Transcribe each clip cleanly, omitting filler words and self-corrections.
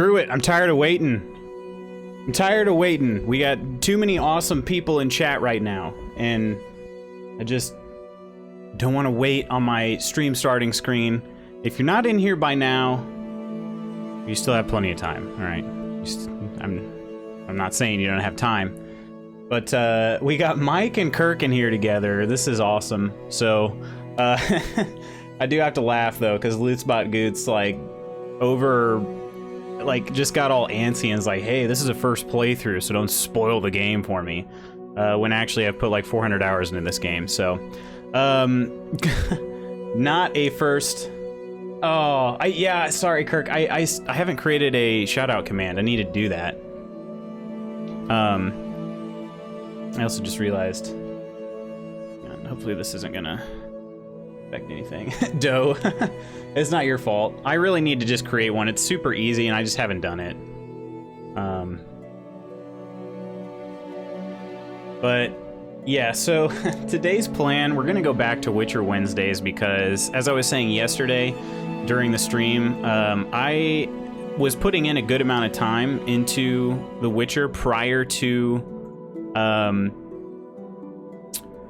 Screw it. I'm tired of waiting. I'm tired of waiting. We got too many awesome people in chat right now, and I just don't want to wait on my stream starting screen. If you're not in here by now, you still have plenty of time. All right. I'm not saying you don't have time, but we got Mike and Kirk in here together. This is awesome. So I do have to laugh though, because Lootspot Goots just got all antsy and is like, hey, this is a first playthrough, so don't spoil the game for me. When actually I've put like 400 hours into this game, so not a first. Oh, yeah, sorry, Kirk. I haven't created a shoutout command. I need to do that. I also just realized. Hopefully this isn't gonna affect anything. Doe, it's not your fault. I really need to just create one. It's super easy, and I just haven't done it. But yeah, so today's plan, we're gonna go back to Witcher Wednesdays because, as I was saying yesterday during the stream, I was putting in a good amount of time into The Witcher prior to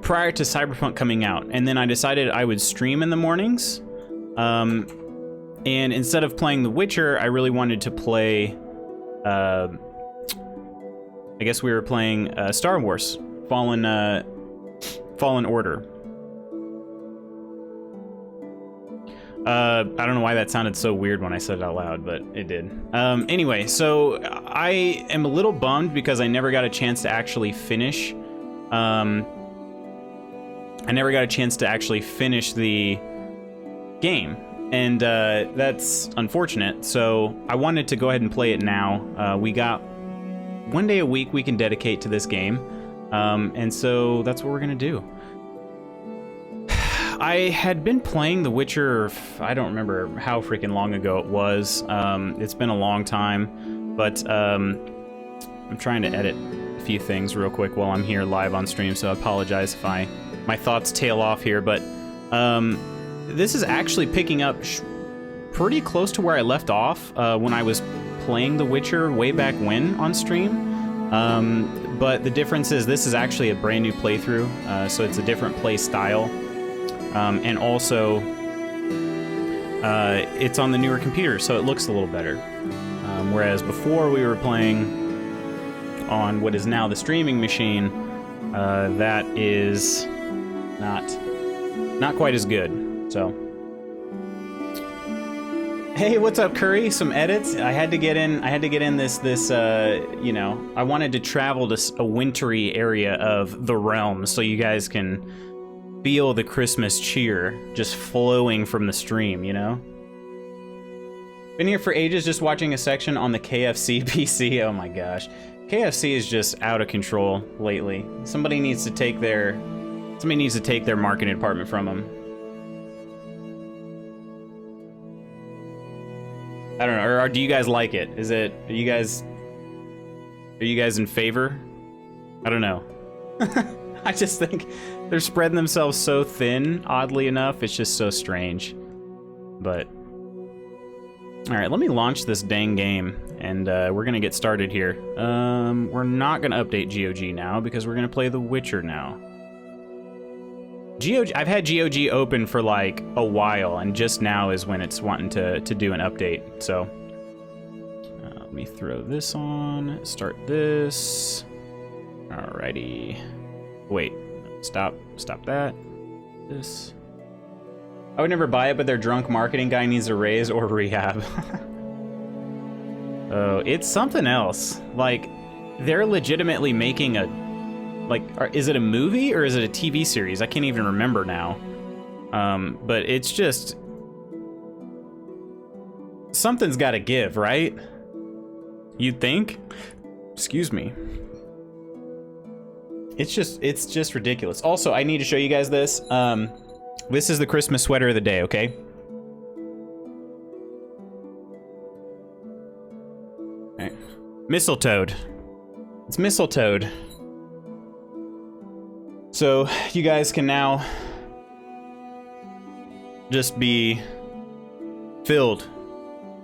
Cyberpunk coming out, and then I decided I would stream in the mornings. And instead of playing The Witcher, I really wanted to play. I guess we were playing Star Wars Fallen Order. I don't know why that sounded so weird when I said it out loud, but it did. Anyway, so I am a little bummed because I never got a chance to actually finish. I never got a chance to actually finish the game, and that's unfortunate. So I wanted to go ahead and play it now. We got one day a week we can dedicate to this game, and so that's what we're gonna do. I had been playing The Witcher, I don't remember how freaking long ago it was. It's been a long time, but I'm trying to edit a few things real quick while I'm here live on stream, so I apologize if my thoughts tail off here, but this is actually picking up pretty close to where I left off when I was playing The Witcher way back when on stream. But the difference is this is actually a brand new playthrough, so it's a different play style. And also, it's on the newer computer, so it looks a little better. Whereas before we were playing on what is now the streaming machine, that is not quite as good. So, hey, what's up, Curry? Some edits. I had to get in this. You know, I wanted to travel to a wintry area of the realm, so you guys can feel the Christmas cheer just flowing from the stream, you know? Been here for ages just watching a section on the KFC PC. Oh my gosh. KFC is just out of control lately. Somebody needs to take their marketing department from them. I don't know, or do you guys like it? Are you guys in favor? I don't know. I just think they're spreading themselves so thin, oddly enough. It's just so strange. But, all right, let me launch this dang game, and we're going to get started here. We're not going to update GOG now, because we're going to play The Witcher now. I've had GOG open for like a while, and just now is when it's wanting to do an update. So, let me throw this on, start this. Alrighty. Wait, stop that. This. I would never buy it, but their drunk marketing guy needs a raise or rehab. Oh, it's something else. Like, they're legitimately making a, like, is it a movie or is it a TV series? I can't even remember now. But it's just, something's got to give, right? You'd think? Excuse me. It's just ridiculous. Also, I need to show you guys this. This is the Christmas sweater of the day, okay? All right. Mistletoed. It's mistletoed. So you guys can now just be filled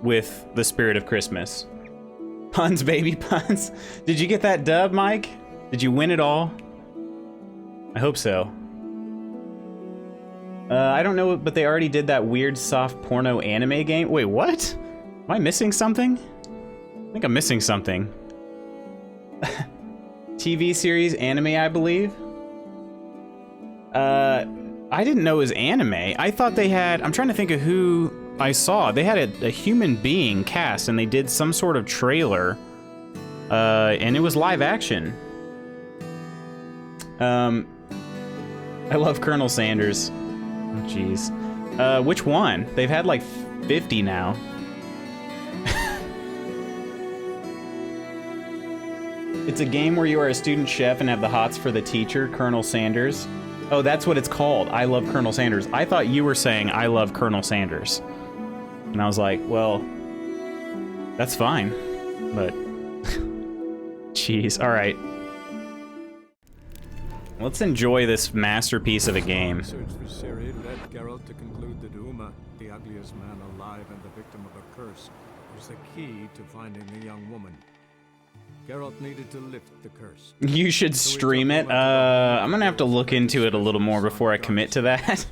with the spirit of Christmas. Puns, baby, puns. Did you get that dub, Mike? Did you win it all? I hope so. I don't know, but they already did that weird soft porno anime game. Wait, what? Am I missing something? I think I'm missing something. TV series, anime, I believe. I didn't know it was anime. I thought they had, I'm trying to think of who I saw. They had a human being cast and they did some sort of trailer. And it was live action. I love Colonel Sanders. Oh, jeez. Which one? They've had like 50 now. It's a game where you are a student chef and have the hots for the teacher, Colonel Sanders. Oh, that's what it's called. I love Colonel Sanders. I thought you were saying I love Colonel Sanders. And I was like, well, that's fine. But, jeez. All right. Let's enjoy this masterpiece of a game. Search for Ciri led Geralt to conclude that Uma, the ugliest man alive and the victim of a curse, was the key to finding the young woman. Geralt needed to lift the curse. You should stream it. I'm gonna have to look into it a little more before I commit to that.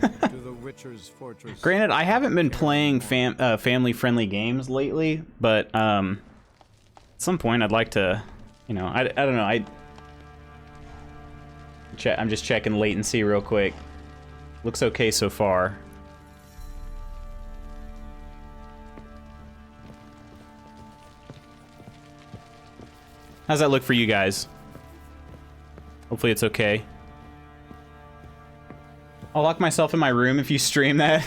To the Witcher's fortress. Granted, I haven't been playing family-friendly games lately, but at some point I'd like to, you know, I don't know. I'm just checking latency real quick. Looks okay so far. How's that look for you guys? Hopefully it's okay. I'll lock myself in my room if you stream that.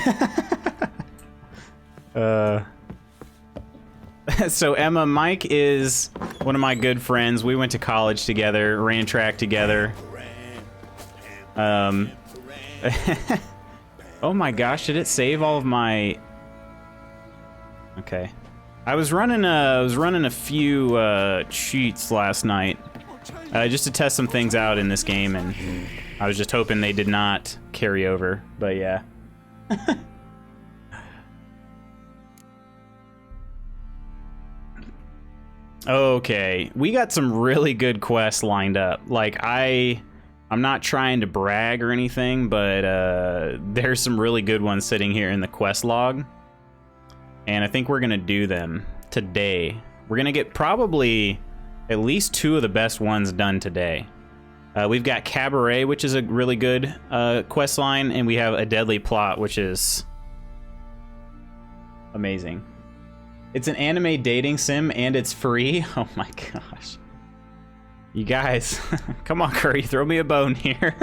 So Emma, Mike is one of my good friends. We went to college together, ran track together. Oh my gosh, did it save all of my... Okay. I was running a few cheats last night, just to test some things out in this game, and I was just hoping they did not carry over. But yeah. Okay, we got some really good quests lined up. Like I'm not trying to brag or anything, but there's some really good ones sitting here in the quest log. And I think we're gonna do them today. We're gonna get probably at least 2 of the best ones done today. We've got Cabaret, which is a really good quest line, and we have A Deadly Plot, which is amazing. It's an anime dating sim, and it's free. Oh my gosh. You guys, come on, Curry, throw me a bone here.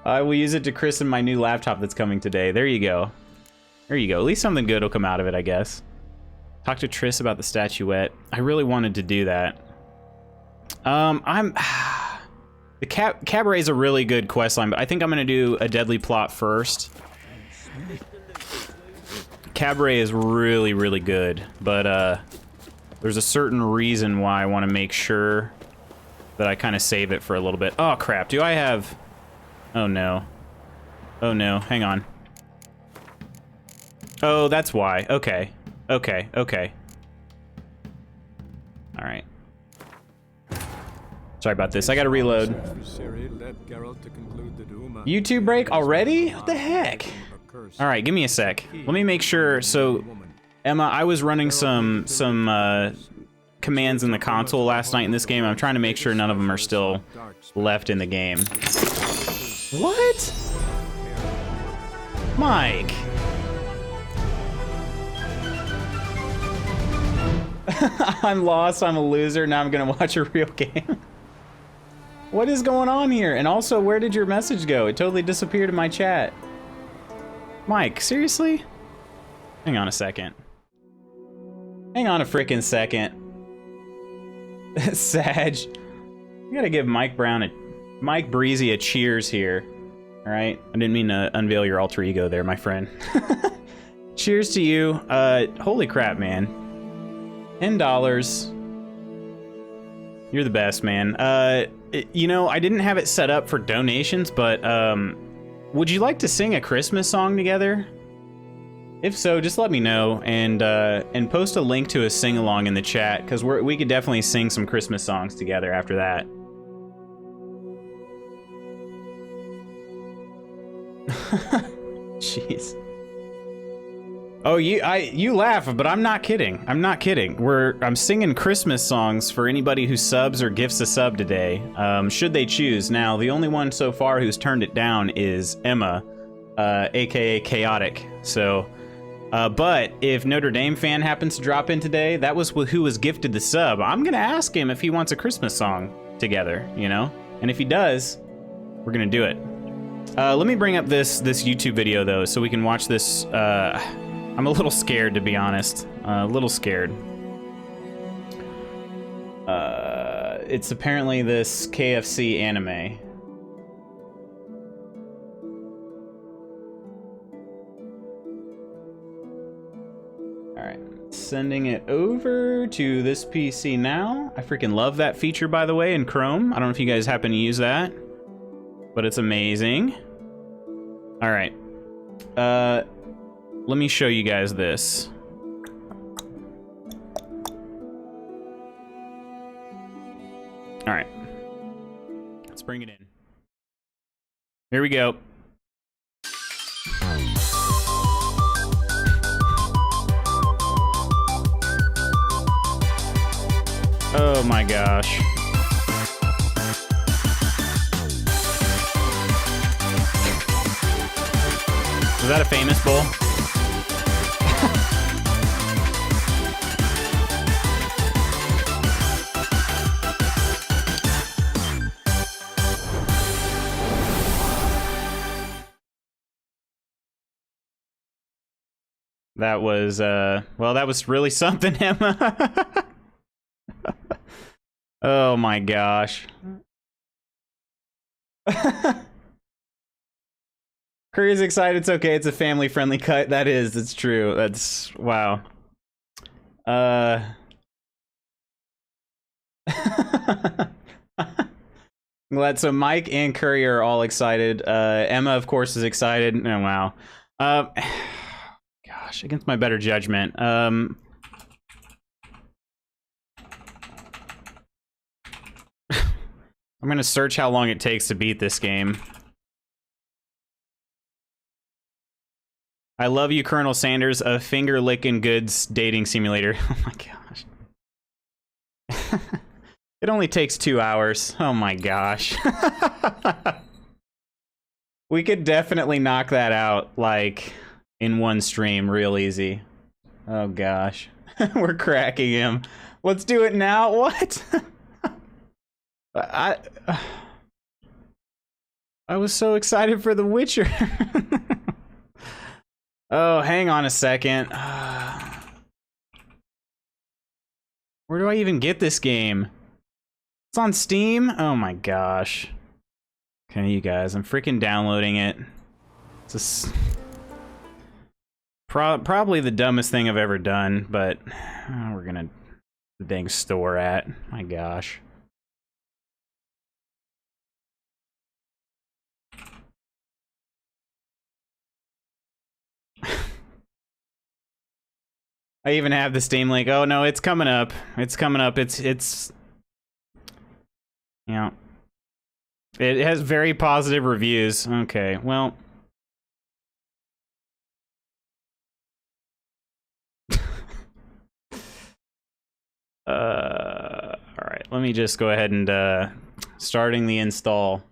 I will use it to christen my new laptop that's coming today. There you go. There you go. At least something good will come out of it, I guess. Talk to Triss about the statuette. I really wanted to do that. The Cabaret is a really good quest line, but I think I'm gonna do A Deadly Plot first. Cabaret is really, really good, but there's a certain reason why I want to make sure that I kind of save it for a little bit. Oh crap! Do I have? Oh no! Oh no! Hang on. Oh, that's why. Okay. Okay. Okay. All right. Sorry about this. I gotta reload. YouTube break already? What the heck? All right, give me a sec. Let me make sure. So, Emma, I was running some commands in the console last night in this game. I'm trying to make sure none of them are still left in the game. What? Mike. I'm lost, I'm a loser, now I'm gonna watch a real game. What is going on here? And also, where did your message go? It totally disappeared in my chat. Mike, seriously? Hang on a second. Hang on a frickin' second. Sag. You gotta give Mike Breezy a cheers here. Alright? I didn't mean to unveil your alter ego there, my friend. Cheers to you. Holy crap, man. $10. You're the best, man. You know, I didn't have it set up for donations, but would you like to sing a Christmas song together? If so, just let me know and post a link to a sing-along in the chat, because we could definitely sing some Christmas songs together after that. Jeez. Oh, you laugh, but I'm not kidding. I'm not kidding. I'm singing Christmas songs for anybody who subs or gifts a sub today, should they choose. Now, the only one so far who's turned it down is Emma, aka Chaotic. So, but if Notre Dame fan happens to drop in today, that was who was gifted the sub. I'm gonna ask him if he wants a Christmas song together, you know? And if he does, we're gonna do it. Let me bring up this YouTube video though, so we can watch this. I'm a little scared, to be honest. A little scared. It's apparently this KFC anime. Alright, sending it over to this PC now. I freaking love that feature, by the way, in Chrome. I don't know if you guys happen to use that, but it's amazing. Alright. Let me show you guys this. All right. Let's bring it in. Here we go. Oh my gosh. Was that a famous bowl? That was, well, that was really something, Emma. Oh my gosh. Curry's excited, it's okay, it's a family-friendly cut. That is, it's true. That's, wow. Glad, so Mike and Curry are all excited. Emma, of course, is excited. Oh, wow. Gosh, against my better judgment. I'm gonna search how long it takes to beat this game. I love you, Colonel Sanders, a finger-licking goods dating simulator. Oh my gosh. It only takes 2 hours. Oh my gosh. We could definitely knock that out, like, in one stream real easy. Oh gosh. We're cracking him. Let's do it now. What? I was so excited for The Witcher. Oh, hang on a second. Where do I even get this game? It's on Steam? Oh my gosh. Okay, you guys, I'm freaking downloading it. It's just probably the dumbest thing I've ever done, but we're gonna the dang store at. My gosh. I even have the Steam link. Oh no, it's coming up. It's coming up. It's you know, it has very positive reviews. Okay, well. All right, let me just go ahead and starting the install.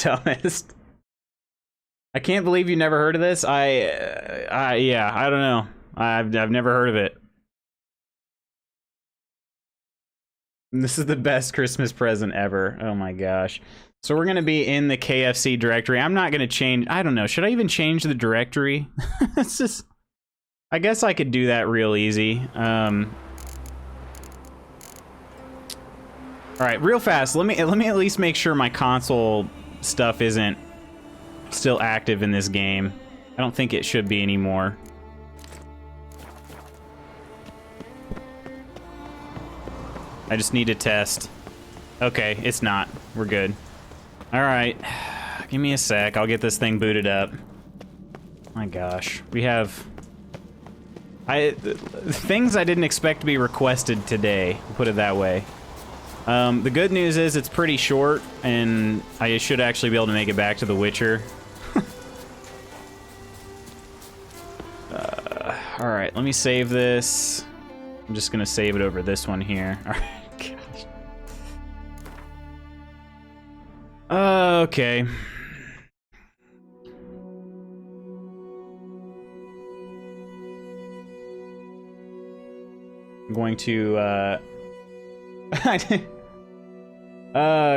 Dumbest. I can't believe you never heard of this. Yeah, I don't know. I've never heard of it. This is the best Christmas present ever. Oh my gosh. So we're gonna be in the KFC directory. I'm not gonna change. I don't know. Should I even change the directory? It's just. I guess I could do that real easy. All right, real fast. Let me at least make sure my console stuff isn't still active in this game. I don't think it should be anymore. I just need to test. Okay, it's not. We're good. All right. Give me a sec. I'll get this thing booted up. My gosh. We have... things I didn't expect to be requested today, put it that way. The good news is it's pretty short, and I should actually be able to make it back to The Witcher. Alright, let me save this. I'm just gonna save it over this one here. Alright, gosh. Okay. I'm going to,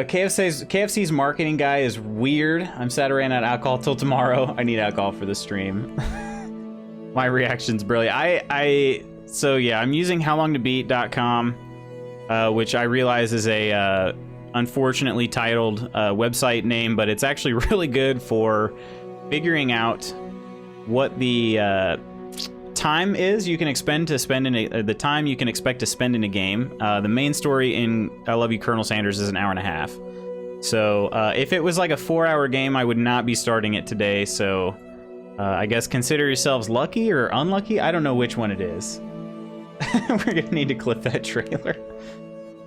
KFC's marketing guy is weird. I'm sad I ran out of alcohol till tomorrow. I need alcohol for the stream. My reaction's brilliant. So yeah, I'm using howlongtobeat.com, which I realize is a, unfortunately titled, website name, but it's actually really good for figuring out what the, time is you can expend to spend in the time you can expect to spend in a game. The main story in I Love You, Colonel Sanders is an hour and a half. So if it was like a 4-hour game, I would not be starting it today. So I guess consider yourselves lucky or unlucky. I don't know which one it is. We're gonna need to clip that trailer.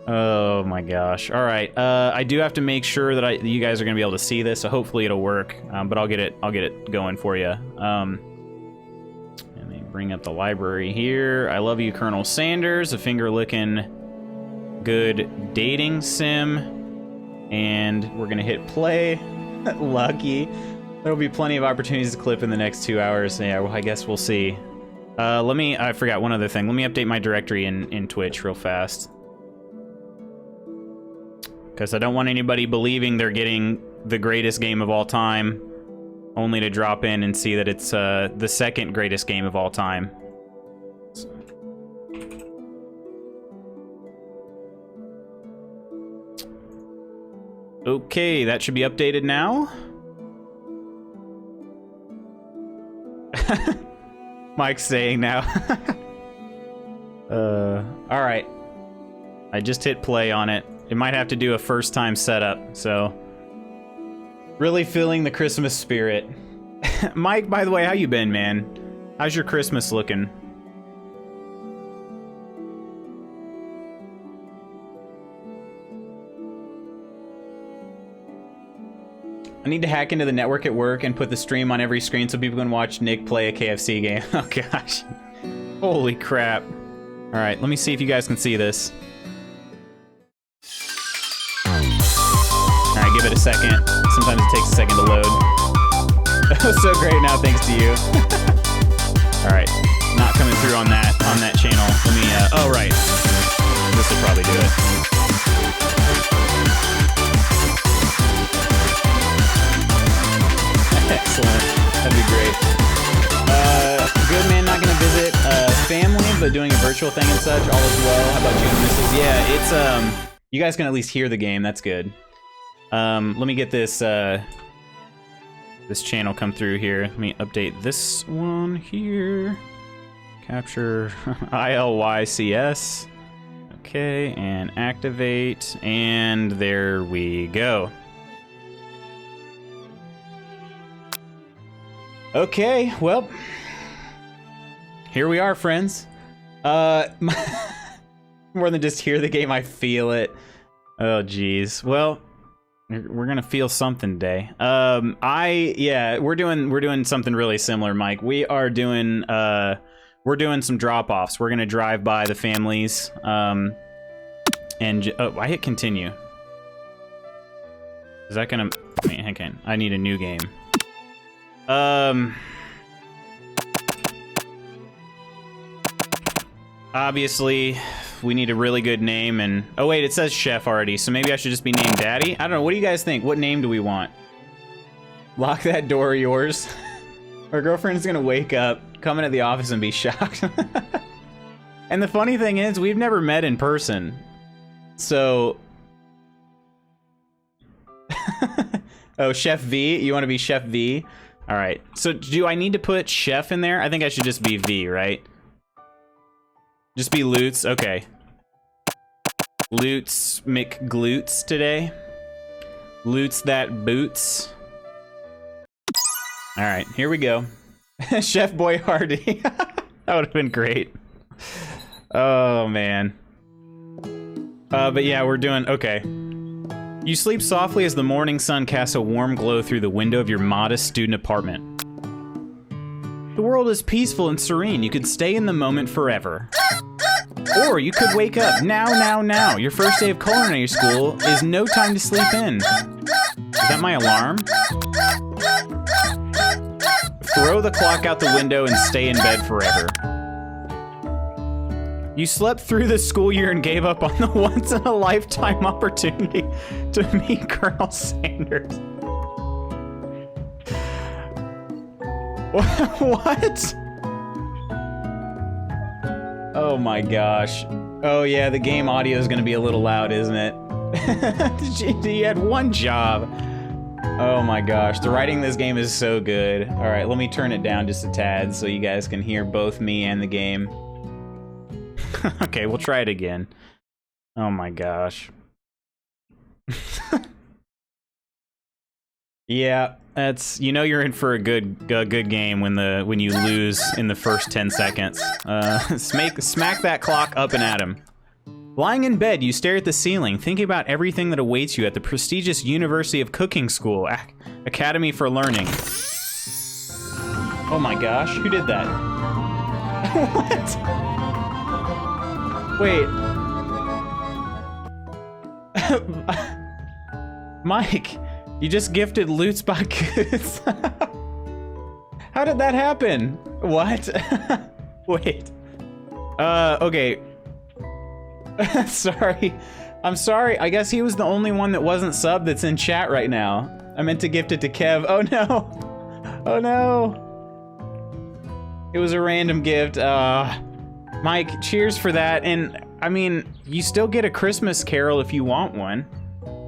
Oh my gosh. All right. I do have to make sure that you guys are gonna be able to see this. So hopefully it'll work. But I'll get it going for you. Bring up the library here. I Love You, Colonel Sanders, a finger-licking good dating sim. And we're gonna hit play. Lucky. There'll be plenty of opportunities to clip in the next 2 hours. Yeah, well, I guess we'll see. I forgot one other thing. Let me update my directory in Twitch real fast. Because I don't want anybody believing they're getting the greatest game of all time, only to drop in and see that it's the second greatest game of all time. Okay, that should be updated now. Mike's saying now. Alright. I just hit play on it. It might have to do a first time setup, so... Really feeling the Christmas spirit. Mike, by the way, how you been, man? How's your Christmas looking? I need to hack into the network at work and put the stream on every screen so people can watch Nick play a KFC game. Oh gosh. Holy crap. Alright, let me see if you guys can see this. Alright, give it a second. Sometimes it takes a second to load. That was so great now, thanks to you. Alright, not coming through on that channel. Let me, oh right. This will probably do it. Excellent. That'd be great. Good man, not gonna visit family, but doing a virtual thing and such, all is well. How about you and Mrs.? Yeah, it's, you guys can at least hear the game, that's good. Let me get this, this channel come through here. Let me update this one here. Capture ILYCS. Okay, and activate, and there we go. Okay, well, here we are, friends. More than just hear the game, I feel it. Oh, geez. Well, we're gonna feel something today. Yeah, we're doing something really similar, Mike. We're doing some drop-offs. We're gonna drive by the families, and oh, I hit continue. Is that gonna? I mean, okay, I need a new game. Obviously, we need a really good name, and... Oh, wait, it says Chef already, so maybe I should just be named Daddy? I don't know, what do you guys think? What name do we want? Lock that door, yours. Our girlfriend's gonna wake up, come into the office, and be shocked. And the funny thing is, we've never met in person. So... Oh, Chef V? You want to be Chef V? Alright, so do I need to put Chef in there? I think I should just be V, right? Just be Lutz, okay. Lutz McGlutes today. Lutz that boots. All right, here we go. Chef Boyardee. That would have been great. Oh, man. But yeah, we're doing... Okay. You sleep softly as the morning sun casts a warm glow through the window of your modest student apartment. The world is peaceful and serene. You could stay in the moment forever. Or you could wake up now. Your first day of culinary school is no time to sleep in. Is that my alarm? Throw the clock out the window and stay in bed forever. You slept through the school year and gave up on the once-in-a-lifetime opportunity to meet Colonel Sanders. What? Oh my gosh. Oh yeah, the game audio is gonna be a little loud, isn't it? You had one job. Oh my gosh, the writing in this game is so good. All right, let me turn it down just a tad so you guys can hear both me and the game. Okay, we'll try it again. Oh my gosh. Yeah, that's, you know, you're in for a good game when you lose in the first 10 seconds. Smack that clock up and at him. Lying in bed, you stare at the ceiling, thinking about everything that awaits you at the prestigious University of Cooking School, Academy for Learning. Oh my gosh, who did that? What? Wait. Mike, you just gifted Loot Spot Goods. How did that happen? What? Wait. Okay. Sorry. I'm sorry. I guess he was the only one that wasn't subbed that's in chat right now. I meant to gift it to Kev. Oh no. Oh no. It was a random gift. Mike, cheers for that. And I mean, you still get a Christmas Carol if you want one.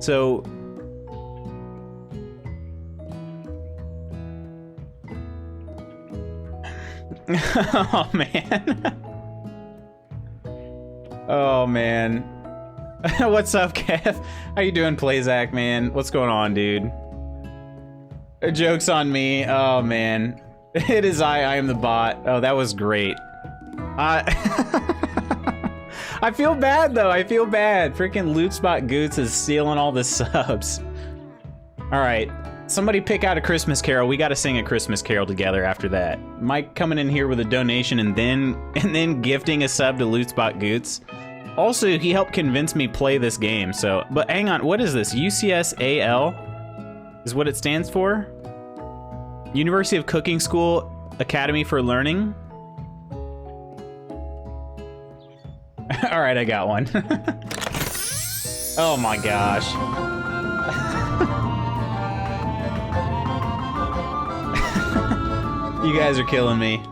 So... Oh man. Oh man. What's up, Kev? How you doing, Playzak, man? What's going on, dude? Joke's on me. Oh man. It is I am the bot. Oh, that was great. I feel bad though. I feel bad. Freaking Loot Spot Goots is stealing all the subs. All right. Somebody pick out a Christmas Carol. We got to sing a Christmas Carol together after that. Mike coming in here with a donation and then gifting a sub to Loot Spot Goots. Also, he helped convince me play this game. So, but hang on, what is this? UCSAL is what it stands for? University of Cooking School Academy for Learning. All right, I got one. Oh my gosh. You guys are killing me.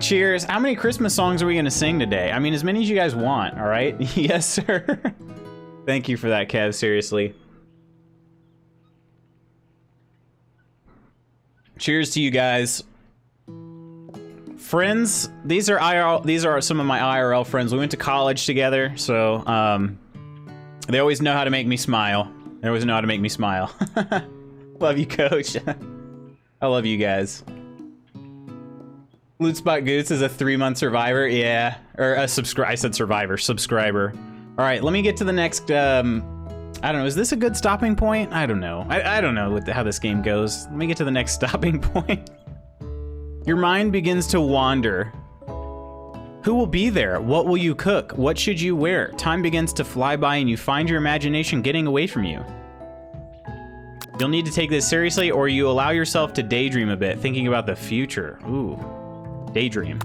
Cheers. How many Christmas songs are we gonna sing today? I mean, as many as you guys want, all right? Yes, sir. Thank you for that, Kev, seriously. Cheers to you guys. Friends, these are some of my IRL friends. We went to college together, so they always know how to make me smile. They always know how to make me smile. Love you, Coach. I love you guys. Loot Spot Goots is a 3-month survivor, yeah, or a subscriber. I said survivor, subscriber. All right, let me get to the next. I don't know. Is this a good stopping point? I don't know. I don't know how this game goes. Let me get to the next stopping point. Your mind begins to wander. Who will be there? What will you cook? What should you wear? Time begins to fly by and you find your imagination getting away from you. You'll need to take this seriously or you allow yourself to daydream a bit, thinking about the future. Ooh, daydream.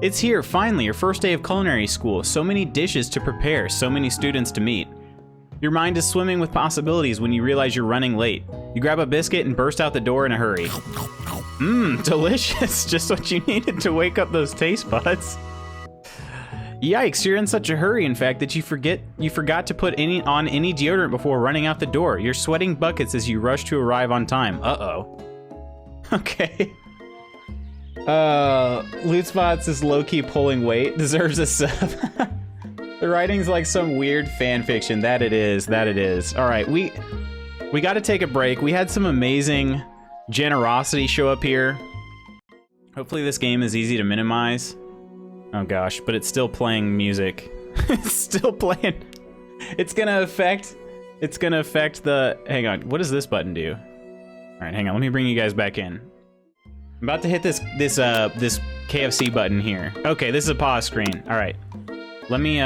It's here, finally, your first day of culinary school. So many dishes to prepare, so many students to meet. Your mind is swimming with possibilities when you realize you're running late. You grab a biscuit and burst out the door in a hurry. Mmm, delicious. Just what you needed to wake up those taste buds. Yikes, you're in such a hurry, in fact, that you forgot to put on any deodorant before running out the door. You're sweating buckets as you rush to arrive on time. Uh-oh. Okay. Loot Spots is low-key pulling weight. Deserves a sub. The writing's like some weird fan fiction. That it is. That it is. All right, we got to take a break. We had some amazing generosity show up here. Hopefully this game is easy to minimize. Oh gosh, but it's still playing music. It's still playing. It's gonna affect the, hang on, what does this button do? All right, hang on, let me bring you guys back in. I'm about to hit this KFC button here. Okay, this is a pause screen. All right, let me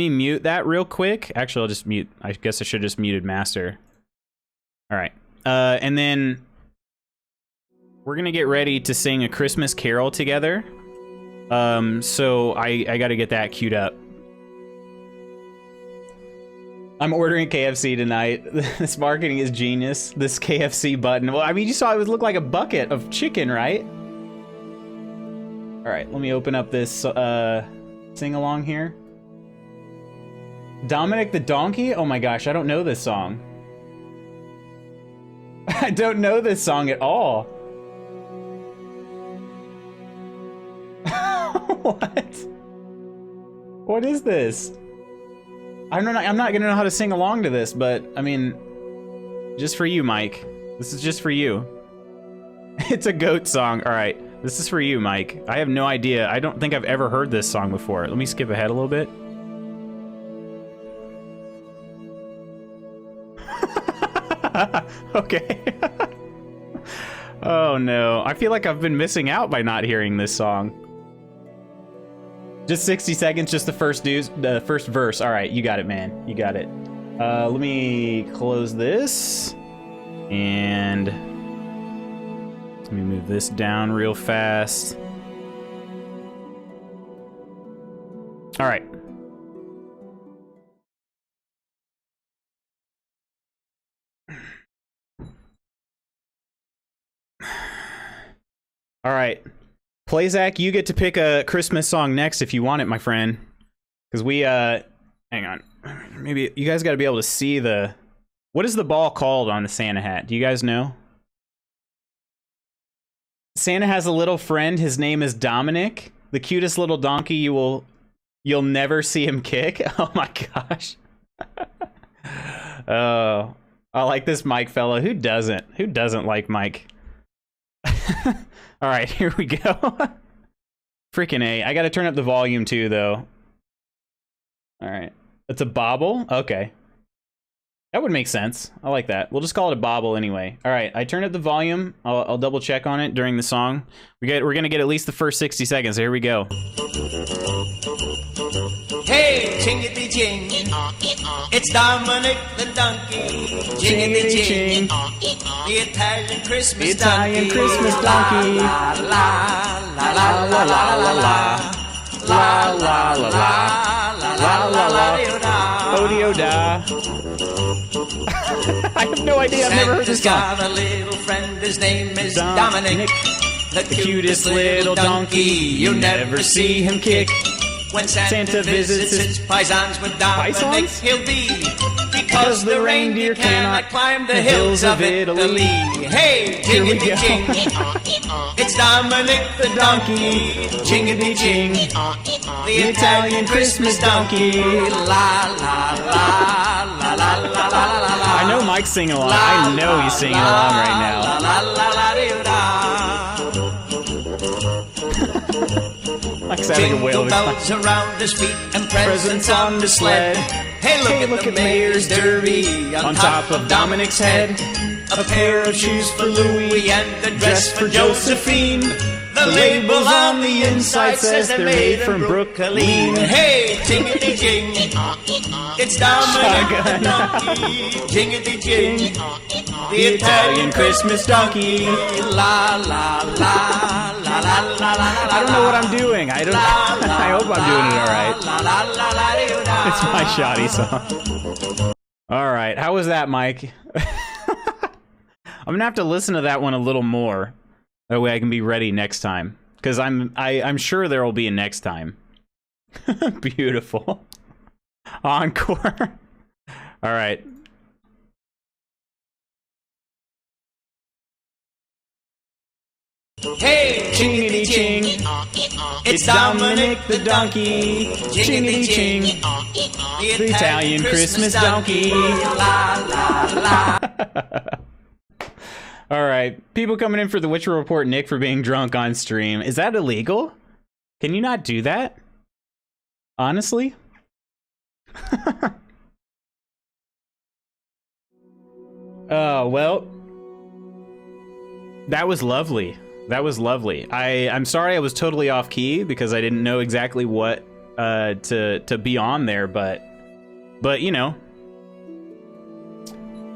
mute that real quick. Actually, I'll just mute, I guess I should have just muted master. All right, and then we're gonna get ready to sing a Christmas carol together. So I gotta get that queued up. I'm ordering KFC tonight. This marketing is genius. This KFC button. Well, I mean, you saw it would look like a bucket of chicken, right? All right, let me open up this sing along here. Dominic the Donkey? Oh my gosh, I don't know this song. I don't know this song at all. What? What is this? I'm not gonna know how to sing along to this, but I mean, just for you, Mike. This is just for you. It's a goat song. All right, this is for you, Mike. I have no idea. I don't think I've ever heard this song before. Let me skip ahead a little bit. Okay. Oh no, I feel like I've been missing out by not hearing this song. Just 60 seconds, just the first verse. All right, you got it, man. You got it. Let me close this. And let me move this down real fast. All right. All right. Playzak, you get to pick a Christmas song next if you want it, my friend. Because we, hang on. Maybe you guys got to be able to see the... What is the ball called on the Santa hat? Do you guys know? Santa has a little friend. His name is Dominic. The cutest little donkey you'll never see him kick. Oh my gosh. Oh, I like this Mike fella. Who doesn't? Who doesn't like Mike? All right, here we go. Freaking A. I gotta turn up the volume too, though. All right. It's a bobble? Okay. That would make sense. I like that. We'll just call it a bobble anyway. All right, I turned up the volume. I'll double check on it during the song. We're gonna get at least the first 60 seconds. Here we go. Hey, chingity ching, it's Dominic the donkey. Chingity ching, the Italian Christmas donkey. La la la la la la la la la la la la la la Odio da. I have no idea. I've never heard this song. Santa's got a little friend. His name is Dominic, the cutest little donkey. You'll never see him kick. When Santa visits his paisans with Dominic, he'll be, because the reindeer cannot climb the hills of Italy. Hey, jingity jing, it's Dominic the donkey. Jingity jing, the Italian Christmas donkey. La la la la la la la la. I know Mike's singing along. I know he's singing along right now. La la la la. Jingle bells around his feet and presents on the sled. Hey, look at the mayor's derby on top of Dominic's head. A pair of shoes for Louis and a dress for Josephine. The label on the inside says they're made from Brooklyn. Hey, jingity jing, it's Dominic the donkey. Jingity jing, the Italian Christmas donkey. La la la la la la la. I don't know what I'm doing. I hope I'm doing it all right. It's my shoddy song. All right, how was that, Mike? I'm gonna have to listen to that one a little more. That way I can be ready next time. Because I'm sure there will be a next time. Beautiful. Encore. All right. Hey, chingity ching, it's Dominic the donkey. Chingity ching, the Italian Christmas donkey. La la la. All right. People coming in for the Witcher report Nick for being drunk on stream. Is that illegal? Can you not do that? Honestly? Oh, well. That was lovely. That was lovely. I'm sorry I was totally off key because I didn't know exactly what to be on there, but you know.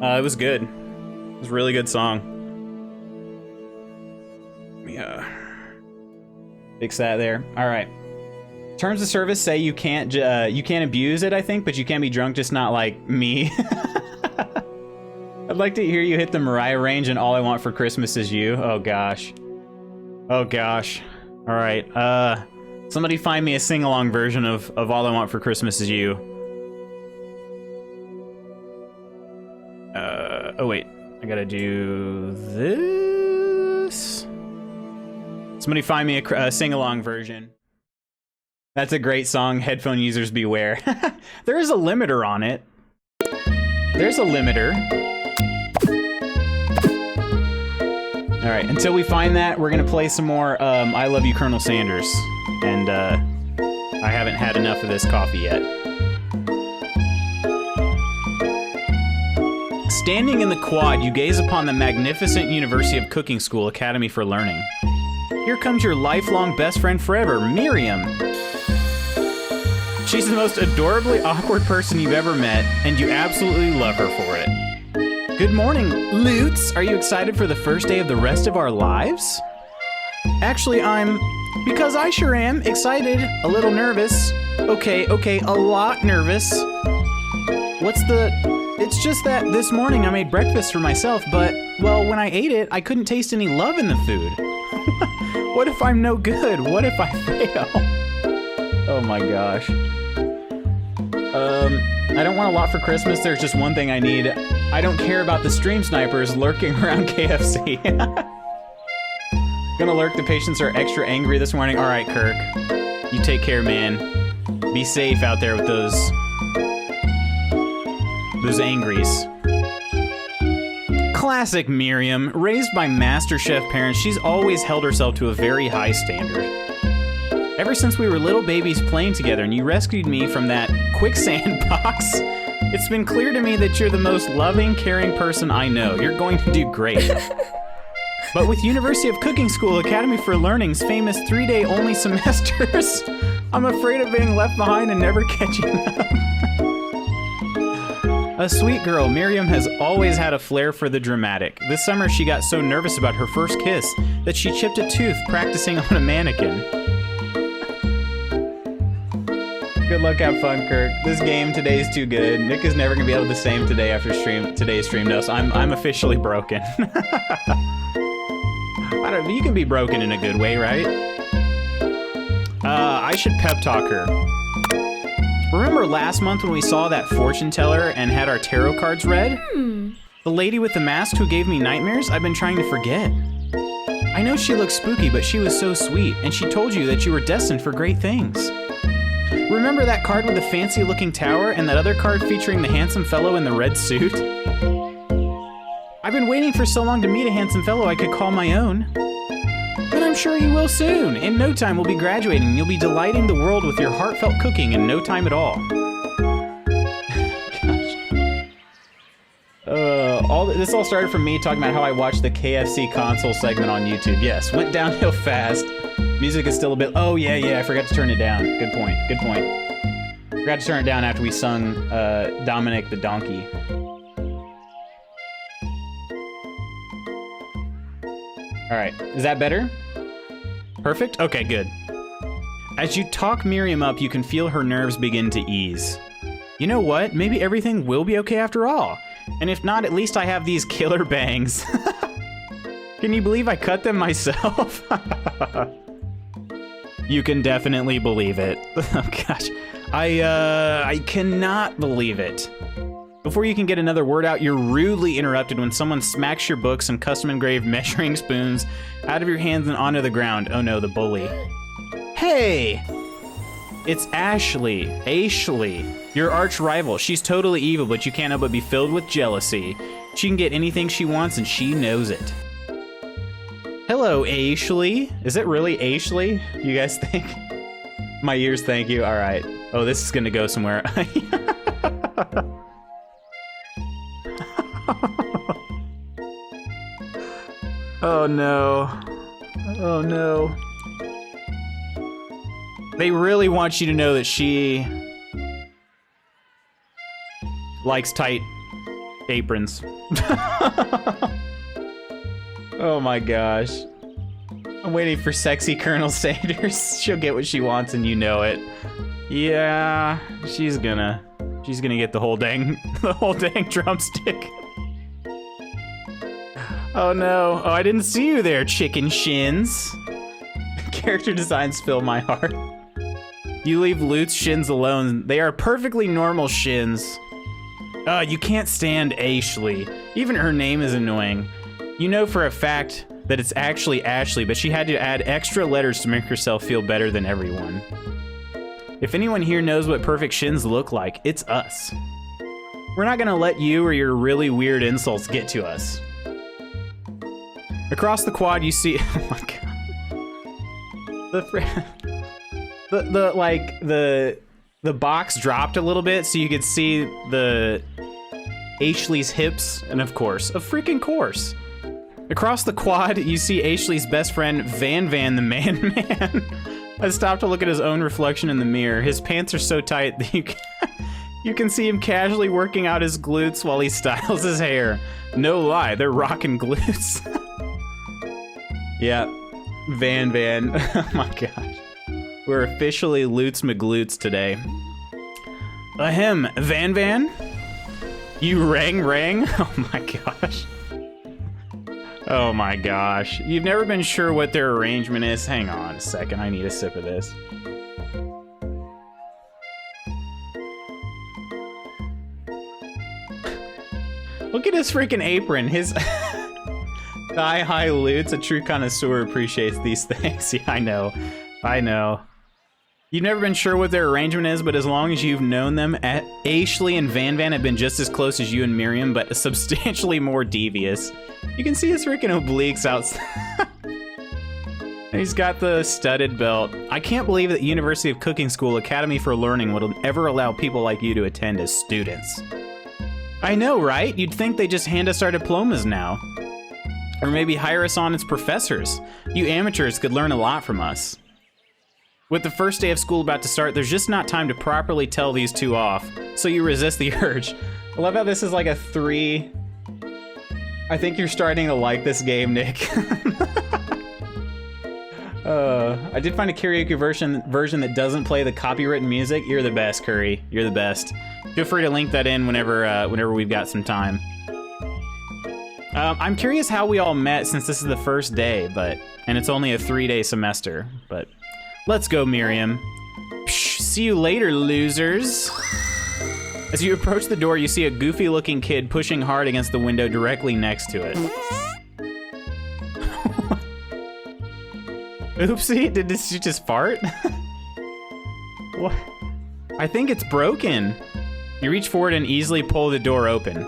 It was good. It was a really good song. Yeah. Fix that there. All right. Terms of service say you can't abuse it, I think, but you can be drunk, just not like me. I'd like to hear you hit the Mariah range and All I Want for Christmas Is You. Oh gosh. Oh gosh. All right. Somebody find me a sing-along version of All I Want for Christmas Is You. Oh wait. I gotta do this. Somebody find me a sing-along version. That's a great song. Headphone users beware. There is a limiter on it. There's a limiter. All right, until we find that, we're gonna play some more I Love You, Colonel Sanders. And I haven't had enough of this coffee yet. Standing in the quad, you gaze upon the magnificent University of Cooking School Academy for Learning. Here comes your lifelong best friend forever, Miriam. She's the most adorably awkward person you've ever met, and you absolutely love her for it. Good morning, Lutz. Are you excited for the first day of the rest of our lives? Actually, because I sure am excited, a little nervous. Okay, a lot nervous. It's just that this morning I made breakfast for myself, but, well, when I ate it, I couldn't taste any love in the food. What if I'm no good? What if I fail? Oh my gosh. I don't want a lot for Christmas. There's just one thing I need. I don't care about the stream snipers lurking around KFC. Gonna lurk. The patients are extra angry this morning. All right, Kirk. You take care, man. Be safe out there with those angries. Classic Miriam. Raised by MasterChef parents, she's always held herself to a very high standard. Ever since we were little babies playing together and you rescued me from that quicksand box, it's been clear to me that you're the most loving, caring person I know. You're going to do great. But with University of Cooking School Academy for Learning's famous 3-day only semesters, I'm afraid of being left behind and never catching up. A sweet girl, Miriam has always had a flair for the dramatic. This summer she got so nervous about her first kiss that she chipped a tooth practicing on a mannequin. Good luck, have fun, Kirk. This game today is too good. Nick is never gonna be able to the same today after today's stream dust. I'm officially broken. I don't. You can be broken in a good way, right? I should pep talk her. Remember last month when we saw that fortune teller and had our tarot cards read? The lady with the mask who gave me nightmares? I've been trying to forget. I know she looks spooky, but she was so sweet, and she told you that you were destined for great things. Remember that card with the fancy-looking tower and that other card featuring the handsome fellow in the red suit? I've been waiting for so long to meet a handsome fellow I could call my own. But I'm sure you will soon. In no time, we'll be graduating, and you'll be delighting the world with your heartfelt cooking in no time at all. Gosh. This all started from me talking about how I watched the KFC console segment on YouTube. Yes, went downhill fast. Music is still a bit... Oh, yeah, I forgot to turn it down. Good point. Forgot to turn it down after we sung Dominic the Donkey. Alright, is that better? Perfect? Okay, good. As you talk Miriam up, you can feel her nerves begin to ease. You know what? Maybe everything will be okay after all. And if not, at least I have these killer bangs. Can you believe I cut them myself? You can definitely believe it. Oh gosh. I cannot believe it. Before you can get another word out, you're rudely interrupted when someone smacks your books and custom-engraved measuring spoons out of your hands and onto the ground. Oh no, the bully. Hey! It's Ashley, your arch rival. She's totally evil, but you can't help but be filled with jealousy. She can get anything she wants, and she knows it. Hello, Ashley. Is it really Ashley? You guys think? My ears thank you. All right. Oh, this is gonna go somewhere. Oh no. Oh no. They really want you to know that she likes tight aprons. Oh my gosh. I'm waiting for sexy Colonel Sanders. She'll get what she wants and you know it. Yeah, she's gonna get the whole dang drumstick. Oh no. Oh, I didn't see you there, chicken shins. Character designs fill my heart. You leave Lute's shins alone. They are perfectly normal shins. You can't stand Ashley. Even her name is annoying. You know for a fact that it's actually Ashley, but she had to add extra letters to make herself feel better than everyone. If anyone here knows what perfect shins look like, it's us. We're not gonna let you or your really weird insults get to us. Across the quad, you see. Oh my god. The box dropped a little bit, so you could see the Ashley's hips, and of course, a freaking course. Across the quad, you see Ashley's best friend, Van the Man Man. I stopped to look at his own reflection in the mirror. His pants are so tight that you can see him casually working out his glutes while he styles his hair. No lie, they're rocking glutes. Yeah, Van. Oh my gosh. We're officially Lutes McGlutes today. Ahem, Van? You rang? Oh my gosh. Oh my gosh. You've never been sure what their arrangement is? Hang on a second, I need a sip of this. Look at his freaking apron. His thigh-high Lutes. A true connoisseur appreciates these things. Yeah, I know. You've never been sure what their arrangement is, but as long as you've known them, Ashley and Van have been just as close as you and Miriam, but substantially more devious. You can see his freaking obliques outside. He's got the studded belt. I can't believe that the University of Cooking School Academy for Learning would ever allow people like you to attend as students. I know, right? You'd think they just hand us our diplomas now. Or maybe hire us on as professors. You amateurs could learn a lot from us. With the first day of school about to start, there's just not time to properly tell these two off, so you resist the urge. I love how this is like a 3. I think you're starting to like this game, Nick. I did find a karaoke version that doesn't play the copywritten music. You're the best, Curry. You're the best. Feel free to link that in whenever we've got some time. I'm curious how we all met since this is the first day, and it's only a 3-day semester, but let's go, Miriam. Psh, see you later, losers. As you approach the door, you see a goofy-looking kid pushing hard against the window directly next to it. Oopsie, did she just fart? What? I think it's broken. You reach forward and easily pull the door open.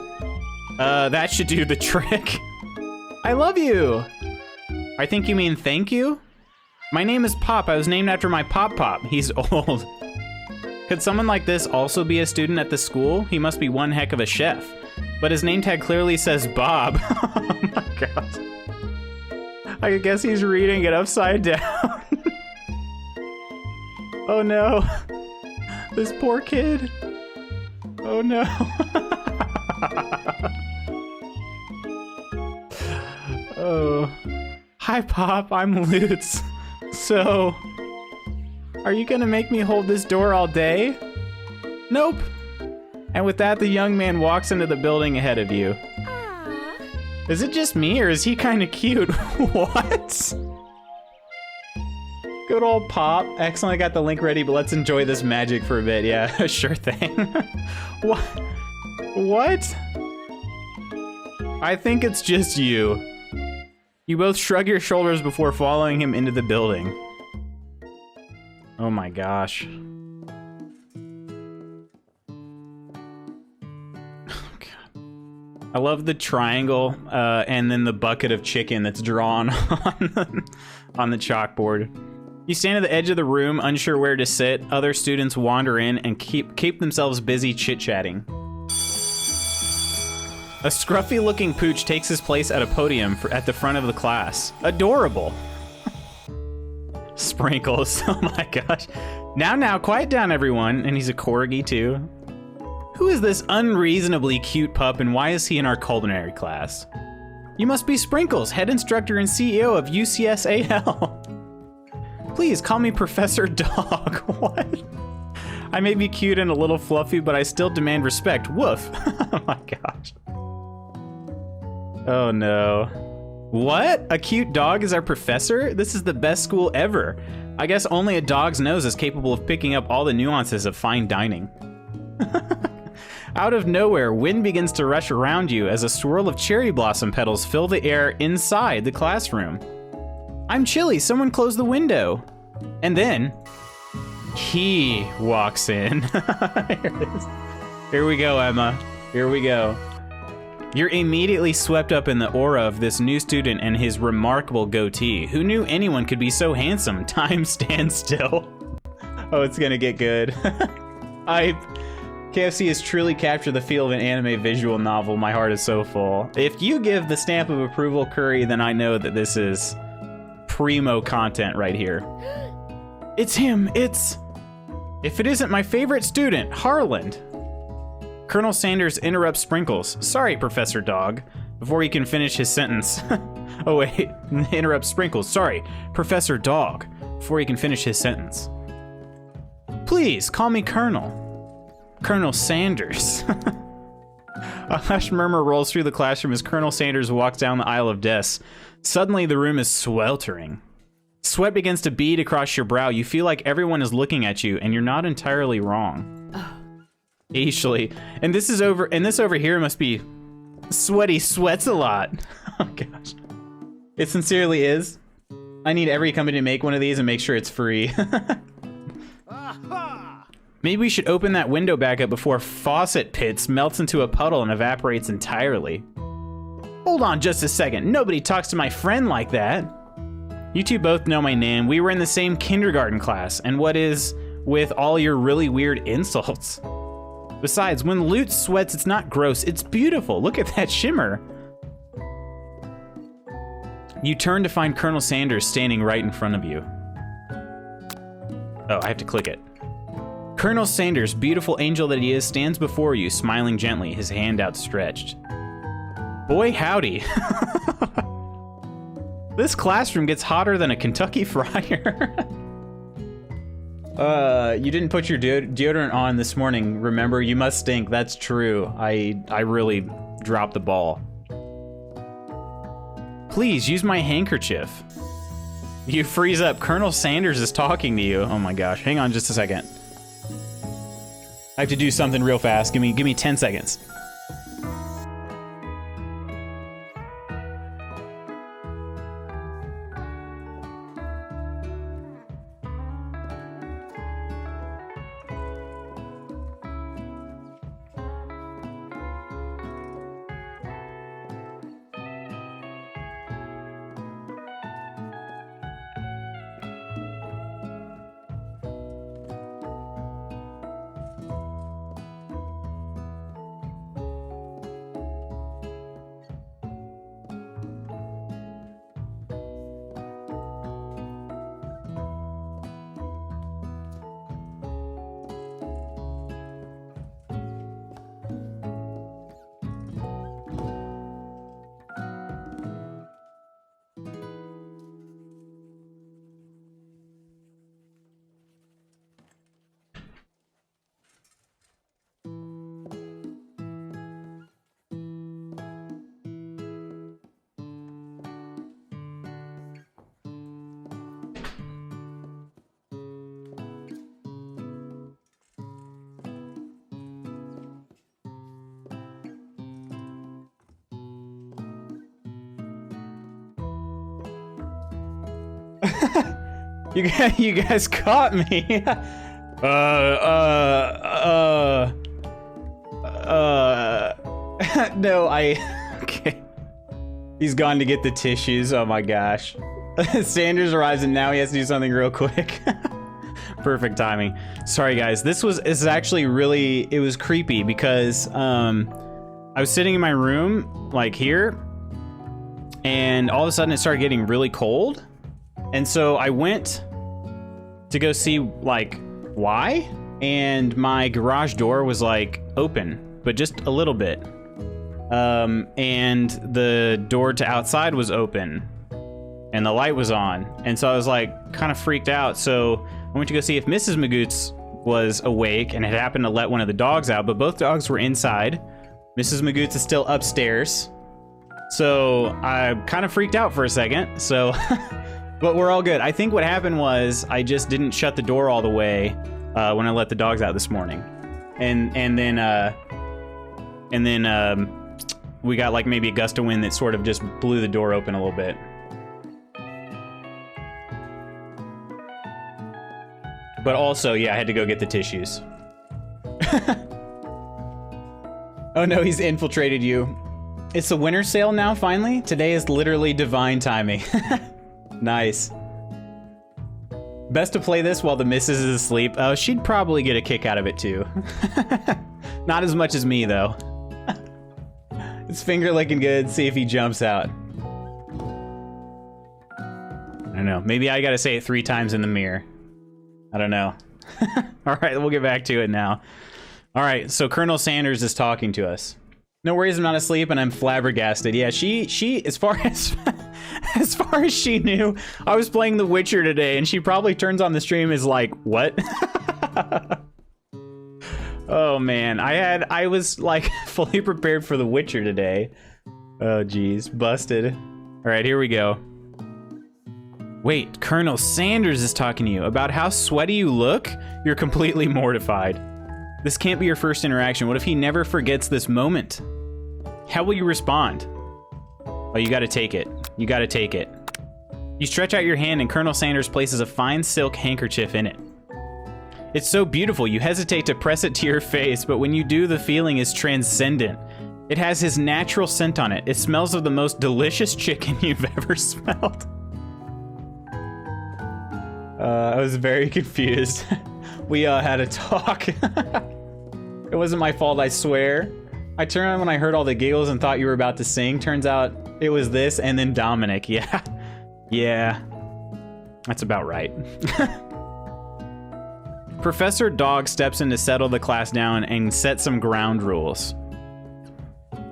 That should do the trick. I love you. I think you mean thank you? My name is Pop. I was named after my Pop. He's old. Could someone like this also be a student at the school? He must be one heck of a chef. But his name tag clearly says Bob. Oh my god. I guess he's reading it upside down. Oh no. This poor kid. Oh no. Oh. Hi, Pop. I'm Lutz. So, are you gonna make me hold this door all day? Nope. And with that, the young man walks into the building ahead of you. Aww. Is it just me, or is he kind of cute? What? Good old Pop. Excellent, I got the link ready, but let's enjoy this magic for a bit. Yeah, sure thing. What? What? I think it's just you. You both shrug your shoulders before following him into the building. Oh my gosh. Oh god. I love the triangle and then the bucket of chicken that's drawn on the chalkboard. You stand at the edge of the room, unsure where to sit. Other students wander in and keep themselves busy chit-chatting. A scruffy-looking pooch takes his place at a podium at the front of the class. Adorable. Sprinkles. Oh my gosh. Now, quiet down, everyone. And he's a corgi, too. Who is this unreasonably cute pup, and why is he in our culinary class? You must be Sprinkles, head instructor and CEO of UCSAL. Please, call me Professor Dog. What? I may be cute and a little fluffy, but I still demand respect. Woof. Oh my gosh. Oh no. What? A cute dog is our professor? This is the best school ever. I guess only a dog's nose is capable of picking up all the nuances of fine dining. Out of nowhere, wind begins to rush around you as a swirl of cherry blossom petals fill the air inside the classroom. I'm chilly, someone close the window. And then, he walks in. Here it is. Here we go, Emma. Here we go. You're immediately swept up in the aura of this new student and his remarkable goatee. Who knew anyone could be so handsome? Time stands still. Oh, it's gonna get good. KFC has truly captured the feel of an anime visual novel. My heart is so full. If you give the stamp of approval, Curry, then I know that this is primo content right here. It's him. If it isn't my favorite student, Harland. Colonel Sanders interrupts Sprinkles. Sorry, Professor Dog. Before he can finish his sentence. Oh wait, interrupts Sprinkles. Sorry, Professor Dog. Before he can finish his sentence. Please, call me Colonel. Colonel Sanders. A hushed murmur rolls through the classroom as Colonel Sanders walks down the aisle of desks. Suddenly, the room is sweltering. Sweat begins to bead across your brow. You feel like everyone is looking at you, and you're not entirely wrong. Actually, and this over here must be sweaty sweats a lot. Oh gosh. It sincerely is. I need every company to make one of these and make sure it's free. Maybe we should open that window back up before Faucet Pits melts into a puddle and evaporates entirely. Hold on just a second. Nobody talks to my friend like that. You two both know my name. We were in the same kindergarten class. And what is with all your really weird insults? Besides, when Lute sweats, it's not gross, it's beautiful. Look at that shimmer. You turn to find Colonel Sanders standing right in front of you. Oh, I have to click it. Colonel Sanders, beautiful angel that he is, stands before you, smiling gently, his hand outstretched. Boy, howdy. This classroom gets hotter than a Kentucky fryer. You didn't put your deodorant on this morning. Remember, you must stink. That's true. I really dropped the ball. Please, use my handkerchief. You freeze up. Colonel Sanders is talking to you. Oh my gosh. Hang on just a second. I have to do something real fast. Give me 10 seconds. You guys caught me. No, okay. He's gone to get the tissues. Oh my gosh. Sanders arrives and now he has to do something real quick. Perfect timing. Sorry guys, this is actually really, it was creepy because I was sitting in my room like here and all of a sudden it started getting really cold. And so I went to go see like why, and my garage door was like open, but just a little bit. And the door to outside was open and the light was on. And so I was like kind of freaked out. So I went to go see if Mrs. Magoots was awake and had happened to let one of the dogs out, but both dogs were inside. Mrs. Magoots is still upstairs. So I kind of freaked out for a second. So, but we're all good. I think what happened was I just didn't shut the door all the way when I let the dogs out this morning. And then we got like maybe a gust of wind that sort of just blew the door open a little bit. But also, yeah, I had to go get the tissues. Oh no, he's infiltrated you. It's the winter sale now, finally? Today is literally divine timing. Nice. Best to play this while the missus is asleep. Oh, she'd probably get a kick out of it too. Not as much as me, though. His finger looking good. See if he jumps out. I don't know. Maybe I gotta say it 3 times in the mirror. I don't know. All right, we'll get back to it now. All right, so Colonel Sanders is talking to us. No worries, I'm not asleep, and I'm flabbergasted. Yeah, she as far as as far as she knew, I was playing The Witcher today, and she probably turns on the stream and is like, what? Oh man, I was like fully prepared for The Witcher today. Oh geez, busted. All right, here we go. Wait, Colonel Sanders is talking to you about how sweaty you look? You're completely mortified. This can't be your first interaction. What if he never forgets this moment? How will you respond? Oh, you gotta take it. You gotta take it. You stretch out your hand and Colonel Sanders places a fine silk handkerchief in it. It's so beautiful, you hesitate to press it to your face, but when you do, the feeling is transcendent. It has his natural scent on it. It smells of the most delicious chicken you've ever smelled. I was very confused. We had a talk. It wasn't my fault, I swear. I turned on when I heard all the giggles and thought you were about to sing. Turns out it was this and then Dominic. Yeah. Yeah. That's about right. Professor Dog steps in to settle the class down and set some ground rules.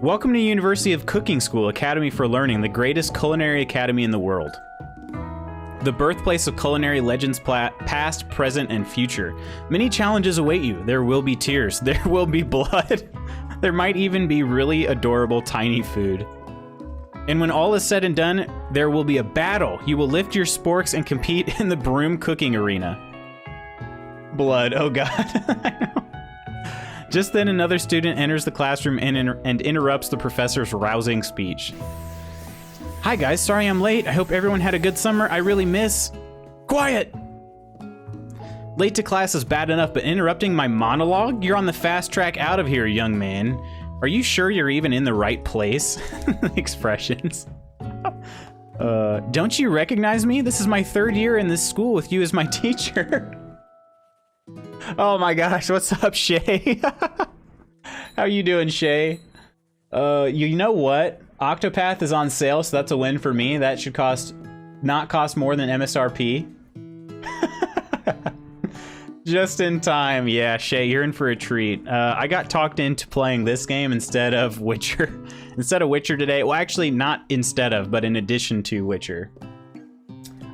Welcome to University of Cooking School Academy for Learning, the greatest culinary academy in the world. The birthplace of culinary legends past, present, and future. Many challenges await you. There will be tears. There will be blood. There might even be really adorable tiny food. And when all is said and done, there will be a battle. You will lift your sporks and compete in the broom cooking arena. Blood, oh god. I know. Just then another student enters the classroom and interrupts the professor's rousing speech. Hi guys, sorry I'm late. I hope everyone had a good summer. I really miss... Quiet! Late to class is bad enough, but interrupting my monologue? You're on the fast track out of here, young man. Are you sure you're even in the right place? Expressions. Don't you recognize me? This is my 3rd year in this school with you as my teacher. Oh my gosh, what's up, Shay? How you doing, Shay? You know what? Octopath is on sale, so that's a win for me. That should not cost more than MSRP. Just in time. Yeah, Shay, you're in for a treat. I got talked into playing this game instead of Witcher. Instead of Witcher today. Well, actually, not instead of, but in addition to Witcher.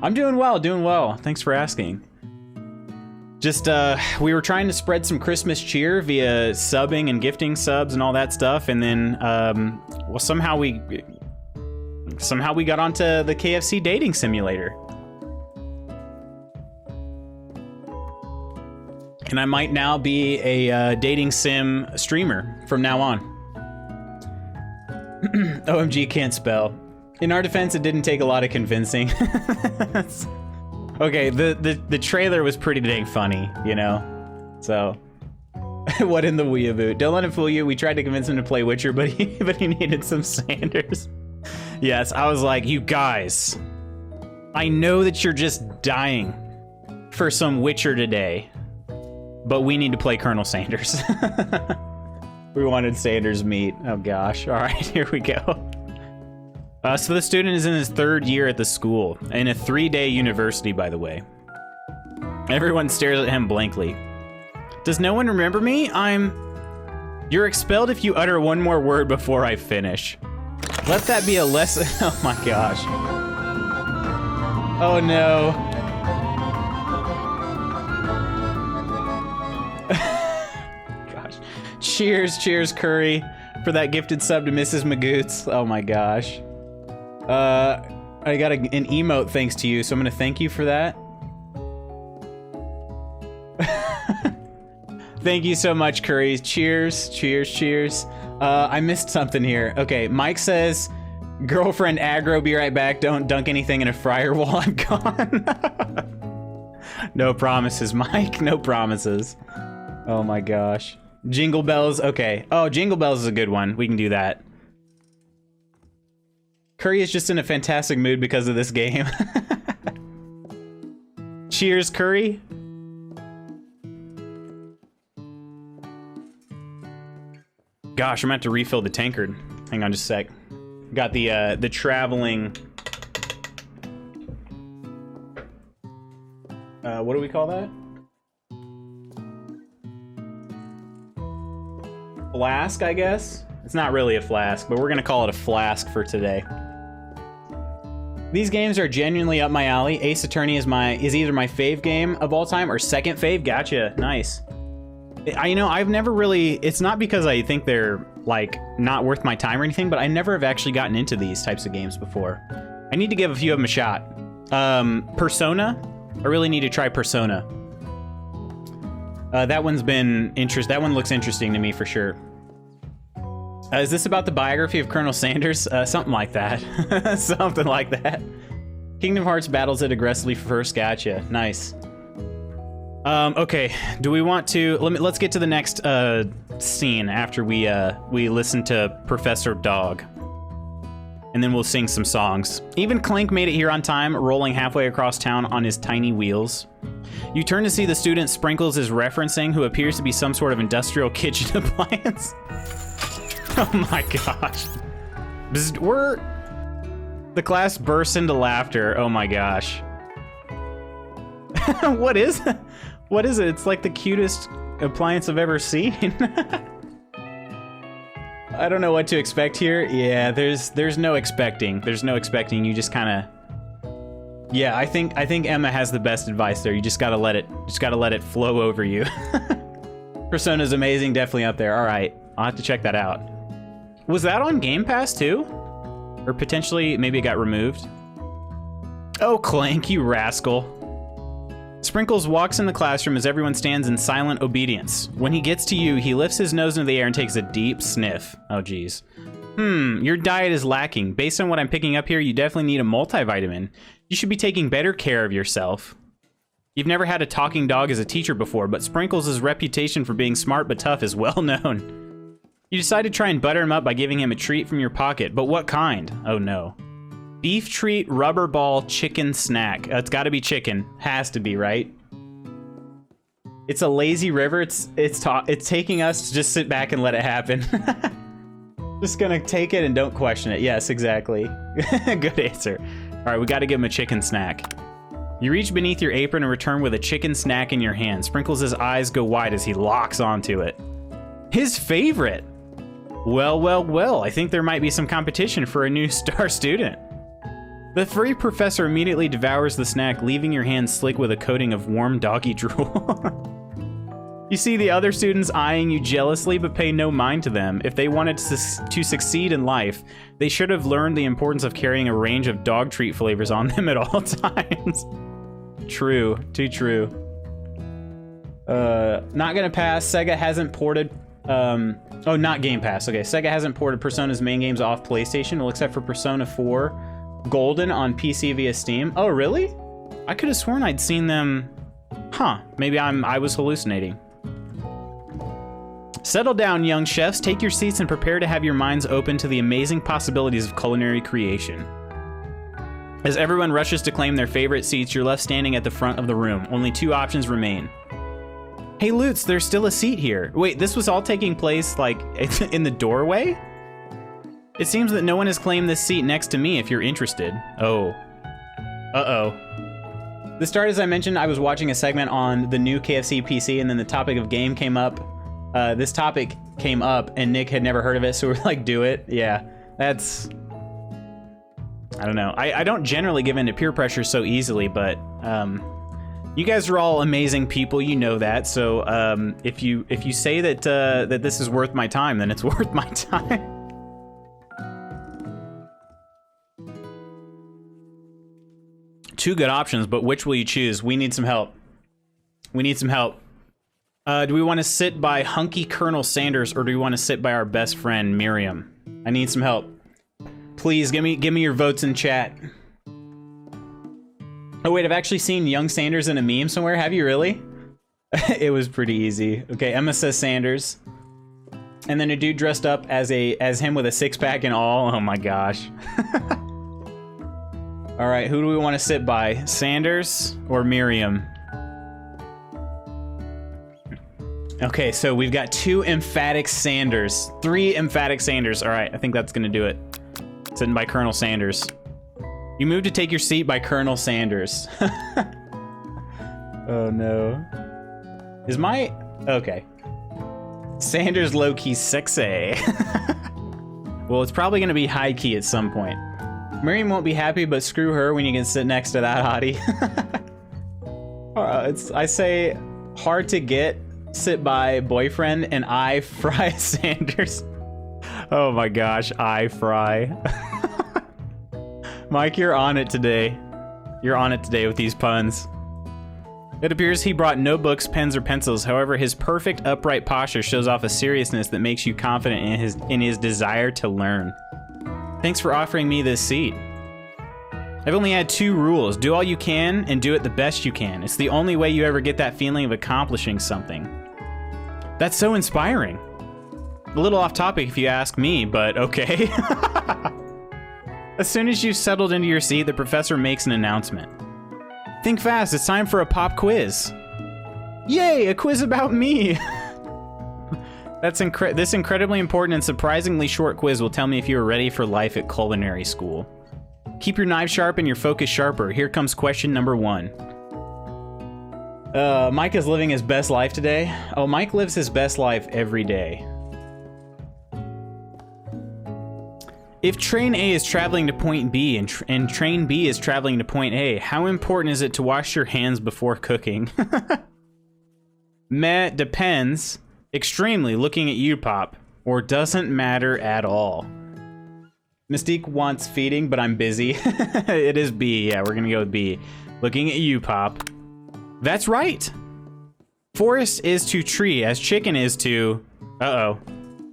I'm doing well, doing well. Thanks for asking. Just, we were trying to spread some Christmas cheer via subbing and gifting subs and all that stuff, and then, well, somehow we got onto the KFC dating simulator. And I might now be a dating sim streamer from now on. OMG can't spell. In our defense, it didn't take a lot of convincing. Okay, the trailer was pretty dang funny, you know? So, What in the weeaboo? Don't let him fool you. We tried to convince him to play Witcher, but he needed some Sanders. Yes, I was like, you guys, I know that you're just dying for some Witcher today, but we need to play Colonel Sanders. We wanted Sanders meat. Oh gosh. All right, here we go. So the student is in his 3rd year at the school, in a 3-day university, by the way. Everyone stares at him blankly. Does no one remember me? You're expelled if you utter one more word before I finish. Let that be a lesson. Oh my gosh. Oh no. Gosh. Cheers, Curry, for that gifted sub to Mrs. Magoots. Oh my gosh. I got an emote thanks to you, so I'm gonna thank you for that. Thank you so much, Curry. Cheers. I missed something here. Okay, Mike says, girlfriend aggro, be right back. Don't dunk anything in a fryer while I'm gone. No promises, Mike. No promises. Oh my gosh. Jingle bells. Okay. Oh, Jingle Bells is a good one. We can do that. Curry is just in a fantastic mood because of this game. Cheers, Curry. Gosh, I'm about to refill the tankard. Hang on just a sec. Got the traveling... what do we call that? Flask, I guess? It's not really a flask, but we're gonna call it a flask for today. These games are genuinely up my alley. Ace Attorney is either my fave game of all time or second fave. Gotcha, nice. You know, I've never really, it's not because I think they're like not worth my time or anything, but I never have actually gotten into these types of games before. I need to give a few of them a shot. Persona, I really need to try Persona. That one's been that one looks interesting to me for sure. Is this about the biography of Colonel Sanders? Something like that. Something like that. Kingdom Hearts battles it aggressively first. Gotcha. Nice. Okay. Do we want to? Let's get to the next scene after we listen to Professor Dog, and then we'll sing some songs. Even Clank made it here on time, rolling halfway across town on his tiny wheels. You turn to see the student Sprinkles is referencing, who appears to be some sort of industrial kitchen appliance. Oh my gosh. The class bursts into laughter. Oh my gosh. What is it? What is it? It's like the cutest appliance I've ever seen. I don't know what to expect here. Yeah, there's no expecting. There's no expecting. You just kind of... Yeah, I think Emma has the best advice there. You just gotta let it flow over you. Persona's amazing, definitely up there. All right, I'll have to check that out. Was that on Game Pass too? Or potentially, maybe it got removed? Oh, Clank, you rascal. Sprinkles walks in the classroom as everyone stands in silent obedience. When he gets to you, he lifts his nose into the air and takes a deep sniff. Oh, geez. Your diet is lacking. Based on what I'm picking up here, you definitely need a multivitamin. You should be taking better care of yourself. You've never had a talking dog as a teacher before, but Sprinkles' reputation for being smart but tough is well known. You decide to try and butter him up by giving him a treat from your pocket, but what kind? Oh no. Beef treat, rubber ball, chicken snack. It's gotta be chicken. Has to be, right? It's a lazy river. It's taking us to just sit back and let it happen. Just gonna take it and don't question it. Yes, exactly. Good answer. All right, we gotta give him a chicken snack. You reach beneath your apron and return with a chicken snack in your hand. Sprinkles' eyes go wide as he locks onto it. His favorite. Well, I think there might be some competition for a new star student. The furry professor immediately devours the snack, leaving your hand slick with a coating of warm doggy drool. You see the other students eyeing you jealously, but pay no mind to them. If they wanted to succeed in life, they should have learned the importance of carrying a range of dog treat flavors on them at all times. True, too true. Not gonna pass. Sega hasn't ported... Oh, not Game Pass. Okay, Sega hasn't ported Persona's main games off PlayStation, well, except for Persona 4 Golden on PC via Steam. Oh, really? I could have sworn I'd seen them... Huh, maybe I was hallucinating. Settle down, young chefs. Take your seats and prepare to have your minds open to the amazing possibilities of culinary creation. As everyone rushes to claim their favorite seats, you're left standing at the front of the room. Only 2 options remain. Hey, Lutz, there's still a seat here. Wait, this was all taking place, like, in the doorway? It seems that no one has claimed this seat next to me if you're interested. Oh. Uh-oh. The start, as I mentioned, I was watching a segment on the new KFC PC, and then the topic of game came up. This topic came up, and Nick had never heard of it, so we're like, do it. Yeah, that's... I don't know. I don't generally give in to peer pressure so easily, but you guys are all amazing people. You know that. So if you say that that this is worth my time, then it's worth my time. Two good options, but which will you choose? We need some help. We need some help. Do we want to sit by hunky Colonel Sanders, or do we want to sit by our best friend Miriam? I need some help. Please give me your votes in chat. Oh wait, I've actually seen young Sanders in a meme somewhere. Have you really? It was pretty easy. Okay, Emma says Sanders. And then a dude dressed up as him with a 6-pack and all. Oh my gosh. All right, who do we want to sit by? Sanders or Miriam? Okay, so we've got 2 emphatic Sanders. 3 emphatic Sanders. All right, I think that's gonna do it. Sitting by Colonel Sanders. You moved to take your seat by Colonel Sanders. Oh no. Is my... Okay. Sanders low-key sexy. Well, it's probably gonna be high-key at some point. Miriam won't be happy, but screw her when you can sit next to that hottie. I say hard to get, sit by boyfriend, and I fry Sanders. Oh my gosh, I fry. Mike, you're on it today. You're on it today with these puns. It appears he brought no books, pens, or pencils. However, his perfect upright posture shows off a seriousness that makes you confident in his desire to learn. Thanks for offering me this seat. I've only had 2 rules. Do all you can and do it the best you can. It's the only way you ever get that feeling of accomplishing something. That's so inspiring. A little off topic if you ask me, but okay. As soon as you've settled into your seat, the professor makes an announcement. Think fast, it's time for a pop quiz. Yay, a quiz about me. This incredibly important and surprisingly short quiz will tell me if you are ready for life at culinary school. Keep your knife sharp and your focus sharper. Here comes question number 1. Mike is living his best life today. Oh, Mike lives his best life every day. If train A is traveling to point B and train B is traveling to point A, how important is it to wash your hands before cooking? Meh, depends. Extremely, looking at you, Pop. Or doesn't matter at all. Mystique wants feeding, but I'm busy. It is B, yeah, we're gonna go with B. Looking at you, Pop. That's right! Forest is to tree, as chicken is to... Uh-oh.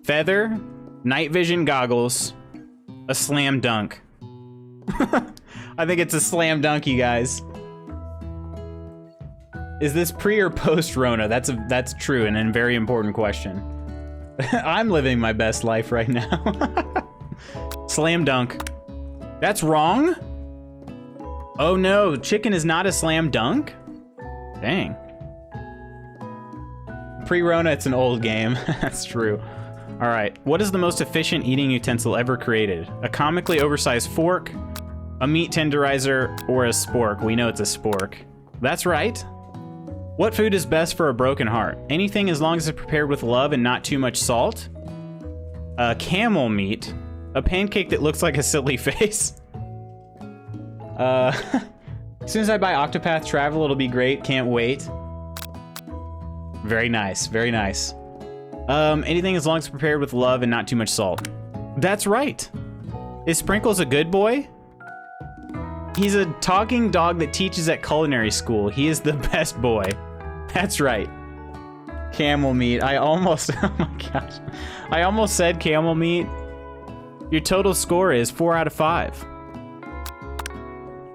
Feather, night vision goggles, a slam dunk. I think it's a slam dunk, you guys. Is this pre or post Rona? That's true and a very important question. I'm living my best life right now. Slam dunk. That's wrong? Oh no, chicken is not a slam dunk? Dang. Pre-Rona, it's an old game. That's true. All right, what is the most efficient eating utensil ever created? A comically oversized fork, a meat tenderizer, or a spork? We know it's a spork. That's right. What food is best for a broken heart? Anything as long as it's prepared with love and not too much salt. Camel meat. A pancake that looks like a silly face. As soon as I buy Octopath Travel, it'll be great. Can't wait. Very nice, very nice. Anything as long as it's prepared with love and not too much salt. That's right. Is Sprinkles a good boy? He's a talking dog that teaches at culinary school. He is the best boy. That's right. Camel meat. I almost, oh my gosh. I almost said camel meat. Your total score is 4 out of 5.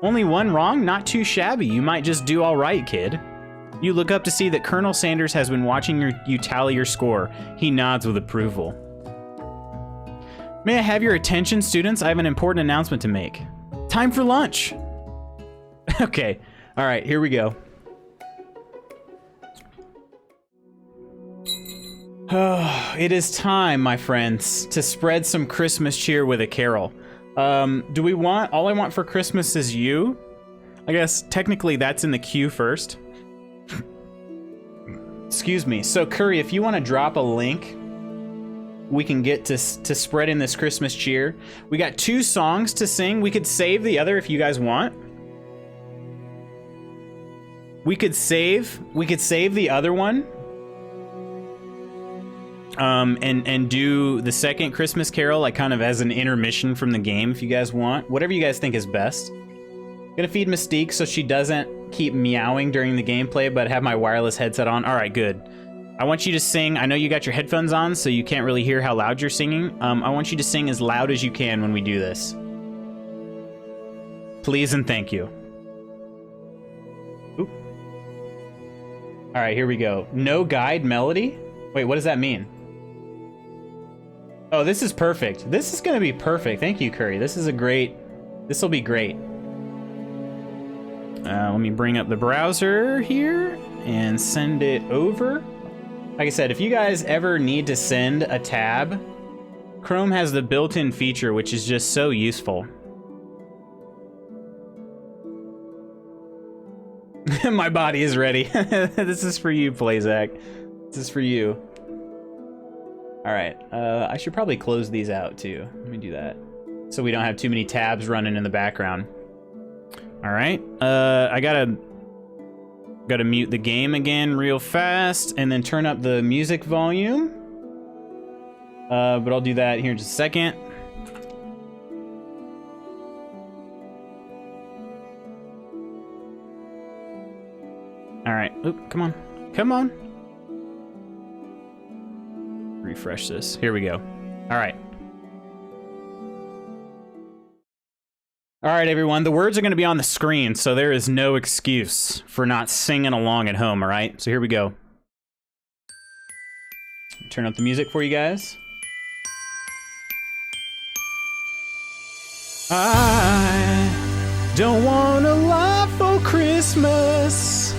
Only 1 wrong? Not too shabby. You might just do all right, kid. You look up to see that Colonel Sanders has been watching you tally your score. He nods with approval. May I have your attention, students? I have an important announcement to make. Time for lunch! Okay, alright, here we go. Oh, it is time, my friends, to spread some Christmas cheer with a carol. Do we want... All I Want for Christmas Is You? I guess technically that's in the queue first. Excuse me. So, Curry, if you want to drop a link, we can get to spread in this Christmas cheer. We got 2 songs to sing. We could save the other if you guys want. We could save the other one. And do the second Christmas Carol, like kind of as an intermission from the game if you guys want. Whatever you guys think is best. Gonna feed Mystique so she doesn't keep meowing during the gameplay, but have my wireless headset on. Alright, good. I want you to sing. I know you got your headphones on, so you can't really hear how loud you're singing. I want you to sing as loud as you can when we do this. Please and thank you. Oop. Alright, here we go. No guide melody? Wait, what does that mean? Oh, this is perfect. This is gonna be perfect. Thank you, Curry. This will be great. Let me bring up the browser here and send it over. Like I said, if you guys ever need to send a tab, Chrome has the built-in feature, which is just so useful. My body is ready. This is for you, Playzak. This is for you. Alright, I should probably close these out too. Let me do that. So we don't have too many tabs running in the background. Alright, I gotta mute the game again real fast and then turn up the music volume. But I'll do that here in just a second. Alright, oop, come on. Come on. Refresh this. Here we go. Alright. Alright, everyone. The words are going to be on the screen, so there is no excuse for not singing along at home, alright? So here we go. Turn up the music for you guys. I don't want a lot for Christmas.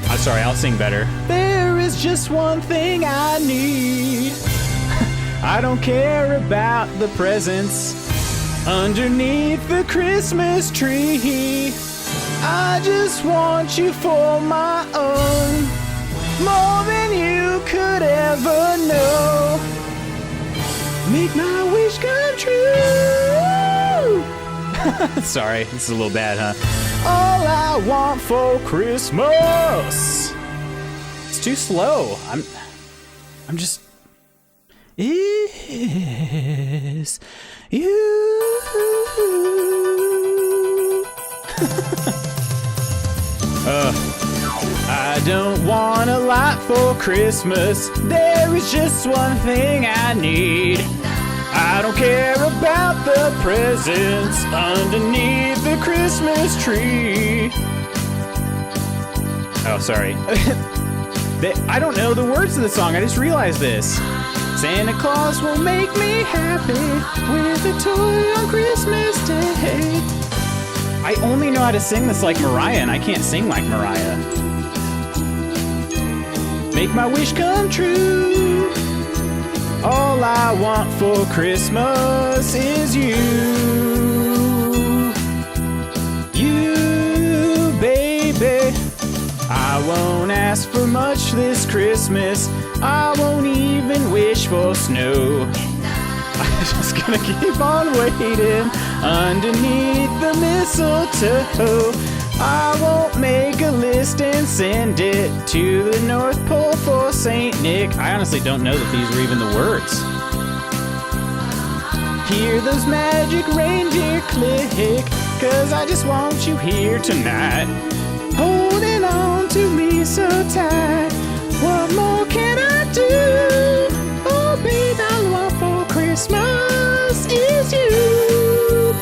I'm sorry, I'll sing better. There is just one thing I need. I don't care about the presents underneath the Christmas tree. I just want you for my own, more than you could ever know. Make my wish come true. Sorry, this is a little bad, huh? All I want for Christmas. It's too slow. I'm just... Is you. I don't want a lot for Christmas. There is just one thing I need. I don't care about the presents underneath the Christmas tree. Oh, sorry. I don't know the words of the song. I just realized this. Santa Claus will make me happy with a toy on Christmas Day. I only know how to sing this like Mariah, and I can't sing like Mariah. Make my wish come true. All I want for Christmas is you. You, baby. I won't ask for much this Christmas. I won't even wish for snow. I'm just gonna keep on waiting underneath the mistletoe. I won't make a list and send it to the North Pole for Saint Nick. I honestly don't know that these are even the words. Hear those magic reindeer click, 'cause I just want you here tonight, holding on to me so tight. What more can I do? Oh, babe, all I want for Christmas is you.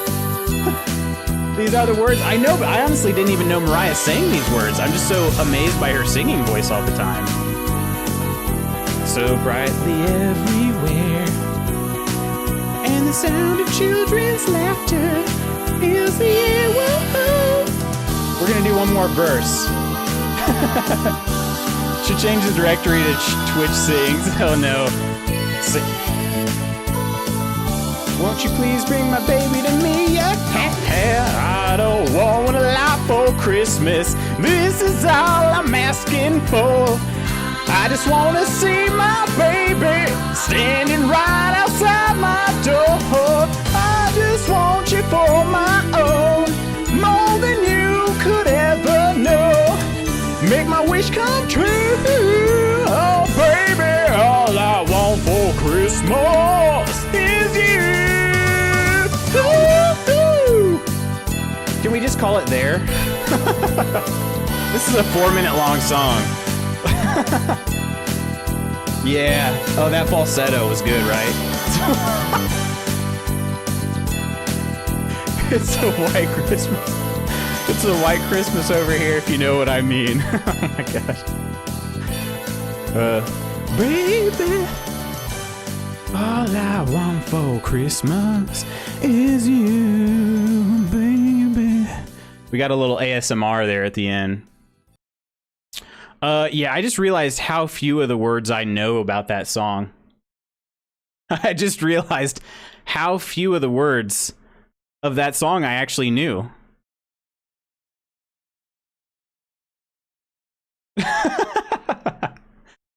these are the words. I know, but I honestly didn't even know Mariah sang these words. I'm just so amazed by her singing voice all the time. So brightly everywhere, and the sound of children's laughter fills the air. Woo-hoo. We're gonna do one more verse. Should change the directory to Twitch Sings. Oh no. Won't you please bring my baby to me? I don't want a lot for Christmas. This is all I'm asking for. I just want to see my baby standing right outside my door. I just want you for my own, more than you could ever know. Make my wish come true. Oh baby, all I want for Christmas is you. Ooh. Can we just call it there? This is a 4-minute long song. Yeah. Oh, that falsetto was good, right? It's a white Christmas. It's a white Christmas over here, if you know what I mean. Oh my gosh. Baby, all I want for Christmas is you, baby. We got a little ASMR there at the end. Yeah, I just realized how few of the words I know about that song. I just realized how few of the words of that song I actually knew.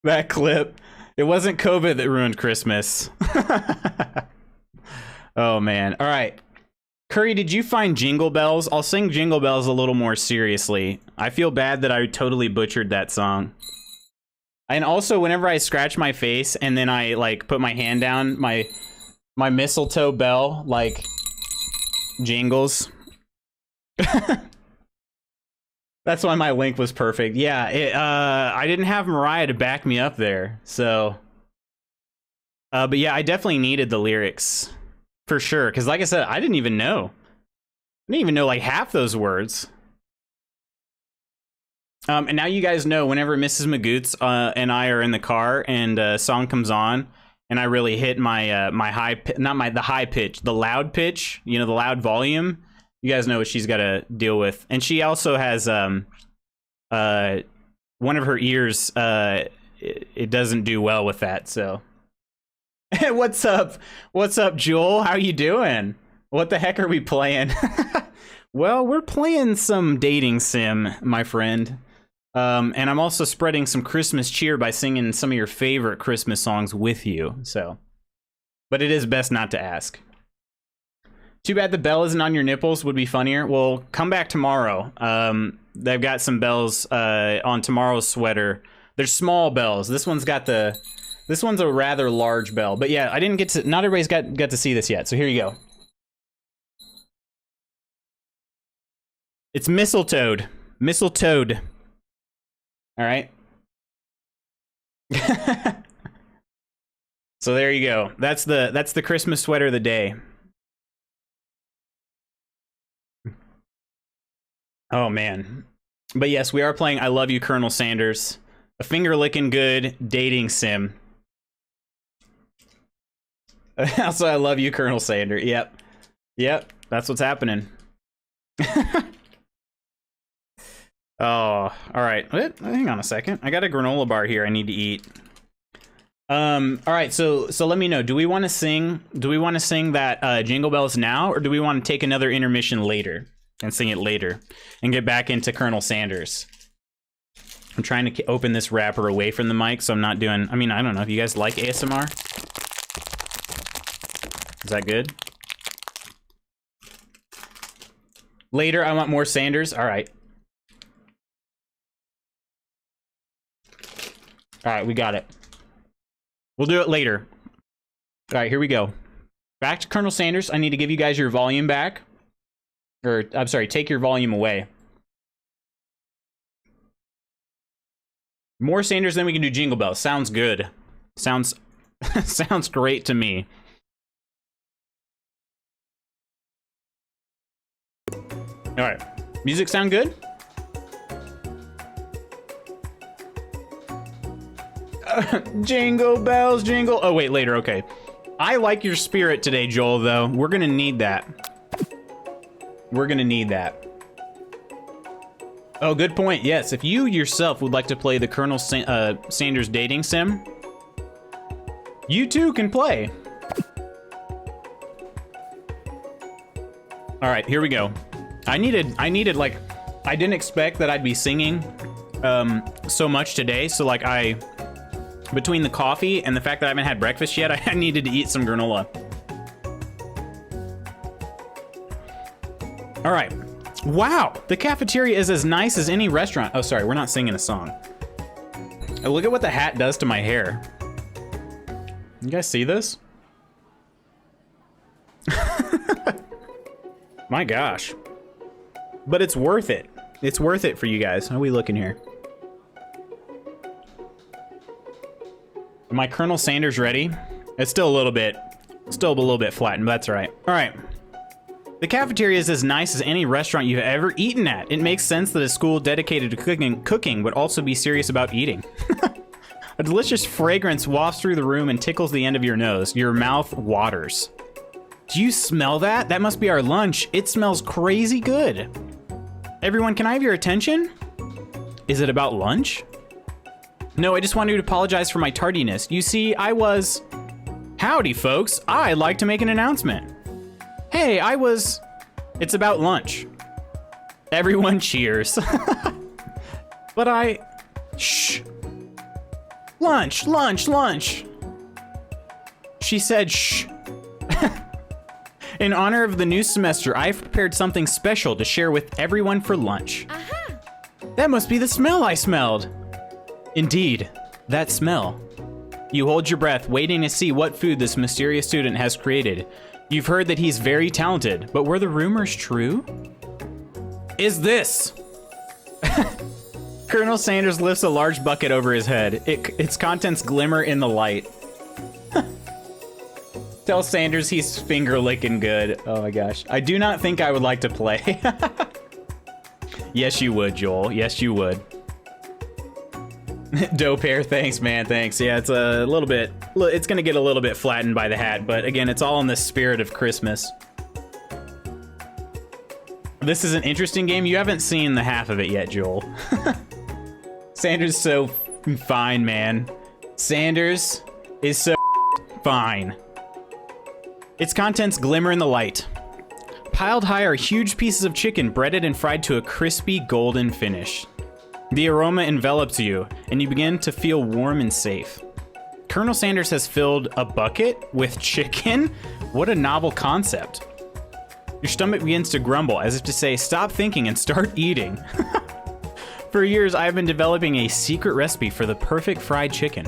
That clip. It wasn't COVID that ruined Christmas. Oh, man. All right. Curry, did you find Jingle Bells? I'll sing Jingle Bells a little more seriously. I feel bad that I totally butchered that song. And also, whenever I scratch my face and then I, like, put my hand down, my mistletoe bell, like, jingles. That's why my link was perfect. Yeah, I didn't have Mariah to back me up there, so... but yeah, I definitely needed the lyrics. For sure, because like I said, I didn't even know. I didn't even know like half those words. And now you guys know whenever Mrs. Magoots and I are in the car and a song comes on and I really hit my my high, not the high pitch, the loud pitch, you know, the loud volume, you guys know what she's got to deal with. And she also has one of her ears, it doesn't do well with that, so. What's up? What's up, Jewel? How you doing? What the heck are we playing? Well, we're playing some dating sim, my friend. And I'm also spreading some Christmas cheer by singing some of your favorite Christmas songs with you, so. But it is best not to ask. Too bad the bell isn't on your nipples, would be funnier. Well, come back tomorrow. They've got some bells on tomorrow's sweater. They're small bells. This one's got the... This one's a rather large bell, but yeah, I didn't get to, not everybody's got to see this yet, so here you go. It's mistletoed. Mistletoed. All right. So there you go. That's the Christmas sweater of the day. Oh man. But yes, we are playing I Love You, Colonel Sanders. A finger-licking good dating sim. Also, I love you, Colonel Sanders. Yep. Yep, that's what's happening. Oh, all right. Hang on a second. I got a granola bar here I need to eat. All right, so let me know. Do we want to sing that Jingle Bells now, or do we want to take another intermission later and sing it later and get back into Colonel Sanders? I'm trying to open this wrapper away from the mic, so I'm not doing... I mean, I don't know if you guys like ASMR. Is that good? Later, I want more Sanders. All right. All right, we got it. We'll do it later. All right, here we go. Back to Colonel Sanders. I need to give you guys your volume back. Or, I'm sorry, take your volume away. More Sanders, then we can do Jingle Bells. Sounds good. Sounds sounds great to me. All right. Music sound good? Jingle bells, jingle. Oh, wait, later. Okay. I like your spirit today, Joel, though. We're going to need that. We're going to need that. Oh, good point. Yes, if you yourself would like to play the Colonel Sanders dating sim, you too can play. All right, here we go. I needed like, I didn't expect that I'd be singing so much today. So like between the coffee and the fact that I haven't had breakfast yet, I needed to eat some granola. All right. Wow, the cafeteria is as nice as any restaurant. Oh, sorry, we're not singing a song. Oh, look at what the hat does to my hair. You guys see this? My gosh. But it's worth it. It's worth it for you guys. How are we looking here? Am my Colonel Sanders ready? It's still a little bit flattened, but that's all right. All right. The cafeteria is as nice as any restaurant you've ever eaten at. It makes sense that a school dedicated to cooking would also be serious about eating. A delicious fragrance wafts through the room and tickles the end of your nose. Your mouth waters. Do you smell that? That must be our lunch. It smells crazy good. Everyone, can I have your attention? Is it about lunch? No, I just wanted to apologize for my tardiness. You see, Howdy, folks. I'd like to make an announcement. Hey, It's about lunch. Everyone cheers. But Shh. Lunch, lunch, lunch. She said shh. In honor of the new semester, I've prepared something special to share with everyone for lunch. Aha! That must be the smell I smelled. Indeed, that smell. You hold your breath, waiting to see what food this mysterious student has created. You've heard that he's very talented, but were the rumors true? Is this? Colonel Sanders lifts a large bucket over his head. Its contents glimmer in the light. Tell Sanders he's finger licking good. Oh my gosh. I do not think I would like to play. Yes, you would, Joel. Yes, you would. Dope hair. Thanks, man. Thanks. Yeah, it's a little bit... It's going to get a little bit flattened by the hat, but again, it's all in the spirit of Christmas. This is an interesting game. You haven't seen the half of it yet, Joel. Sanders is so fine, man. Sanders is so fine. Its contents glimmer in the light. Piled high are huge pieces of chicken breaded and fried to a crispy golden finish. The aroma envelops you, and you begin to feel warm and safe. Colonel Sanders has filled a bucket with chicken? What a novel concept. Your stomach begins to grumble, as if to say, stop thinking and start eating. For years, I have been developing a secret recipe for the perfect fried chicken.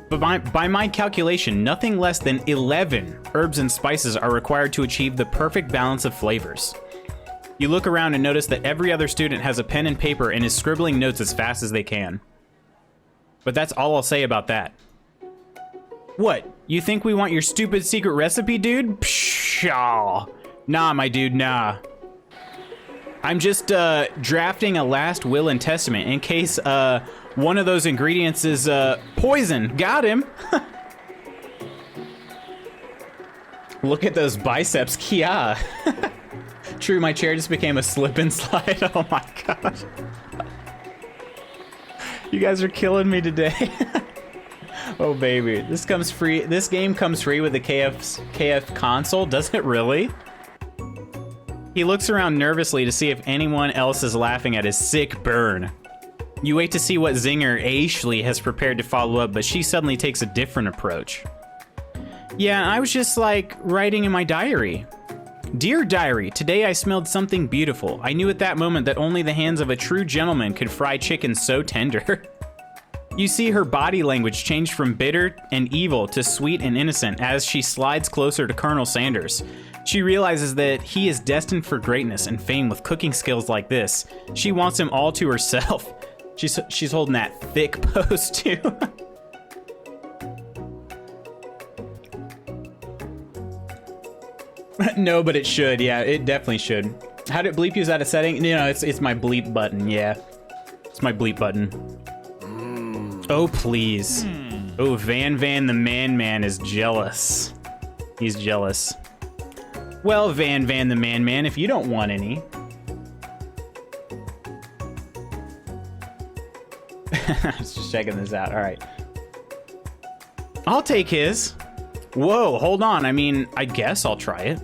But by my calculation, nothing less than 11 herbs and spices are required to achieve the perfect balance of flavors. You look around and notice that every other student has a pen and paper and is scribbling notes as fast as they can. But that's all I'll say about that. What? You think we want your stupid secret recipe, dude? Pshaw. Nah, my dude, nah. I'm just drafting a last will and testament in case one of those ingredients is poison. Got him. Look at those biceps, Kia. True, my chair just became a slip and slide. Oh my gosh. You guys are killing me today. Oh baby, this comes free. This game comes free with the KF console. Does it really? He looks around nervously to see if anyone else is laughing at his sick burn. You wait to see what zinger Ashley has prepared to follow up, but she suddenly takes a different approach. Yeah, I was just like writing in my diary. Dear diary, today I smelled something beautiful. I knew at that moment that only the hands of a true gentleman could fry chicken so tender. You see her body language change from bitter and evil to sweet and innocent as she slides closer to Colonel Sanders. She realizes that he is destined for greatness and fame with cooking skills like this. She wants him all to herself. She's holding that thick pose too. No, but it should. Yeah, it definitely should. How did bleep use out of setting? You know, it's my bleep button, yeah. It's my bleep button. Oh, please. Oh, Van the Man is jealous. He's jealous. Well, Van the Man, if you don't want any. Just checking this out. All right. I'll take his. Whoa, hold on. I mean, I guess I'll try it.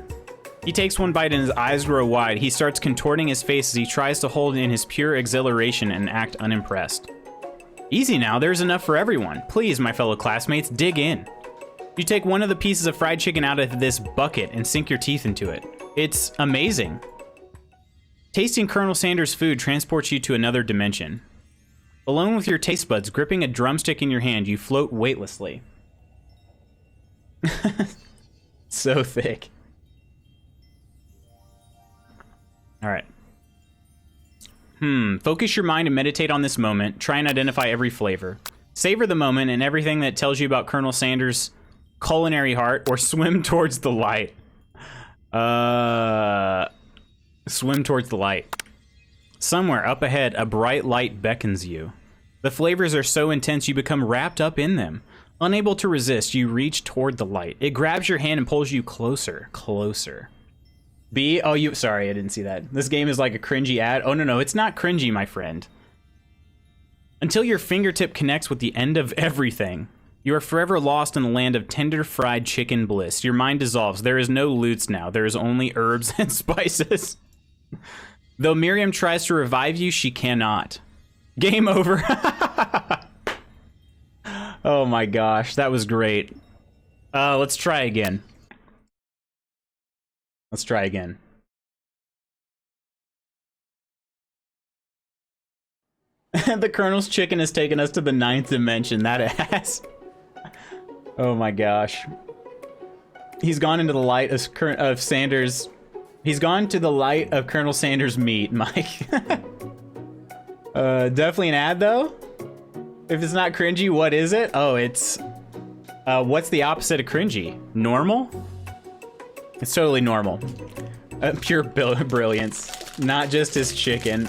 He takes one bite and his eyes grow wide. He starts contorting his face as he tries to hold in his pure exhilaration and act unimpressed. Easy now, there's enough for everyone. Please, my fellow classmates, dig in. You take one of the pieces of fried chicken out of this bucket and sink your teeth into it. It's amazing. Tasting Colonel Sanders' food transports you to another dimension. Alone with your taste buds, gripping a drumstick in your hand, you float weightlessly. So thick. All right. Focus your mind and meditate on this moment. Try and identify every flavor. Savor the moment and everything that tells you about Colonel Sanders' culinary heart, or swim towards the light. Swim towards the light. Somewhere up ahead, a bright light beckons you. The flavors are so intense you become wrapped up in them. Unable to resist, you reach toward the light. It grabs your hand and pulls you closer, closer. B? Oh, sorry, I didn't see that. This game is like a cringy ad. Oh, no, it's not cringy, my friend. Until your fingertip connects with the end of everything, you are forever lost in the land of tender fried chicken bliss. Your mind dissolves. There is no loots now. There is only herbs and spices. Though Miriam tries to revive you, she cannot. Game over. Oh my gosh, that was great. Let's try again. Let's try again. The Colonel's chicken has taken us to the 9th dimension. That ass. Oh my gosh. He's gone into the light of Sanders. He's gone to the light of Colonel Sanders' meat, Mike. Definitely an ad, though. If it's not cringy, what is it? Oh, it's... what's the opposite of cringy? Normal? It's totally normal. Pure brilliance. Not just his chicken.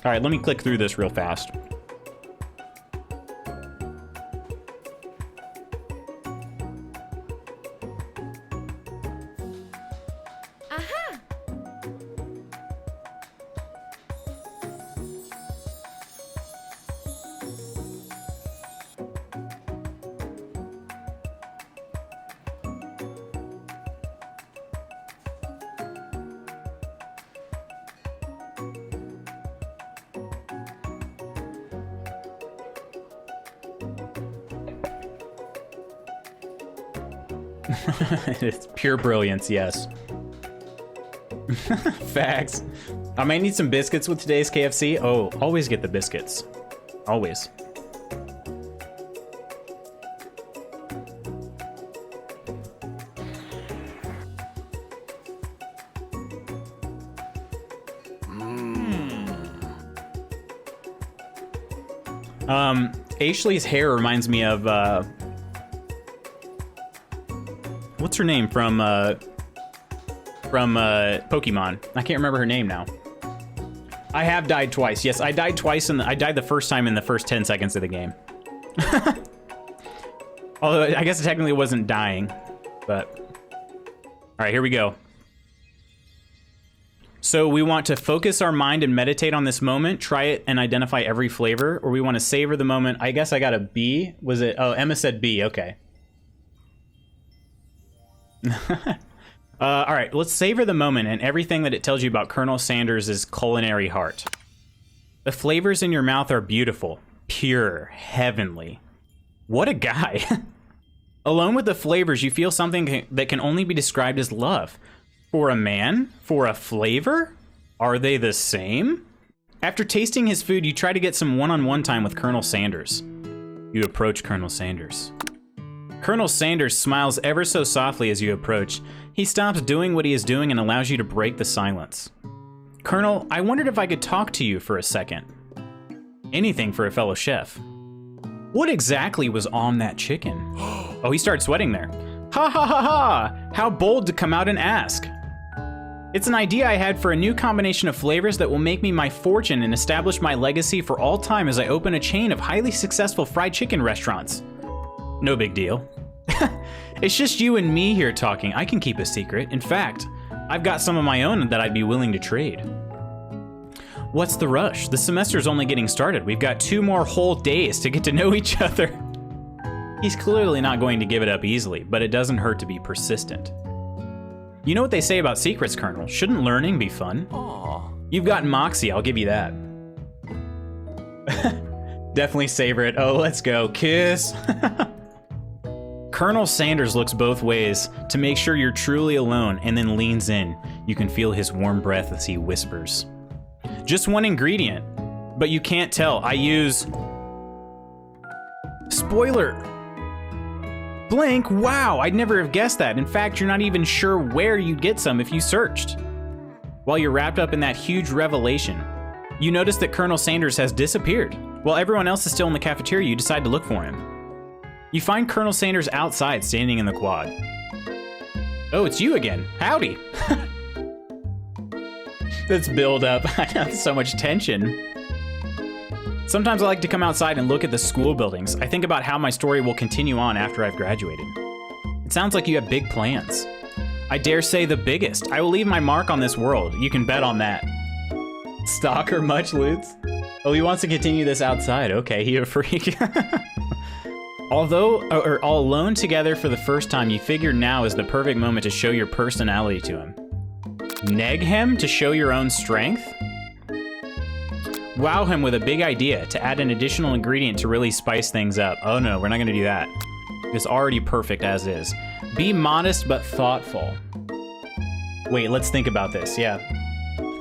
All right, let me click through this real fast. It's pure brilliance, yes. Facts. I might need some biscuits with today's KFC. Oh, always get the biscuits. Always. Ashley's hair reminds me of, what's her name from Pokemon? I can't remember her name now. I have died twice. Yes, I died twice, and I died the first time in the first 10 seconds of the game. Although, I guess it technically wasn't dying, but... Alright, here we go. So we want to focus our mind and meditate on this moment, try it and identify every flavor, or we want to savor the moment. I guess I got a B. Was it? Oh, Emma said B. Okay. All right, let's savor the moment and everything that it tells you about Colonel Sanders' culinary heart. The flavors in your mouth are beautiful, pure, heavenly. What a guy. Alone with the flavors, you feel something that can only be described as love. For a man? For a flavor? Are they the same? After tasting his food, you try to get some one-on-one time with Colonel Sanders. You approach Colonel Sanders. Colonel Sanders smiles ever so softly as you approach. He stops doing what he is doing and allows you to break the silence. Colonel, I wondered if I could talk to you for a second. Anything for a fellow chef. What exactly was on that chicken? Oh, he started sweating there. Ha ha ha ha! How bold to come out and ask. It's an idea I had for a new combination of flavors that will make me my fortune and establish my legacy for all time as I open a chain of highly successful fried chicken restaurants. No big deal. It's just you and me here talking. I can keep a secret. In fact, I've got some of my own that I'd be willing to trade. What's the rush? The semester's only getting started. We've got 2 more whole days to get to know each other. He's clearly not going to give it up easily, but it doesn't hurt to be persistent. You know what they say about secrets, Colonel? Shouldn't learning be fun? Aww. You've got moxie, I'll give you that. Definitely savor it. Oh, let's go. Kiss. Colonel Sanders looks both ways to make sure you're truly alone and then leans in. You can feel his warm breath as he whispers. Just one ingredient, but you can't tell. I use... Spoiler! Blank, wow, I'd never have guessed that. In fact, you're not even sure where you'd get some if you searched. While you're wrapped up in that huge revelation, you notice that Colonel Sanders has disappeared. While everyone else is still in the cafeteria, you decide to look for him. You find Colonel Sanders outside, standing in the quad. Oh, it's you again. Howdy. Let's build up. I know, so much tension. Sometimes I like to come outside and look at the school buildings. I think about how my story will continue on after I've graduated. It sounds like you have big plans. I dare say the biggest. I will leave my mark on this world. You can bet on that. Stalker much, Lutz? Oh, he wants to continue this outside. Okay, he a freak. Although, or all alone together for the first time, you figure now is the perfect moment to show your personality to him. Neg him to show your own strength? Wow him with a big idea to add an additional ingredient to really spice things up. Oh no, we're not gonna do that. It's already perfect as is. Be modest but thoughtful. Wait, let's think about this, yeah.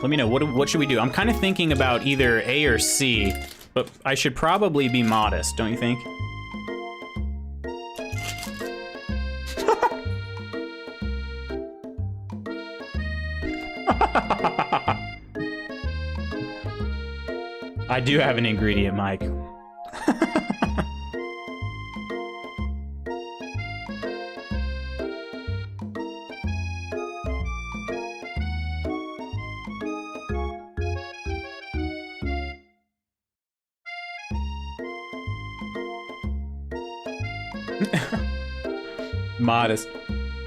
Let me know, what should we do? I'm kind of thinking about either A or C, but I should probably be modest, don't you think? I do have an ingredient, Mike. Modest.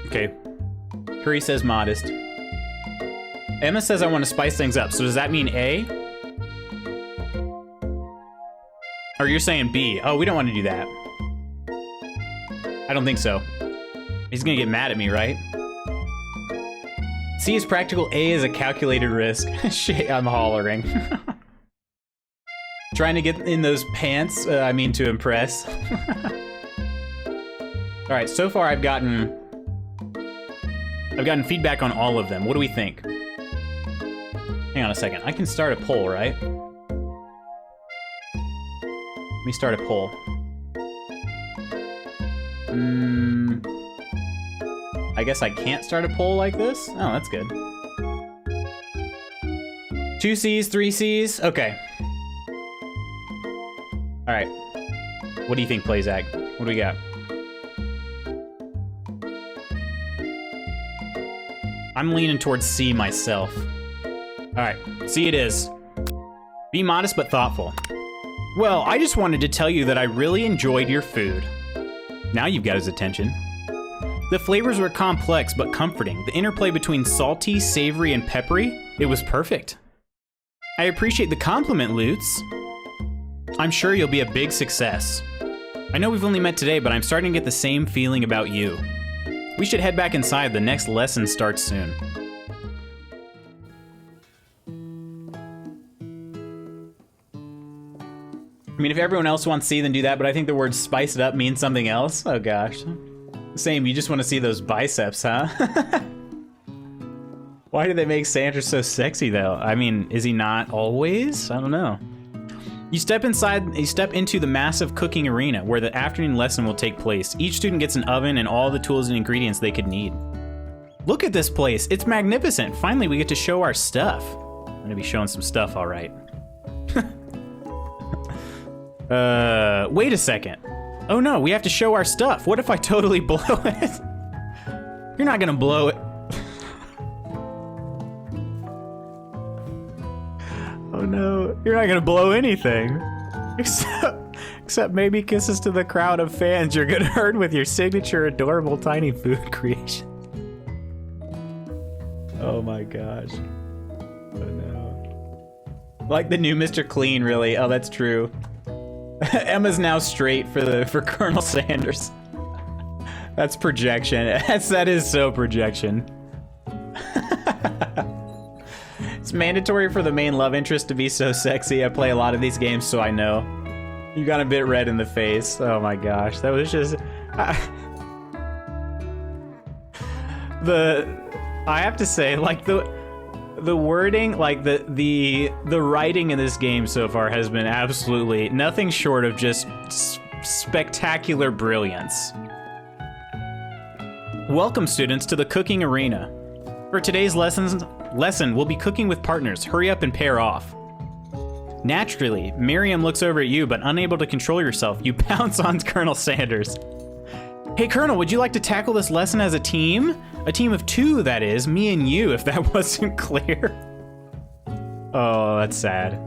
Okay. Curry says modest. Emma says I want to spice things up. So does that mean A? Or you're saying B? Oh, we don't want to do that. I don't think so. He's gonna get mad at me, right? C is practical, A is a calculated risk. Shit, I'm hollering. Trying to get in those pants, I mean to impress. All right, so far I've gotten feedback on all of them. What do we think? Hang on a second, I can start a poll, right? Let me start a poll. I guess I can't start a poll like this? Oh, that's good. 2 C's, 3 C's? Okay. All right. What do you think, Playzak? What do we got? I'm leaning towards C myself. All right, C it is. Be modest but thoughtful. Well, I just wanted to tell you that I really enjoyed your food. Now you've got his attention. The flavors were complex but comforting. The interplay between salty, savory, and peppery, it was perfect. I appreciate the compliment, Lutz. I'm sure you'll be a big success. I know we've only met today, but I'm starting to get the same feeling about you. We should head back inside. The next lesson starts soon. I mean, if everyone else wants C, then do that, but I think the word spice it up means something else. Oh gosh. Same, you just want to see those biceps, huh? Why do they make Sanders so sexy, though? I mean, is he not always? I don't know. You step into the massive cooking arena where the afternoon lesson will take place. Each student gets an oven and all the tools and ingredients they could need. Look at this place, it's magnificent. Finally, we get to show our stuff. I'm gonna be showing some stuff, all right. Wait a second. Oh no, we have to show our stuff. What if I totally blow it? You're not gonna blow it. Oh no, you're not gonna blow anything. Except maybe kisses to the crowd of fans you're gonna earn with your signature adorable tiny food creation. Oh my gosh. Oh no. Like the new Mr. Clean, really. Oh, that's true. Emma's now straight for Colonel Sanders. That's projection. That is so projection. It's mandatory for the main love interest to be so sexy. I play a lot of these games, so I know. You got a bit red in the face. Oh my gosh, that was just... I have to say, like, the wording, like, the writing in this game so far has been absolutely nothing short of just spectacular brilliance. Welcome, students, to the cooking arena. For today's lesson, we'll be cooking with partners. Hurry up and pair off. Naturally, Miriam looks over at you, but unable to control yourself, you pounce on Colonel Sanders. Hey, Colonel, would you like to tackle this lesson as a team? A team of 2, that is, me and you, if that wasn't clear. Oh, that's sad.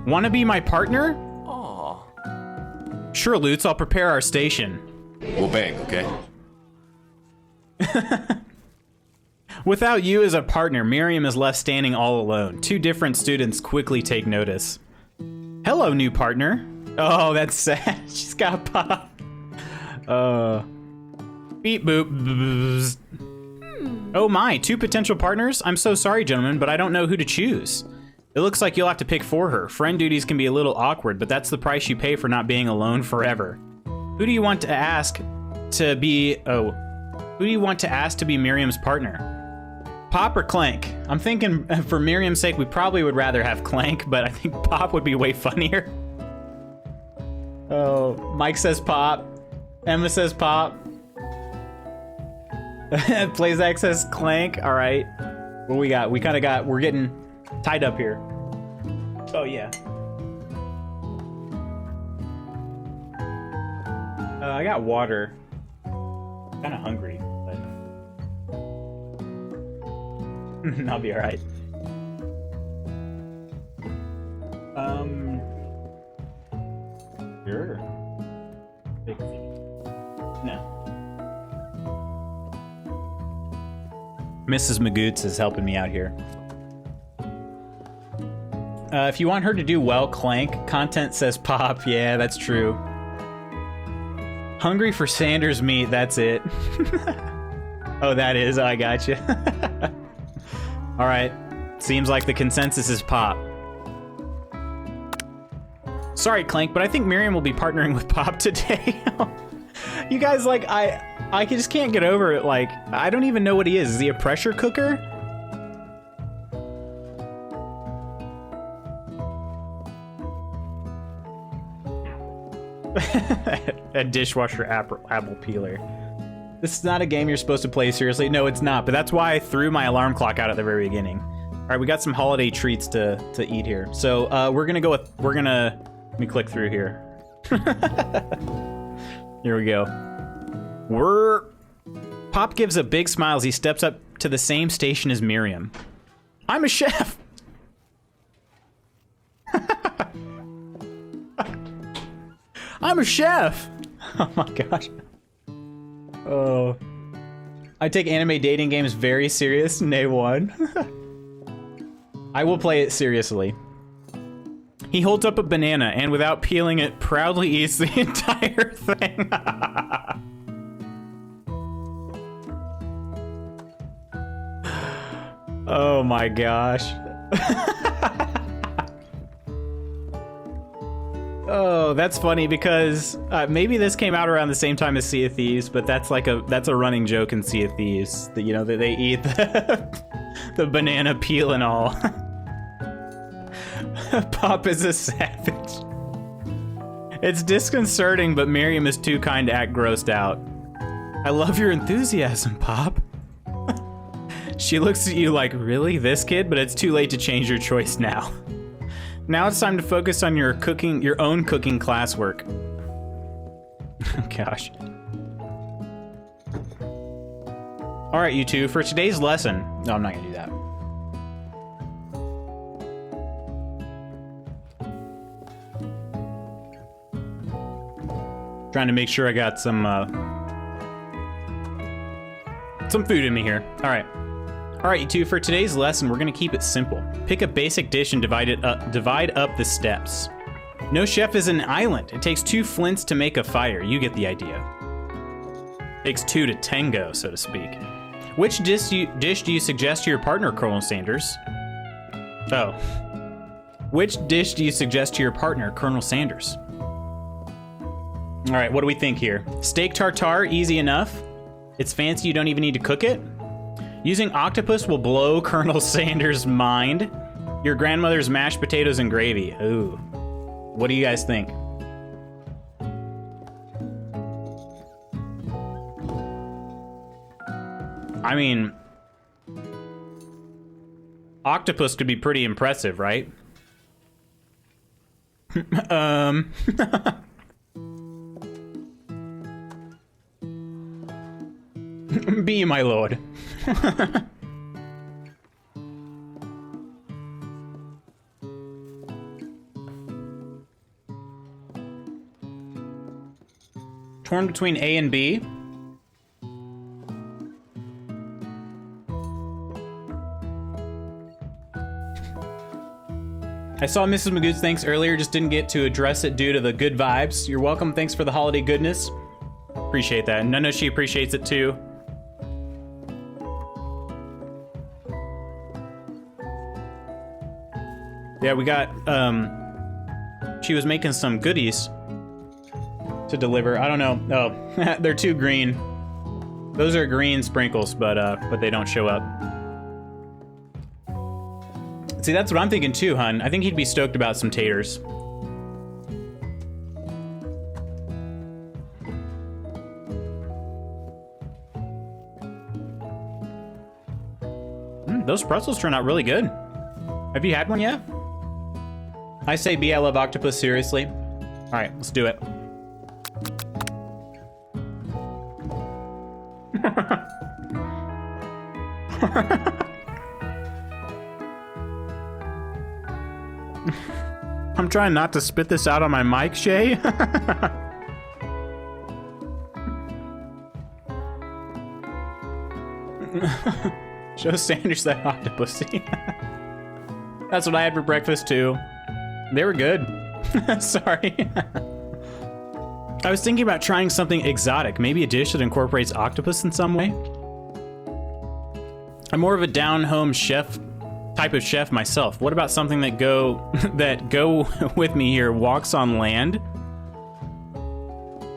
Wanna be my partner? Aw. Sure, Lutz, I'll prepare our station. We'll bang, okay? Without you as a partner, Miriam is left standing all alone. 2 different students quickly take notice. Hello, new partner. Oh, that's sad. She's got pop. Beep boop. Bzz. Oh my, 2 potential partners? I'm so sorry, gentlemen, but I don't know who to choose. It looks like you'll have to pick for her. Friend duties can be a little awkward, but that's the price you pay for not being alone forever. Who do you want to ask to be... Oh. Who do you want to ask to be Miriam's partner? Pop or Clank? I'm thinking for Miriam's sake, we probably would rather have Clank, but I think Pop would be way funnier. Oh, Mike says Pop. Emma says Pop. Playzack says Clank. All right. What we got? We're getting tied up here. Oh, yeah. I got water. Kind of hungry, but I'll be all right. Sure. Big thing. No. Mrs. Magoots is helping me out here. If you want her to do well, Clank. Content says Pop. Yeah, that's true. Hungry for Sanders meat, that's it. Oh, that is? Oh, I gotcha. Alright. Seems like the consensus is Pop. Sorry, Clank, but I think Miriam will be partnering with Pop today. You guys, like, I just can't get over it. Like, I don't even know what he is. Is he a pressure cooker? A dishwasher apple peeler. This is not a game you're supposed to play seriously. No, it's not, but that's why I threw my alarm clock out at the very beginning. All right, we got some holiday treats to eat here. So we're gonna let me click through here. Here we go. Pop gives a big smile as he steps up to the same station as Miriam. I'm a chef. I'm a chef! Oh my gosh. Oh. I take anime dating games very serious, nay one. I will play it seriously. He holds up a banana and without peeling it, proudly eats the entire thing. Oh my gosh. Oh, that's funny because maybe this came out around the same time as Sea of Thieves, but that's a running joke in Sea of Thieves that, you know, that they eat the banana peel and all. Pop is a savage. It's disconcerting, but Miriam is too kind to act grossed out. I love your enthusiasm, Pop. She looks at you like, really, this kid? But it's too late to change your choice now. Now it's time to focus on your own cooking classwork. Gosh. All right, you two, for today's lesson... No, I'm not going to do that. Trying to make sure I got some food in me here. All right. All right, you two, for today's lesson, we're going to keep it simple. Pick a basic dish and divide up the steps. No chef is an island. It takes 2 flints to make a fire. You get the idea. It takes 2 to tango, so to speak. Which dish do you suggest to your partner, Colonel Sanders? Oh. Which dish do you suggest to your partner, Colonel Sanders? All right, what do we think here? Steak tartare, easy enough. It's fancy, you don't even need to cook it. Using octopus will blow Colonel Sanders' mind. Your grandmother's mashed potatoes and gravy. Ooh. What do you guys think? I mean, octopus could be pretty impressive, right? Be my lord. Torn between A and B. I saw Mrs. Magoo's thanks earlier, just didn't get to address it due to the good vibes. You're welcome, thanks for the holiday goodness. Appreciate that. And I know she appreciates it too. Yeah, we got, she was making some goodies to deliver. I don't know. Oh, they're too green. Those are green sprinkles, but they don't show up. See, that's what I'm thinking too, hun. I think he'd be stoked about some taters. Those pretzels turn out really good. Have you had one yet? I say B, I love octopus, seriously. All right, let's do it. I'm trying not to spit this out on my mic, Shay. Show Sanders that octopusy. That's what I had for breakfast too. They were good. Sorry. I was thinking about trying something exotic, maybe a dish that incorporates octopus in some way. I'm more of a down-home chef type of chef myself. What about something that go with me here? Walks on land.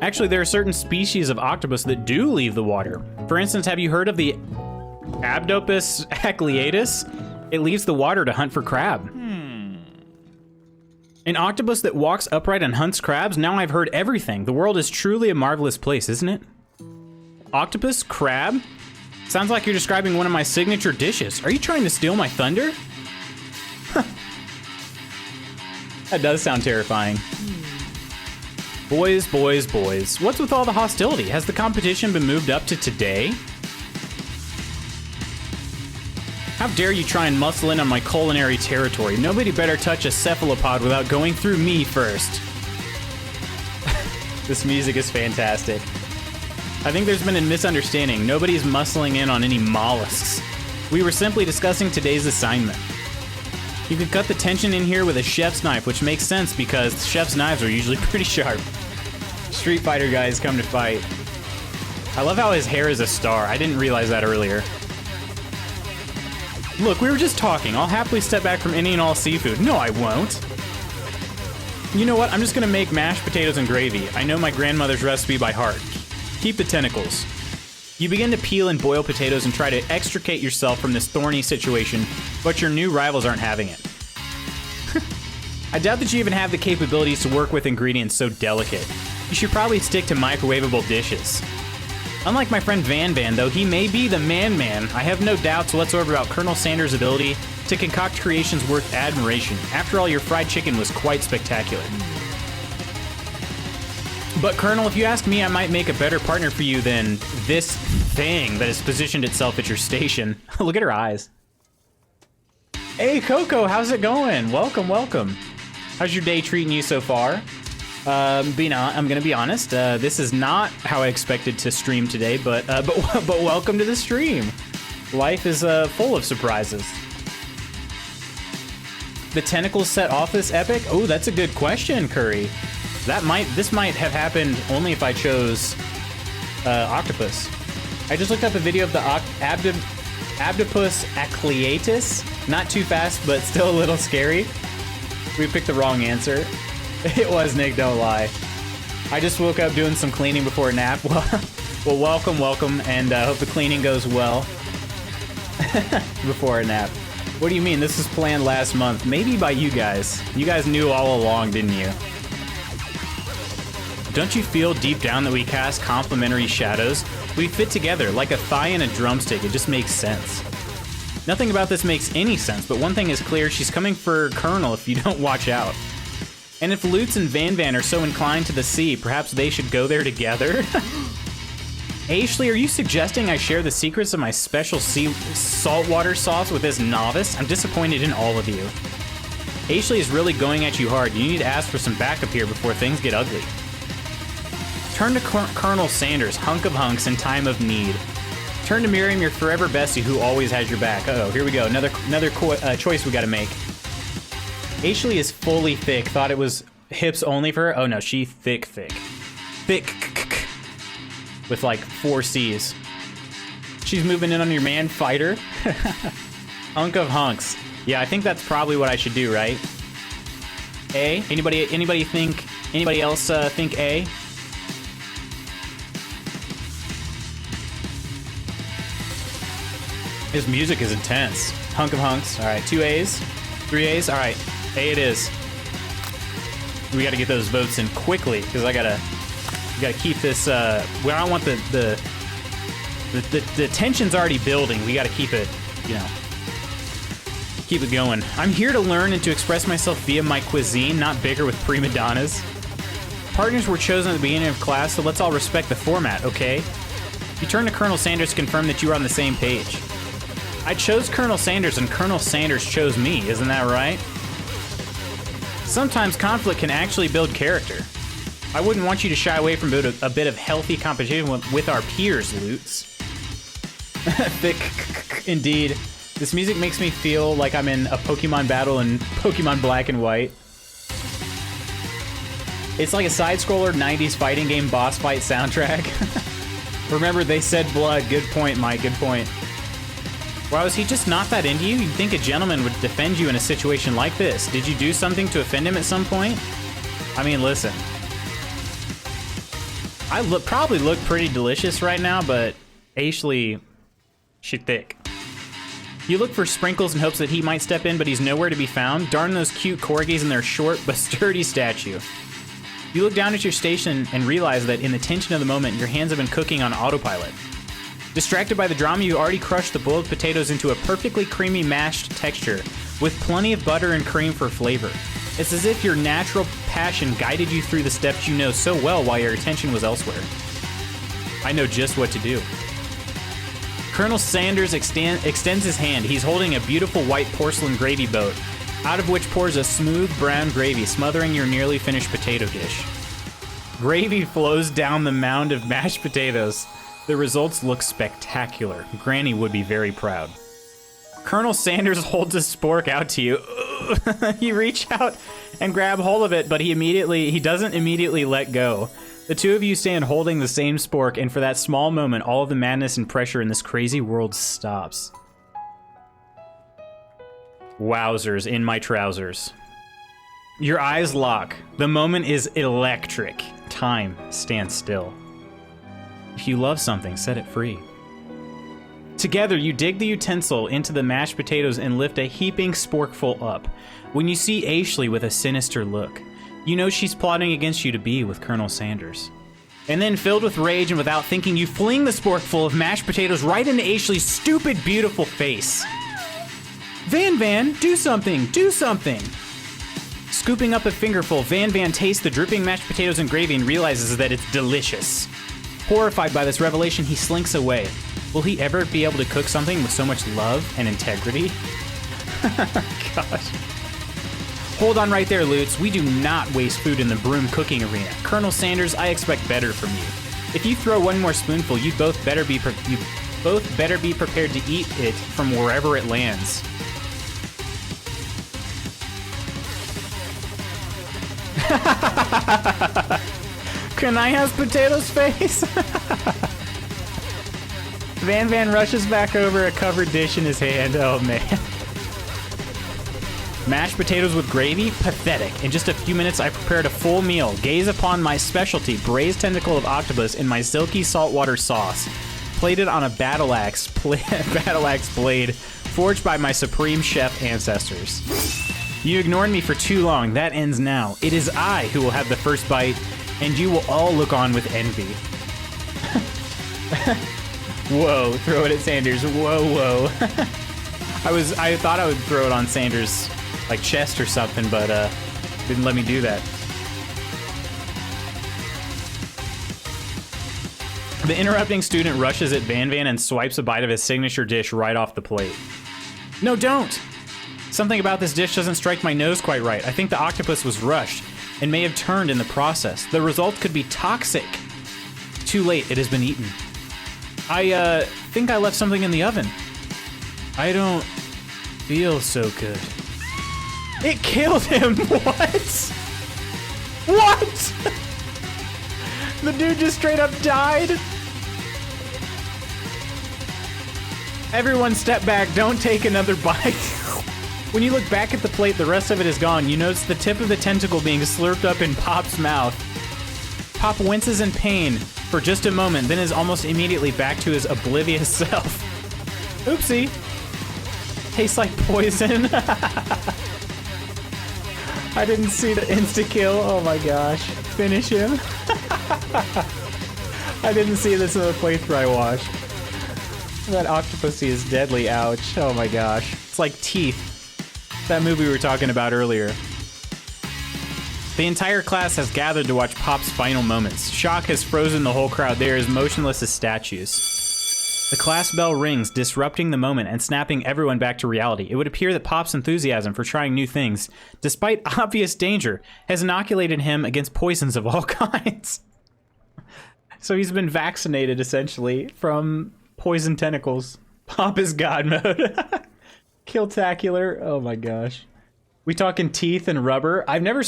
Actually, there are certain species of octopus that do leave the water. For instance, have you heard of the Abdopus acleatus? It leaves the water to hunt for crab. An octopus that walks upright and hunts crabs? Now I've heard everything. The world is truly a marvelous place, isn't it? Octopus? Crab? Sounds like you're describing one of my signature dishes. Are you trying to steal my thunder? That does sound terrifying. Boys, boys, boys. What's with all the hostility? Has the competition been moved up to today? How dare you try and muscle in on my culinary territory? Nobody better touch a cephalopod without going through me first. This music is fantastic. I think there's been a misunderstanding. Nobody's muscling in on any mollusks. We were simply discussing today's assignment. You could cut the tension in here with a chef's knife, which makes sense because chef's knives are usually pretty sharp. Street Fighter guys come to fight. I love how his hair is a star. I didn't realize that earlier. Look, we were just talking. I'll happily step back from any and all seafood. No, I won't. You know what? I'm just gonna make mashed potatoes and gravy. I know my grandmother's recipe by heart. Keep the tentacles. You begin to peel and boil potatoes and try to extricate yourself from this thorny situation, but your new rivals aren't having it. I doubt that you even have the capabilities to work with ingredients so delicate. You should probably stick to microwavable dishes. Unlike my friend Van Van, though, he may be the man-man, I have no doubts whatsoever about Colonel Sanders' ability to concoct creations worth admiration. After all, your fried chicken was quite spectacular. But Colonel, if you ask me, I might make a better partner for you than this thing that has positioned itself at your station. Look at her eyes. Hey, Coco, how's it going? Welcome, welcome. How's your day treating you so far? I'm gonna be honest. This is not how I expected to stream today, but welcome to the stream. Life is full of surprises. The tentacles set off this epic? Oh, that's a good question, Curry. This might have happened only if I chose octopus. I just looked up a video of the Abdopus acleatus. Not too fast, but still a little scary. We picked the wrong answer. It was Nick, don't lie. I just woke up doing some cleaning before a nap. Well, welcome, and hope the cleaning goes well before a nap. What do you mean? This was planned last month. Maybe by you guys. You guys knew all along, didn't you? Don't you feel deep down that we cast complementary shadows? We fit together like a thigh and a drumstick. It just makes sense. Nothing about this makes any sense, but one thing is clear. She's coming for Colonel if you don't watch out. And if Lutz and Van Van are so inclined to the sea, perhaps they should go there together? Ashley, are you suggesting I share the secrets of my special saltwater sauce with this novice? I'm disappointed in all of you. Ashley is really going at you hard. You need to ask for some backup here before things get ugly. Turn to Colonel Sanders, hunk of hunks in time of need. Turn to Miriam, your forever bestie who always has your back. Uh-oh, here we go. Another choice we gotta make. Ashley is fully thick. Thought it was hips only for her. Oh no, she thick. Thick. With like 4 C's. She's moving in on your man, fighter. Hunk of hunks. Yeah, I think that's probably what I should do, right? A? Anybody else think A? His music is intense. Hunk of hunks. All right, 2 A's, 3 A's. All right, A it is. We got to get those votes in quickly because we gotta keep this. I don't want the tension's already building. We got to keep it, keep it going. I'm here to learn and to express myself via my cuisine, not bicker with prima donnas. Partners were chosen at the beginning of class, so let's all respect the format, okay? You turn to Colonel Sanders to confirm that you are on the same page. I chose Colonel Sanders and Colonel Sanders chose me, isn't that right? Sometimes conflict can actually build character. I wouldn't want you to shy away from a bit of healthy competition with our peers, Lutz. Thick, indeed. This music makes me feel like I'm in a Pokemon battle in Pokemon Black and White. It's like a side-scroller 90s fighting game boss fight soundtrack. Remember, they said blood. Good point, Mike, good point. Wow, is he just not that into you? You'd think a gentleman would defend you in a situation like this. Did you do something to offend him at some point? I mean, listen. I probably look pretty delicious right now, but Ashley, she's thick. You look for Sprinkles in hopes that he might step in, but he's nowhere to be found. Darn those cute corgis and their short but sturdy statue. You look down at your station and realize that in the tension of the moment, your hands have been cooking on autopilot. Distracted by the drama, you already crushed the boiled potatoes into a perfectly creamy mashed texture with plenty of butter and cream for flavor. It's as if your natural passion guided you through the steps you know so well while your attention was elsewhere. I know just what to do. Colonel Sanders extends his hand. He's holding a beautiful white porcelain gravy boat, out of which pours a smooth brown gravy, smothering your nearly finished potato dish. Gravy flows down the mound of mashed potatoes. The results look spectacular. Granny would be very proud. Colonel Sanders holds a spork out to you. You reach out and grab hold of it, but he doesn't immediately let go. The two of you stand holding the same spork, and for that small moment, all of the madness and pressure in this crazy world stops. Wowzers in my trousers. Your eyes lock. The moment is electric. Time stands still. If you love something, set it free. Together, you dig the utensil into the mashed potatoes and lift a heaping sporkful up. When you see Ashley with a sinister look, you know she's plotting against you to be with Colonel Sanders. And then, filled with rage and without thinking, you fling the sporkful of mashed potatoes right into Ashley's stupid, beautiful face. Van Van, do something! Do something! Scooping up a fingerful, Van Van tastes the dripping mashed potatoes and gravy and realizes that it's delicious. Horrified by this revelation, he slinks away. Will he ever be able to cook something with so much love and integrity? Gosh. Hold on right there, Lutz. We do not waste food in the broom cooking arena. Colonel Sanders, I expect better from you. If you throw one more spoonful, you both better be prepared to eat it from wherever it lands. Can I have potatoes face? Van Van rushes back over, a covered dish in his hand. Oh man. Mashed potatoes with gravy? Pathetic. In just a few minutes, I prepared a full meal. Gaze upon my specialty, braised tentacle of octopus in my silky saltwater sauce. Plated on a battle axe blade forged by my supreme chef ancestors. You ignored me for too long. That ends now. It is I who will have the first bite, and you will all look on with envy. Whoa, throw it at Sanders. Whoa, whoa. I thought I would throw it on Sanders' like chest or something, but didn't let me do that. The interrupting student rushes at Van Van and swipes a bite of his signature dish right off the plate. No, don't! Something about this dish doesn't strike my nose quite right. I think the octopus was rushed and may have turned in the process. The result could be toxic. Too late, it has been eaten. I think I left something in the oven. I don't feel so good. It killed him! What? What? The dude just straight up died? Everyone step back, don't take another bite. When you look back at the plate, the rest of it is gone. You notice the tip of the tentacle being slurped up in Pop's mouth. Pop winces in pain for just a moment, then is almost immediately back to his oblivious self. Oopsie. Tastes like poison. I didn't see the insta-kill. Oh my gosh. Finish him. I didn't see this in the playthrough I watched. That Octopussy is deadly, ouch. Oh my gosh. It's like Teeth. That movie we were talking about earlier. The entire class has gathered to watch Pop's final moments. Shock has frozen the whole crowd. They are as motionless as statues. The class bell rings, disrupting the moment and snapping everyone back to reality. It would appear that Pop's enthusiasm for trying new things, despite obvious danger, has inoculated him against poisons of all kinds. So he's been vaccinated, essentially, from poison tentacles. Pop is God mode. Killtacular. Oh my gosh. We talking teeth and rubber? I've never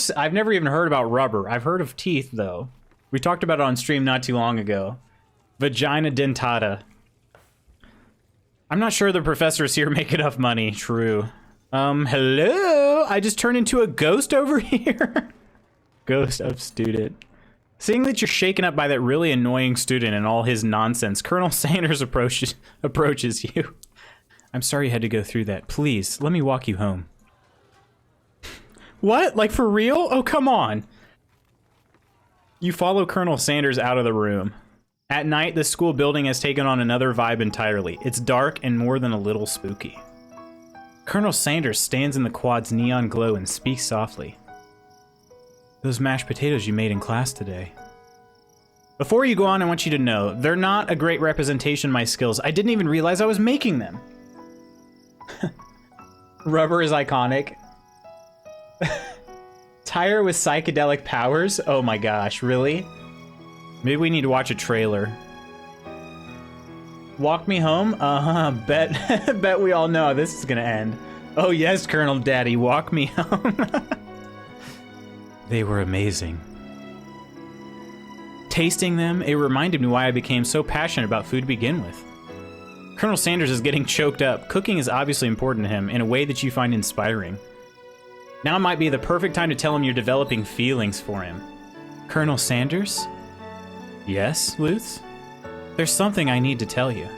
even heard about rubber. I've heard of teeth, though. We talked about it on stream not too long ago. Vagina dentata. I'm not sure the professors here make enough money. True. Hello? I just turned into a ghost over here? Ghost of student. Seeing that you're shaken up by that really annoying student and all his nonsense, Colonel Sanders approaches you. I'm sorry you had to go through that. Please, let me walk you home. What? Like for real? Oh, come on. You follow Colonel Sanders out of the room. At night, the school building has taken on another vibe entirely. It's dark and more than a little spooky. Colonel Sanders stands in the quad's neon glow and speaks softly. Those mashed potatoes you made in class today. Before you go on, I want you to know, they're not a great representation of my skills. I didn't even realize I was making them. Rubber is iconic. Tire with psychedelic powers? Oh my gosh, really? Maybe we need to watch a trailer. Walk me home? Uh-huh, bet we all know how this is gonna end. Oh yes, Colonel Daddy, walk me home. They were amazing. Tasting them, it reminded me why I became so passionate about food to begin with. Colonel Sanders is getting choked up. Cooking is obviously important to him in a way that you find inspiring. Now might be the perfect time to tell him you're developing feelings for him. Colonel Sanders? Yes, Lutz? There's something I need to tell you.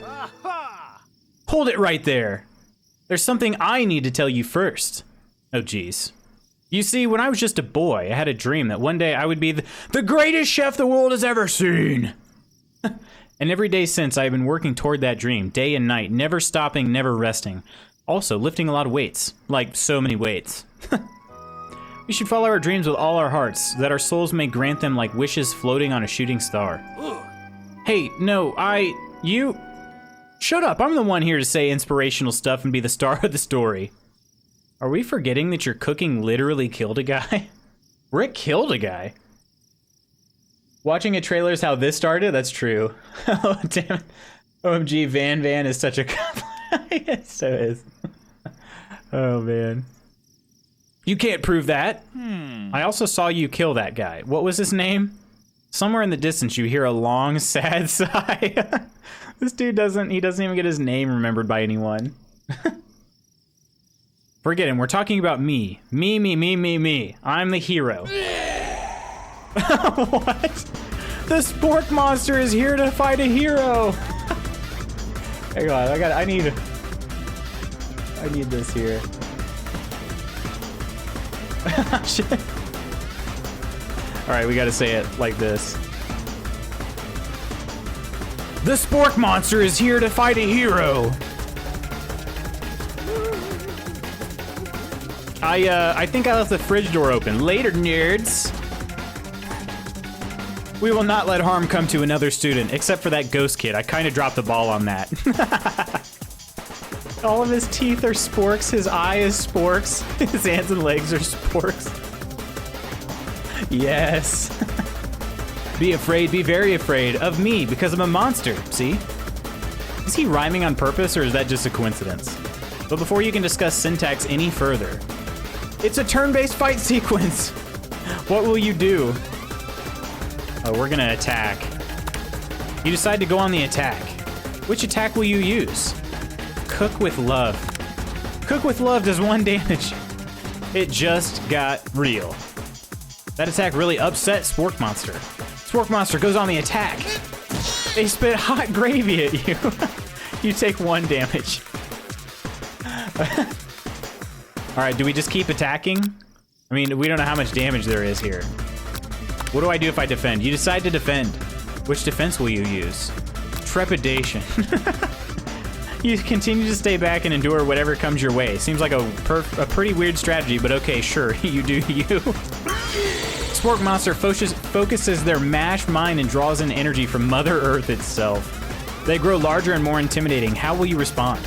Hold it right there! There's something I need to tell you first. Oh, geez. You see, when I was just a boy, I had a dream that one day I would be the greatest chef the world has ever seen! And every day since, I've been working toward that dream, day and night, never stopping, never resting. Also, lifting a lot of weights. Like, so many weights. We should follow our dreams with all our hearts, so that our souls may grant them like wishes floating on a shooting star. Hey, no, you... Shut up, I'm the one here to say inspirational stuff and be the star of the story. Are we forgetting that your cooking literally killed a guy? Rick killed a guy? Watching a trailer is how this started? That's true. Oh, damn it. OMG, Van Van is such a compliment. It so is. Oh, man. You can't prove that. I also saw you kill that guy. What was his name? Somewhere in the distance you hear a long, sad sigh. This dude doesn't even get his name remembered by anyone. Forget him, we're talking about me. Me. I'm the hero. What? The Spork Monster is here to fight a hero. Hang on, I need this here. Shit. All right, we gotta say it like this. The Spork Monster is here to fight a hero. I think I left the fridge door open. Later, nerds. We will not let harm come to another student, except for that ghost kid. I kind of dropped the ball on that. All of his teeth are sporks. His eye is sporks. His hands and legs are sporks. Yes. Be afraid, be very afraid of me because I'm a monster, see? Is he rhyming on purpose or is that just a coincidence? But before you can discuss syntax any further, it's a turn-based fight sequence. What will you do? Oh, we're gonna attack. You decide to go on the attack. Which attack will you use? Cook with love. Cook with love does 1 damage. It just got real. That attack really upset Spork Monster. Spork Monster goes on the attack. They spit hot gravy at you. You take 1 damage. All right, do we just keep attacking? I mean, we don't know how much damage there is here. What do I do if I defend? You decide to defend. Which defense will you use? Trepidation. You continue to stay back and endure whatever comes your way. Seems like a pretty weird strategy, but okay, sure, you do you. Spork Monster focuses their mashed mind and draws in energy from Mother Earth itself. They grow larger and more intimidating. How will you respond?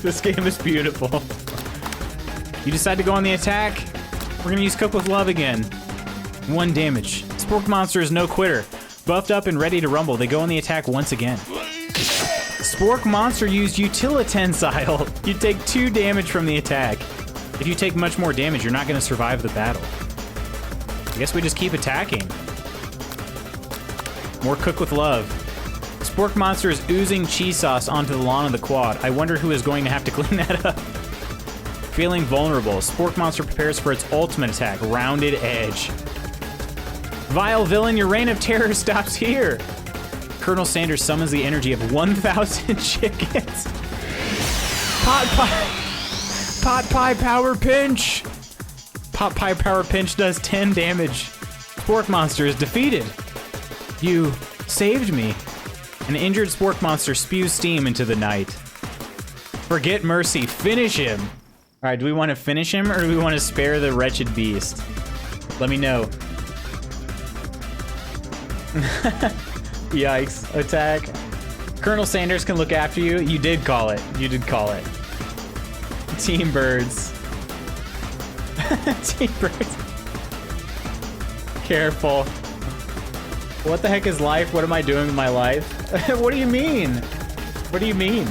This game is beautiful. You decide to go on the attack. We're gonna use Cook with Love again. 1 damage. Spork Monster is no quitter. Buffed up and ready to rumble, they go on the attack once again. Spork Monster used Utilitensile. You take 2 damage from the attack. If you take much more damage, you're not gonna survive the battle. I guess we just keep attacking. More Cook with Love. Spork Monster is oozing cheese sauce onto the lawn of the quad. I wonder who is going to have to clean that up. Feeling vulnerable, Spork Monster prepares for its ultimate attack, Rounded Edge. Vile villain, your reign of terror stops here. Colonel Sanders summons the energy of 1,000 chickens. Pot Pie Power Pinch. Pot Pie Power Pinch does 10 damage. Spork Monster is defeated. You saved me. An injured Spork Monster spews steam into the night. Forget mercy, finish him. All right, do we want to finish him or do we want to spare the wretched beast? Let me know. Yikes, attack. Colonel Sanders can look after you. You did call it. You did call it. Team Birds. Team Birds. Careful. What the heck is life? What am I doing with my life? What do you mean? What do you mean?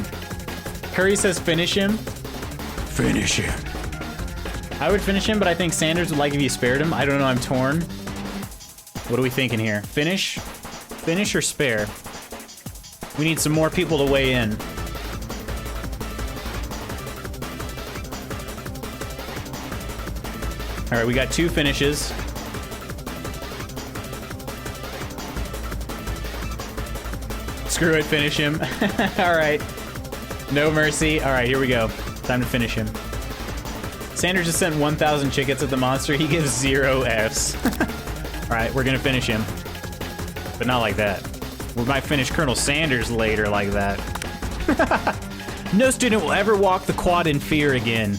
Curry says finish him. Finish him. I would finish him, but I think Sanders would like if you spared him. I don't know, I'm torn. What are we thinking here? Finish? Finish or spare? We need some more people to weigh in. All right, we got 2 finishes. Screw it, finish him. All right. No mercy. All right, here we go. Time to finish him. Sanders just sent 1,000 chickens at the monster. He gives 0 Fs. All right, we're gonna finish him. But not like that. We might finish Colonel Sanders later like that. No student will ever walk the quad in fear again.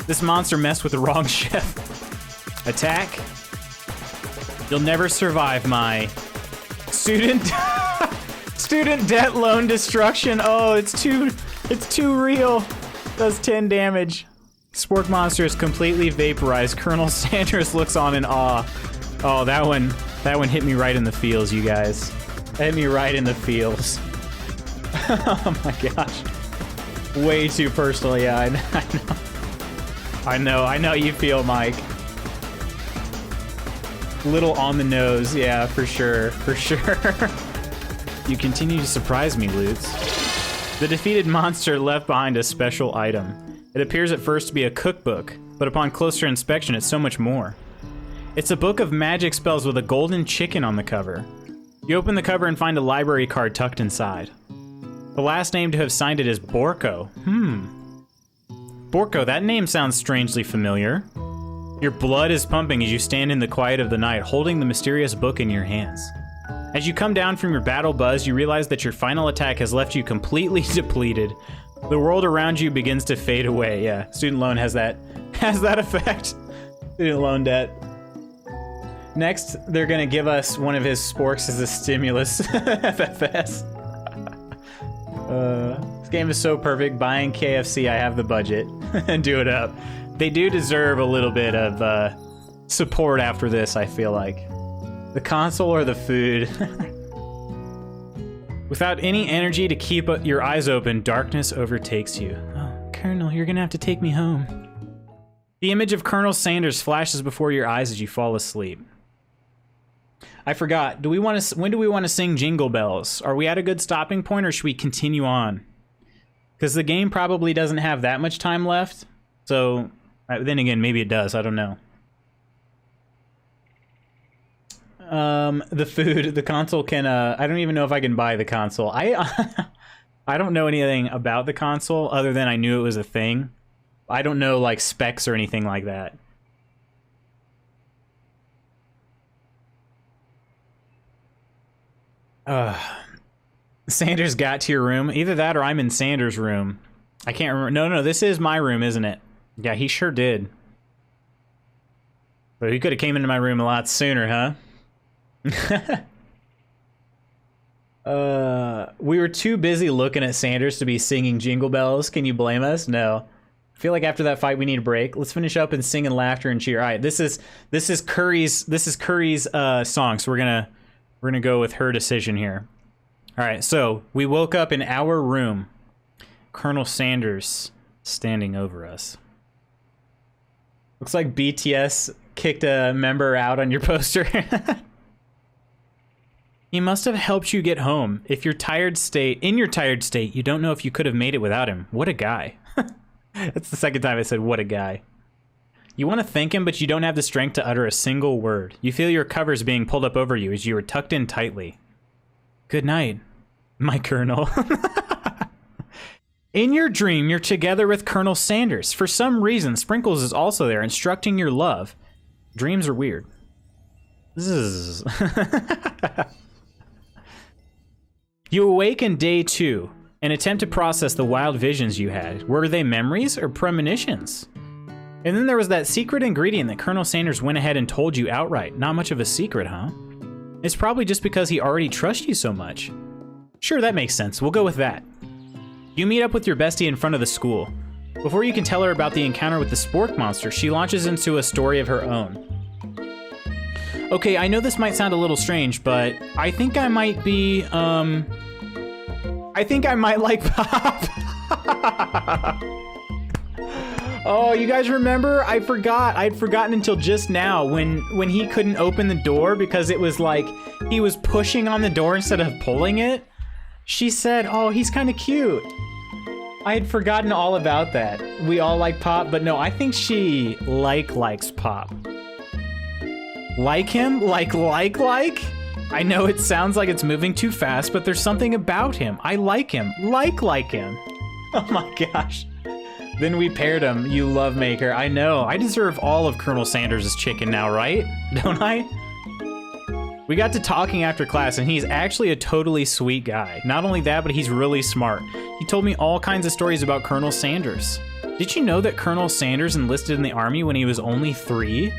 This monster messed with the wrong ship. Attack. You'll never survive my student student debt loan destruction. Oh, it's too real. Does 10 damage. Spork monster is completely vaporized. Colonel Sanders looks on in awe. Oh, that one hit me right in the feels, you guys. That hit me right in the feels. Oh my gosh. Way too personal, yeah, I know how you feel, Mike. Little on the nose, yeah, for sure. You continue to surprise me, Lutz. The defeated monster left behind a special item. It appears at first to be a cookbook, but upon closer inspection, it's so much more. It's a book of magic spells with a golden chicken on the cover. You open the cover and find a library card tucked inside. The last name to have signed it is Borko. Borko, that name sounds strangely familiar. Your blood is pumping as you stand in the quiet of the night, holding the mysterious book in your hands. As you come down from your battle buzz, you realize that your final attack has left you completely depleted. The world around you begins to fade away. Yeah, student loan has that effect. Student loan debt. Next, they're gonna give us one of his sporks as a stimulus. FFS. This game is so perfect. Buying KFC, I have the budget. And do it up. They do deserve a little bit of support after this, I feel like. The console or the food? Without any energy to keep your eyes open, darkness overtakes you. Oh, Colonel, you're gonna have to take me home. The image of Colonel Sanders flashes before your eyes as you fall asleep. I forgot. When do we want to sing Jingle Bells? Are we at a good stopping point, or should we continue on? Because the game probably doesn't have that much time left. So, then again, maybe it does. I don't know. The food, the console can, I don't even know if I can buy the console. I don't know anything about the console other than I knew it was a thing. I don't know, like, specs or anything like that. Sanders got to your room. Either that or I'm in Sanders' room. I can't remember. No, this is my room, isn't it? Yeah, he sure did. But he could have came into my room a lot sooner, huh? We were too busy looking at Sanders to be singing Jingle Bells. Can you blame us? No. I feel like after that fight we need a break. Let's finish up and sing in laughter and cheer. All right, this is Curry's song. So we're gonna go with her decision here. All right, so we woke up in our room. Colonel Sanders standing over us. Looks like BTS kicked a member out on your poster. He must have helped you get home. In your tired state, you don't know if you could have made it without him. What a guy. That's the second time I said, what a guy. You want to thank him, but you don't have the strength to utter a single word. You feel your covers being pulled up over you as you are tucked in tightly. Good night, my Colonel. In your dream, you're together with Colonel Sanders. For some reason, Sprinkles is also there, instructing your love. Dreams are weird. Zzz. You awake in day 2 and attempt to process the wild visions you had. Were they memories or premonitions? And then there was that secret ingredient that Colonel Sanders went ahead and told you outright. Not much of a secret, huh? It's probably just because he already trusts you so much. Sure, that makes sense. We'll go with that. You meet up with your bestie in front of the school. Before you can tell her about the encounter with the Spork monster, she launches into a story of her own. Okay, I know this might sound a little strange, but I think I might be, I think I might like Pop. Oh, you guys remember? I forgot. I'd forgotten until just now when he couldn't open the door because it was like he was pushing on the door instead of pulling it. She said, oh, he's kind of cute. I had forgotten all about that. We all like Pop, but no, I think she likes Pop. Like him? Like? I know it sounds like it's moving too fast, but there's something about him. I like him. Like him. Oh my gosh. Then we paired him, you love maker. I know. I deserve all of Colonel Sanders' chicken now, right? Don't I? We got to talking after class, and he's actually a totally sweet guy. Not only that, but he's really smart. He told me all kinds of stories about Colonel Sanders. Did you know that Colonel Sanders enlisted in the army when he was only 3?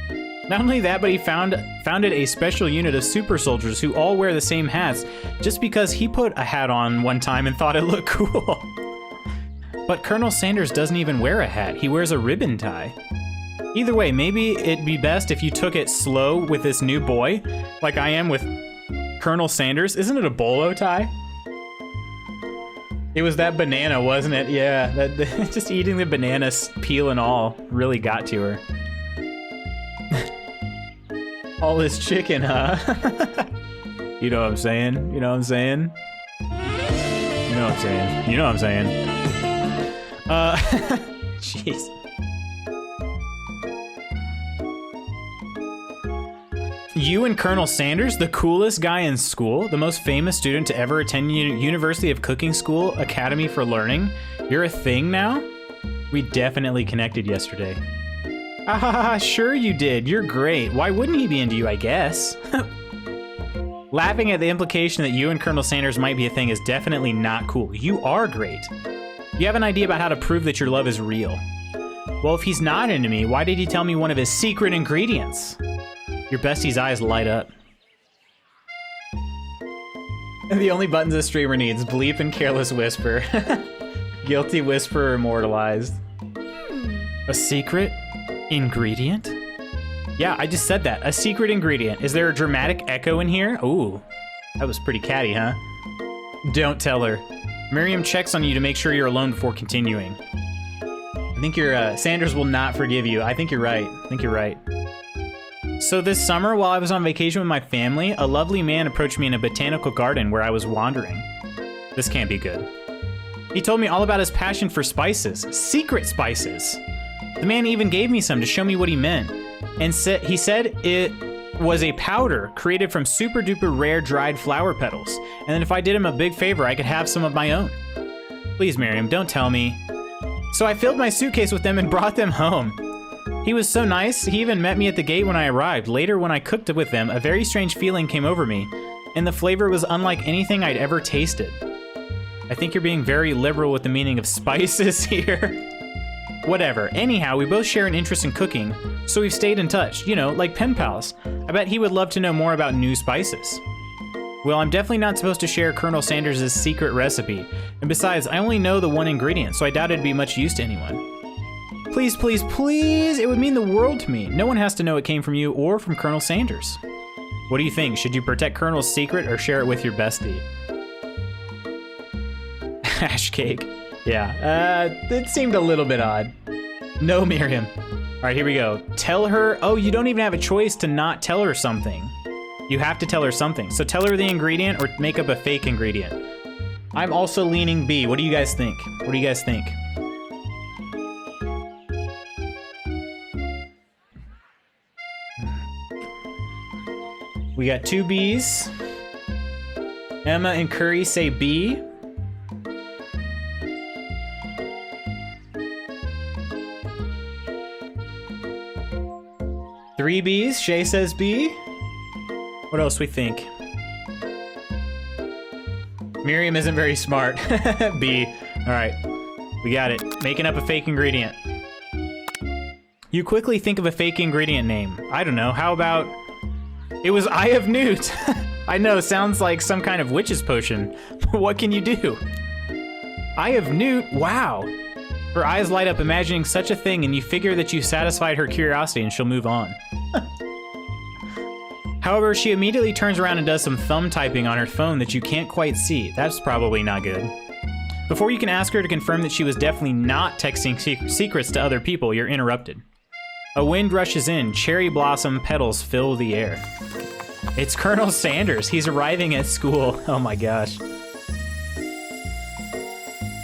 Not only that, but he founded a special unit of super soldiers who all wear the same hats just because he put a hat on one time and thought it looked cool. But Colonel Sanders doesn't even wear a hat. He wears a ribbon tie. Either way, maybe it'd be best if you took it slow with this new boy, like I am with Colonel Sanders. Isn't it a bolo tie? It was that banana, wasn't it? Yeah, just eating the banana peel and all really got to her. All this chicken, huh? You know what I'm saying? You know what I'm saying? You know what I'm saying? You know what I'm saying? Jeez. You and Colonel Sanders, the coolest guy in school, the most famous student to ever attend University of Cooking School Academy for Learning. You're a thing now? We definitely connected yesterday. Ah, sure you did. You're great. Why wouldn't he be into you, I guess? Laughing at the implication that you and Colonel Sanders might be a thing is definitely not cool. You are great. You have an idea about how to prove that your love is real. Well, if he's not into me, why did he tell me one of his secret ingredients? Your bestie's eyes light up. The only buttons a streamer needs, bleep and careless whisper. Guilty whisperer immortalized. A secret ingredient? Yeah, I just said that. A secret ingredient. Is there a dramatic echo in here? Ooh, that was pretty catty, huh? Don't tell her. Miriam checks on you to make sure you're alone before continuing. I think Sanders will not forgive you. I think you're right. I think you're right. So this summer, while I was on vacation with my family, a lovely man approached me in a botanical garden where I was wandering. This can't be good. He told me all about his passion for spices, secret spices. The man even gave me some to show me what he meant, and he said it was a powder created from super duper rare dried flower petals, and then if I did him a big favor, I could have some of my own. Please, Miriam, don't tell me. So I filled my suitcase with them and brought them home. He was so nice, he even met me at the gate when I arrived. Later, when I cooked it with them, a very strange feeling came over me, and the flavor was unlike anything I'd ever tasted. I think you're being very liberal with the meaning of spices here. Whatever. Anyhow, we both share an interest in cooking, so we've stayed in touch, you know, like pen pals. I bet he would love to know more about new spices. Well, I'm definitely not supposed to share Colonel Sanders' secret recipe, and besides, I only know the one ingredient, so I doubt it'd be much use to anyone. Please, please, please, it would mean the world to me. No one has to know it came from you or from Colonel Sanders. What do you think? Should you protect Colonel's secret or share it with your bestie? Hash cake. Yeah, it seemed a little bit odd. No, Miriam. All right, here we go. Tell her, oh, you don't even have a choice to not tell her something. You have to tell her something. So tell her the ingredient or make up a fake ingredient. I'm also leaning B. What do you guys think? What do you guys think? We got 2 B's. Emma and Curry say B. Three B's. Shay says B. What else we think? Miriam isn't very smart. B. All right. We got it. Making up a fake ingredient. You quickly think of a fake ingredient name. I don't know. How about... It was Eye of Newt. I know, sounds like some kind of witch's potion. But what can you do? Eye of Newt? Wow. Her eyes light up imagining such a thing, and you figure that you satisfied her curiosity and she'll move on. However, she immediately turns around and does some thumb typing on her phone that you can't quite see. That's probably not good. Before you can ask her to confirm that she was definitely not texting secrets to other people, you're interrupted. A wind rushes in, cherry blossom petals fill the air. It's Colonel Sanders. He's arriving at school. Oh my gosh.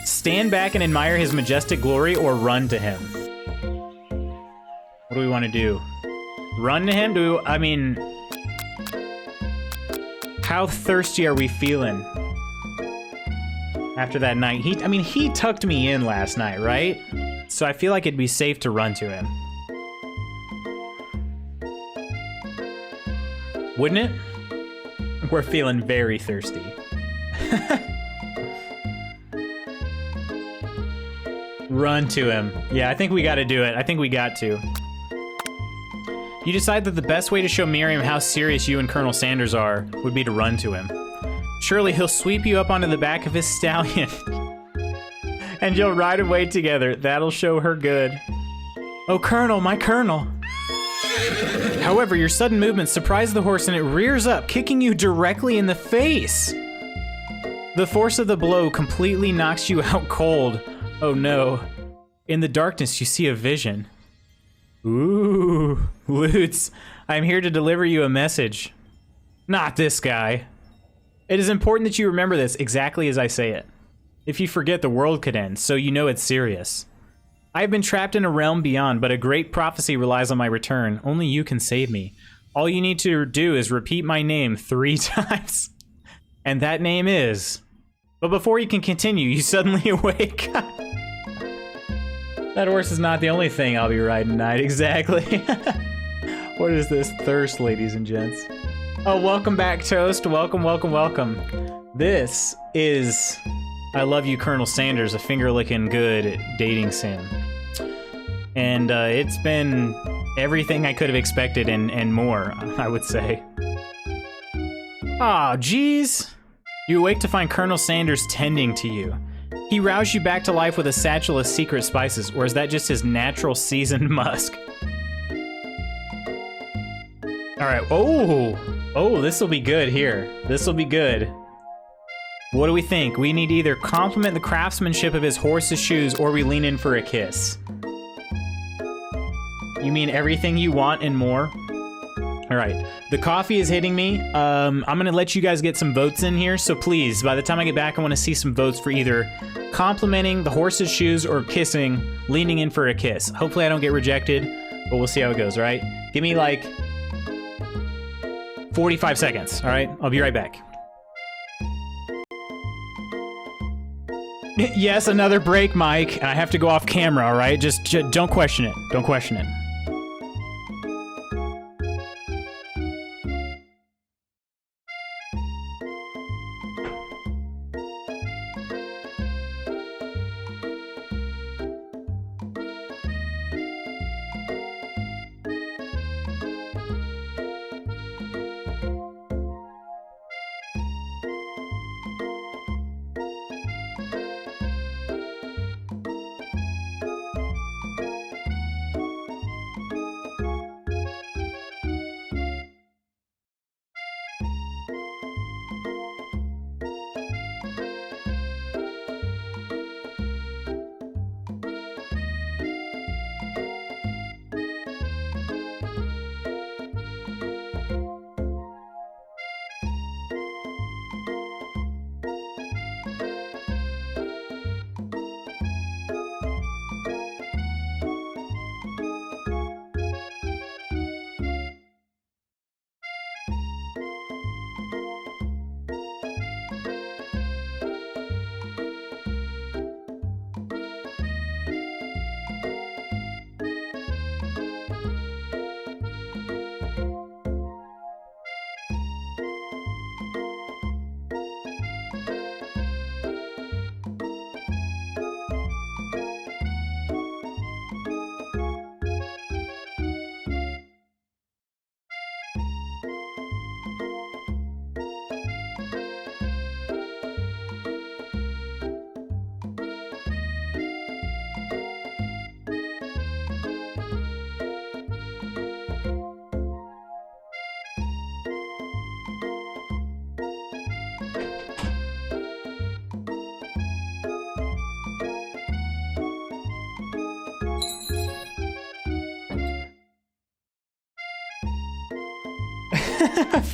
Stand back and admire his majestic glory or run to him. What do we want to do? Run to him? How thirsty are we feeling after that night? He tucked me in last night, right? So I feel like it'd be safe to run to him. Wouldn't it? We're feeling very thirsty. Run to him. Yeah, I think we gotta do it. I think we got to. You decide that the best way to show Miriam how serious you and Colonel Sanders are would be to run to him. Surely he'll sweep you up onto the back of his stallion. And you'll ride away together. That'll show her good. Oh, Colonel, my Colonel. However, your sudden movements surprise the horse and it rears up, kicking you directly in the face. The force of the blow completely knocks you out cold. Oh no. In the darkness, you see a vision. Ooh, Lutz, I'm here to deliver you a message. Not this guy. It is important that you remember this exactly as I say it. If you forget, the world could end, so you know it's serious. I have been trapped in a realm beyond, but a great prophecy relies on my return. Only you can save me. All you need to do is repeat my name 3 times. And that name is... But before you can continue, you suddenly awake. That horse is not the only thing I'll be riding tonight, exactly. What is this thirst, ladies and gents? Oh, welcome back, Toast. Welcome, welcome, welcome. This is I Love You, Colonel Sanders, a finger-licking good dating sim. And it's been everything I could have expected and more, I would say. Aw, geez. You awake to find Colonel Sanders tending to you. He roused you back to life with a satchel of secret spices, or is that just his natural seasoned musk? Alright, oh, this'll be good here. This'll be good. What do we think? We need to either compliment the craftsmanship of his horse's shoes, or we lean in for a kiss. You mean everything you want and more? Alright, the coffee is hitting me. I'm gonna let you guys get some votes in here, so please, by the time I get back, I wanna see some votes for either complimenting the horse's shoes or kissing, leaning in for a kiss. Hopefully I don't get rejected, but we'll see how it goes, alright? Give me like 45 seconds, alright? I'll be right back. Yes, another break, Mike, and I have to go off camera, alright? Just don't question it. Don't question it.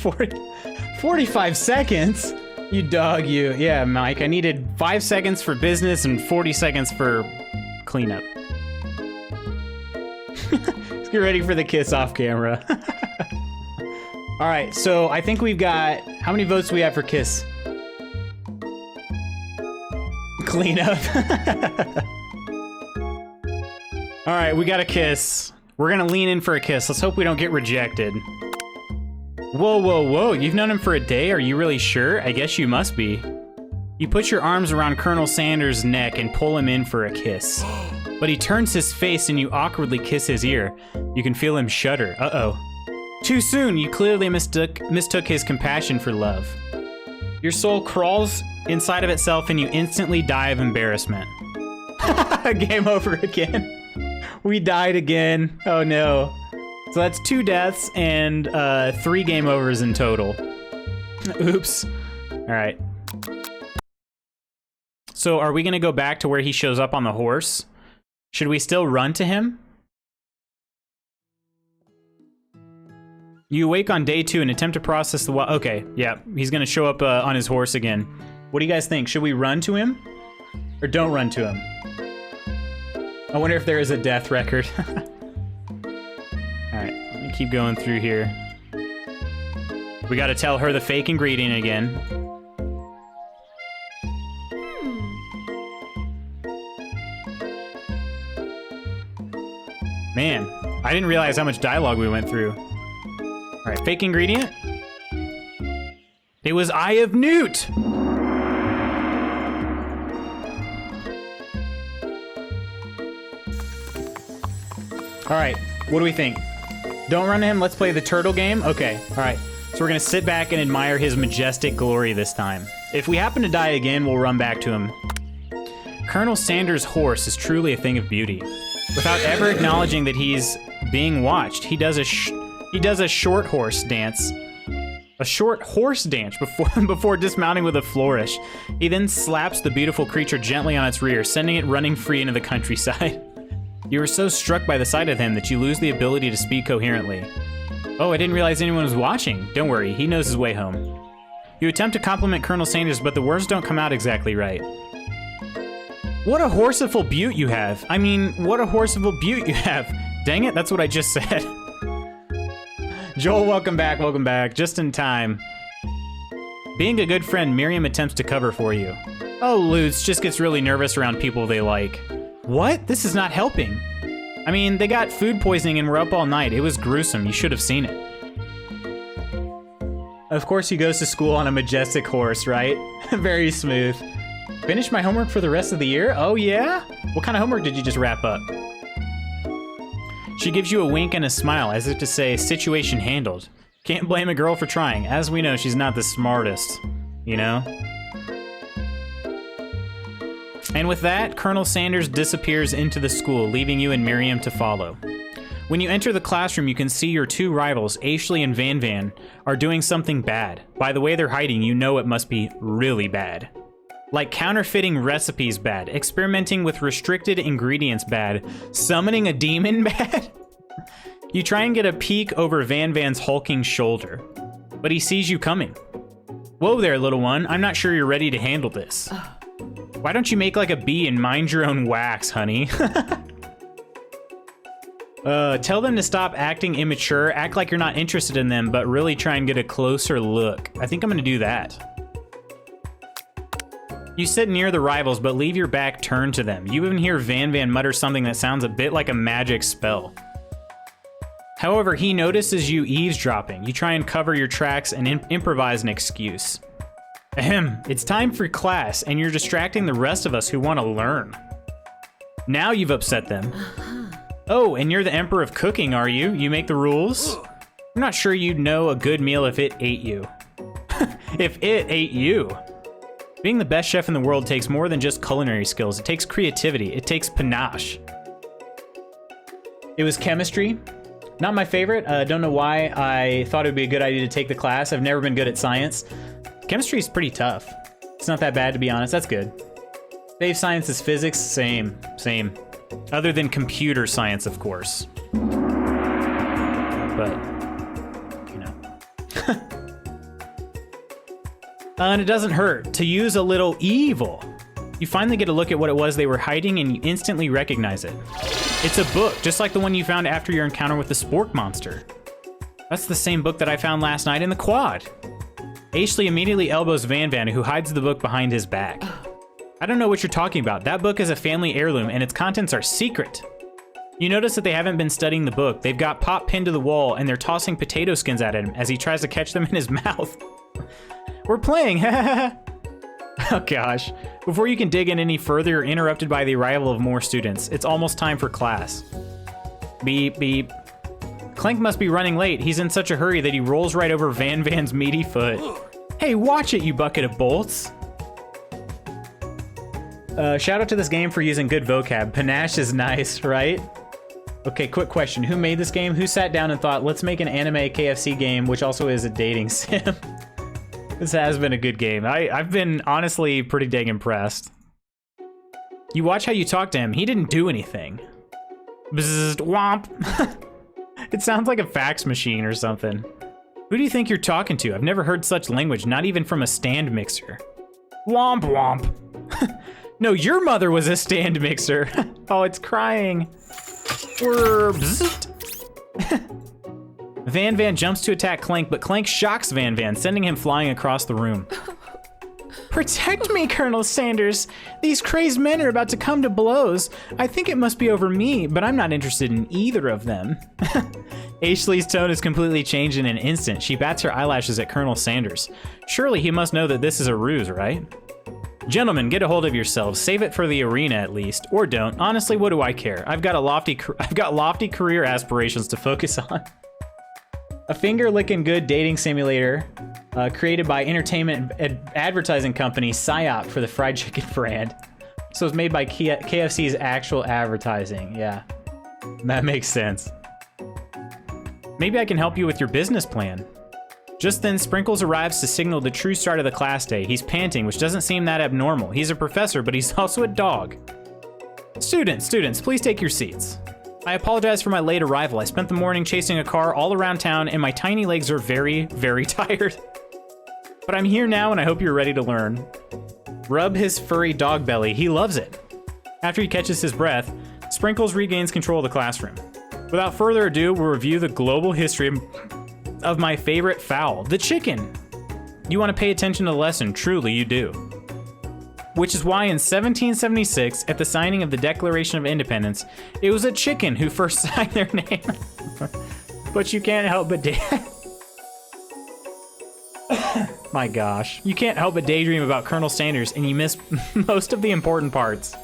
– 45 seconds? You dog, you. Yeah, Mike, I needed 5 seconds for business and 40 seconds for cleanup. Let's get ready for the kiss off camera. All right, so I think we've got... How many votes do we have for kiss? Cleanup. All right, we got a kiss. We're gonna lean in for a kiss. Let's hope we don't get rejected. Whoa, whoa, whoa, you've known him for a day? Are you really sure? I guess you must be. You put your arms around Colonel Sanders' neck and pull him in for a kiss. but he turns his face and you awkwardly kiss his ear. You can feel him shudder. Uh-oh. Too soon, you clearly mistook his compassion for love. Your soul crawls inside of itself and you instantly die of embarrassment. Game over again. We died again. Oh no. So that's 2 deaths and 3 game overs in total. Oops. All right. So are we gonna go back to where he shows up on the horse? Should we still run to him? You awake on day 2 and attempt to process the okay, yeah, he's gonna show up on his horse again. What do you guys think? Should we run to him? Or don't run to him? I wonder if there is a death record. Alright, let me keep going through here. We gotta tell her the fake ingredient again. Man, I didn't realize how much dialogue we went through. All right, fake ingredient. It was Eye of Newt. All right, what do we think? Don't run to him, let's play the turtle game? Okay, all right. So we're gonna sit back and admire his majestic glory this time. If we happen to die again, we'll run back to him. Colonel Sanders' horse is truly a thing of beauty. Without ever acknowledging that he's being watched, he does a short horse dance. A short horse dance before dismounting with a flourish. He then slaps the beautiful creature gently on its rear, sending it running free into the countryside. You are so struck by the sight of him that you lose the ability to speak coherently. Oh, I didn't realize anyone was watching. Don't worry, he knows his way home. You attempt to compliment Colonel Sanders, but the words don't come out exactly right. What a horseful beaut you have. I mean, what a horseful beaut you have. Dang it, that's what I just said. Joel, welcome back, just in time. Being a good friend, Miriam attempts to cover for you. Oh, Lutz just gets really nervous around people they like. What? This is not helping. I mean, they got food poisoning and were up all night. It was gruesome, you should have seen it. Of course he goes to school on a majestic horse, right? Very smooth. Finish my homework for the rest of the year? Oh yeah? What kind of homework did you just wrap up? She gives you a wink and a smile as if to say, situation handled. Can't blame a girl for trying. As we know, she's not the smartest, you know? And with that, Colonel Sanders disappears into the school, leaving you and Miriam to follow. When you enter the classroom, you can see your 2 rivals, Ashley and Van Van, are doing something bad. By the way they're hiding, you know it must be really bad. Like counterfeiting recipes bad, experimenting with restricted ingredients bad, summoning a demon bad. You try and get a peek over Van Van's hulking shoulder, but he sees you coming. Whoa there, little one, I'm not sure you're ready to handle this. Why don't you make like a bee and mind your own wax, honey? Tell them to stop acting immature, act like you're not interested in them, but really try and get a closer look. I think I'm gonna do that. You sit near the rivals, but leave your back turned to them. You even hear Van Van mutter something that sounds a bit like a magic spell. However, he notices you eavesdropping. You try and cover your tracks and improvise an excuse. Ahem, it's time for class, and you're distracting the rest of us who want to learn. Now you've upset them. Oh, and you're the emperor of cooking, are you? You make the rules? I'm not sure you'd know a good meal if it ate you. If it ate you. Being the best chef in the world takes more than just culinary skills. It takes creativity. It takes panache. It was chemistry. Not my favorite. Don't know why I thought it would be a good idea to take the class. I've never been good at science. Chemistry is pretty tough. It's not that bad, to be honest. That's good. Fave science is physics. Same. Other than computer science, of course. But, you know. And it doesn't hurt to use a little evil. You finally get a look at what it was they were hiding and you instantly recognize it. It's a book, just like the one you found after your encounter with the spork monster. That's the same book that I found last night in the quad. Ashley immediately elbows Van Van, who hides the book behind his back. I don't know what you're talking about. That book is a family heirloom and its contents are secret. You notice that they haven't been studying the book. They've got Pop pinned to the wall and they're tossing potato skins at him as he tries to catch them in his mouth. We're playing, oh gosh. Before you can dig in any further, you're interrupted by the arrival of more students. It's almost time for class. Beep, beep. Clank must be running late. He's in such a hurry that he rolls right over Van Van's meaty foot. Hey, watch it, you bucket of bolts. Shout out to this game for using good vocab. Panache is nice, right? Okay, quick question. Who made this game? Who sat down and thought, let's make an anime KFC game, which also is a dating sim? This has been a good game. I've been honestly pretty dang impressed. You watch how you talk to him. He didn't do anything. Bzzzt, womp. It sounds like a fax machine or something. Who do you think you're talking to? I've never heard such language, not even from a stand mixer. Womp womp. No, your mother was a stand mixer. Oh, it's crying. Van Van jumps to attack Clank, but Clank shocks Van Van, sending him flying across the room. Protect me, Colonel Sanders. These crazed men are about to come to blows. I think it must be over me, but I'm not interested in either of them. Ashley's tone is completely changed in an instant. She bats her eyelashes at Colonel Sanders. Surely he must know that this is a ruse, right? Gentlemen, get a hold of yourselves. Save it for the arena at least, or don't. Honestly, what do I care? I've got lofty career aspirations to focus on. A finger-licking good dating simulator created by entertainment advertising company PsyOp for the fried chicken brand. So it's made by KFC's actual advertising. Yeah, that makes sense. Maybe I can help you with your business plan. Just then, Sprinkles arrives to signal the true start of the class day. He's panting, which doesn't seem that abnormal. He's a professor, but he's also a dog. Students, please take your seats. I apologize for my late arrival. I spent the morning chasing a car all around town, and my tiny legs are very, very tired. But I'm here now, and I hope you're ready to learn. Rub his furry dog belly. He loves it. After he catches his breath, Sprinkles regains control of the classroom. Without further ado, we'll review the global history of my favorite fowl, the chicken. You want to pay attention to the lesson, truly you do. Which is why in 1776, at the signing of the Declaration of Independence, it was a chicken who first signed their name. But you can't help but my gosh. You can't help but daydream about Colonel Sanders, and you miss most of the important parts.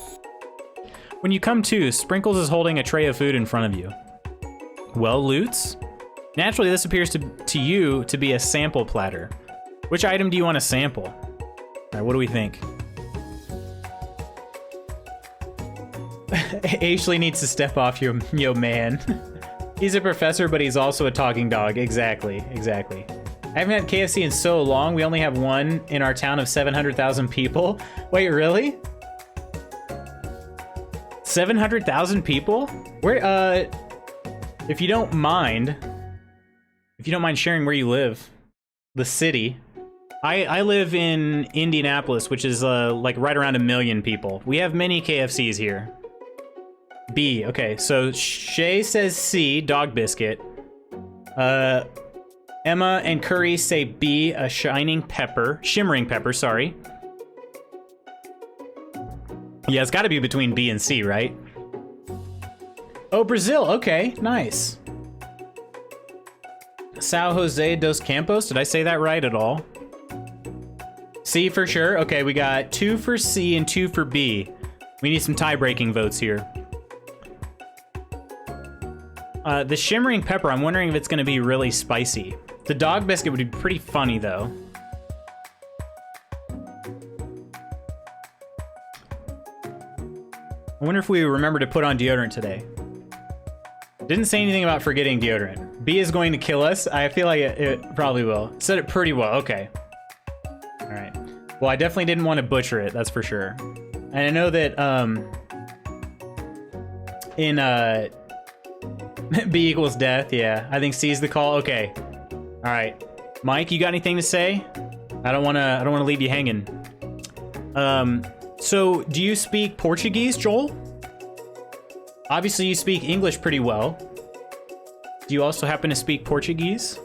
When you come to, Sprinkles is holding a tray of food in front of you. Well, Lutz? Naturally, this appears to you to be a sample platter. Which item do you want to sample? All right, what do we think? Ashley needs to step off yo man. He's a professor, but he's also a talking dog. Exactly. I haven't had KFC in so long. We only have one in our town of 700,000 people. Wait, really? 700,000 people? Where, if you don't mind sharing where you live, the city. I live in Indianapolis, which is like right around 1 million people. We have many KFCs here. B, okay, so Shay says C, dog biscuit. Emma and Curry say B, a shimmering pepper, sorry. Yeah, it's gotta be between B and C, right? Oh, Brazil, okay, nice. Sao Jose dos Campos, did I say that right at all? C for sure, okay, we got 2 for C and 2 for B. We need some tie-breaking votes here. The shimmering pepper, I'm wondering if it's gonna be really spicy. The dog biscuit would be pretty funny, though. I wonder if we remember to put on deodorant today. Didn't say anything about forgetting deodorant. B is going to kill us. I feel like it probably will. Said it pretty well, okay. All right. Well, I definitely didn't want to butcher it, that's for sure. And I know that, in, B equals death, yeah. I think C's the call, okay. All right, Mike, you got anything to say? I don't wanna leave you hanging. So do you speak Portuguese, Joel? Obviously you speak English pretty well. Do you also happen to speak Portuguese?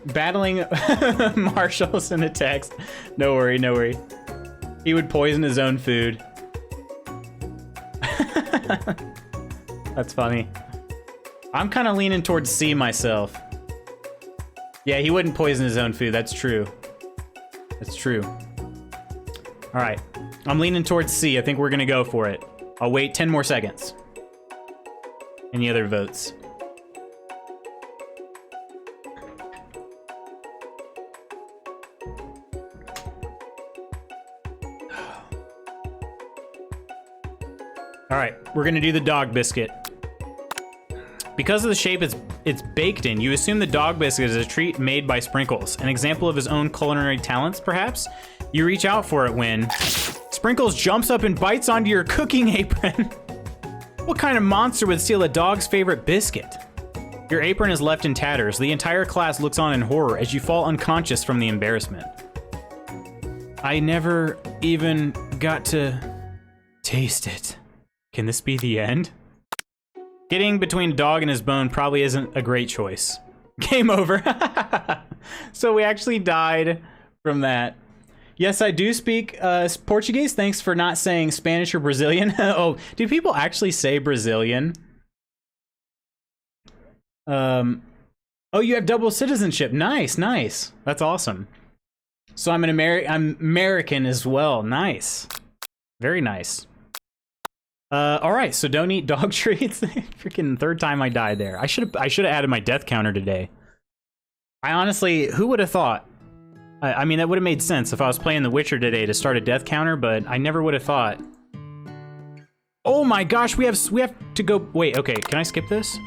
Battling Marshall's in a text. No worry. He would poison his own food. That's funny. I'm kind of leaning towards C myself. Yeah, he wouldn't poison his own food. That's true. That's true. All right. I'm leaning towards C. I think we're gonna go for it. I'll wait 10 more seconds. Any other votes? All right, we're gonna do the dog biscuit. Because of the shape it's baked in, you assume the dog biscuit is a treat made by Sprinkles, an example of his own culinary talents, perhaps? You reach out for it when Sprinkles jumps up and bites onto your cooking apron. What kind of monster would steal a dog's favorite biscuit? Your apron is left in tatters. The entire class looks on in horror as you fall unconscious from the embarrassment. I never even got to taste it. Can this be the end? Getting between a dog and his bone probably isn't a great choice. Game over. So we actually died from that. Yes, I do speak Portuguese. Thanks for not saying Spanish or Brazilian. Oh, do people actually say Brazilian? Oh, you have double citizenship. Nice, nice. That's awesome. So I'm I'm American as well. Nice. Very nice. All right, so don't eat dog treats. Freaking third time I died there. I should have added my death counter today. I honestly, who would have thought? I mean, that would have made sense if I was playing The Witcher today to start a death counter, but I never would have thought. Oh my gosh, we have to go. Wait, okay, can I skip this?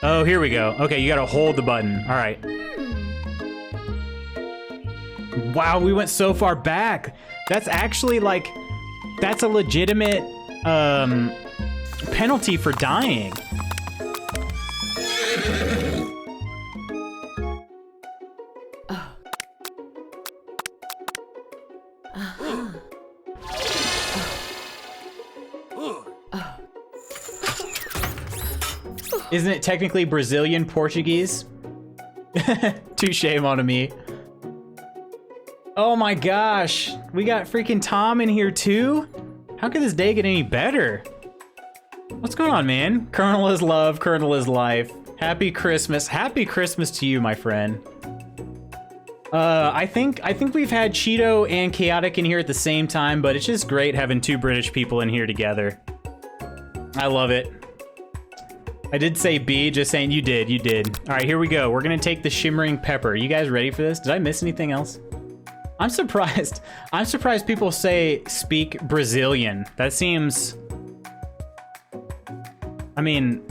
Oh, here we go. Okay, you gotta hold the button. All right. Wow, we went so far back. That's actually like, that's a legitimate penalty for dying. Isn't it technically Brazilian Portuguese? Touche, mon ami. Oh my gosh, we got freaking Tom in here too? How could this day get any better? What's going on, man? Colonel is love, Colonel is life. Happy Christmas. Happy Christmas to you, my friend. I think we've had Cheeto and Chaotic in here at the same time, but it's just great having two British people in here together. I love it. I did say B, just saying you did. All right, here we go. We're gonna take the Shimmering Pepper. You guys ready for this? Did I miss anything else? I'm surprised. I'm surprised people speak Brazilian. That seems... I mean,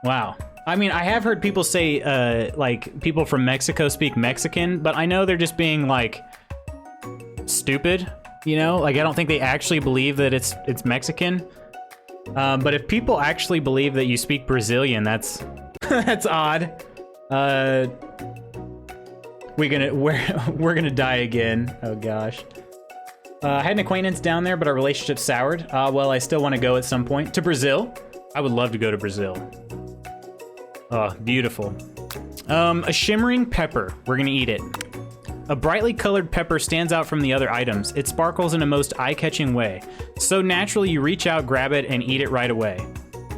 wow. I mean, I have heard people say, like, people from Mexico speak Mexican, but I know they're just being, like, stupid, you know? Like, I don't think they actually believe that it's Mexican. But if people actually believe that you speak Brazilian, that's that's odd. We're gonna die again. Oh gosh. I had an acquaintance down there, but our relationship soured. Well, I still want to go at some point to Brazil. I would love to go to Brazil. Oh, beautiful. A shimmering pepper. We're gonna eat it. A brightly colored pepper stands out from the other items. It sparkles in a most eye-catching way. So naturally, you reach out, grab it, and eat it right away.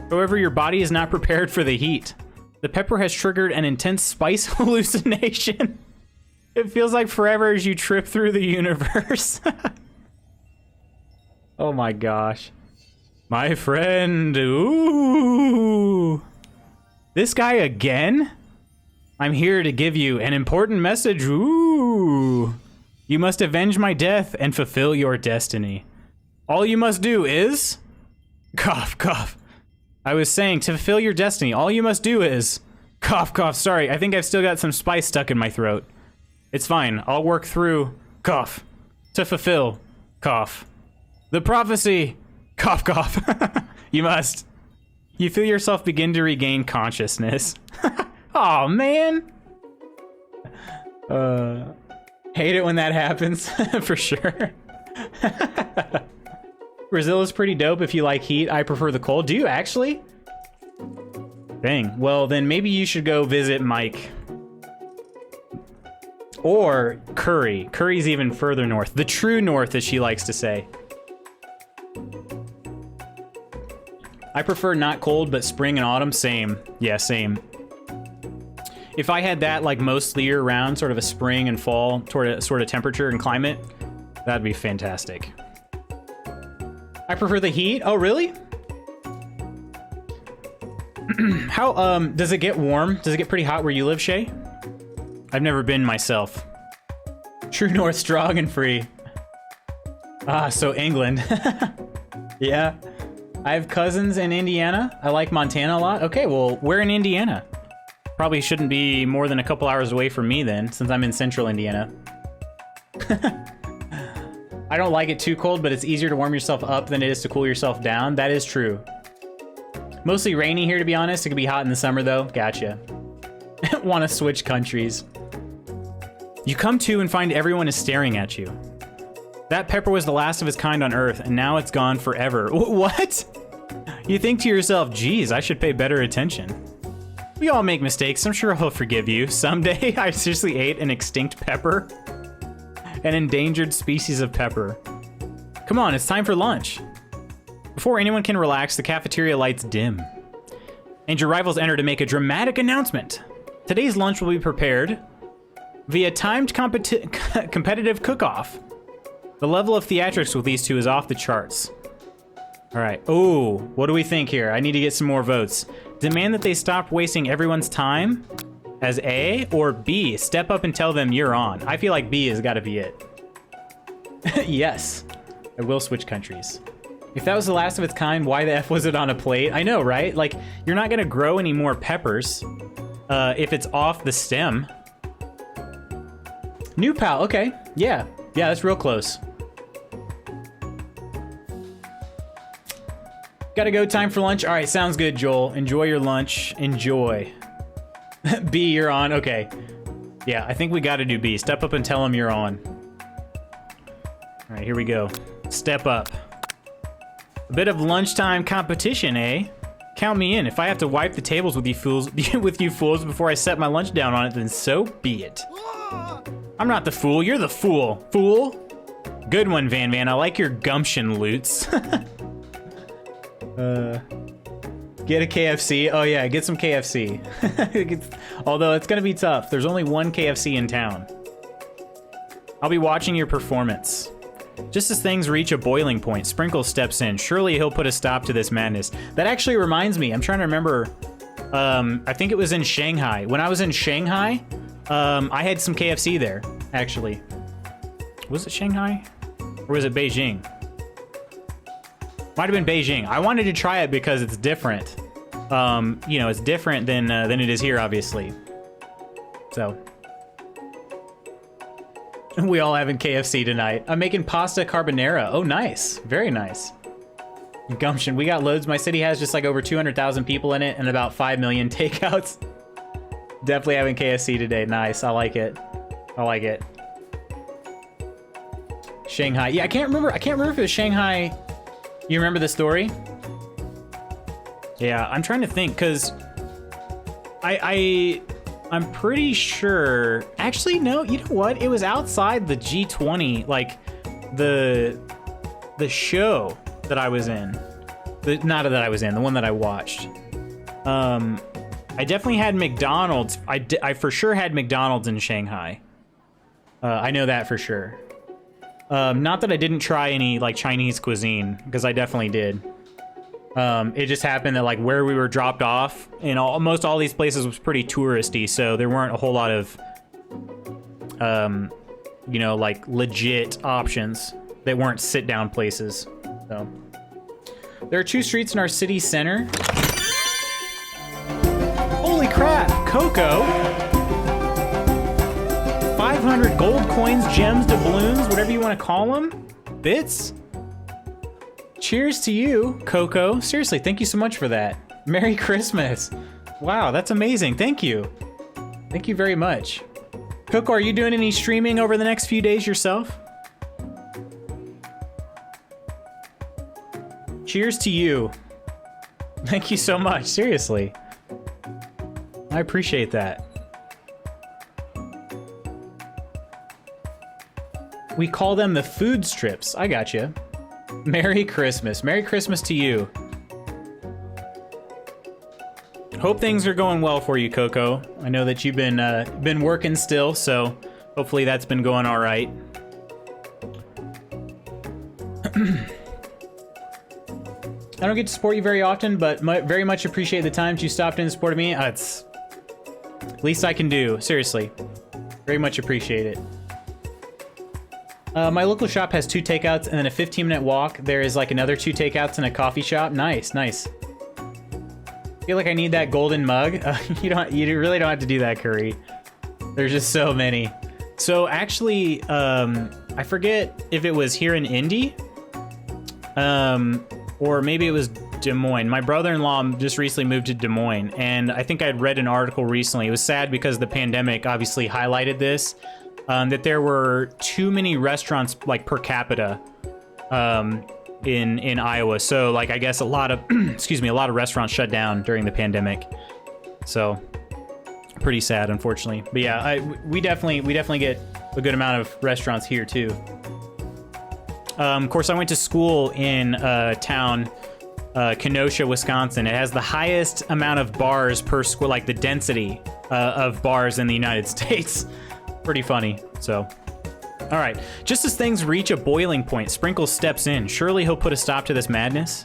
However, your body is not prepared for the heat. The pepper has triggered an intense spice hallucination. It feels like forever as you trip through the universe. Oh my gosh. My friend, ooh. This guy again? I'm here to give you an important message. Ooh. You must avenge my death and fulfill your destiny. All you must do is... Cough, cough. I was saying, to fulfill your destiny, all you must do is... Cough, cough. Sorry, I think I've still got some spice stuck in my throat. It's fine. I'll work through... Cough. To fulfill... Cough. The prophecy... Cough, cough. You must. You feel yourself begin to regain consciousness. Oh man. Hate it when that happens, for sure. Brazil is pretty dope if you like heat. I prefer the cold. Do you actually? Dang. Well, then maybe you should go visit Mike. Or Curry. Curry's even further north. The true north, as she likes to say. I prefer not cold, but spring and autumn, same. Yeah, same. if I had that like mostly year round, sort of a spring and fall sort of temperature and climate, that'd be fantastic. I prefer the heat. Oh, really? How, does it get warm? Does it get pretty hot where you live, Shay? I've never been myself. True North, strong and free. Ah, so England. Yeah. I have cousins in Indiana. I like Montana a lot. Okay, well, where in Indiana? Probably shouldn't be more than a couple hours away from me then, since I'm in central Indiana. I don't like it too cold, but it's easier to warm yourself up than it is to cool yourself down. That is true. Mostly rainy here, to be honest. It could be hot in the summer, though. Gotcha. Want to switch countries. You come to and find everyone is staring at you. That pepper was the last of its kind on Earth, and now it's gone forever. What? You think to yourself, geez, I should pay better attention. We all make mistakes. I'm sure he'll forgive you. Someday, I seriously ate an extinct pepper. An endangered species of pepper. Come on, it's time for lunch. Before anyone can relax, the cafeteria lights dim. And your rivals enter to make a dramatic announcement. Today's lunch will be prepared via timed competitive cook-off. The level of theatrics with these two is off the charts. All right. Ooh, what do we think here? I need to get some more votes. Demand that they stop wasting everyone's time as A, or B, step up and tell them you're on. I feel like B has got to be it. Yes, I will switch countries. If that was the last of its kind, why the F was it on a plate? I know, right? Like, you're not going to grow any more peppers if it's off the stem. New pal, okay. Yeah, that's real close. Gotta go, time for lunch. All right, sounds good, Joel. Enjoy your lunch. Enjoy. B, you're on. Okay. Yeah, I think we gotta do B. Step up and tell him you're on. All right, here we go. Step up. A bit of lunchtime competition, eh? Count me in. If I have to wipe the tables with you fools, before I set my lunch down on it, then so be it. I'm not the fool. You're the fool. Fool. Good one, Van Van. I like your gumption, Lutz. Get a KFC. Oh yeah, get some KFC. Although it's gonna be tough. There's only one KFC in town. I'll be watching your performance. Just as things reach a boiling point, Sprinkle steps in. Surely he'll put a stop to this madness. That actually reminds me. I'm trying to remember. I think it was in Shanghai. When I was in Shanghai, I had some KFC there, actually. Was it Shanghai? Or was it Beijing? Might have been Beijing. I wanted to try it because it's different. You know, it's different than it is here, obviously. So. We all having KFC tonight. I'm making pasta carbonara. Oh, nice. Very nice. Gumption. We got loads. My city has just like over 200,000 people in it and about 5 million takeouts. Definitely having KFC today. Nice. I like it. I like it. Shanghai. Yeah, I can't remember if it was Shanghai. You remember the story? Yeah, I'm trying to think because I'm pretty sure. Actually, no. You know what? It was outside the G20, like the show that I was in. Not that I was in, the one that I watched. I definitely had McDonald's. I for sure had McDonald's in Shanghai. I know that for sure. Not that I didn't try any like Chinese cuisine, because I definitely did. It just happened that like where we were dropped off in almost all these places was pretty touristy, so there weren't a whole lot of, you know, like legit options that weren't sit-down places. So there are 2 streets in our city center. Holy crap, Coco! 500 gold coins, gems, doubloons, whatever you want to call them. Bits. Cheers to you, Coco. Seriously, thank you so much for that. Merry Christmas. Wow, that's amazing. Thank you. Thank you very much. Coco, are you doing any streaming over the next few days yourself? Cheers to you. Thank you so much. Seriously. I appreciate that. We call them the food strips. I got you. Merry Christmas. Merry Christmas to you. Hope things are going well for you, Coco. I know that you've been working still, so hopefully that's been going all right. I don't get to support you very often, but very much appreciate the times you stopped in and supported me. It's least I can do. Seriously, very much appreciate it. My local shop has 2 takeouts and then a 15-minute walk. There is like another 2 takeouts and a coffee shop. Nice, nice. I feel like I need that golden mug. You really don't have to do that, Curry. There's just so many. So actually, I forget if it was here in Indy, or maybe it was Des Moines. My brother-in-law just recently moved to Des Moines, and I think I had read an article recently. It was sad because the pandemic obviously highlighted this, that there were too many restaurants like per capita in Iowa. So like I guess a lot of excuse me, a lot of restaurants shut down during the pandemic. So pretty sad, unfortunately. But yeah, we definitely get a good amount of restaurants here too. Of course, I went to school in town, Kenosha, Wisconsin. It has the highest amount of bars per square, like the density of bars in the United States. Pretty funny. So, all right. Just as things reach a boiling point, Sprinkles steps in. Surely he'll put a stop to this madness.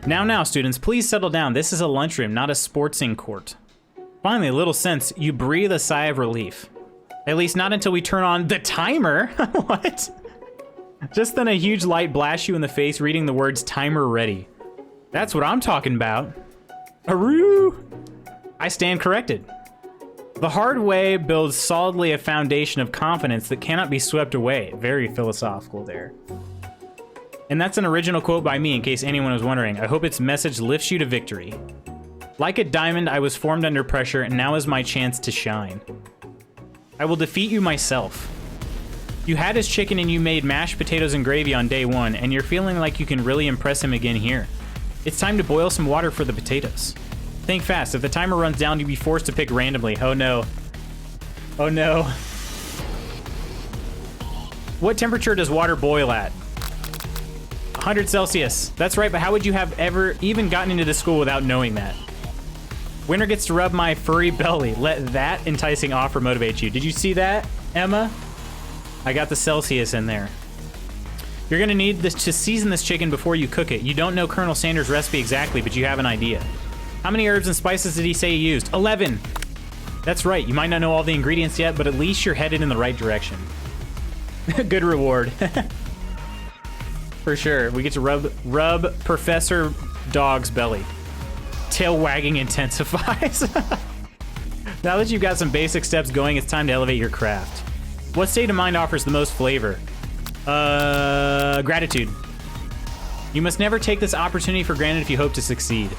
Now, students, please settle down. This is a lunchroom, not a sportsing court. Finally, a little sense. You breathe a sigh of relief. At least not until we turn on the timer. What? Just then a huge light blasts you in the face, reading the words timer ready. That's what I'm talking about. Aroo! I stand corrected. The hard way builds solidly a foundation of confidence that cannot be swept away. Very philosophical there. And that's an original quote by me, in case anyone was wondering. I hope its message lifts you to victory. Like a diamond, I was formed under pressure, and now is my chance to shine. I will defeat you myself. You had his chicken and you made mashed potatoes and gravy on day 1, and you're feeling like you can really impress him again here. It's time to boil some water for the potatoes. Think fast. If the timer runs down, you'll be forced to pick randomly. Oh no. Oh no. What temperature does water boil at? 100 Celsius. That's right, but how would you have ever even gotten into this school without knowing that? Winner gets to rub my furry belly. Let that enticing offer motivate you. Did you see that, Emma? I got the Celsius in there. You're gonna need this to season this chicken before you cook it. You don't know Colonel Sanders' recipe exactly, but you have an idea. How many herbs and spices did he say he used? 11! That's right, you might not know all the ingredients yet, but at least you're headed in the right direction. Good reward. For sure, we get to rub Professor Dog's belly. Tail wagging intensifies. Now that you've got some basic steps going, it's time to elevate your craft. What state of mind offers the most flavor? Gratitude. You must never take this opportunity for granted if you hope to succeed.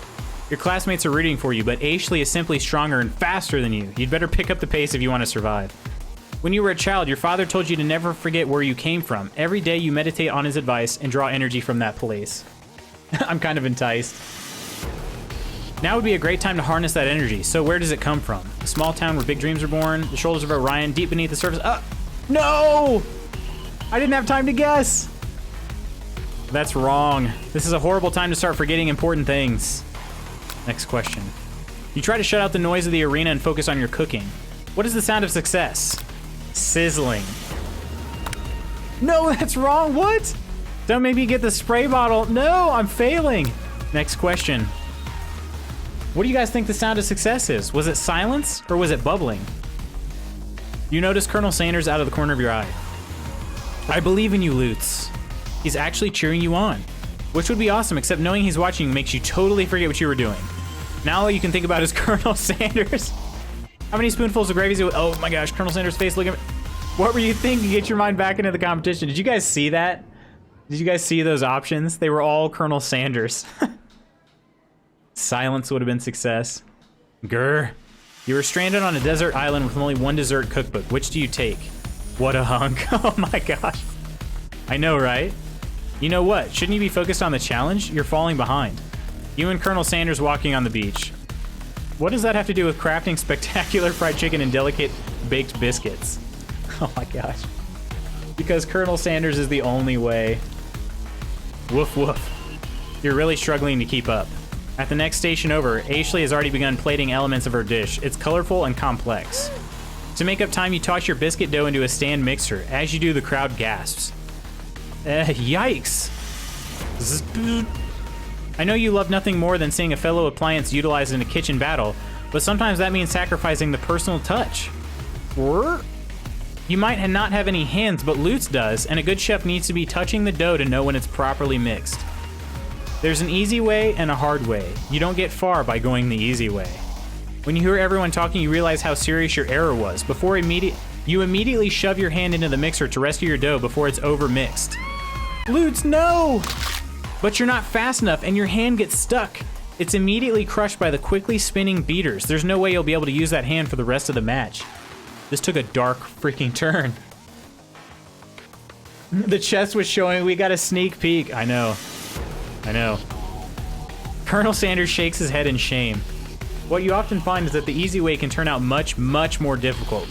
Your classmates are rooting for you, but Ashley is simply stronger and faster than you. You'd better pick up the pace if you want to survive. When you were a child, your father told you to never forget where you came from. Every day you meditate on his advice and draw energy from that place. I'm kind of enticed. Now would be a great time to harness that energy. So where does it come from? A small town where big dreams are born, the shoulders of Orion, deep beneath the surface. No! I didn't have time to guess. That's wrong. This is a horrible time to start forgetting important things. Next question. You try to shut out the noise of the arena and focus on your cooking. What is the sound of success? Sizzling. No, that's wrong. What? Don't make me get the spray bottle. No, I'm failing. Next question. What do you guys think the sound of success is? Was it silence or was it bubbling? You notice Colonel Sanders out of the corner of your eye. I believe in you, Lutz. He's actually cheering you on. Which would be awesome, except knowing he's watching you makes you totally forget what you were doing. Now all you can think about is Colonel Sanders. How many spoonfuls of gravy is it? Oh my gosh, Colonel Sanders' face, look at me. What were you thinking? Get your mind back into the competition. Did you guys see that? Did you guys see those options? They were all Colonel Sanders. Silence would have been success. Grr. You were stranded on a desert island with only one dessert cookbook. Which do you take? What a hunk. Oh my gosh. I know, right? You know what? Shouldn't you be focused on the challenge? You're falling behind. You and Colonel Sanders walking on the beach. What does that have to do with crafting spectacular fried chicken and delicate baked biscuits? Oh my gosh. Because Colonel Sanders is the only way. Woof woof. You're really struggling to keep up. At the next station over, Ashley has already begun plating elements of her dish. It's colorful and complex. To make up time, you toss your biscuit dough into a stand mixer. As you do, the crowd gasps. Yikes. I know you love nothing more than seeing a fellow appliance utilized in a kitchen battle, but sometimes that means sacrificing the personal touch. You might not have any hands, but Lutz does, and a good chef needs to be touching the dough to know when it's properly mixed. There's an easy way and a hard way. You don't get far by going the easy way. When you hear everyone talking, you realize how serious your error was. You immediately shove your hand into the mixer to rescue your dough before it's over-mixed. Lutz, no! But you're not fast enough, and your hand gets stuck. It's immediately crushed by the quickly spinning beaters. There's no way you'll be able to use that hand for the rest of the match. This took a dark freaking turn. The chest was showing, we got a sneak peek. I know. Colonel Sanders shakes his head in shame. What you often find is that the easy way can turn out much, much more difficult.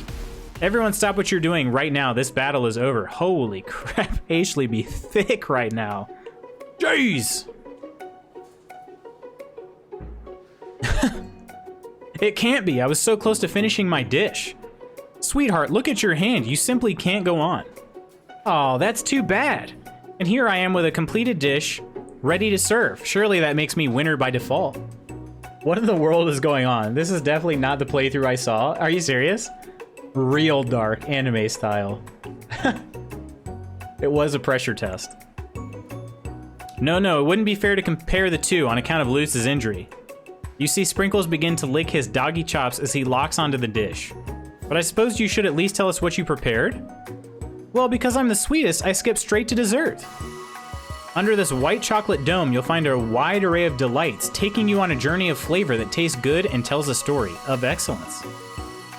Everyone stop what you're doing right now. This battle is over. Holy crap, Ashley be thick right now. Jeez! It can't be. I was so close to finishing my dish. Sweetheart, look at your hand. You simply can't go on. Oh, that's too bad. And here I am with a completed dish, ready to serve. Surely that makes me winner by default. What in the world is going on? This is definitely not the playthrough I saw. Are you serious? Real dark, anime style. It was a pressure test. No, it wouldn't be fair to compare the two on account of Lutz's injury. You see Sprinkles begin to lick his doggy chops as he locks onto the dish. But I suppose you should at least tell us what you prepared? Well, because I'm the sweetest, I skip straight to dessert. Under this white chocolate dome, you'll find a wide array of delights, taking you on a journey of flavor that tastes good and tells a story of excellence.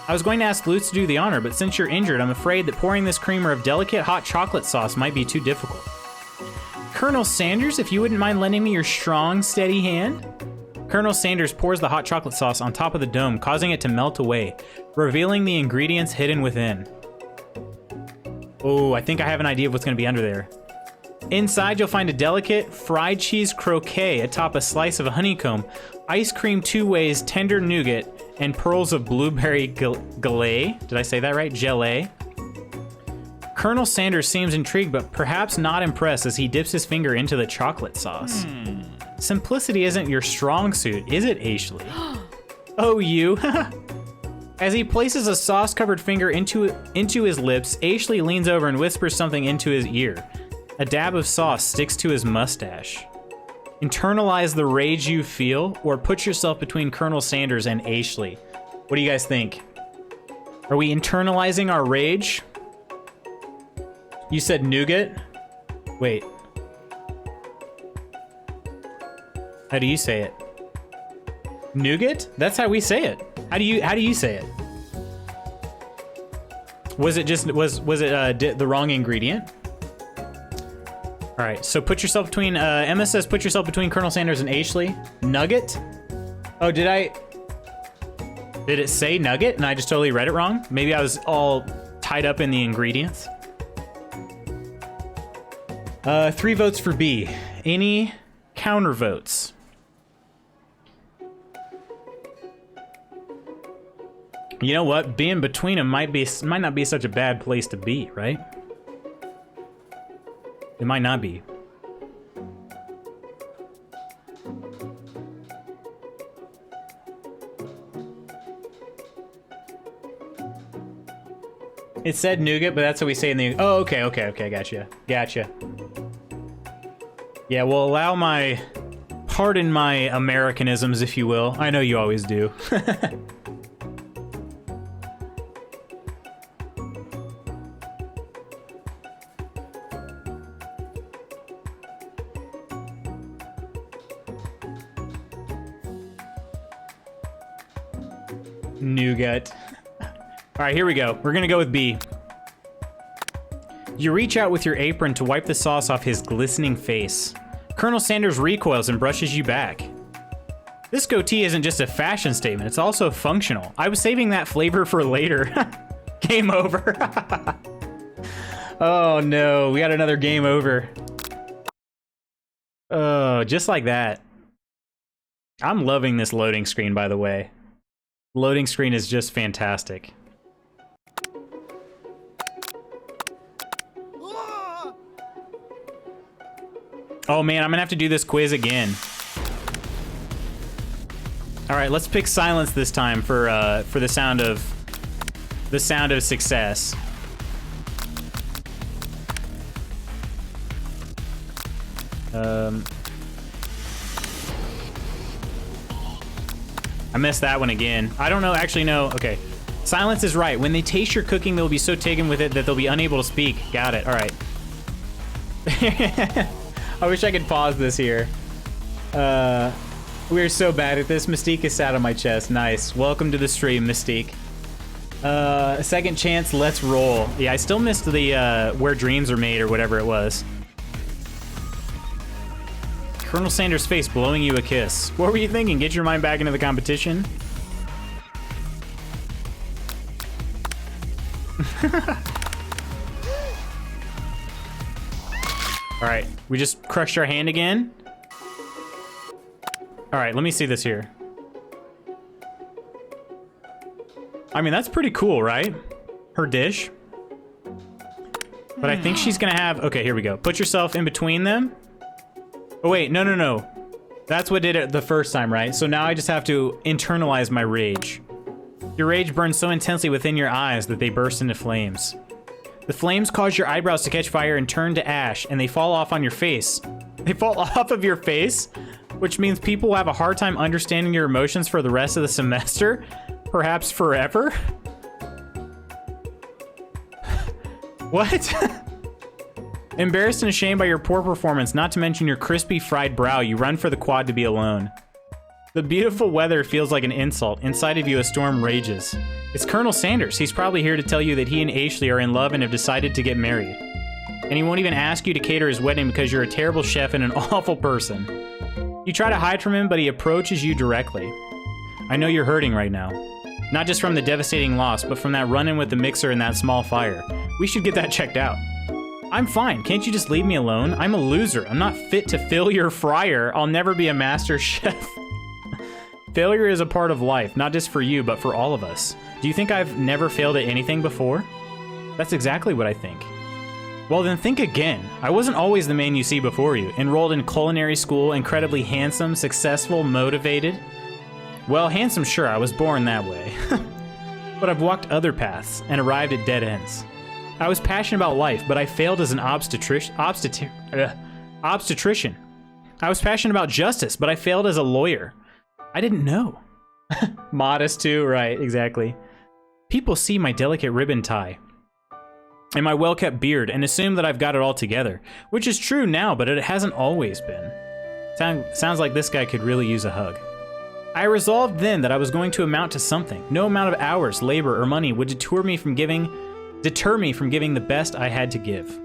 I was going to ask Lutz to do the honor, but since you're injured, I'm afraid that pouring this creamer of delicate hot chocolate sauce might be too difficult. Colonel Sanders, if you wouldn't mind lending me your strong, steady hand? Colonel Sanders pours the hot chocolate sauce on top of the dome, causing it to melt away, revealing the ingredients hidden within. Oh, I think I have an idea of what's going to be under there. Inside, you'll find a delicate fried cheese croquet atop a slice of honeycomb, ice cream 2 ways, tender nougat, and pearls of blueberry gelée. Did I say that right? Gelée. Colonel Sanders seems intrigued, but perhaps not impressed as he dips his finger into the chocolate sauce. Simplicity isn't your strong suit, is it, Ashley? Oh, you. As he places a sauce-covered finger into his lips, Ashley leans over and whispers something into his ear. A dab of sauce sticks to his mustache. Internalize the rage you feel, or put yourself between Colonel Sanders and Ashley. What do you guys think? Are we internalizing our rage? You said nougat? Wait. How do you say it? Nougat? That's how we say it. How do you say it? Was it just was it the wrong ingredient? All right, so put yourself between Emma says put yourself between Colonel Sanders and Ashley. Nugget? Oh, did it say nugget and I just totally read it wrong? Maybe I was all tied up in the ingredients. 3 votes for B. Any counter votes? You know what? Being between them might not be such a bad place to be, right? It might not be. It said nougat, but that's what we say in the... Oh, okay, gotcha. Yeah, we'll allow my... Pardon my Americanisms, if you will. I know you always do. Nougat. All right, here we go. We're gonna go with B. You reach out with your apron to wipe the sauce off his glistening face. Colonel Sanders recoils and brushes you back. This goatee isn't just a fashion statement, it's also functional. I was saving that flavor for later. Game over. Oh no, we got another game over. Oh, just like that. I'm loving this loading screen, by the way. Loading screen is just fantastic. Oh man, I'm gonna have to do this quiz again. All right, let's pick silence this time for the sound of success. I missed that one again. I don't know, actually no, okay. Silence is right. When they taste your cooking, they'll be so taken with it that they'll be unable to speak. Got it, all right. I wish I could pause this here. We're so bad at this. Mystique is sat on my chest, nice. Welcome to the stream, Mystique. Second chance, let's roll. Yeah, I still missed the where dreams are made or whatever it was. Colonel Sanders' face blowing you a kiss. What were you thinking? Get your mind back into the competition? Alright, we just crushed our hand again. Alright, let me see this here. I mean, that's pretty cool, right? Her dish. But I think she's gonna have... Okay, here we go. Put yourself in between them. Oh, wait, no. That's what did it the first time, right? So now I just have to internalize my rage. Your rage burns so intensely within your eyes that they burst into flames. The flames cause your eyebrows to catch fire and turn to ash, and they fall off on your face. They fall off of your face? Which means people will have a hard time understanding your emotions for the rest of the semester? Perhaps forever? What? Embarrassed and ashamed by your poor performance, not to mention your crispy fried brow, you run for the quad to be alone. The beautiful weather feels like an insult. Inside of you, a storm rages. It's Colonel Sanders. He's probably here to tell you that he and Ashley are in love and have decided to get married. And he won't even ask you to cater his wedding because you're a terrible chef and an awful person. You try to hide from him, but he approaches you directly. I know you're hurting right now. Not just from the devastating loss, but from that run-in with the mixer and that small fire. We should get that checked out. I'm fine. Can't you just leave me alone? I'm a loser. I'm not fit to fill your fryer. I'll never be a master chef. Failure is a part of life, not just for you, but for all of us. Do you think I've never failed at anything before? That's exactly what I think. Well, then think again. I wasn't always the man you see before you. Enrolled in culinary school, incredibly handsome, successful, motivated. Well, handsome, sure, I was born that way. But I've walked other paths and arrived at dead ends. I was passionate about life, but I failed as an obstetrician. I was passionate about justice, but I failed as a lawyer. I didn't know. Modest too, right, exactly. People see my delicate ribbon tie and my well-kept beard and assume that I've got it all together, which is true now, but it hasn't always been. Sounds like this guy could really use a hug. I resolved then that I was going to amount to something. No amount of hours, labor, or money would deter me from giving the best I had to give.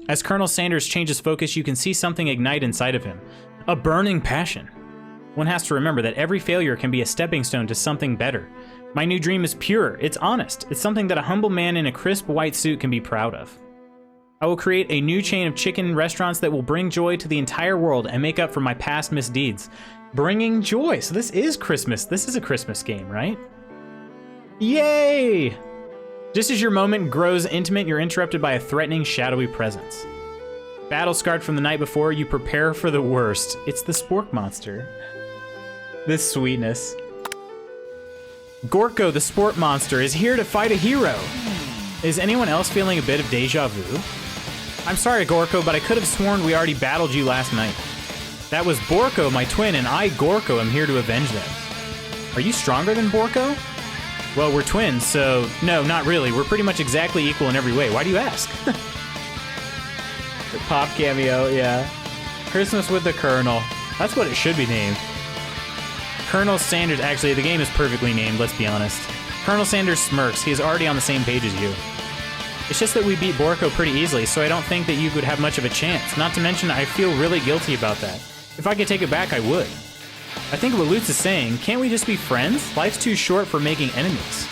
As Colonel Sanders changes focus, you can see something ignite inside of him. A burning passion. One has to remember that every failure can be a stepping stone to something better. My new dream is pure, it's honest, it's something that a humble man in a crisp white suit can be proud of. I will create a new chain of chicken restaurants that will bring joy to the entire world and make up for my past misdeeds. Bringing joy, so this is Christmas, this is a Christmas game, right? Yay! Just as your moment grows intimate, you're interrupted by a threatening, shadowy presence. Battle scarred from the night before, you prepare for the worst. It's the Spork Monster. This sweetness. Gorko, the Sport Monster, is here to fight a hero. Is anyone else feeling a bit of deja vu? I'm sorry, Gorko, but I could have sworn we already battled you last night. That was Borko, my twin, and I, Gorko, am here to avenge them. Are you stronger than Borko? Well, we're twins, so... No, not really. We're pretty much exactly equal in every way. Why do you ask? The pop cameo, yeah. Christmas with the Colonel. That's what it should be named. Colonel Sanders... Actually, the game is perfectly named, let's be honest. Colonel Sanders smirks. He is already on the same page as you. It's just that we beat Borko pretty easily, so I don't think that you would have much of a chance. Not to mention, I feel really guilty about that. If I could take it back, I would. I think what Lutz is saying, can't we just be friends? Life's too short for making enemies.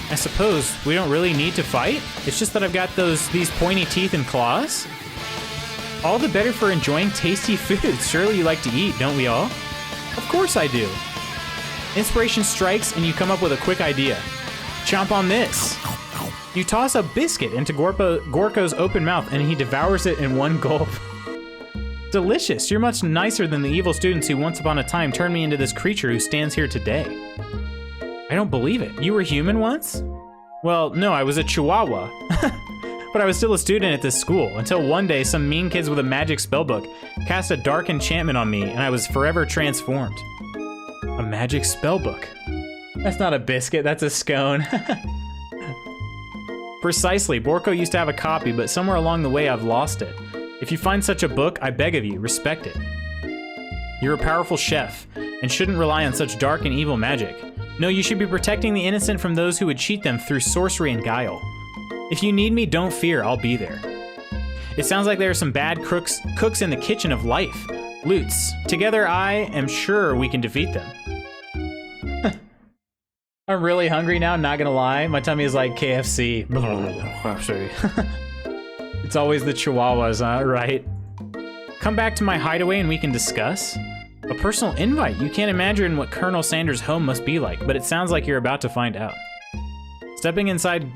I suppose we don't really need to fight? It's just that I've got these pointy teeth and claws? All the better for enjoying tasty foods. Surely you like to eat, don't we all? Of course I do. Inspiration strikes and you come up with a quick idea. Chomp on this. You toss a biscuit into Gorko's open mouth and he devours it in one gulp. Delicious. You're much nicer than the evil students who once upon a time turned me into this creature who stands here today. I don't believe it. You were human once? Well, no, I was a chihuahua. But I was still a student at this school until one day some mean kids with a magic spellbook cast a dark enchantment on me and I was forever transformed. A magic spellbook. That's not a biscuit, that's a scone. Precisely, Borko used to have a copy, but somewhere along the way I've lost it. If you find such a book, I beg of you, respect it. You're a powerful chef, and shouldn't rely on such dark and evil magic. No, you should be protecting the innocent from those who would cheat them through sorcery and guile. If you need me, don't fear, I'll be there. It sounds like there are some bad cooks in the kitchen of life. Lutes. Together, I am sure we can defeat them. I'm really hungry now, not gonna lie. My tummy is like KFC. It's always the chihuahuas, huh? Right? Come back to my hideaway and we can discuss. A personal invite. You can't imagine what Colonel Sanders' home must be like, but it sounds like you're about to find out. Stepping inside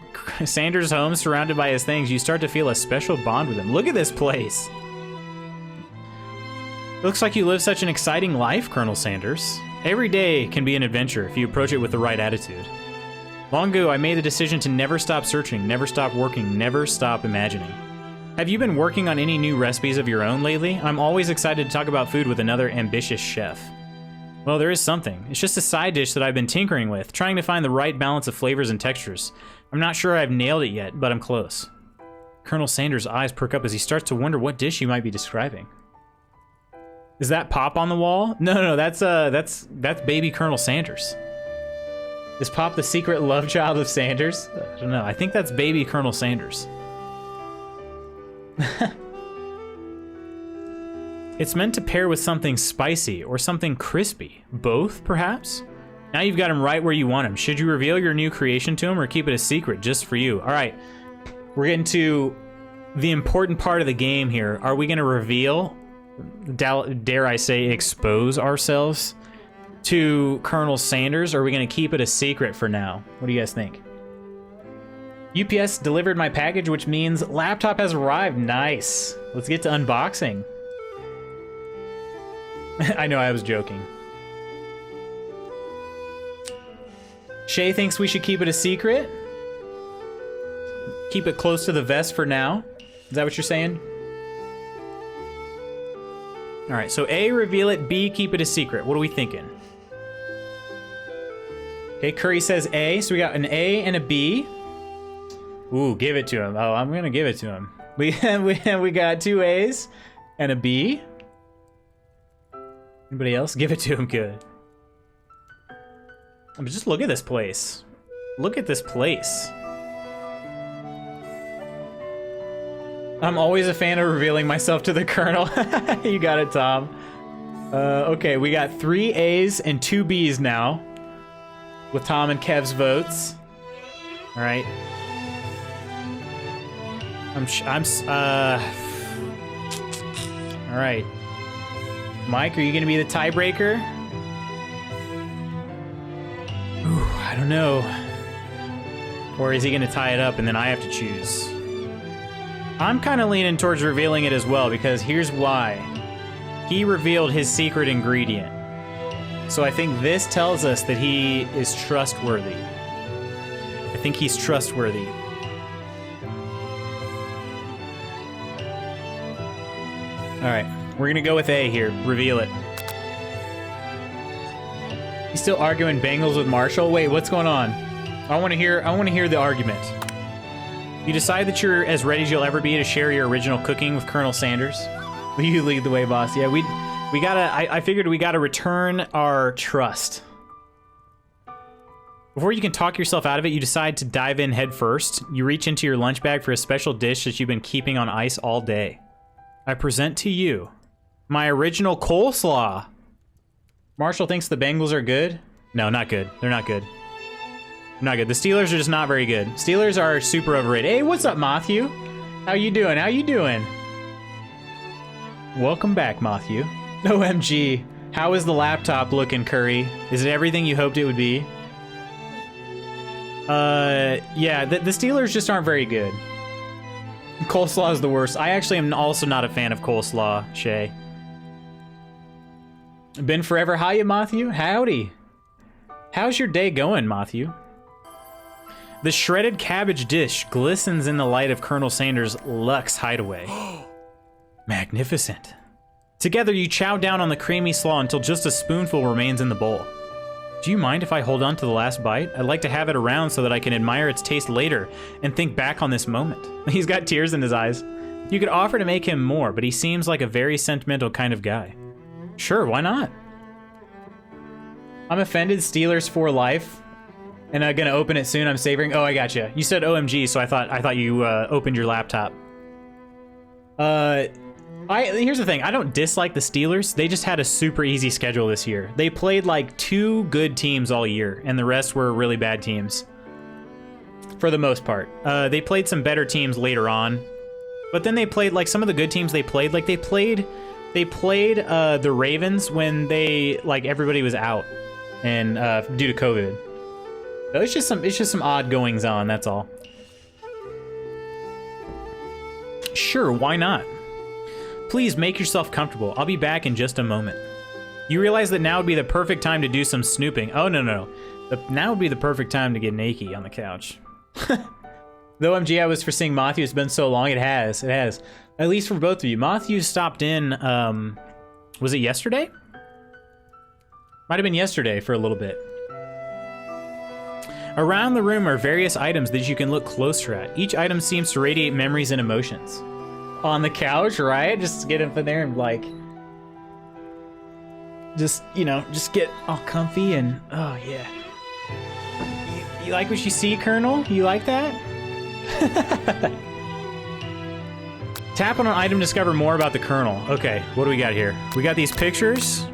Sanders' home, surrounded by his things, you start to feel a special bond with him. Look at this place. Looks like you live such an exciting life, Colonel Sanders. Every day can be an adventure if you approach it with the right attitude. Long ago, I made the decision to never stop searching, never stop working, never stop imagining. Have you been working on any new recipes of your own lately? I'm always excited to talk about food with another ambitious chef. Well, there is something. It's just a side dish that I've been tinkering with, trying to find the right balance of flavors and textures. I'm not sure I've nailed it yet, but I'm close. Colonel Sanders' eyes perk up as he starts to wonder what dish you might be describing. Is that Pop on the wall? No, that's baby Colonel Sanders. Is Pop the secret love child of Sanders? I don't know. I think that's baby Colonel Sanders. It's meant to pair with something spicy or something crispy. Both, perhaps? Now you've got him right where you want him. Should you reveal your new creation to him or keep it a secret just for you? All right, we're getting to the important part of the game here. Are we going to reveal, dare I say, expose ourselves to Colonel Sanders, or are we going to keep it a secret for now? What do you guys think? UPS delivered my package, which means laptop has arrived. Nice. Let's get to unboxing. I know, I was joking. Shay thinks we should keep it a secret. Keep it close to the vest for now. Is that what you're saying? All right, so A, reveal it. B, keep it a secret. What are we thinking? Okay, Curry says A, so we got an A and a B. Ooh, give it to him. Oh, I'm gonna give it to him. We got 2 A's and a B. Anybody else? Give it to him. Good. I mean, just look at this place. Look at this place. I'm always a fan of revealing myself to the Colonel. You got it, Tom. Okay, we got 3 A's and 2 B's now, with Tom and Kev's votes. All right. All right. Mike, are you gonna be the tiebreaker? Ooh, I don't know. Or is he gonna tie it up and then I have to choose? I'm kind of leaning towards revealing it as well, because here's why. He revealed his secret ingredient. So I think this tells us that he is trustworthy. I think he's trustworthy. All right, we're gonna go with A here. Reveal it. He's still arguing Bengals with Marshall. Wait, what's going on? I want to hear the argument. You decide that you're as ready as you'll ever be to share your original cooking with Colonel Sanders. Will you lead the way, boss? Yeah, we gotta. I figured we gotta return our trust. Before you can talk yourself out of it, you decide to dive in head first. You reach into your lunch bag for a special dish that you've been keeping on ice all day. I present to you my original coleslaw. Marshall thinks the Bengals are good. No, not good. They're not good. Not good. The Steelers are just not very good. Steelers are super overrated. Hey, what's up, Matthew? How you doing? How you doing? Welcome back, Matthew. OMG. How is the laptop looking, Curry? Is it everything you hoped it would be? Yeah, the Steelers just aren't very good. Coleslaw is the worst. I actually am also not a fan of coleslaw, Shay. Been forever. Hiya, Matthew. Howdy. How's your day going, Matthew? The shredded cabbage dish glistens in the light of Colonel Sanders' Lux hideaway. Magnificent. Together, you chow down on the creamy slaw until just a spoonful remains in the bowl. Do you mind if I hold on to the last bite? I'd like to have it around so that I can admire its taste later and think back on this moment. He's got tears in his eyes. You could offer to make him more, but he seems like a very sentimental kind of guy. Sure, why not? I'm offended, Steelers for life. And I'm gonna open it soon, I'm savoring. Oh, I gotcha. You said OMG, so I thought you opened your laptop. Here's the thing, I don't dislike the Steelers. They just had a super easy schedule this year. They played like 2 good teams all year, and the rest were really bad teams. For the most part. They played some better teams later on, but then they played like some of the good teams they played. Like they played the Ravens when everybody was out and due to COVID. So it's just some odd goings on, that's all. Sure, why not? Please make yourself comfortable. I'll be back in just a moment. You realize that now would be the perfect time to do some snooping. Oh, no. Now would be the perfect time to get naked on the couch. The OMG I was for seeing Matthew, it's been so long. It has. At least for both of you. Matthew stopped in, was it yesterday? Might have been yesterday for a little bit. Around the room are various items that you can look closer at. Each item seems to radiate memories and emotions. On the couch, right? Just get up in there and just get all comfy and, oh yeah. You like what you see, Colonel? You like that? Tap on an item to discover more about the Colonel. Okay, what do we got here? We got these pictures.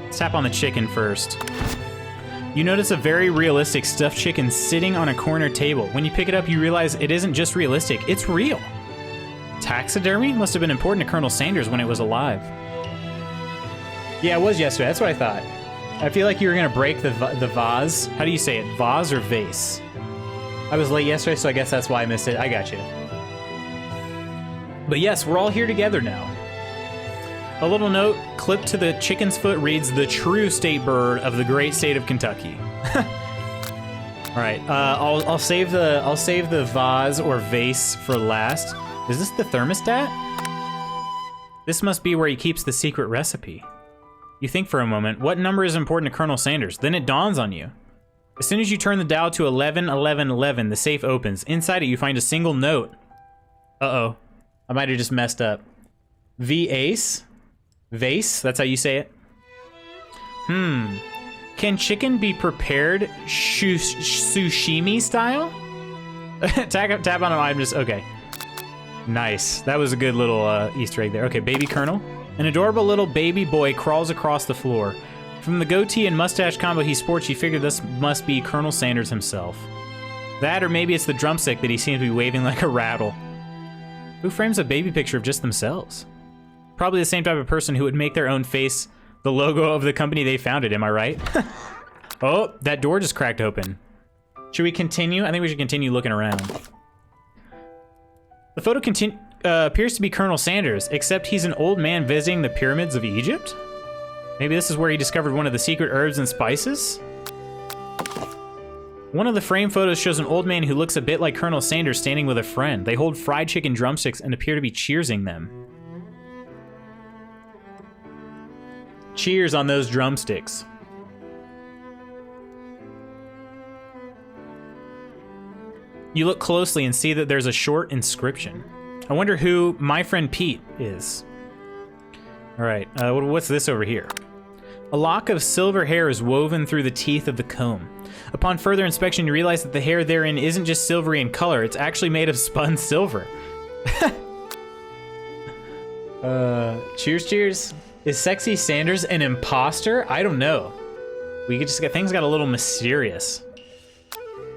Let's tap on the chicken first. You notice a very realistic stuffed chicken sitting on a corner table. When you pick it up, you realize it isn't just realistic, it's real. Taxidermy must have been important to Colonel Sanders when it was alive. Yeah, it was yesterday. That's what I thought. I feel like you were going to break the vase. How do you say it? Vase or vase? I was late yesterday, so I guess that's why I missed it. I got you. But yes, we're all here together now. A little note clipped to the chicken's foot reads, "The true state bird of the great state of Kentucky." All right, I'll save the vase or vase for last. Is this the thermostat? This must be where he keeps the secret recipe. You think for a moment, what number is important to Colonel Sanders? Then it dawns on you. As soon as you turn the dial to 111111, the safe opens. Inside it, you find a single note. Uh-oh. I might have just messed up. V-Ace? Vase? That's how you say it? Can chicken be prepared sushimi style? Tap on an item just... Okay. Nice. That was a good little Easter egg there. Okay, baby Colonel. An adorable little baby boy crawls across the floor. From the goatee and mustache combo he sports, you figure this must be Colonel Sanders himself. That, or maybe it's the drumstick that he seems to be waving like a rattle. Who frames a baby picture of just themselves? Probably the same type of person who would make their own face the logo of the company they founded, am I right? Oh, that door just cracked open. Should we continue? I think we should continue looking around. The photo appears to be Colonel Sanders, except he's an old man visiting the pyramids of Egypt? Maybe this is where he discovered one of the secret herbs and spices? One of the frame photos shows an old man who looks a bit like Colonel Sanders standing with a friend. They hold fried chicken drumsticks and appear to be cheersing them. Cheers on those drumsticks. You look closely and see that there's a short inscription. I wonder who my friend Pete is. All right, what's this over here? A lock of silver hair is woven through the teeth of the comb. Upon further inspection, you realize that the hair therein isn't just silvery in color, it's actually made of spun silver. Cheers, cheers. Is Sexy Sanders an imposter? I don't know. Things got a little mysterious.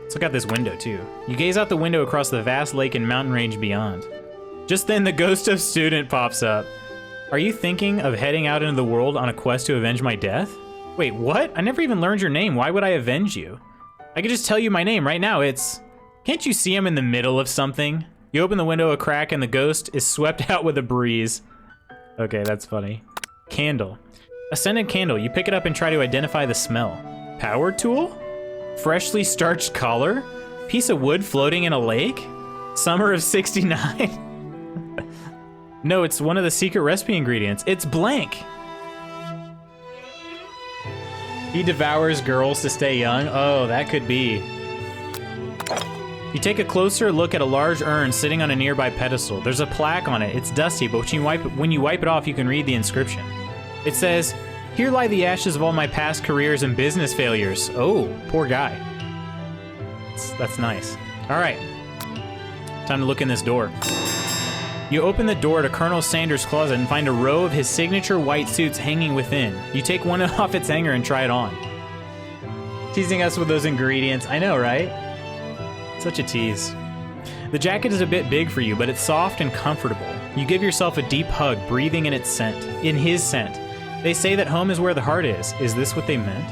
Let's look out this window, too. You gaze out the window across the vast lake and mountain range beyond. Just then, the ghost of student pops up. Are you thinking of heading out into the world on a quest to avenge my death? Wait, what? I never even learned your name. Why would I avenge you? I could just tell you my name right now. It's... Can't you see I'm in the middle of something? You open the window a crack and the ghost is swept out with a breeze. Okay, that's funny. Candle. A scented candle. You pick it up and try to identify the smell. Power tool? Freshly starched collar? Piece of wood floating in a lake? Summer of 69? No, it's one of the secret recipe ingredients. It's blank. He devours girls to stay young? Oh, that could be. You take a closer look at a large urn sitting on a nearby pedestal. There's a plaque on it. It's dusty, but when you wipe it off, you can read the inscription. It says, "Here lie the ashes of all my past careers and business failures." Oh, poor guy. That's nice. All right. Time to look in this door. You open the door to Colonel Sanders' closet and find a row of his signature white suits hanging within. You take one off its hanger and try it on. Teasing us with those ingredients. I know, right? Such a tease. The jacket is a bit big for you, but it's soft and comfortable. You give yourself a deep hug, breathing in its scent, in his scent. They say that home is where the heart is. Is this what they meant?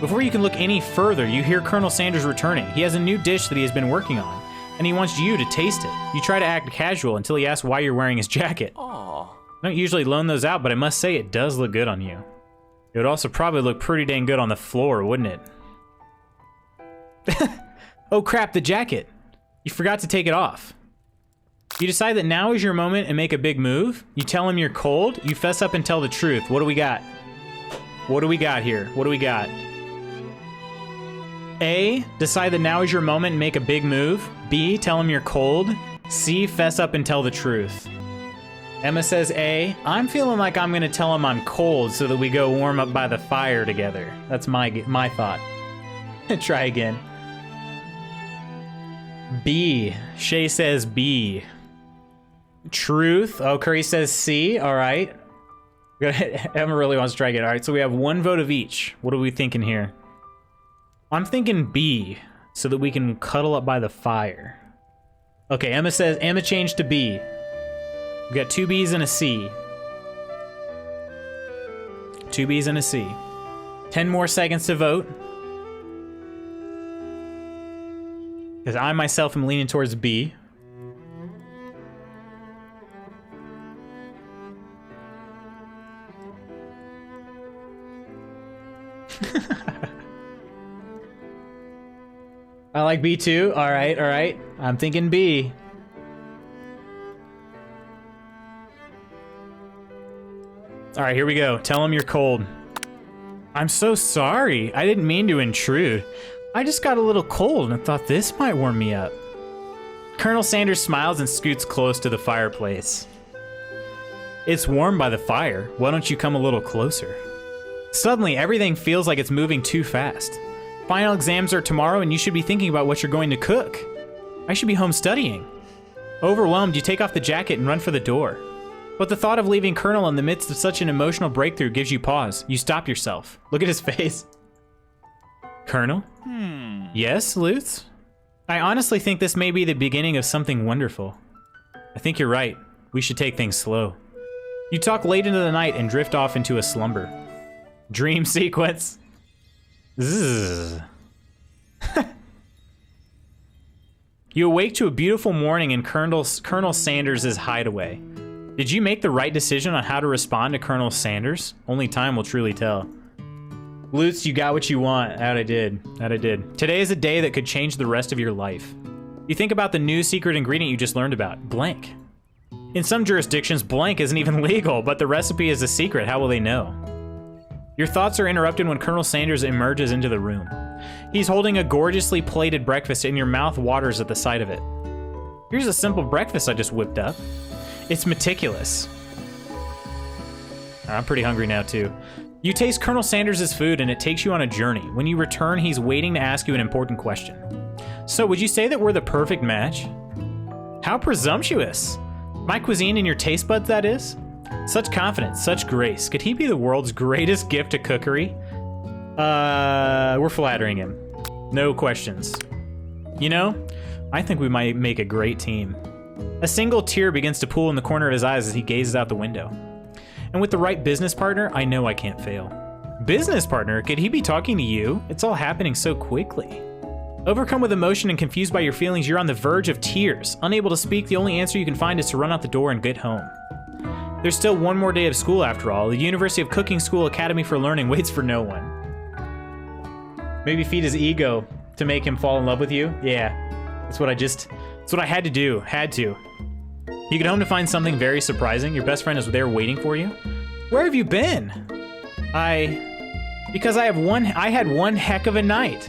Before you can look any further, you hear Colonel Sanders returning. He has a new dish that he has been working on, and he wants you to taste it. You try to act casual until he asks why you're wearing his jacket. Aww. I don't usually loan those out, but I must say it does look good on you. It would also probably look pretty dang good on the floor, wouldn't it? Oh crap, the jacket. You forgot to take it off. You decide that now is your moment and make a big move. You tell him you're cold. You fess up and tell the truth. What do we got? What do we got here? What do we got? A, decide that now is your moment and make a big move. B, tell him you're cold. C, fess up and tell the truth. Emma says A. I'm feeling like I'm gonna tell him I'm cold so that we go warm up by the fire together. That's my thought. Try again. B. Shay says B. Truth. Oh, Curry says C. All right. Emma really wants to try again. All right, so we have one vote of each. What are we thinking here? I'm thinking B, so that we can cuddle up by the fire. Okay, Emma says Emma changed to B. We got 2 B's and a C. 2 B's and a C. 10 more seconds to vote. Because I myself am leaning towards B. I like B too. All right, all right. I'm thinking B. All right, here we go. Tell him you're cold. I'm so sorry. I didn't mean to intrude. I just got a little cold and thought this might warm me up. Colonel Sanders smiles and scoots close to the fireplace. It's warm by the fire. Why don't you come a little closer? Suddenly, everything feels like it's moving too fast. Final exams are tomorrow and you should be thinking about what you're going to cook. I should be home studying. Overwhelmed, you take off the jacket and run for the door. But the thought of leaving Colonel in the midst of such an emotional breakthrough gives you pause. You stop yourself. Look at his face. Colonel? Yes, Lutz? I honestly think this may be the beginning of something wonderful. I think you're right. We should take things slow. You talk late into the night and drift off into a slumber. Dream sequence. Zzz. You awake to a beautiful morning in Colonel Sanders' hideaway. Did you make the right decision on how to respond to Colonel Sanders? Only time will truly tell. Lutz, you got what you want. That I did. That I did. Today is a day that could change the rest of your life. You think about the new secret ingredient you just learned about. Blank. In some jurisdictions, blank isn't even legal, but the recipe is a secret. How will they know? Your thoughts are interrupted when Colonel Sanders emerges into the room. He's holding a gorgeously plated breakfast and your mouth waters at the sight of it. Here's a simple breakfast I just whipped up. It's meticulous. I'm pretty hungry now too. You taste Colonel Sanders' food and it takes you on a journey. When you return, he's waiting to ask you an important question. So would you say that we're the perfect match? How presumptuous. My cuisine and your taste buds, that is? Such confidence, such grace. Could he be the world's greatest gift to cookery? We're flattering him. No questions. You know, I think we might make a great team. A single tear begins to pool in the corner of his eyes as he gazes out the window. And with the right business partner, I know I can't fail. Business partner? Could he be talking to you? It's all happening so quickly. Overcome with emotion and confused by your feelings, you're on the verge of tears. Unable to speak, the only answer you can find is to run out the door and get home. There's still one more day of school after all. The University of Cooking School Academy for Learning waits for no one. Maybe feed his ego to make him fall in love with you? Yeah, that's what I had to do. Had to. You get home to find something very surprising. Your best friend is there waiting for you. Where have you been? Because I had one heck of a night.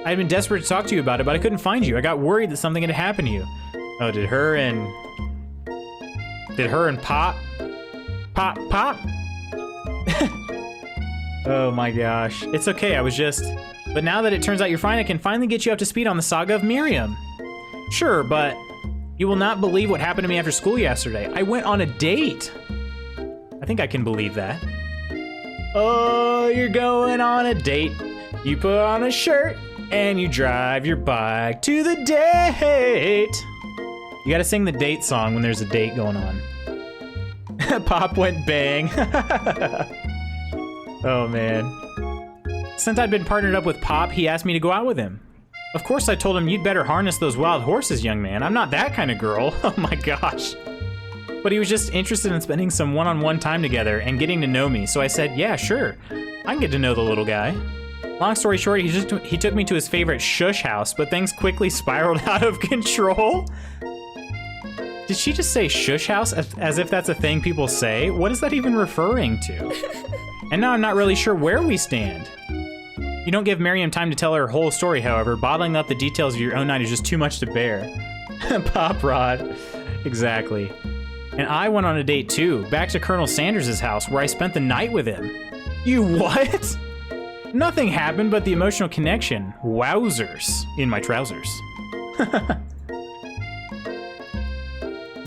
I had been desperate to talk to you about it, but I couldn't find you. I got worried that something had happened to you. Oh, did her and Pop? Oh my gosh. It's okay, but now that it turns out you're fine, I can finally get you up to speed on the saga of Miriam. Sure, but you will not believe what happened to me after school yesterday. I went on a date. I think I can believe that. Oh, you're going on a date. You put on a shirt and you drive your bike to the date. You gotta sing the date song when there's a date going on. Pop went bang. Oh man. Since I'd been partnered up with Pop, he asked me to go out with him. Of course I told him, you'd better harness those wild horses, young man. I'm not that kind of girl. Oh my gosh. But he was just interested in spending some one-on-one time together and getting to know me, so I said, yeah, sure. I can get to know the little guy. Long story short, he took me to his favorite shush house, but things quickly spiraled out of control. Did she just say shush house as if that's a thing people say? What is that even referring to? And now I'm not really sure where we stand. You don't give Miriam time to tell her whole story, however. Bottling up the details of your own night is just too much to bear. Pop Rod. Exactly. And I went on a date too, back to Colonel Sanders' house, where I spent the night with him. You what? Nothing happened but the emotional connection. Wowzers. In my trousers.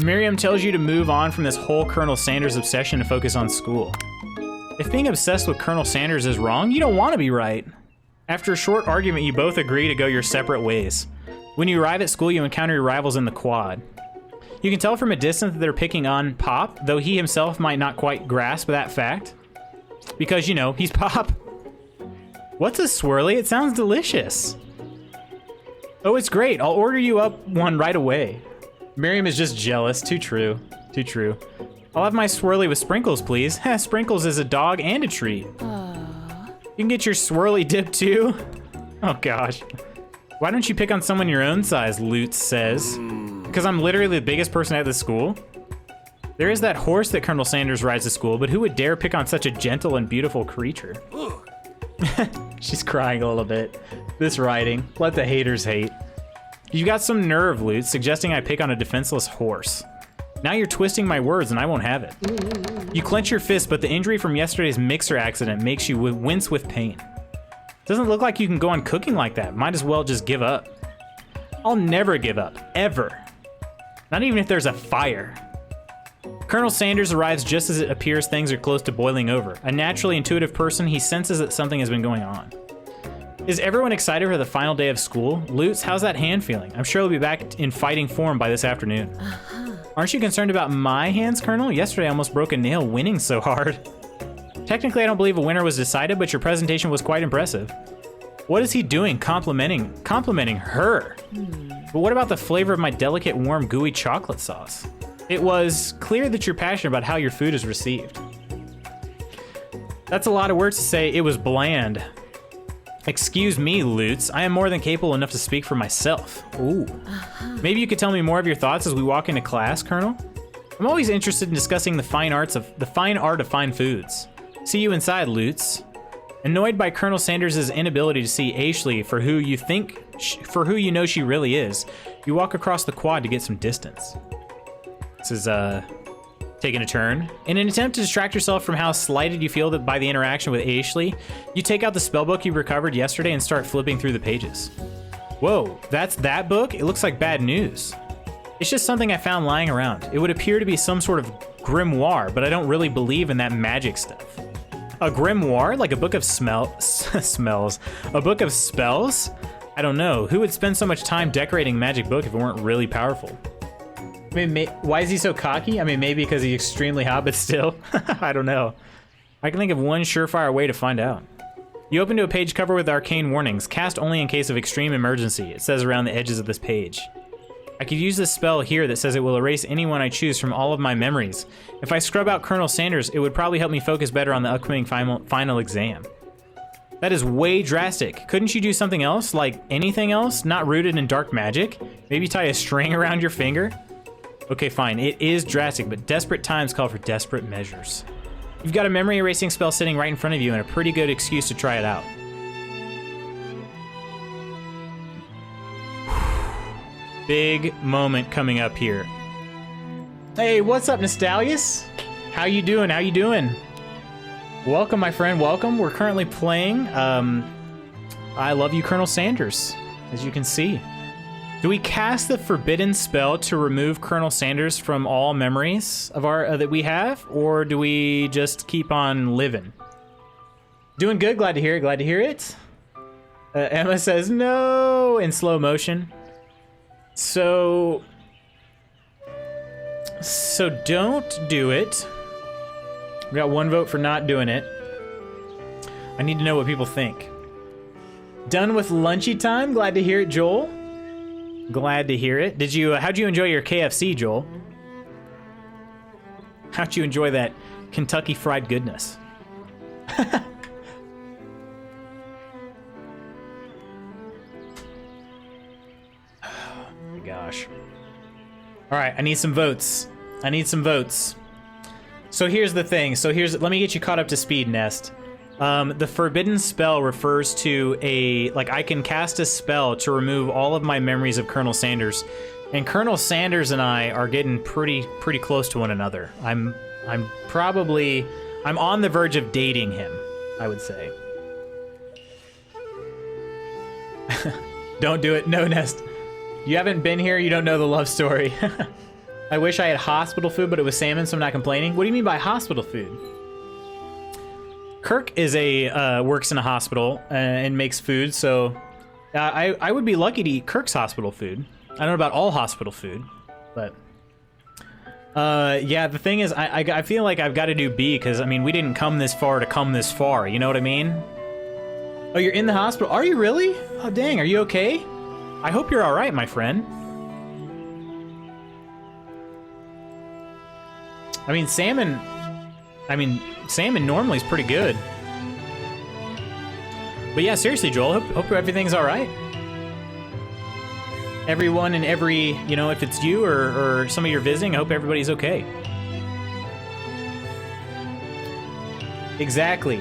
Miriam tells you to move on from this whole Colonel Sanders obsession and focus on school. If being obsessed with Colonel Sanders is wrong, you don't want to be right. After a short argument, you both agree to go your separate ways. When you arrive at school, you encounter your rivals in the quad. You can tell from a distance that they're picking on Pop, though he himself might not quite grasp that fact. Because, you know, he's Pop. What's a swirly? It sounds delicious. Oh, it's great. I'll order you up one right away. Miriam is just jealous. Too true. Too true. I'll have my swirly with sprinkles, please. Sprinkles is a dog and a treat. Aww. You can get your swirly dip too? Oh gosh. Why don't you pick on someone your own size, Lutz says. Because I'm literally the biggest person at the school? There is that horse that Colonel Sanders rides to school, but who would dare pick on such a gentle and beautiful creature? She's crying a little bit. This writing. Let the haters hate. You got some nerve, Lutz, suggesting I pick on a defenseless horse. Now you're twisting my words and I won't have it. You clench your fist, but the injury from yesterday's mixer accident makes you wince with pain. Doesn't look like you can go on cooking like that. Might as well just give up. I'll never give up. Ever. Not even if there's a fire. Colonel Sanders arrives just as it appears things are close to boiling over. A naturally intuitive person, he senses that something has been going on. Is everyone excited for the final day of school? Lutz, how's that hand feeling? I'm sure he'll be back in fighting form by this afternoon. Aren't you concerned about my hands, Colonel? Yesterday I almost broke a nail winning so hard. Technically, I don't believe a winner was decided, but your presentation was quite impressive. What is he doing? Complimenting her. But what about the flavor of my delicate, warm, gooey chocolate sauce? It was clear that you're passionate about how your food is received. That's a lot of words to say it was bland. Excuse me, Lutz. I am more than capable enough to speak for myself. Ooh. Maybe you could tell me more of your thoughts as we walk into class, Colonel? I'm always interested in discussing the fine art of fine foods. See you inside, Lutz. Annoyed by Colonel Sanders' inability to see Ashley for who you know she really is, you walk across the quad to get some distance. This is, taking a turn. In an attempt to distract yourself from how slighted you feel by the interaction with Ashley, you take out the spellbook you recovered yesterday and start flipping through the pages. Whoa, that's that book? It looks like bad news. It's just something I found lying around. It would appear to be some sort of grimoire, but I don't really believe in that magic stuff. A grimoire? Like a book of smells? A book of spells? I don't know. Who would spend so much time decorating a magic book if it weren't really powerful? I mean, why is he so cocky? I mean, maybe because he's extremely hot, but still. I don't know. I can think of one surefire way to find out. You open to a page covered with arcane warnings. Cast only in case of extreme emergency. It says around the edges of this page. I could use this spell here that says it will erase anyone I choose from all of my memories. If I scrub out Colonel Sanders, it would probably help me focus better on the upcoming final exam. That is way drastic. Couldn't you do something else? Like anything else? Not rooted in dark magic? Maybe tie a string around your finger? Okay, fine. It is drastic, but desperate times call for desperate measures. You've got a memory erasing spell sitting right in front of you and a pretty good excuse to try it out. Big moment coming up here. Hey, what's up, Nostalius? How you doing? How you doing? Welcome, my friend. Welcome. We're currently playing I Love You, Colonel Sanders, as you can see. Do we cast the forbidden spell to remove Colonel Sanders from all memories of our that we have, or do we just keep on living? Doing good. Glad to hear it. Glad to hear it. Emma says no in slow motion. So don't do it. We got one vote for not doing it. I need to know what people think. Done with lunchy time. Glad to hear it, Joel. Glad to hear it. How'd you enjoy your KFC, Joel? How'd you enjoy that Kentucky Fried Goodness? Oh my gosh. All right, I need some votes. I need some votes. So here's the thing. Let me get you caught up to speed, Nest. The forbidden spell refers to I can cast a spell to remove all of my memories of Colonel Sanders, and Colonel Sanders and I are getting pretty close to one another. I'm on the verge of dating him, I would say. Don't do it. No, Nest. You haven't been here, you don't know the love story. I wish I had hospital food, but it was salmon, so I'm not complaining. What do you mean by hospital food? Kirk is works in a hospital and makes food, so I would be lucky to eat Kirk's hospital food. I don't know about all hospital food, but yeah, the thing is, I feel like I've got to do B, because, I mean, we didn't come this far to come this far, you know what I mean? Oh, you're in the hospital? Are you really? Oh, dang, are you okay? I hope you're alright, my friend. I mean, salmon normally is pretty good. But yeah, seriously, Joel, hope everything's alright. Everyone and every, if it's you or somebody you're visiting, I hope everybody's okay. Exactly,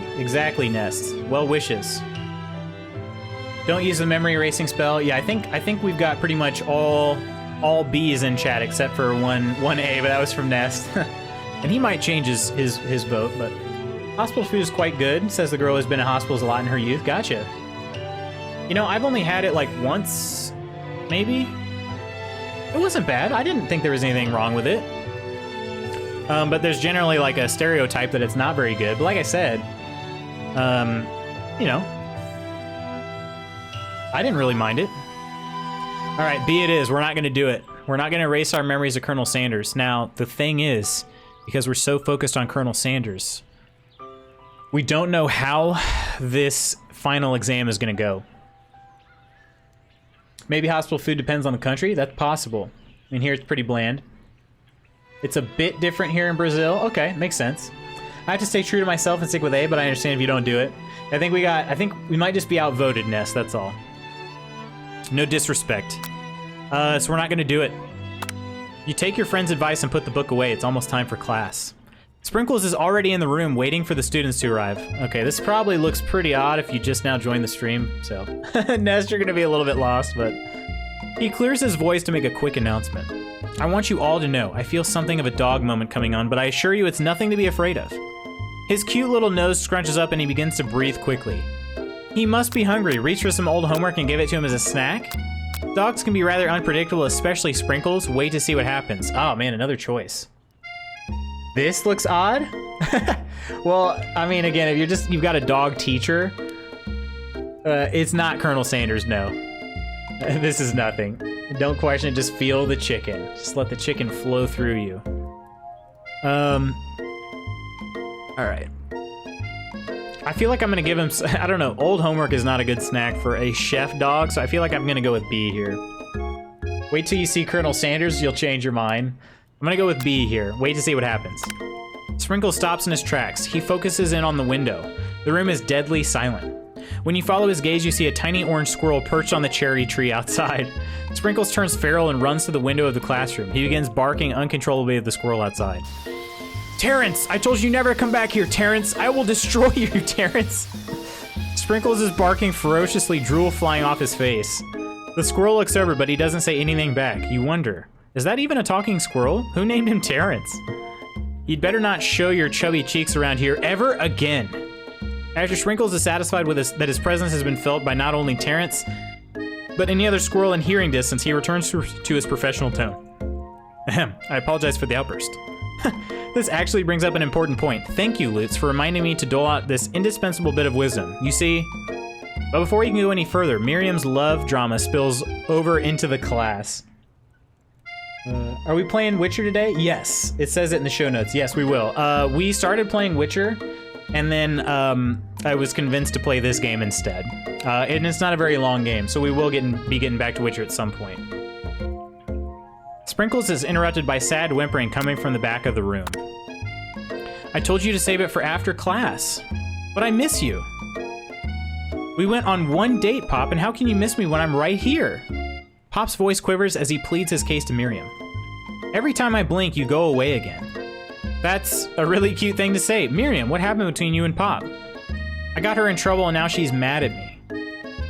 Nest. Well wishes. Don't use the memory erasing spell. Yeah, I think we've got pretty much all B's in chat except for one A, but that was from Nest. And he might change his vote, but hospital food is quite good. Says the girl who's been in hospitals a lot in her youth. Gotcha. I've only had it like once, maybe. It wasn't bad. I didn't think there was anything wrong with it. But there's generally like a stereotype that it's not very good. But like I said, I didn't really mind it. All right, B it is. We're not going to do it. We're not going to erase our memories of Colonel Sanders. Now, the thing is, because we're so focused on Colonel Sanders, we don't know how this final exam is going to go. Maybe hospital food depends on the country. That's possible. I mean, here it's pretty bland. It's a bit different here in Brazil. Okay, makes sense. I have to stay true to myself and stick with A, but I understand if you don't do it. I think we might just be outvoted, Ness, that's all. No disrespect. So we're not going to do it. You take your friend's advice and put the book away. It's almost time for class. Sprinkles is already in the room waiting for the students to arrive. Okay, this probably looks pretty odd if you just now joined the stream, so... Nest, you're going to be a little bit lost, but... He clears his voice to make a quick announcement. I want you all to know, I feel something of a dog moment coming on, but I assure you it's nothing to be afraid of. His cute little nose scrunches up and he begins to breathe quickly. He must be hungry. Reach for some old homework and give it to him as a snack? Dogs can be rather unpredictable, especially Sprinkles. Wait to see what happens. Oh man, another choice. This looks odd? Well, I mean, again, if you've got a dog teacher, it's not Colonel Sanders, no. This is nothing. Don't question it, just feel the chicken. Just let the chicken flow through you. Alright. I feel like I'm gonna give him, I don't know, old homework is not a good snack for a chef dog, so I feel like I'm gonna go with B here. Wait till you see Colonel Sanders, you'll change your mind. I'm gonna go with B here. Wait to see what happens. Sprinkle stops in his tracks. He focuses in on the window. The room is deadly silent. When you follow his gaze, you see a tiny orange squirrel perched on the cherry tree outside. Sprinkles turns feral and runs to the window of the classroom. He begins barking uncontrollably at the squirrel outside. Terrence! I told you never to come back here, Terrence! I will destroy you, Terrence! Sprinkles is barking ferociously, drool flying off his face. The squirrel looks over, but he doesn't say anything back. You wonder, is that even a talking squirrel? Who named him Terrence? You'd better not show your chubby cheeks around here ever again. After Sprinkles is satisfied with that his presence has been felt by not only Terrence, but any other squirrel in hearing distance, he returns to his professional tone. Ahem, I apologize for the outburst. This actually brings up an important point. Thank you, Lutz, for reminding me to dole out this indispensable bit of wisdom. You see, but before you can go any further, Miriam's love drama spills over into the class. Are we playing Witcher today? Yes. It says it in the show notes. Yes, we will. We started playing Witcher, and then I was convinced to play this game instead. And it's not a very long game, so we will be getting back to Witcher at some point. Sprinkles is interrupted by sad whimpering coming from the back of the room. I told you to save it for after class, but I miss you. We went on one date, Pop, and how can you miss me when I'm right here? Pop's voice quivers as he pleads his case to Miriam. Every time I blink, you go away again. That's a really cute thing to say. Miriam, what happened between you and Pop? I got her in trouble and now she's mad at me.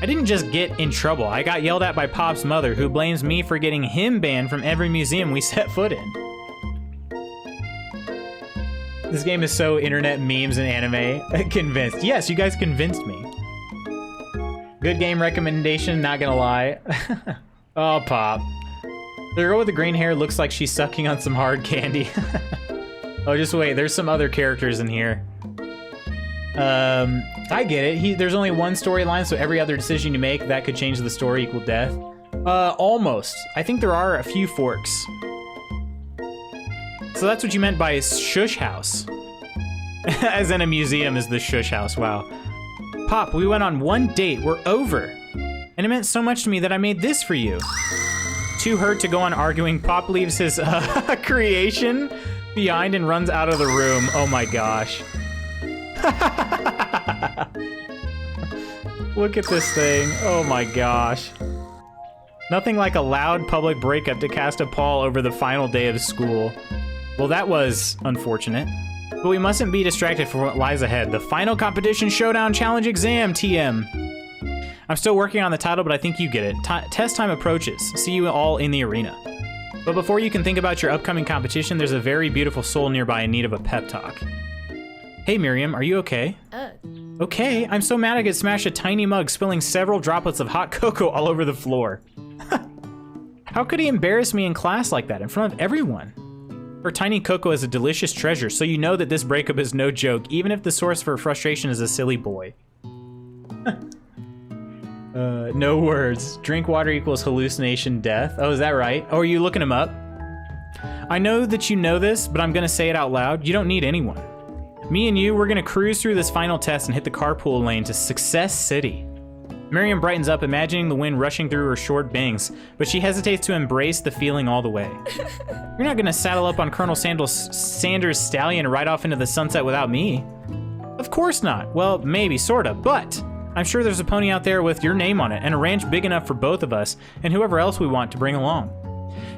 I didn't just get in trouble. I got yelled at by Pop's mother, who blames me for getting him banned from every museum we set foot in. This game is so internet memes and anime. Convinced. Yes, you guys convinced me. Good game recommendation, not gonna lie. Oh, Pop. The girl with the green hair looks like she's sucking on some hard candy. Oh, just wait. There's some other characters in here. I get it. There's only one storyline, so every other decision you make, that could change the story equal death. Almost. I think there are a few forks. So that's what you meant by shush house. As in a museum is the shush house. Wow. Pop, we went on one date. We're over. And it meant so much to me that I made this for you. Too hurt to go on arguing, Pop leaves his creation behind and runs out of the room. Oh my gosh. Look at this thing. Oh my gosh. Nothing like a loud public breakup to cast a pall over the final day of school. Well, that was unfortunate. But we mustn't be distracted from what lies ahead. The final competition showdown challenge exam, TM. I'm still working on the title, but I think you get it. Test time approaches. See you all in the arena. But before you can think about your upcoming competition, there's a very beautiful soul nearby in need of a pep talk. Hey Miriam, are you okay? Okay, I'm so mad I could smash a tiny mug, spilling several droplets of hot cocoa all over the floor. How could he embarrass me in class like that, in front of everyone? Her tiny cocoa is a delicious treasure, so you know that this breakup is no joke, even if the source for frustration is a silly boy. No words. Drink water equals hallucination death. Oh, is that right? Oh, are you looking him up? I know that you know this, but I'm gonna say it out loud. You don't need anyone. Me and you, we're gonna cruise through this final test and hit the carpool lane to Success City. Miriam brightens up, imagining the wind rushing through her short bangs, but she hesitates to embrace the feeling all the way. You're not gonna saddle up on Colonel Sanders' stallion and ride off into the sunset without me. Of course not. Well, maybe, sorta, but I'm sure there's a pony out there with your name on it and a ranch big enough for both of us and whoever else we want to bring along.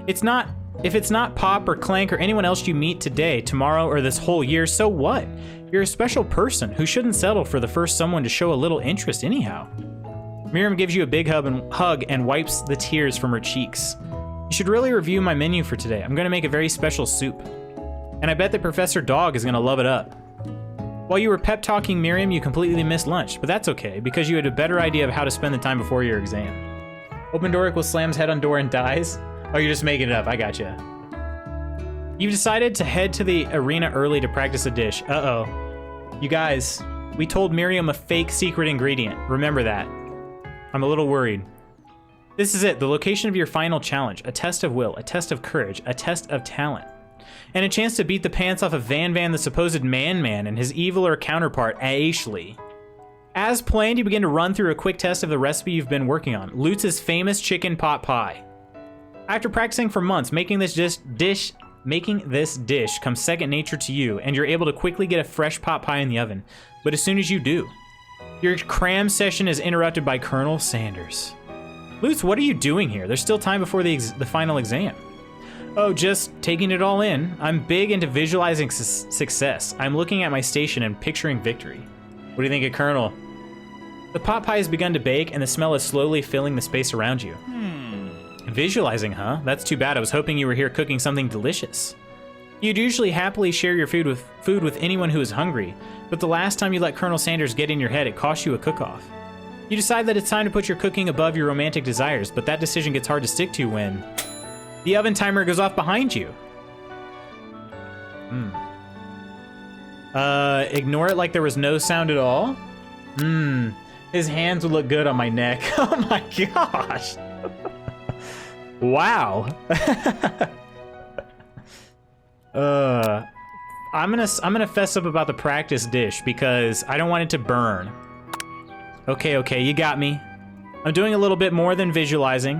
If it's not Pop or Clank or anyone else you meet today, tomorrow, or this whole year, so what? You're a special person who shouldn't settle for the first someone to show a little interest anyhow. Miriam gives you a big hug and wipes the tears from her cheeks. You should really review my menu for today. I'm gonna make a very special soup. And I bet that Professor Dog is gonna love it up. While you were pep talking Miriam, you completely missed lunch, but that's okay, because you had a better idea of how to spend the time before your exam. Open door equals slams head on door and dies. Oh, you're just making it up, I gotcha. You've decided to head to the arena early to practice a dish. Uh-oh. You guys, we told Miriam a fake secret ingredient. Remember that. I'm a little worried. This is it, the location of your final challenge. A test of will, a test of courage, a test of talent. And a chance to beat the pants off of Van Van, the supposed man-man, and his eviler counterpart, Ashley. As planned, you begin to run through a quick test of the recipe you've been working on, Lutz's famous chicken pot pie. After practicing for months, making this dish comes second nature to you, and you're able to quickly get a fresh pot pie in the oven. But as soon as you do, your cram session is interrupted by Colonel Sanders. Lutz, what are you doing here? There's still time before the final exam. Oh, just taking it all in. I'm big into visualizing success. I'm looking at my station and picturing victory. What do you think of Colonel? The pot pie has begun to bake, and the smell is slowly filling the space around you. Visualizing, huh? That's too bad. I was hoping you were here cooking something delicious. You'd usually happily share your food with anyone who is hungry, but the last time you let Colonel Sanders get in your head, it cost you a cook-off. You decide that it's time to put your cooking above your romantic desires, but that decision gets hard to stick to when the oven timer goes off behind you. Ignore it like there was no sound at all? His hands would look good on my neck. Oh my gosh. Wow. I'm gonna fess up about the practice dish because I don't want it to burn. Okay, you got me. I'm doing a little bit more than visualizing.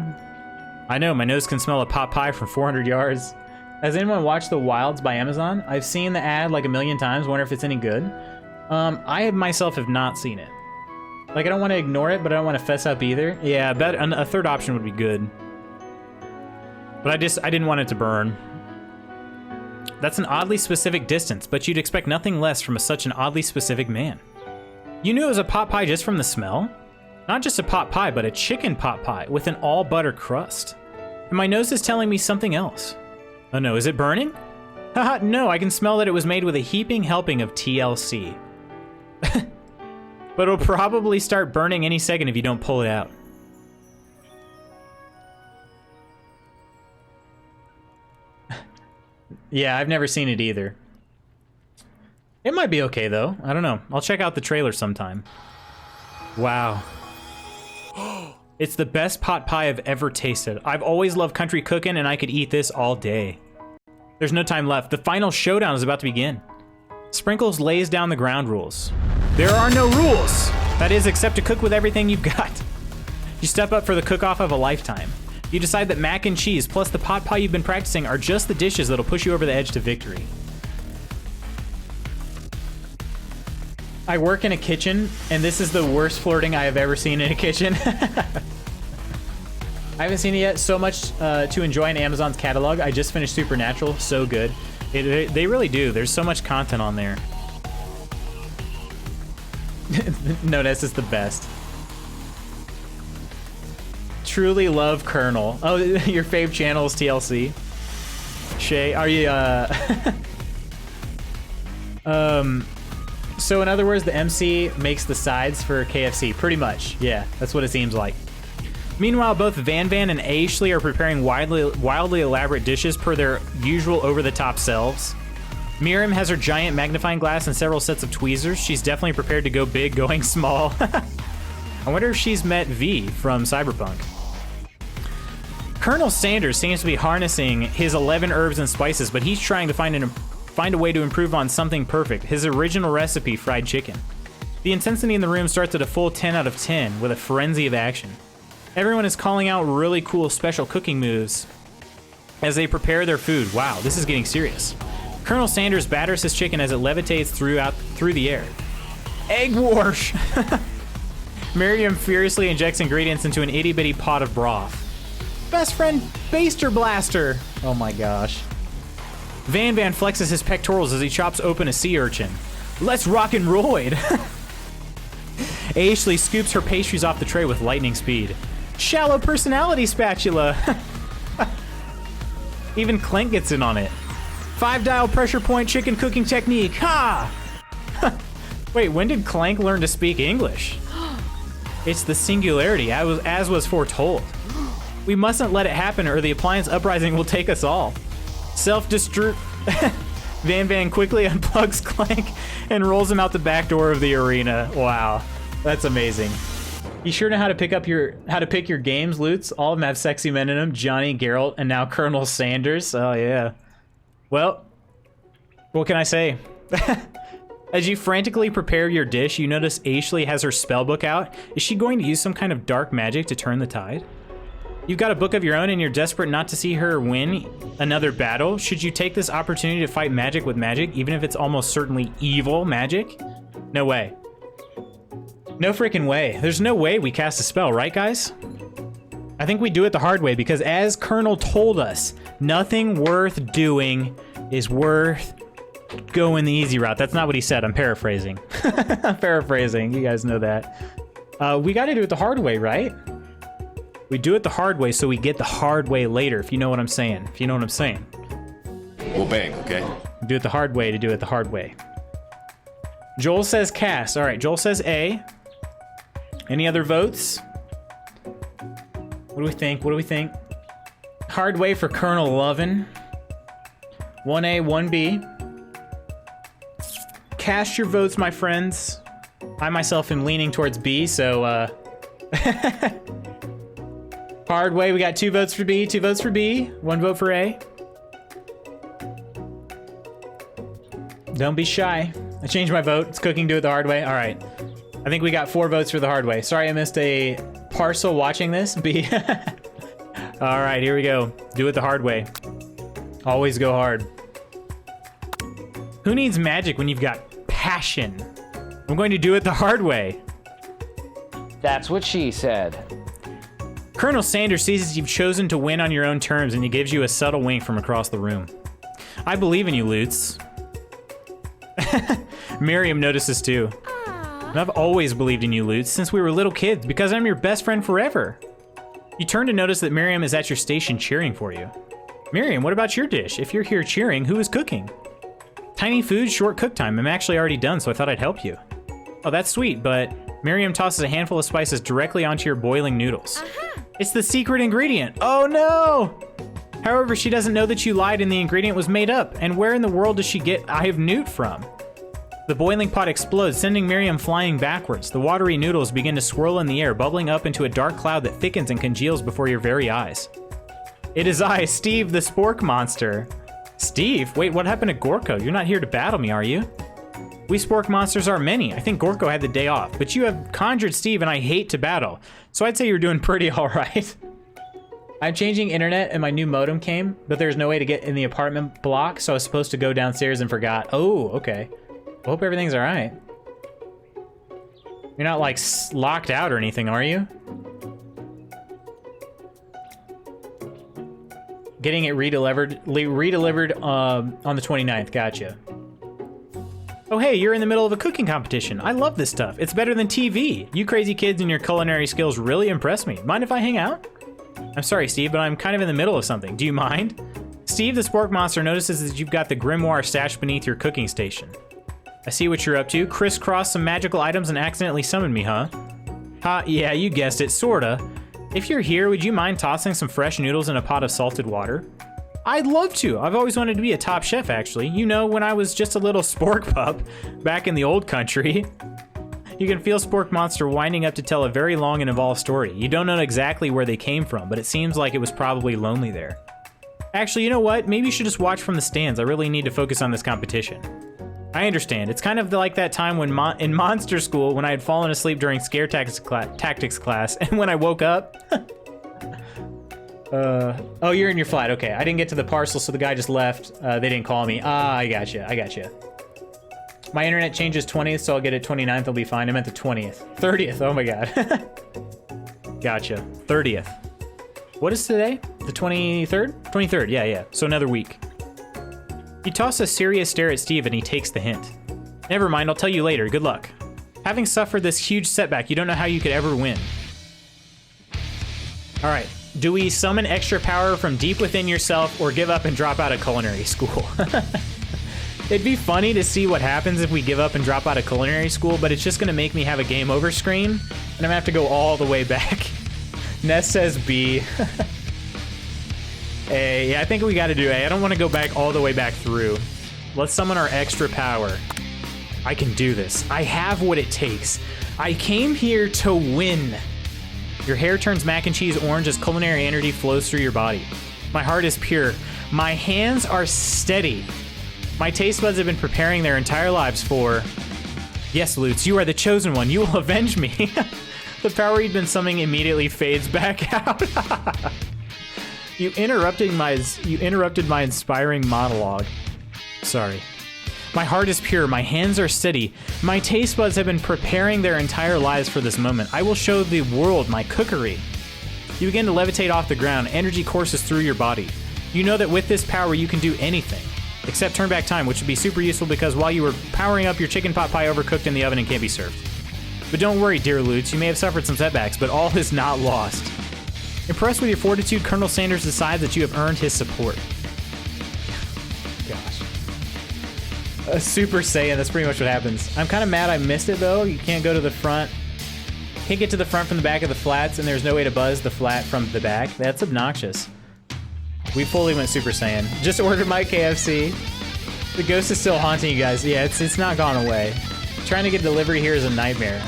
I know, my nose can smell a pot pie from 400 yards. Has anyone watched The Wilds by Amazon? I've seen the ad like a million times, wonder if it's any good. I myself have not seen it. Like, I don't want to ignore it, but I don't want to fess up either. Yeah, a third option would be good. But I didn't want it to burn. That's an oddly specific distance, but you'd expect nothing less from such an oddly specific man. You knew it was a pot pie just from the smell? Not just a pot pie, but a chicken pot pie with an all-butter crust. And my nose is telling me something else. Oh no, is it burning? Haha, no, I can smell that it was made with a heaping helping of TLC. But it'll probably start burning any second if you don't pull it out. Yeah, I've never seen it either. It might be okay, though. I don't know. I'll check out the trailer sometime. Wow. It's the best pot pie I've ever tasted. I've always loved country cooking, and I could eat this all day. There's no time left. The final showdown is about to begin. Sprinkles lays down the ground rules. There are no rules! That is, except to cook with everything you've got. You step up for the cook-off of a lifetime. You decide that mac and cheese plus the pot pie you've been practicing are just the dishes that'll push you over the edge to victory. I work in a kitchen, and this is the worst flirting I have ever seen in a kitchen. I haven't seen it yet. So much to enjoy in Amazon's catalog. I just finished Supernatural. So good. They really do. There's so much content on there. No, this is the best. Truly love Colonel. Oh, your fave channel is TLC. Shay, are you, So in other words, the MC makes the sides for KFC, pretty much. Yeah, that's what it seems like. Meanwhile, both Van Van and Ashley are preparing wildly elaborate dishes per their usual over-the-top selves. Miriam has her giant magnifying glass and several sets of tweezers. She's definitely prepared to go big, going small. I wonder if she's met V from Cyberpunk. Colonel Sanders seems to be harnessing his 11 herbs and spices, but he's trying to find a way to improve on something perfect, his original recipe, fried chicken. The intensity in the room starts at a full 10 out of 10 with a frenzy of action. Everyone is calling out really cool special cooking moves as they prepare their food. Wow, this is getting serious. Colonel Sanders batters his chicken as it levitates through the air. Egg wash! Miriam furiously injects ingredients into an itty-bitty pot of broth. Best friend Baster Blaster! Oh my gosh. Van Van flexes his pectorals as he chops open a sea urchin. Let's rock and roid! Ashley scoops her pastries off the tray with lightning speed. Shallow personality spatula! Even Clank gets in on it. 5-dial pressure point chicken cooking technique. Ha! Wait, when did Clank learn to speak English? It's the singularity, as was foretold. We mustn't let it happen or the appliance uprising will take us all. Self-destruct. Van Van quickly unplugs Clank and rolls him out the back door of the arena. Wow, that's amazing. You sure know how to pick your games, Lutz. All of them have sexy men in them. Johnny, Geralt, and now Colonel Sanders. Oh yeah. Well, what can I say? As you frantically prepare your dish, you notice Ashley has her spellbook out. Is she going to use some kind of dark magic to turn the tide? You've got a book of your own and you're desperate not to see her win another battle. Should you take this opportunity to fight magic with magic, even if it's almost certainly evil magic? No way. No freaking way. There's no way we cast a spell, right guys? I think we do it the hard way because as Colonel told us, nothing worth doing is worth going the easy route. That's not what he said. I'm paraphrasing. I'm paraphrasing. You guys know that. We got to do it the hard way, right? We do it the hard way so we get the hard way later, if you know what I'm saying. If you know what I'm saying. Well, bang, okay? Do it the hard way to do it the hard way. Joel says cast. All right, Joel says A. Any other votes? What do we think? What do we think? Hard way for Colonel Lovin. 1A, 1B. Cast your votes, my friends. I myself am leaning towards B, so hard way, we got 2 votes for B, 2 votes for B, 1 vote for A. Don't be shy. I changed my vote. It's cooking, do it the hard way. All right. I think we got 4 votes for the hard way. Sorry I missed a parcel watching this. B. All right, here we go. Do it the hard way. Always go hard. Who needs magic when you've got passion? I'm going to do it the hard way. That's what she said. Colonel Sanders sees as you've chosen to win on your own terms and he gives you a subtle wink from across the room. I believe in you, Lutz. Miriam notices too. And I've always believed in you, Lutz, since we were little kids, because I'm your best friend forever. You turn to notice that Miriam is at your station cheering for you. Miriam, what about your dish? If you're here cheering, who is cooking? Tiny food, short cook time. I'm actually already done, so I thought I'd help you. Oh, that's sweet, but Miriam tosses a handful of spices directly onto your boiling noodles. It's the secret ingredient. Oh no! However, she doesn't know that you lied and the ingredient was made up. And where in the world does she get I have newt from? The boiling pot explodes, sending Miriam flying backwards. The watery noodles begin to swirl in the air, bubbling up into a dark cloud that thickens and congeals before your very eyes. It is I, Steve the Spork Monster. Steve? Wait, what happened to Gorko? You're not here to battle me, are you? We Spork Monsters are many. I think Gorko had the day off, but you have conjured Steve and I hate to battle. So I'd say you're doing pretty all right. I'm changing internet and my new modem came, but there's no way to get in the apartment block, so I was supposed to go downstairs and forgot. Oh, okay. I hope everything's all right. You're not like locked out or anything, are you? Getting it redelivered on the 29th. Gotcha. Oh, hey, you're in the middle of a cooking competition. I love this stuff. It's better than TV. You crazy kids and your culinary skills really impress me. Mind if I hang out? I'm sorry, Steve, but I'm kind of in the middle of something. Do you mind? Steve the Spork Monster notices that you've got the grimoire stashed beneath your cooking station. I see what you're up to. Crisscross some magical items and accidentally summoned me, huh? Ha, yeah, you guessed it, sorta. If you're here, would you mind tossing some fresh noodles in a pot of salted water? I'd love to. I've always wanted to be a top chef, actually. You know, when I was just a little spork pup back in the old country. You can feel Spork Monster winding up to tell a very long and involved story. You don't know exactly where they came from, but it seems like it was probably lonely there. Actually, you know what? Maybe you should just watch from the stands. I really need to focus on this competition. I understand. It's kind of like that time when in Monster School when I had fallen asleep during Scare Tactics class, and when I woke up... oh, you're in your flat. Okay, I didn't get to the parcel, so the guy just left. They didn't call me. Ah, I gotcha. My internet changes 20th, so I'll get it 29th. I'll be fine. I meant the 20th. 30th. Oh my god. Gotcha. 30th. What is today? The 23rd? 23rd. Yeah. So another week. You toss a serious stare at Steve and he takes the hint. Never mind, I'll tell you later. Good luck. Having suffered this huge setback, you don't know how you could ever win. All right. Do we summon extra power from deep within yourself or give up and drop out of culinary school? It'd be funny to see what happens if we give up and drop out of culinary school, but it's just going to make me have a game over screen, and I'm going to have to go all the way back. Ness says B. A. Yeah, I think we got to do A. I don't want to go back all the way back through. Let's summon our extra power. I can do this. I have what it takes. I came here to win. Your hair turns mac and cheese orange as culinary energy flows through your body. My heart is pure. My hands are steady. My taste buds have been preparing their entire lives for... Yes, Lutz, you are the chosen one. You will avenge me. The power you'd been summoning immediately fades back out. You interrupted my inspiring monologue. Sorry. My heart is pure. My hands are steady. My taste buds have been preparing their entire lives for this moment. I will show the world my cookery. You begin to levitate off the ground. Energy courses through your body. You know that with this power, you can do anything. Except turn back time, which would be super useful because while you were powering up, your chicken pot pie overcooked in the oven and can't be served. But don't worry, dear Lutz. You may have suffered some setbacks, but all is not lost. Impressed with your fortitude, Colonel Sanders decides that you have earned his support. Gosh. A Super Saiyan, that's pretty much what happens. I'm kind of mad I missed it, though. You can't go to the front. Can't get to the front from the back of the flats, and there's no way to buzz the flat from the back. That's obnoxious. We fully went Super Saiyan. Just ordered my KFC. The ghost is still haunting you guys. Yeah, it's not gone away. Trying to get delivery here is a nightmare.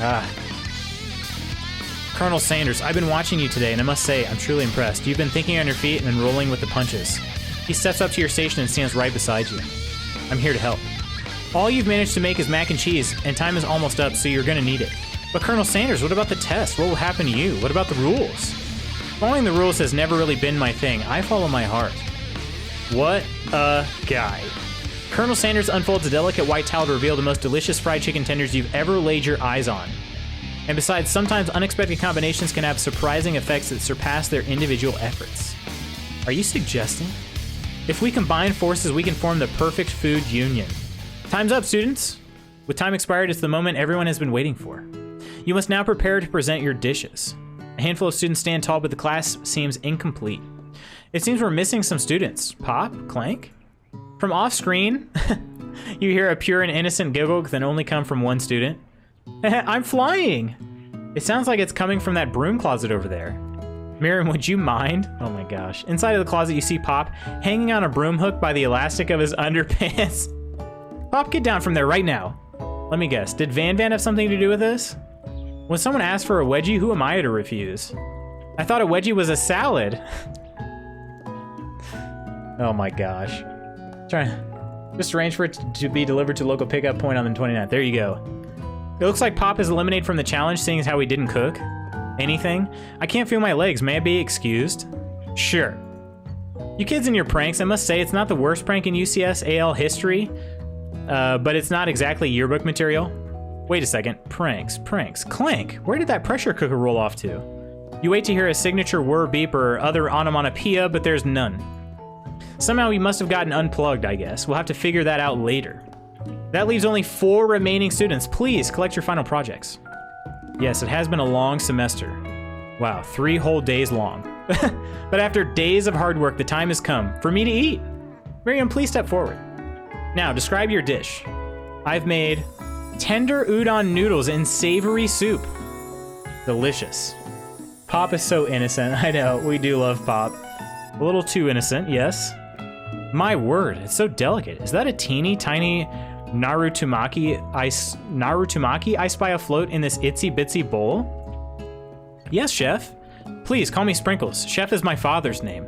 Colonel Sanders, I've been watching you today, and I must say, I'm truly impressed. You've been thinking on your feet and then rolling with the punches. He steps up to your station and stands right beside you. I'm here to help. All you've managed to make is mac and cheese, and time is almost up, so you're gonna need it. But Colonel Sanders, what about the test? What will happen to you? What about the rules? Following the rules has never really been my thing. I follow my heart. What a guy. Colonel Sanders unfolds a delicate white towel to reveal the most delicious fried chicken tenders you've ever laid your eyes on. And besides, sometimes unexpected combinations can have surprising effects that surpass their individual efforts. Are you suggesting? If we combine forces, we can form the perfect food union. Time's up, students. With time expired, it's the moment everyone has been waiting for. You must now prepare to present your dishes. A handful of students stand tall, but the class seems incomplete. It seems we're missing some students. Pop? Clank? From off-screen, you hear a pure and innocent giggle that can only come from one student. I'm flying! It sounds like it's coming from that broom closet over there. Miriam, would you mind? Oh my gosh. Inside of the closet, you see Pop hanging on a broom hook by the elastic of his underpants. Pop, get down from there right now. Let me guess, did Van have something to do with this? When someone asks for a wedgie, who am I to refuse? I thought a wedgie was a salad. Oh my gosh. Just arrange for it to be delivered to local pickup point on the 29th. There you go. It looks like Pop is eliminated from the challenge, seeing as how he didn't cook. Anything? I can't feel my legs. May I be excused? Sure. You kids and your pranks, I must say it's not the worst prank in UCS AL history, but it's not exactly yearbook material. Wait a second. Pranks. Clank, where did that pressure cooker roll off to? You wait to hear a signature whir beep or other onomatopoeia, but there's none. Somehow he must have gotten unplugged, I guess. We'll have to figure that out later. That leaves only 4 remaining students. Please collect your final projects. Yes, it has been a long semester. Wow, 3 whole days long. But after days of hard work, the time has come for me to eat. Miriam, please step forward. Now, describe your dish. I've made tender udon noodles in savory soup. Delicious. Pop is so innocent. I know, we do love Pop. A little too innocent, yes. My word, it's so delicate. Is that a teeny tiny Narutomaki I spy afloat in this itsy bitsy bowl? Yes, Chef. Please call me Sprinkles. Chef is my father's name.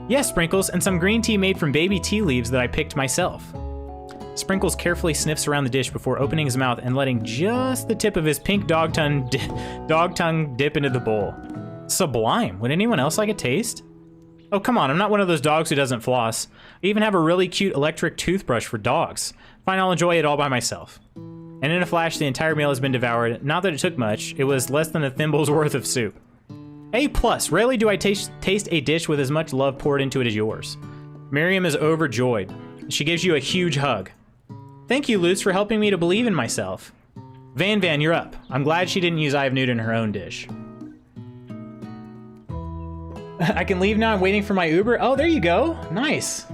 Yes, Sprinkles, and some green tea made from baby tea leaves that I picked myself. Sprinkles carefully sniffs around the dish before opening his mouth and letting just the tip of his pink dog tongue dip into the bowl. Sublime. Would anyone else like a taste? Oh, come on, I'm not one of those dogs who doesn't floss. I even have a really cute electric toothbrush for dogs. Fine, I'll enjoy it all by myself. And in a flash, the entire meal has been devoured. Not that it took much, it was less than a thimble's worth of soup. A+, rarely do I taste a dish with as much love poured into it as yours. Miriam is overjoyed. She gives you a huge hug. Thank you, Lutz, for helping me to believe in myself. Van, you're up. I'm glad she didn't use Eye of Newt in her own dish. I can leave now. I'm waiting for my Uber. Oh, there you go. Nice.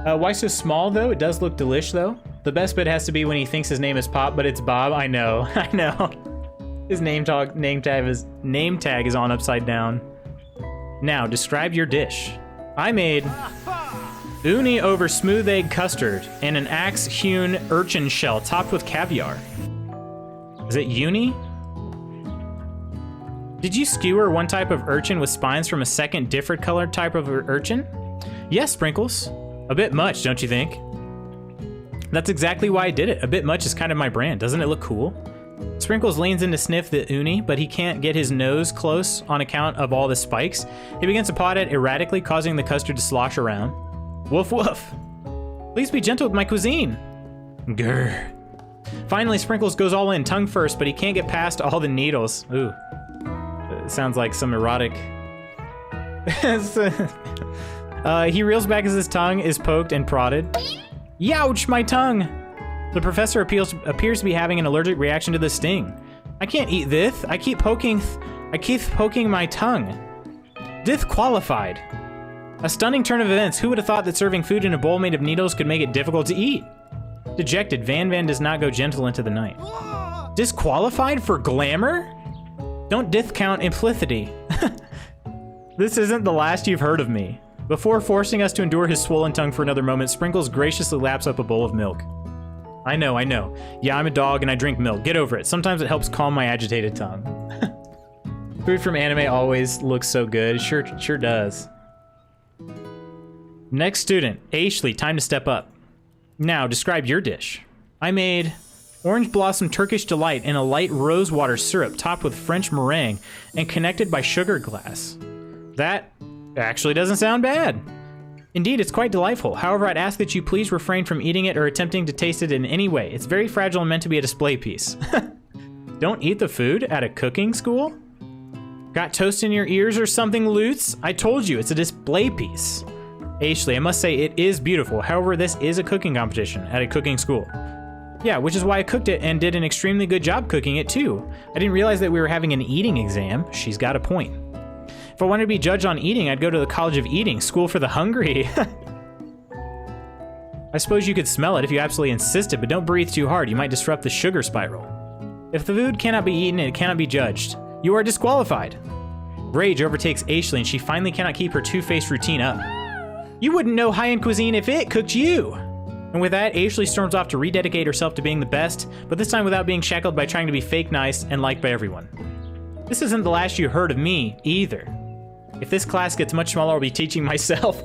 Why so small, though? It does look delish, though. The best bit has to be when he thinks his name is Pop, but it's Bob. I know. I know. His name tag is on upside down. Now, describe your dish. I made uni over smooth egg custard and an axe-hewn urchin shell topped with caviar. Is it uni? Did you skewer one type of urchin with spines from a second different colored type of urchin? Yes, Sprinkles. A bit much, don't you think? That's exactly why I did it. A bit much is kind of my brand. Doesn't it look cool? Sprinkles leans in to sniff the uni, but he can't get his nose close on account of all the spikes. He begins to paw it erratically, causing the custard to slosh around. Woof woof. Please be gentle with my cuisine. Grr. Finally, Sprinkles goes all in, tongue first, but he can't get past all the needles. Ooh. Sounds like some erotic... he reels back as his tongue is poked and prodded. Youch, my tongue! The professor appears to be having an allergic reaction to the sting. I can't eat this. I keep poking my tongue. Dith qualified. A stunning turn of events. Who would have thought that serving food in a bowl made of needles could make it difficult to eat? Dejected, Van Van does not go gentle into the night. Disqualified for glamour? Don't discount implicity. This isn't the last you've heard of me. Before forcing us to endure his swollen tongue for another moment, Sprinkles graciously laps up a bowl of milk. I know. Yeah, I'm a dog and I drink milk. Get over it. Sometimes it helps calm my agitated tongue. Food from anime always looks so good. Sure does. Next student, Ashley, time to step up. Now, describe your dish. I made orange blossom Turkish delight in a light rosewater syrup topped with French meringue and connected by sugar glass. That actually doesn't sound bad. Indeed, it's quite delightful. However, I'd ask that you please refrain from eating it or attempting to taste it in any way. It's very fragile and meant to be a display piece. Don't eat the food at a cooking school? Got toast in your ears or something, Lutz? I told you, it's a display piece. Ashley, I must say it is beautiful. However, this is a cooking competition at a cooking school. Yeah, which is why I cooked it and did an extremely good job cooking it too. I didn't realize that we were having an eating exam. She's got a point. If I wanted to be judged on eating, I'd go to the College of Eating, School for the Hungry. I suppose you could smell it if you absolutely insisted, but don't breathe too hard. You might disrupt the sugar spiral. If the food cannot be eaten, it cannot be judged. You are disqualified. Rage overtakes Ashley, and she finally cannot keep her two-faced routine up. You wouldn't know high-end cuisine if it cooked you. And with that, Ashley storms off to rededicate herself to being the best, but this time without being shackled by trying to be fake nice and liked by everyone. This isn't the last you heard of me, either. If this class gets much smaller, I'll be teaching myself.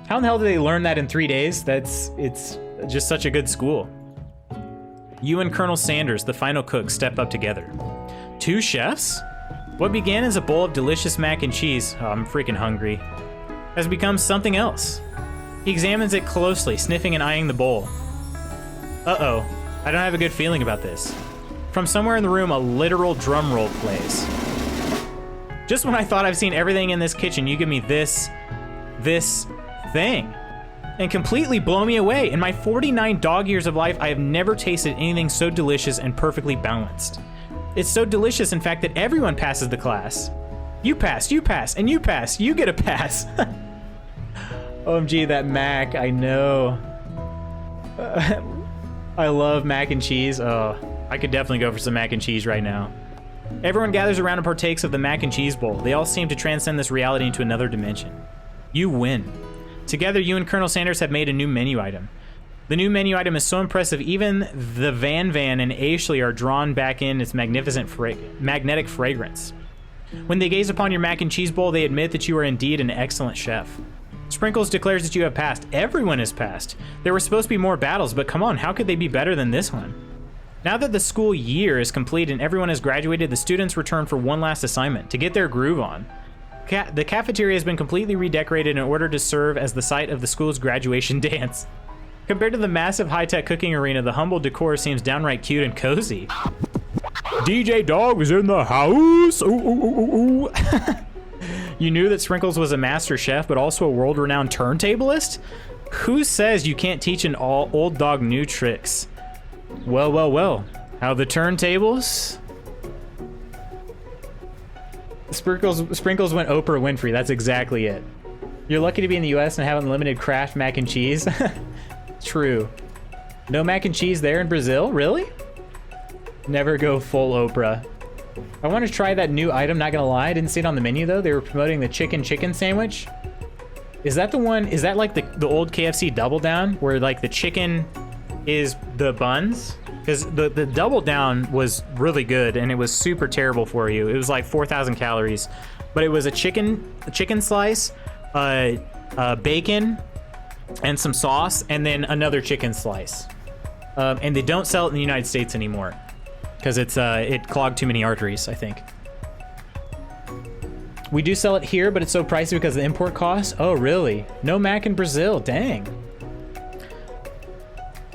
How in the hell did they learn that in 3 days? It's just such a good school. You and Colonel Sanders, the final cook, step up together. 2 chefs? What began as a bowl of delicious mac and cheese, oh, I'm freaking hungry, has become something else. He examines it closely, sniffing and eyeing the bowl. Uh-oh, I don't have a good feeling about this. From somewhere in the room, a literal drum roll plays. Just when I thought I've seen everything in this kitchen, you give me this thing, and completely blow me away. In my 49 dog years of life, I have never tasted anything so delicious and perfectly balanced. It's so delicious, in fact, that everyone passes the class. You pass, and you pass, you get a pass. OMG, that mac, I know. I love mac and cheese. Oh, I could definitely go for some mac and cheese right now. Everyone gathers around and partakes of the mac and cheese bowl. They all seem to transcend this reality into another dimension. You win. Together, you and Colonel Sanders have made a new menu item. The new menu item is so impressive, even the Van Van and Ashley are drawn back in its magnificent magnetic fragrance. When they gaze upon your mac and cheese bowl, they admit that you are indeed an excellent chef. Sprinkles declares that you have passed. Everyone has passed. There were supposed to be more battles, but come on, how could they be better than this one? Now that the school year is complete and everyone has graduated, the students return for one last assignment, to get their groove on. The cafeteria has been completely redecorated in order to serve as the site of the school's graduation dance. Compared to the massive high-tech cooking arena, the humble decor seems downright cute and cozy. DJ Dog is in the house! Ooh, ooh, ooh, ooh. You knew that Sprinkles was a master chef, but also a world-renowned turntablist? Who says you can't teach an old dog new tricks? Well. How the turntables? Sprinkles went Oprah Winfrey. That's exactly it. You're lucky to be in the US and have unlimited Kraft mac and cheese. True. No mac and cheese there in Brazil? Really? Never go full Oprah. I want to try that new item, not gonna lie. I didn't see it on the menu though. They were promoting the chicken sandwich. Is that the one? Is that like the old KFC Double Down where like the chicken is the buns Because the double down was really good, and it was super terrible for you. It was like 4,000 calories, but it was a chicken slice, bacon, and some sauce, and then another chicken slice. And they don't sell it in the United States anymore because it clogged too many arteries, I think. We do sell it here, but it's so pricey because of the import costs. Oh, really? No mac in Brazil. Dang.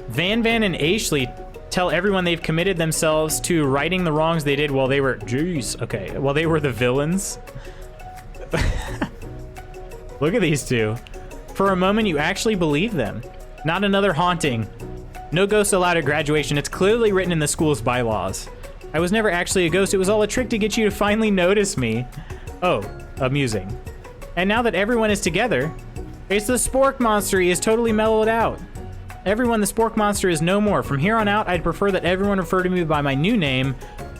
Van and Ashley tell everyone they've committed themselves to righting the wrongs they did while they were... Jeez. Okay. While they were the villains. Look at these two. For a moment, you actually believe them. Not another haunting. No ghosts allowed at graduation. It's clearly written in the school's bylaws. I was never actually a ghost. It was all a trick to get you to finally notice me. Oh, amusing. And now that everyone is together, it's the Spork Monster. He is totally mellowed out. Everyone, the Spork Monster is no more. From here on out, I'd prefer that everyone refer to me by my new name,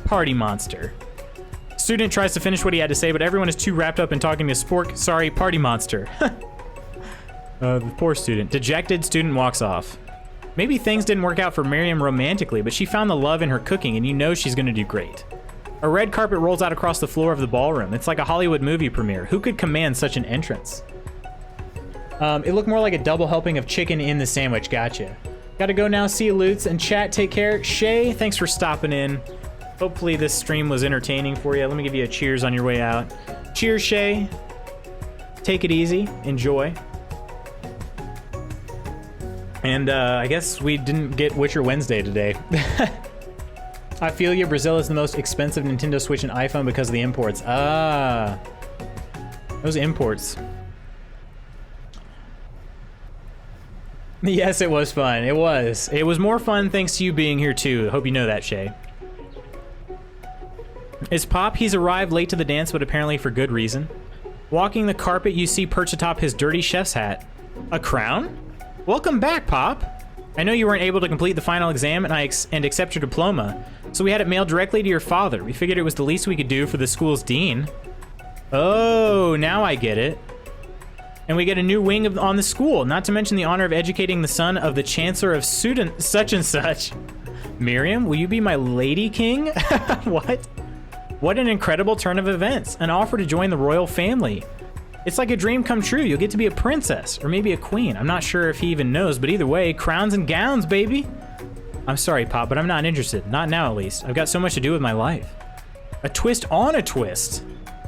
Party Monster. Student tries to finish what he had to say, but everyone is too wrapped up in talking to Spork. Sorry, Party Monster. The poor student. Dejected, student walks off. Maybe things didn't work out for Miriam romantically, but she found the love in her cooking, and you know she's gonna do great. A red carpet rolls out across the floor of the ballroom. It's like a Hollywood movie premiere. Who could command such an entrance? It looked more like a double helping of chicken in the sandwich. Gotcha. Gotta go now. See you, Lutz. And chat, take care. Shay, thanks for stopping in. Hopefully this stream was entertaining for you. Let me give you a cheers on your way out. Cheers, Shay. Take it easy. Enjoy. And I guess we didn't get Witcher Wednesday today. I feel you. Brazil is the most expensive Nintendo Switch and iPhone because of the imports. Ah. Those imports. Yes, it was fun. It was. It was more fun thanks to you being here too. Hope you know that, Shay. Is Pop? He's arrived late to the dance, but apparently for good reason. Walking the carpet, you see perched atop his dirty chef's hat. A crown? Welcome back, Pop. I know you weren't able to complete the final exam and accept your diploma, so we had it mailed directly to your father. We figured it was the least we could do for the school's dean. Oh, now I get it. And we get a new wing on the school, not to mention the honor of educating the son of the chancellor of student such and such. Miriam, will you be my lady king? What? What an incredible turn of events. An offer to join the royal family. It's like a dream come true. You'll get to be a princess, or maybe a queen. I'm not sure if he even knows, but either way, crowns and gowns, baby. I'm sorry, Pop, but I'm not interested. Not now, at least. I've got so much to do with my life. A twist on a twist.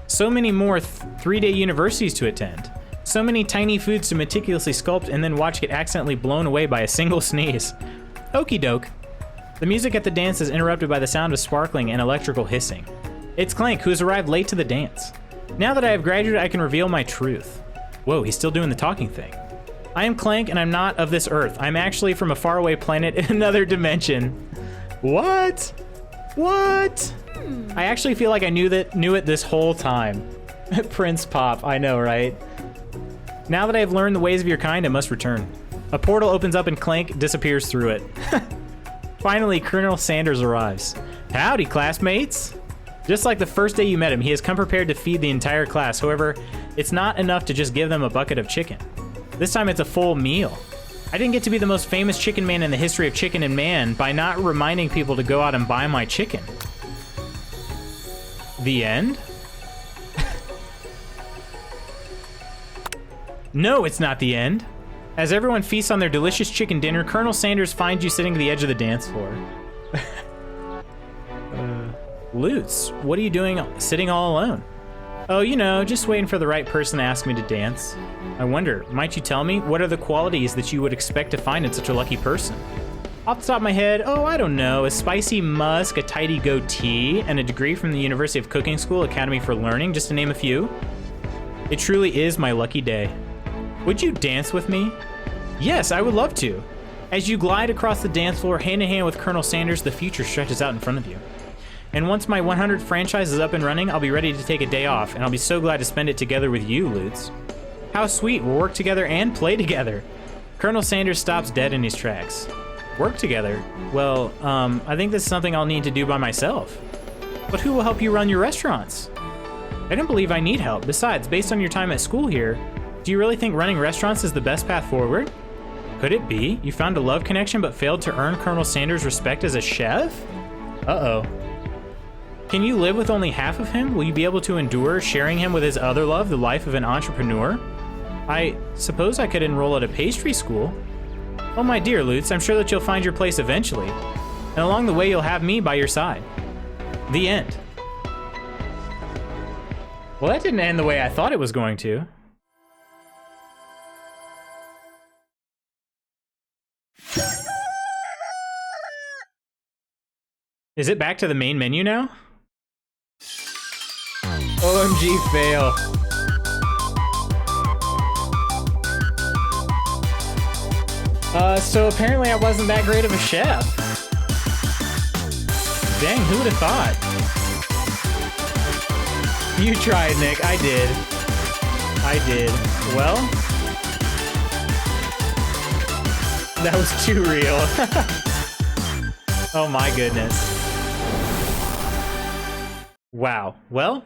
So many more three-day universities to attend. So many tiny foods to meticulously sculpt and then watch get accidentally blown away by a single sneeze. Okie doke. The music at the dance is interrupted by the sound of sparkling and electrical hissing. It's Clank, who has arrived late to the dance. Now that I have graduated, I can reveal my truth. Whoa, he's still doing the talking thing. I am Clank, and I'm not of this earth. I'm actually from a faraway planet in another dimension. What? What? I actually feel like I knew it this whole time. Prince Pop, I know, right? Now that I have learned the ways of your kind, I must return. A portal opens up and Clank disappears through it. Finally, Colonel Sanders arrives. Howdy, classmates. Just like the first day you met him, he has come prepared to feed the entire class. However, it's not enough to just give them a bucket of chicken. This time it's a full meal. I didn't get to be the most famous chicken man in the history of chicken and man by not reminding people to go out and buy my chicken. The end? No, it's not the end. As everyone feasts on their delicious chicken dinner, Colonel Sanders finds you sitting to the edge of the dance floor. Lutz, what are you doing sitting all alone? Oh, you know, just waiting for the right person to ask me to dance. I wonder, might you tell me, what are the qualities that you would expect to find in such a lucky person? Off the top of my head, oh, I don't know, a spicy musk, a tidy goatee, and a degree from the University of Cooking School Academy for Learning, just to name a few. It truly is my lucky day. Would you dance with me? Yes, I would love to. As you glide across the dance floor, hand in hand with Colonel Sanders, the future stretches out in front of you. And once my 100 franchise is up and running, I'll be ready to take a day off, and I'll be so glad to spend it together with you, Lutz. How sweet, we'll work together and play together. Colonel Sanders stops dead in his tracks. Work together? Well, I think this is something I'll need to do by myself. But who will help you run your restaurants? I don't believe I need help. Besides, based on your time at school here, do you really think running restaurants is the best path forward? Could it be? You found a love connection but failed to earn Colonel Sanders' respect as a chef? Uh-oh. Can you live with only half of him? Will you be able to endure sharing him with his other love, the life of an entrepreneur? I suppose I could enroll at a pastry school. Oh, my dear Lutz, I'm sure that you'll find your place eventually. And along the way, you'll have me by your side. The end. Well, that didn't end the way I thought it was going to. Is it back to the main menu now? OMG fail. So apparently I wasn't that great of a chef. Dang, who would have thought? You tried, Nick. I did. I did. Well, that was too real. Oh my goodness. Wow. Well,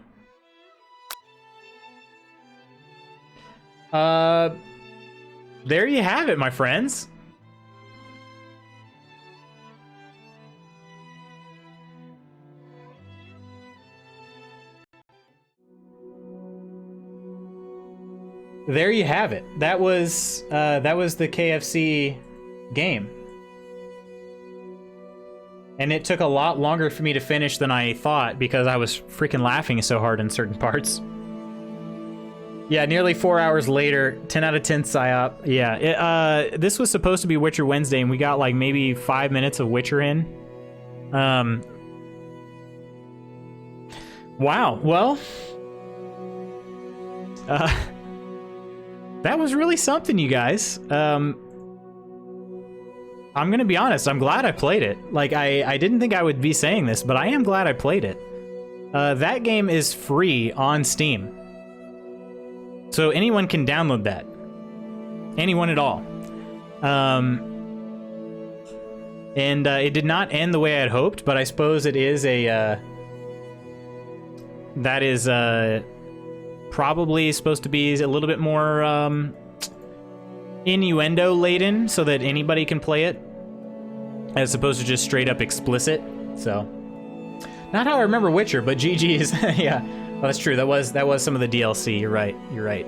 there you have it, my friends. There you have it. That was the KFC game. And it took a lot longer for me to finish than I thought because I was freaking laughing so hard in certain parts. Yeah, nearly 4 hours later, 10 out of 10 psyop. Yeah, this was supposed to be Witcher Wednesday, and we got like maybe 5 minutes of Witcher in. Wow, well, that was really something, you guys. I'm gonna be honest, I'm glad I played it. Like, I didn't think I would be saying this, but I am glad I played it. That game is free on Steam. So anyone can download that. Anyone at all. And it did not end the way I had hoped, but I suppose it is a... that is probably supposed to be a little bit more innuendo-laden so that anybody can play it, as opposed to just straight up explicit. So, not how I remember Witcher, but GG's. Yeah, well, that's true. That was some of the DLC. You're right. You're right.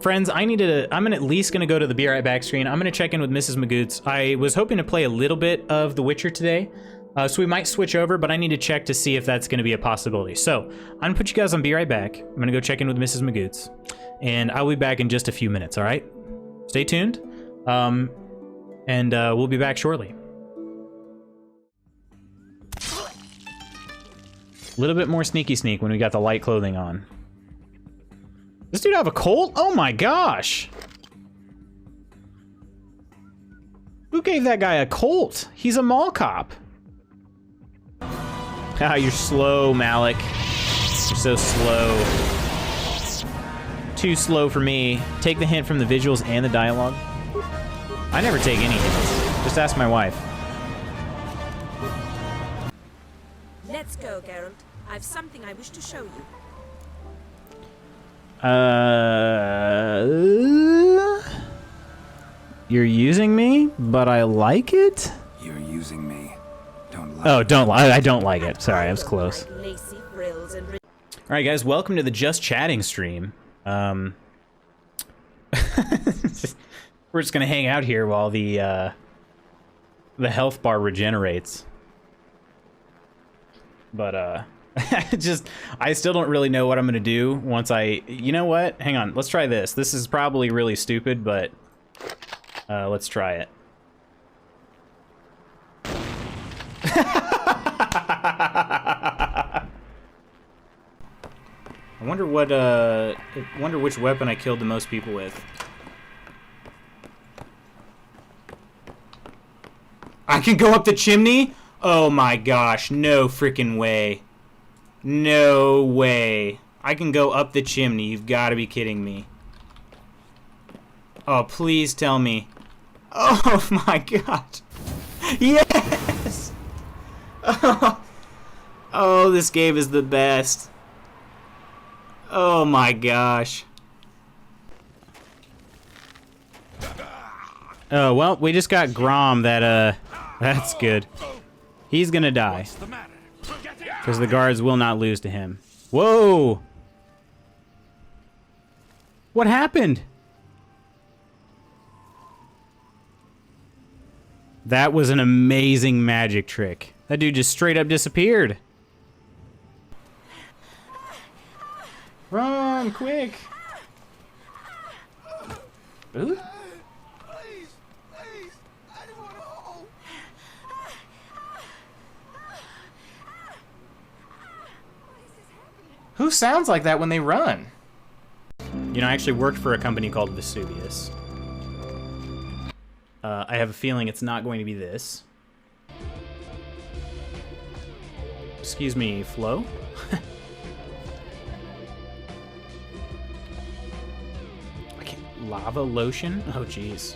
Friends, I'm at least gonna go to the Be Right Back screen. I'm gonna check in with Mrs. Magoots. I was hoping to play a little bit of The Witcher today. So we might switch over, but I need to check to see if that's going to be a possibility. So I'm going to put you guys on Be Right Back. I'm going to go check in with Mrs. Magoots. And I'll be back in just a few minutes, all right? Stay tuned. And we'll be back shortly. A little bit more sneaky sneak when we got the light clothing on. Does this dude have a Colt? Oh my gosh! Who gave that guy a Colt? He's a mall cop. Ah, you're slow, Malik. You're so slow. Too slow for me. Take the hint from the visuals and the dialogue. I never take any hints. Just ask my wife. Let's go, Geralt. I've something I wish to show you. You're using me, but I like it? You're using me. Oh, don't lie. I don't like it. Sorry, I was close. Lacy frills and All right, guys, welcome to the Just Chatting stream. We're just gonna hang out here while the health bar regenerates. But I still don't really know what I'm gonna do once you know what? Hang on, let's try this. This is probably really stupid, but let's try it. I wonder which weapon I killed the most people with. I can go up the chimney? Oh my gosh, no freaking way. No way. I can go up the chimney, you've got to be kidding me. Oh, please tell me. Oh my god. Yes! Oh, this game is the best. Oh my gosh. Oh, well, we just got Grom that, that's good. He's gonna die. Because the guards will not lose to him. Whoa! What happened? That was an amazing magic trick. That dude just straight up disappeared. Run, quick! Ooh. Who sounds like that when they run? You know, I actually worked for a company called Vesuvius. I have a feeling it's not going to be this. Excuse me, Flo? Okay, lava lotion? Oh, jeez.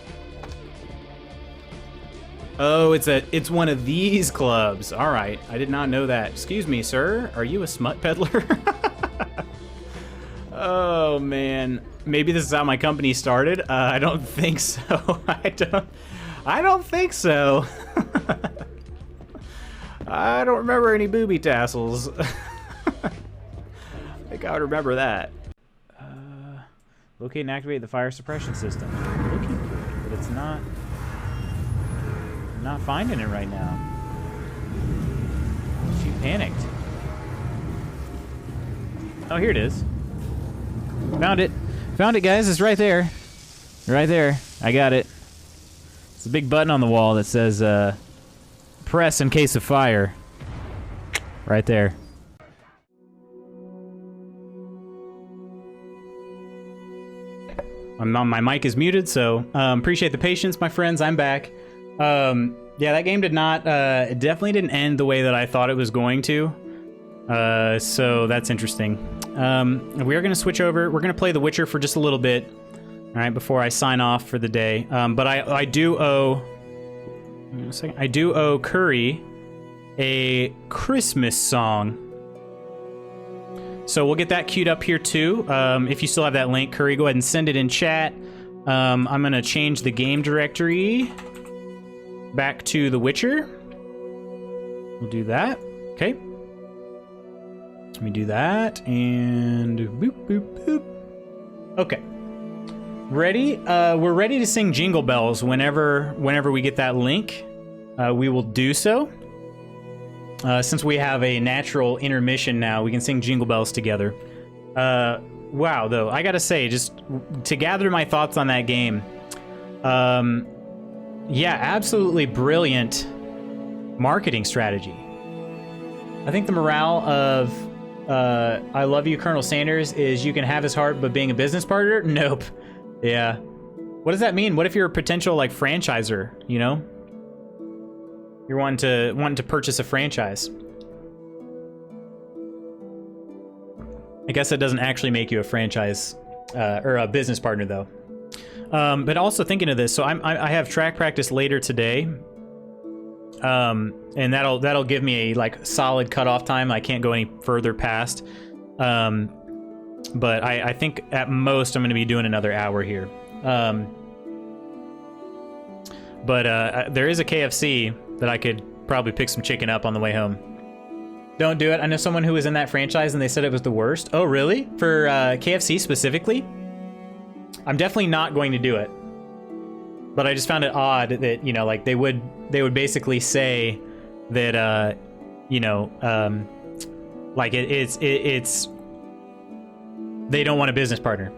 Oh, it's one of these clubs. All right, I did not know that. Excuse me, sir. Are you a smut peddler? Oh man, maybe this is how my company started. I don't think so. I don't think so. I don't remember any booby tassels. I think I would remember that. Locate and activate the fire suppression system. We're looking for it, but it's not. I'm not finding it right now. She panicked. Oh, here it is. Found it. Found it, guys. It's right there. Right there. I got it. It's a big button on the wall that says, press in case of fire. Right there. My mic is muted, so appreciate the patience, my friends. I'm back. Yeah, that game did not, it definitely didn't end the way that I thought it was going to. So that's interesting. We are going to switch over. We're going to play The Witcher for just a little bit, all right, before I sign off for the day. But I do owe... I do owe Curry a Christmas song. So we'll get that queued up here too. If you still have that link, Curry, go ahead and send it in chat. I'm going to change the game directory back to The Witcher. We'll do that. Okay. Let me do that, and boop, boop, boop. Okay. Ready? We're ready to sing Jingle Bells whenever we get that link. We will do so. Since we have a natural intermission now, we can sing Jingle Bells together. Wow, though, I gotta say, just to gather my thoughts on that game, yeah, absolutely brilliant marketing strategy. I think the morale of I love you, Colonel Sanders, is you can have his heart, but being a business partner? Nope. Yeah. What does that mean? What if you're a potential, like, franchiser, you know? You're wanting to purchase a franchise. I guess that doesn't actually make you a franchise, or a business partner, though. But also thinking of this, so I have track practice later today. And that'll give me a like solid cutoff time. I can't go any further past. But I think at most I'm going to be doing another hour here. But there is a KFC that I could probably pick some chicken up on the way home. Don't do it. I know someone who was in that franchise and they said it was the worst. Oh, really? For KFC specifically? I'm definitely not going to do it. But I just found it odd that, you know, like they would basically say that, you know, like it's they don't want a business partner.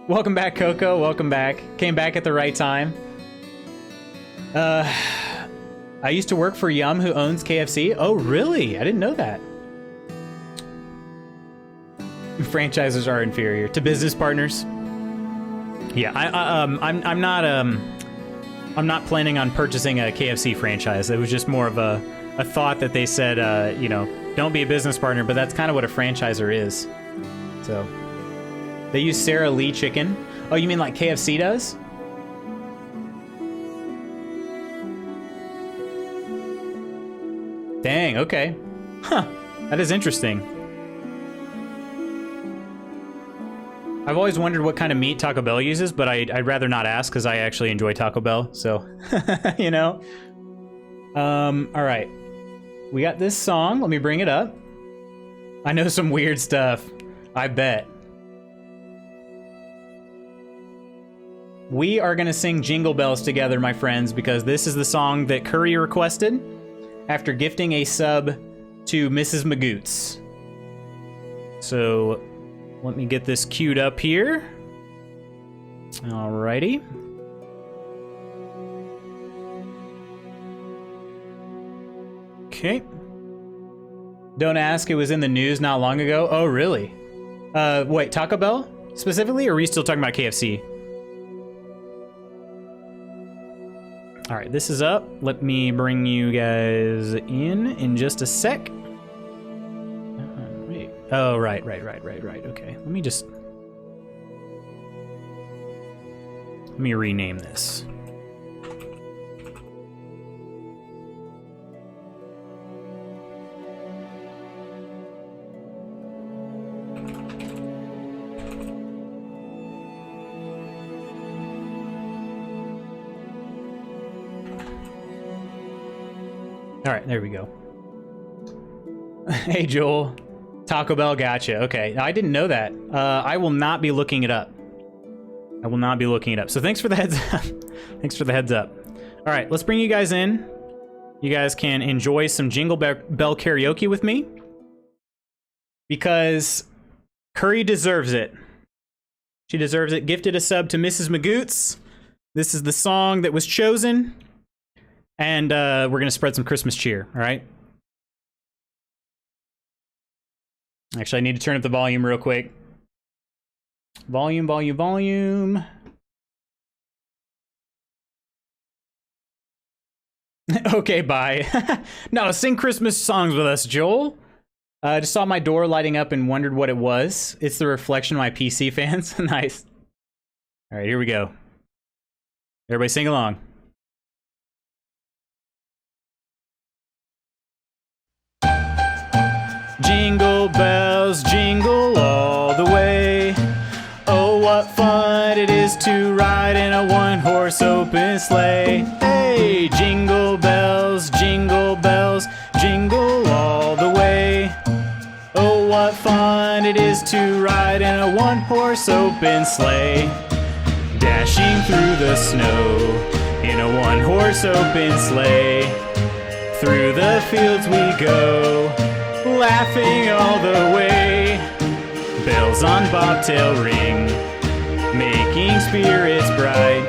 Welcome back, Coco. Welcome back. Came back at the right time. I used to work for Yum, who owns KFC. Oh, really? I didn't know that. Franchisers are inferior to business partners. Yeah, I'm not planning on purchasing a KFC franchise. It was just more of a thought that they said, you know, don't be a business partner, but that's kind of what a franchiser is. So, they use Sara Lee chicken. Oh, you mean like KFC does? Dang, okay. Huh, that is interesting. I've always wondered what kind of meat Taco Bell uses, but I'd rather not ask because I actually enjoy Taco Bell, so, you know. All right. We got this song. Let me bring it up. I know some weird stuff. I bet. We are going to sing Jingle Bells together, my friends, because this is the song that Curry requested after gifting a sub to Mrs. Magoots. So, let me get this queued up here. Alrighty. Okay. Don't ask, it was in the news not long ago. Oh, really? Wait, Taco Bell specifically, or are we still talking about KFC? All right, this is up. Let me bring you guys in just a sec. Wait. Oh, right. Okay, let me rename this. All right, there we go. Hey, Joel. Taco Bell, gotcha. Okay, I didn't know that. I will not be looking it up. So thanks for the heads up. Thanks for the heads up. All right, let's bring you guys in. You guys can enjoy some Jingle Bell karaoke with me. Because Curry deserves it. She deserves it. Gifted a sub to Mrs. Magoots. This is the song that was chosen. And we're going to spread some Christmas cheer, all right? Actually, I need to turn up the volume real quick. Volume. Okay, bye. No, sing Christmas songs with us, Joel. I just saw my door lighting up and wondered what it was. It's the reflection of my PC fans. Nice. All right, here we go. Everybody sing along. Jingle bells, jingle all the way. Oh, what fun it is to ride in a one-horse open sleigh. Hey, jingle bells, jingle all the way. Oh, what fun it is to ride in a one-horse open sleigh. Dashing through the snow in a one-horse open sleigh. Through the fields we go, laughing all the way. Bells on bobtail ring, making spirits bright.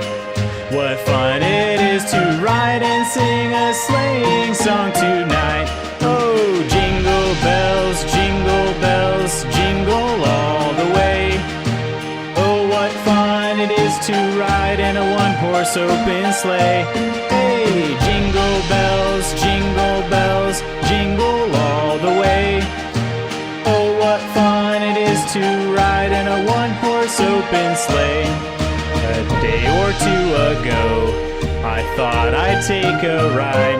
What fun it is to ride and sing a sleighing song tonight. Oh, jingle bells, jingle all the way. Oh, what fun it is to ride in a one-horse open sleigh. Hey, jingle bells, jingle all the way. Oh, what fun it is to ride in a one-horse open sleigh. A day or two ago, I thought I'd take a ride,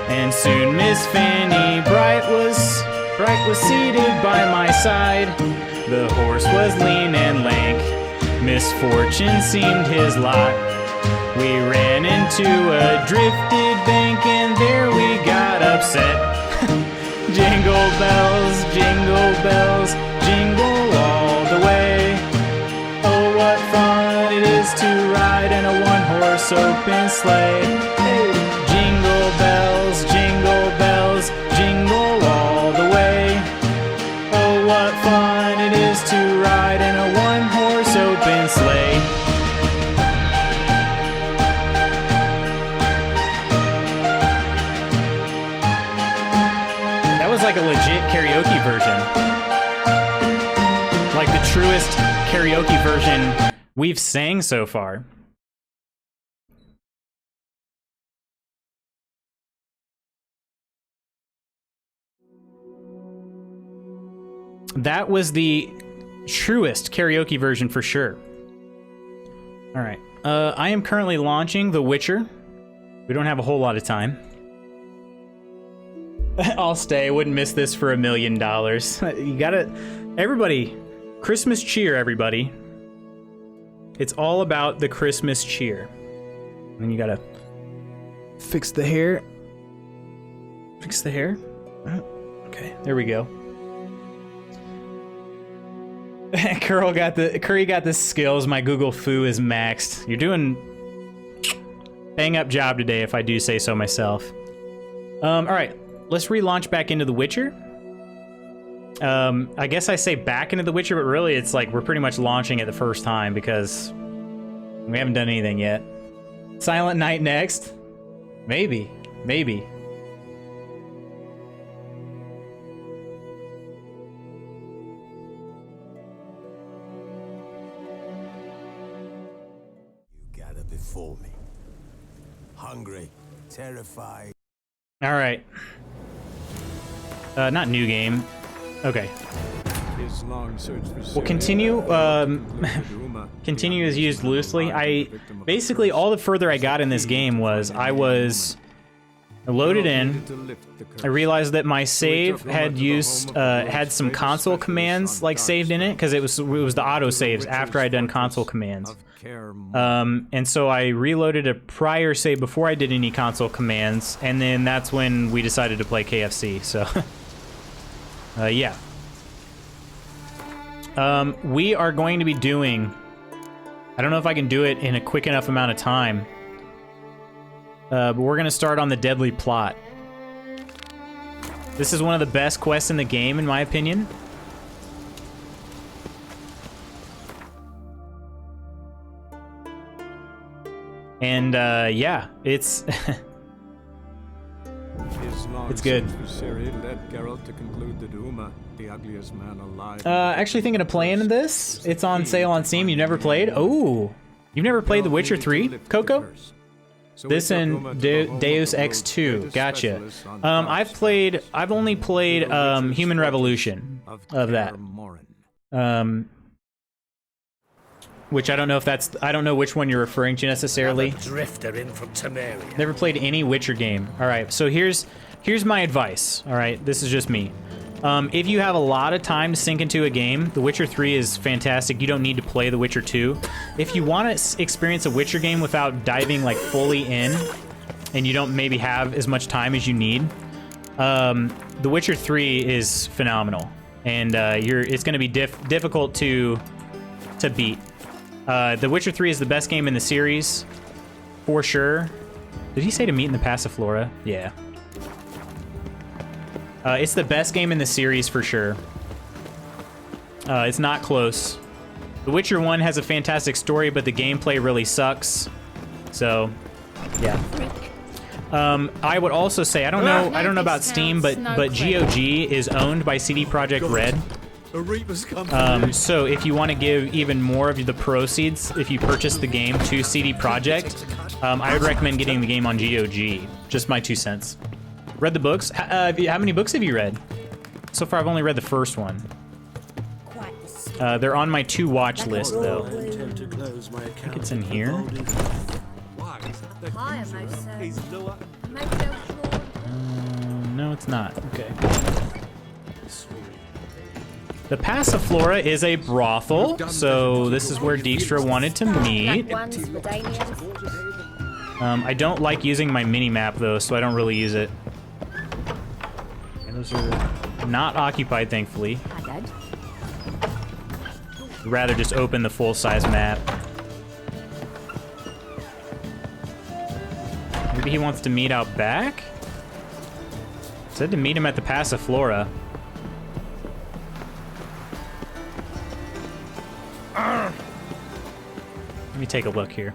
and soon Miss Fanny Bright was seated by my side. The horse was lean and lank, misfortune seemed his lot. We ran into a drifted bank and there we got upset. Jingle bells, jingle all the way. Oh, what fun it is to ride in a one-horse open sleigh. Hey, jingle bells, jingle all the way. Oh, what fun it is to ride in a one-horse open sleigh. That was like a legit karaoke version. Like the truest karaoke version we've sang so far. That was the truest karaoke version for sure. All right. I am currently launching The Witcher. We don't have a whole lot of time. I'll stay. Wouldn't miss this for $1 million. You gotta... Everybody Christmas cheer, everybody. It's all about the Christmas cheer. And then you gotta fix the hair. Fix the hair. Okay, there we go. Curry got the skills. My Google Foo is maxed. You're doing bang up job today, if I do say so myself. All right, let's relaunch back into The Witcher. I guess I say back into The Witcher, but really it's like we're pretty much launching it the first time because we haven't done anything yet. Silent Night next? Maybe. Maybe. You gather before me. Hungry, terrified. All right. Not new game. Okay. His long search for We'll continue. Continue is used loosely. Basically all the further I got in this game was I loaded in. I realized that my save had had some console commands like saved in it because it was the auto saves after I'd done console commands. And so I reloaded a prior save before I did any console commands, and then that's when we decided to play KFC. So, yeah. We are going to be doing. I don't know if I can do it in a quick enough amount of time. But we're gonna start on the Deadly Plot. This is one of the best quests in the game, in my opinion. And yeah, it's it's good. Actually thinking of playing this. It's on sale on Steam. You never played? Oh, you've never played The Witcher 3, Coco? This and Deus Ex 2. Gotcha. I've only played Human Revolution of that. Which I don't know if that's, I don't know which one you're referring to necessarily. Drifter in from Temeria. Never played any Witcher game. All right, so here's my advice. All right, this is just me. If you have a lot of time to sink into a game, The Witcher 3 is fantastic. You don't need to play The Witcher 2. If you want to experience a Witcher game without diving like fully in, and you don't maybe have as much time as you need, The Witcher 3 is phenomenal, and it's going to be difficult to beat. The Witcher 3 is the best game in the series, for sure. Did he say to meet in the Passiflora? Yeah. It's the best game in the series, for sure. It's not close. The Witcher 1 has a fantastic story, but the gameplay really sucks. So, yeah. I would also say, I don't know about Steam, but GOG is owned by CD Projekt Red. So if you want to give even more of the proceeds, if you purchase the game to CD Projekt, I would recommend getting the game on GOG. Just my 2 cents. Read the books? How many books have you read? So far, I've only read the first one. They're on my to-watch list, though. I think it's in here. No, it's not. Okay. The Passiflora is a brothel, so this is where Dijkstra wanted to meet. I don't like using my mini-map, though, so I don't really use it. And those are not occupied, thankfully. I'd rather just open the full-size map. Maybe he wants to meet out back? Said to meet him at the Passiflora. Let me take a look here.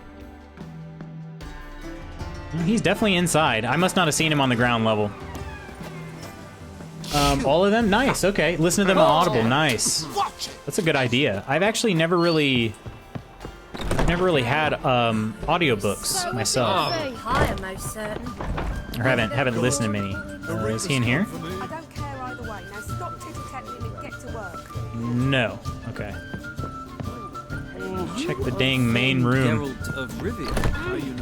He's definitely inside. I must not have seen him on the ground level. All of them? Nice, okay. Listen to them on Audible, nice. That's a good idea. I've actually never really had audiobooks myself. Or haven't listened to many. Is he in here? I don't care either way. Now stop tittle-tattling and get to work. No. Okay. Check the dang main room.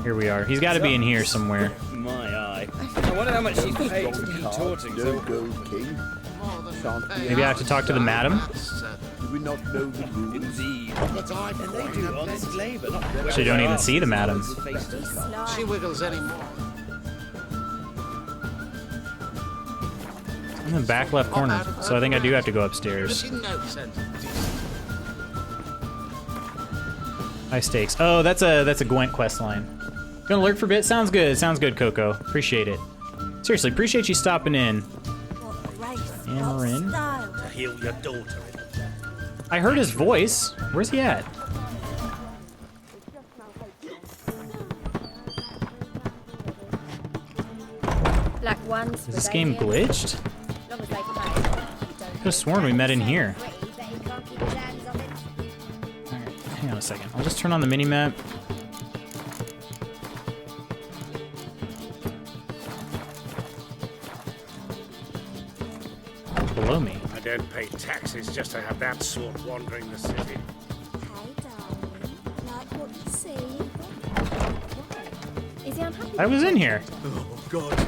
Here we are. He's got to be in here somewhere. My eye. I wonder how much she paid to be torturing. Maybe I have to talk to the madam. Do we not know the rules? Indeed. But and they do honest labour. So you don't even see the madam. She wiggles anymore. I'm in the back left corner, so I think I do have to go upstairs. High stakes. Oh, that's a Gwent quest line. Gonna lurk for a bit? Sounds good. Sounds good, Coco. Appreciate it. Seriously, appreciate you stopping in. Amarin. To heal your daughter. I heard his voice. Where's he at? Black ones. Is this game glitched? I could have sworn we met in here. Alright, hang on a second. I'll just turn on the mini-map. Below me. I don't pay taxes just to have that sort wandering the city. Hey, darling. Like what you see? Is he unhappy? I was in here. Oh, God.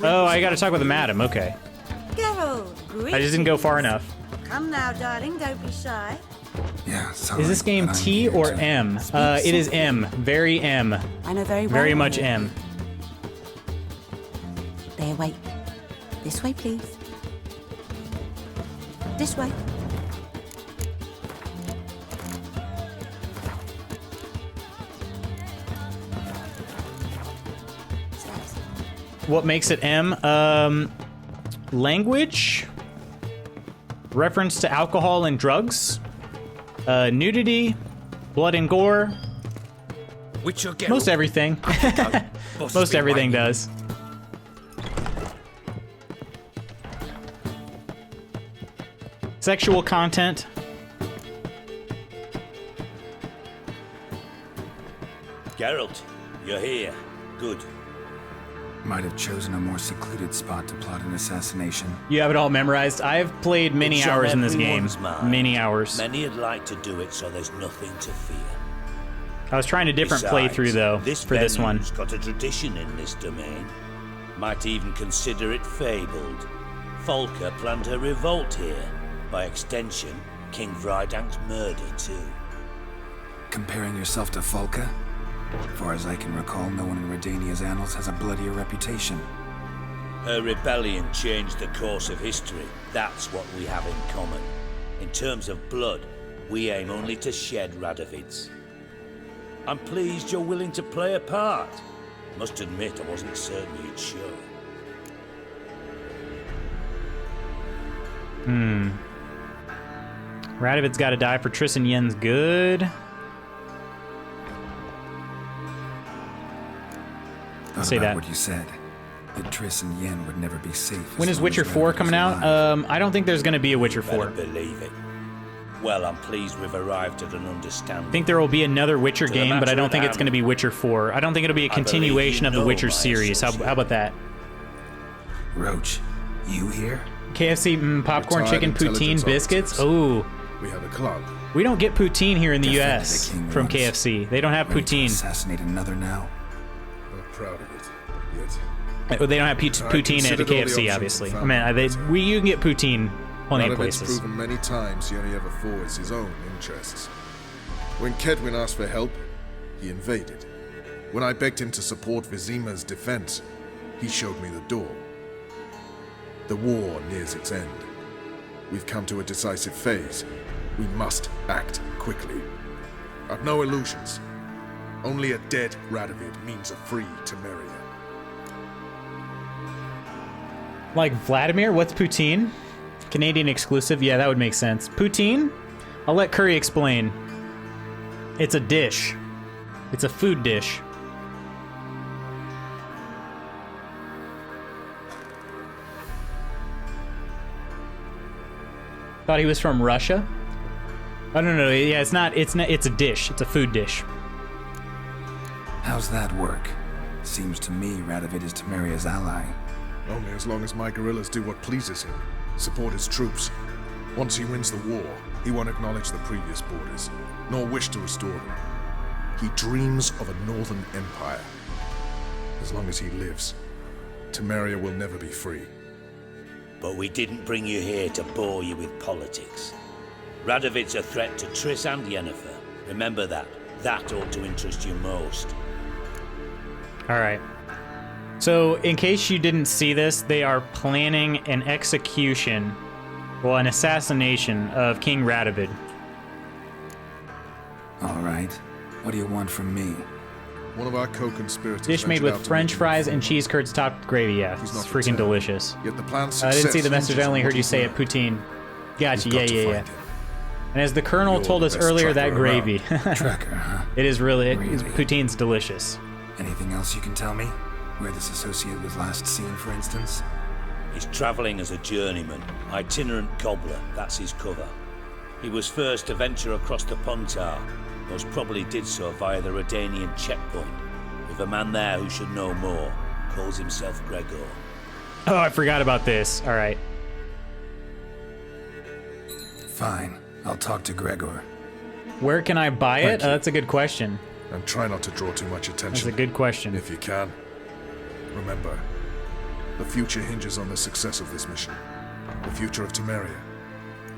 Oh, I gotta talk with the madam. Okay. Geralt, I just didn't go far enough. Come now, darling. Don't be shy. Yeah, sorry, Is this game but I'm T here or to- M? It is M. Very M. I know very well. Very much M. There, wait. This way, please. This way. What makes it M? Language, reference to alcohol and drugs, nudity, blood and gore. Most everything. Most everything does. Sexual content. Geralt, you're here. Good. Might have chosen a more secluded spot to plot an assassination. You have it all memorized. I've played many It's on hours in this game. everyone's mind. Many hours. Many would like to do it, so there's nothing to fear. I was trying a different Besides, playthrough though for this one. venue's got a tradition in this domain. Might even consider it fabled. Folka planned her revolt here. By extension, King Vrydank's murder too. Comparing yourself to Folka? As far as I can recall, no one in Redania's annals has a bloodier reputation. Her rebellion changed the course of history. That's what we have in common. In terms of blood, we aim only to shed Radovid's. I'm pleased you're willing to play a part. Must admit, I wasn't certain you'd show. Radovid's got to die for Triss and Yen's good. Thought Say about that. what you said. That Triss and Yen would never be safe. When as is long Witcher as 4 Radovid coming was out? alive. I don't think there's going to be a Witcher 4. Better believe it. Well, I'm pleased we've arrived at an understanding. I think there will be another Witcher To the game, but I matter don't at think it's hand. going to be Witcher 4. I don't think it'll be a I believe continuation you of the know Witcher my series. How associate. about that? Roach, you here? KFC popcorn, Retired chicken, poutine, intelligence biscuits. operatives. Oh, We have a club. we don't get poutine here in the Defended U.S. the king from once. KFC. They don't have Ready to poutine. assassinate another now? Not proud of it. Yet. They don't have poutine at considered all the KFC, options obviously. and I mean, you can get poutine plenty of Radovid's places. proven many times he only ever forwards his own interests. When Kedwin asked for help, he invaded. When I begged him to support Vizima's defense, he showed me the door. The war nears its end. We've come to a decisive phase. We must act quickly. I've no illusions. Only a dead Radovid means a free Temeria. Like Vladimir? What's poutine? Canadian exclusive? Yeah, that would make sense. Poutine? I'll let Curry explain. It's a dish. It's a food dish. Thought he was from Russia? Oh, no. Yeah, it's not. It's a dish. It's a food dish. How's that work? Seems to me Radovid is Temeria's ally. Only as long as my guerrillas do what pleases him, support his troops. Once he wins the war, he won't acknowledge the previous borders, nor wish to restore them. He dreams of a northern empire. As long as he lives, Temeria will never be free. But we didn't bring you here to bore you with politics. Radovid's a threat to Triss and Yennefer. Remember that. That ought to interest you most. All right. So, in case you didn't see this, they are planning an execution, well, an assassination of King Radovid. All right. What do you want from me? One of our co-conspirators. Dish made ventured out with to French meet fries him. and cheese curds topped with gravy. Yeah, He's it's not freaking returned. delicious. Yet the plan's I didn't see the message. I hinges only on heard what you he's say it, learned. poutine. Gotcha. We've Yeah, got to yeah, yeah. find him. And as the Colonel You're told the us best earlier, that tracker gravy. Tracker, huh? It is really, Really? poutine's delicious. Anything else you can tell me? Where this associate was last seen, for instance? He's travelling as a journeyman, itinerant cobbler, that's his cover. He was first to venture across the Pontar, most probably did so via the Redanian checkpoint, with a man there who should know more, calls himself Gregor. Oh, I forgot about this. All right. Fine. I'll talk to Gregor. Where can I buy it? Thank you. That's a good question. And try not to draw too much That's attention. a good question. If you can. Remember, the future hinges on the success of this mission. The future of Temeria.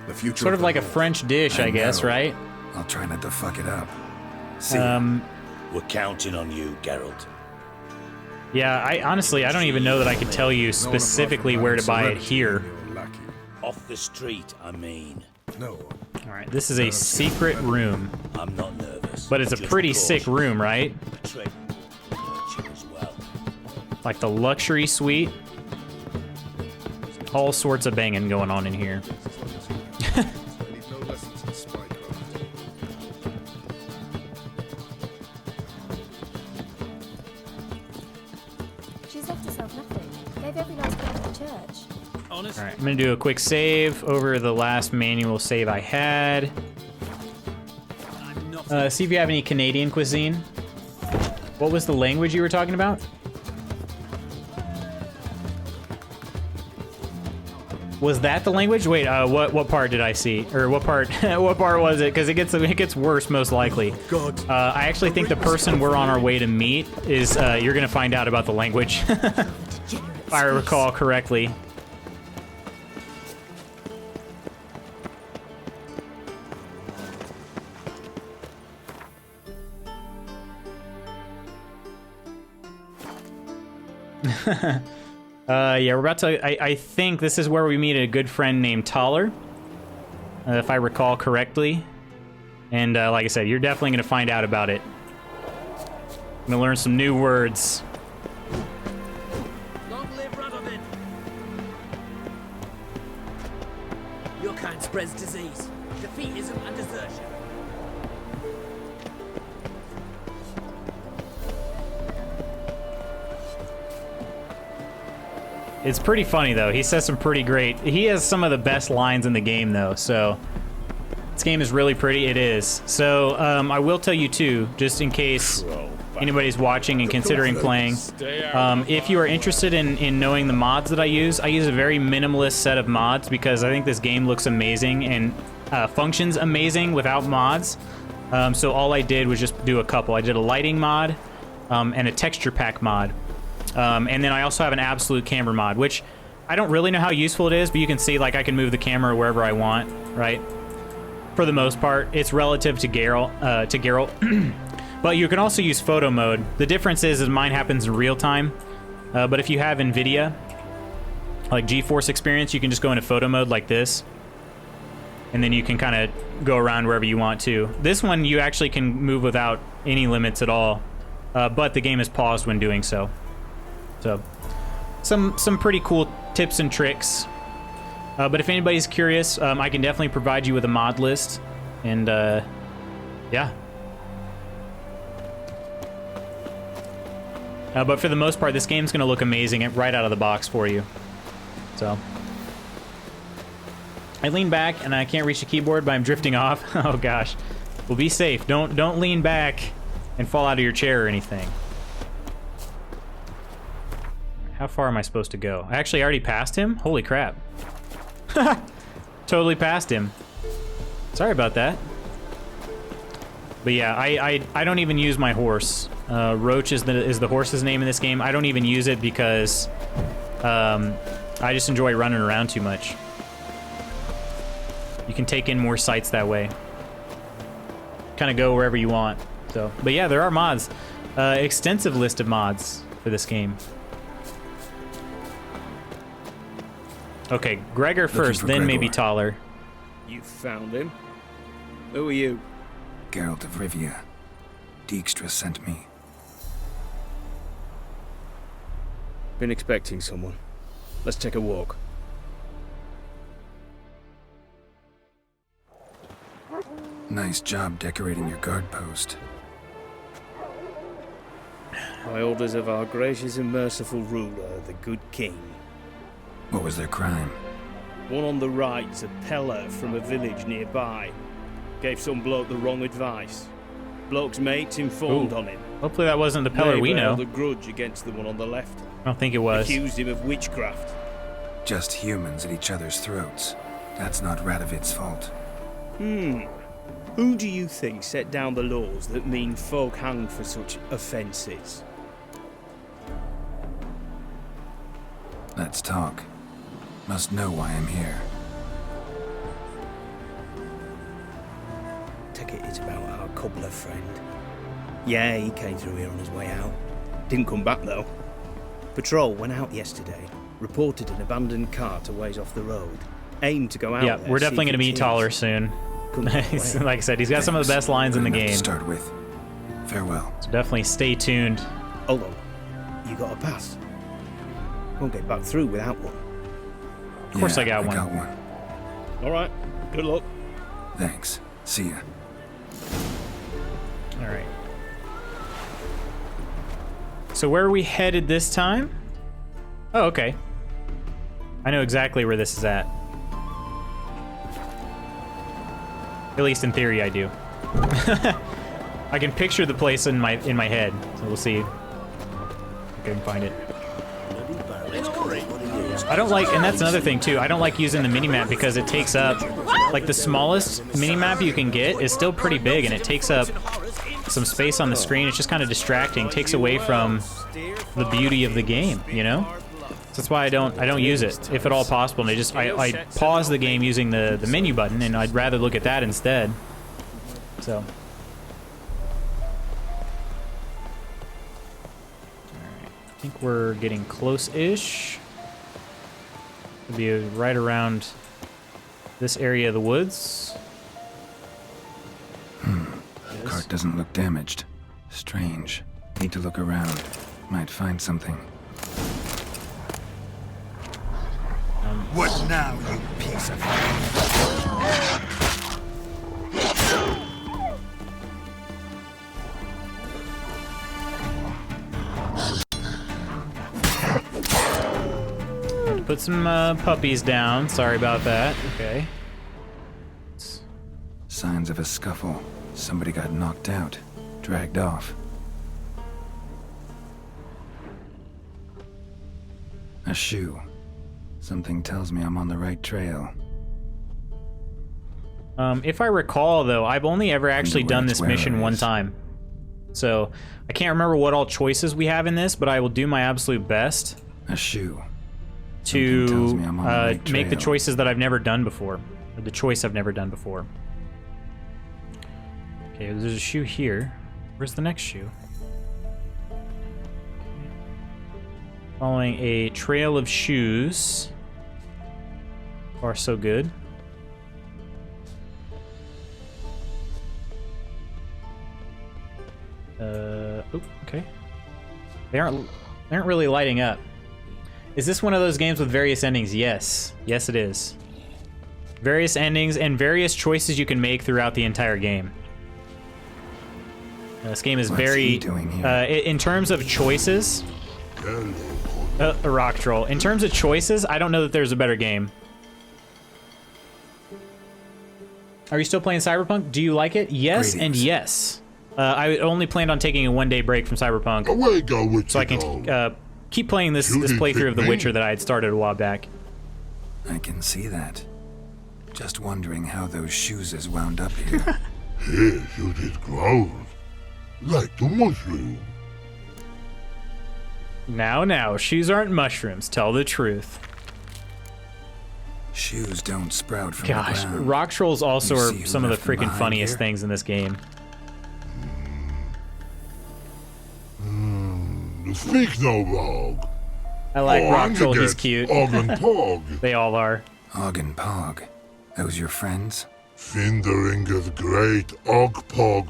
The future Sort of the like a North. French dish, I guess, know. right? I'll try not to fuck it up. See ya. We're counting on you, Geralt. Yeah, I honestly, I don't even know that I could tell you No one apart from specifically where to Madame buy it Serenity here. and your lackey. Off the street, I mean. No one. All right, this is a secret room, I'm not nervous. but it's a Just pretty cautious. sick room, right? A trade virtue as well. Like the luxury suite. All sorts of banging going on in here. I need no lessons in spycraft. She's left herself nothing. Gave every last penny to the church. All right, I'm gonna do a quick save over the last manual save I had. See if you have any Canadian cuisine. What was the language you were talking about? Was that the language? Wait, what part did I see? Or what part? What part was it? Because it gets worse most likely. God. I actually think the person we're on our way to meet is you're gonna find out about the language, if I recall correctly. Yeah, we're about to. I think this is where we meet a good friend named Taller, if I recall correctly. And like I said, you're definitely going to find out about it. I'm going to learn some new words. Long live Radovid! Your kind spreads disease, defeatism, and desertion. It's pretty funny, though. He says some pretty great... He has some of the best lines in the game, though, so... This game is really pretty. It is. So, I will tell you, too, just in case anybody's watching and considering playing, if you are interested in knowing the mods that I use a very minimalist set of mods because I think this game looks amazing and functions amazing without mods. So all I did was just do a couple. I did a lighting mod and a texture pack mod. And then I also have an absolute camera mod, which I don't really know how useful it is, but you can see, like, I can move the camera wherever I want, right? For the most part, it's relative to Geralt. But you can also use photo mode. The difference is mine happens in real time. But if you have NVIDIA, like GeForce Experience, you can just go into photo mode like this. And then you can kind of go around wherever you want to. This one, you actually can move without any limits at all. But the game is paused when doing so. So, some pretty cool tips and tricks. But if anybody's curious, I can definitely provide you with a mod list. And, yeah. But for the most part, this game's going to look amazing right out of the box for you. So. I lean back, and I can't reach the keyboard, but I'm drifting off. Oh, gosh. Well, be safe. Don't lean back and fall out of your chair or anything. How far am I supposed to go? I actually already passed him? Holy crap. Totally passed him. Sorry about that. But yeah, I don't even use my horse. Roach is the horse's name in this game. I don't even use it because I just enjoy running around too much. You can take in more sights that way. Kind of go wherever you want. So, but yeah, there are mods. Extensive list of mods for this game. Okay, Gregor first, then maybe Taller. You found him? Who are you? Geralt of Rivia. Dijkstra sent me. Been expecting someone. Let's take a walk. Nice job decorating your guard post. By orders of our gracious and merciful ruler, the good king. What was their crime? One on the right's a peller from a village nearby. Gave some bloke the wrong advice. Bloke's mates informed on him. Hopefully that wasn't the Peller we know. Held a grudge against the one on the left. I don't think it was. Accused him of witchcraft. Just humans at each other's throats. That's not Radovid's fault. Who do you think set down the laws that mean folk hanged for such offences? Let's talk. Must know why I'm here. Take it it's about our cobbler friend. Yeah, he came through here on his way out. Didn't come back though. Patrol went out yesterday. Reported an abandoned cart a ways off the road. Aimed to go out Yeah, there, we're definitely going to meet Taller soon. Like I said, he's got some of the best lines in the game. To start with. Farewell. So definitely stay tuned. Hold on. You got a pass? Won't get back through without one. Of course I got one. Alright. Good luck. Thanks. See ya. Alright. So where are we headed this time? Oh, okay. I know exactly where this is at. At least in theory, I do. I can picture the place in my head, so we'll see if I can find it. I don't like, and that's another thing too, I don't like using the minimap because it takes up, like the smallest minimap you can get is still pretty big and it takes up some space on the screen. It's just kind of distracting, takes away from the beauty of the game, you know? So that's why I don't use it, if at all possible. And I pause the game using the menu button, and I'd rather look at that instead. So. Alright, I think we're getting close-ish. It'll be right around this area of the woods. Cart doesn't look damaged. Strange. Need to look around. Might find something. What now, you piece of... Put some puppies down. Sorry about that. Okay. Signs of a scuffle. Somebody got knocked out. Dragged off. A shoe. Something tells me I'm on the right trail. If I recall, though, I've only ever actually done this mission one time. So, I can't remember what all choices we have in this, but I will do my absolute best. A shoe. To make the choices that I've never done before. Or the choice I've never done before. Okay, there's a shoe here. Where's the next shoe? Following a trail of shoes. Far so good. Oh, okay. They aren't really lighting up. Is this one of those games with various endings? Yes. Yes, it is. Various endings and various choices you can make throughout the entire game. This game is very... in terms of choices... a rock troll. In terms of choices, I don't know that there's a better game. Are you still playing Cyberpunk? Do you like it? Yes and yes. I only planned on taking a one-day break from Cyberpunk. So I can keep playing this playthrough of The Witcher that I had started a while back. I can see that. Just wondering how those shoes wound up here. Yes, you did growl. Like the mushroom. Now, shoes aren't mushrooms. Tell the truth. shoes don't sprout from Gosh, the ground. rock trolls also You are see who some of the left them freaking behind funniest here? things in this game. Speak no log. I like Oh, rock and troll. you He's get cute. Og and Pog. They all are. Og and Pog. Those your friends? Finderinger's great Og Pog.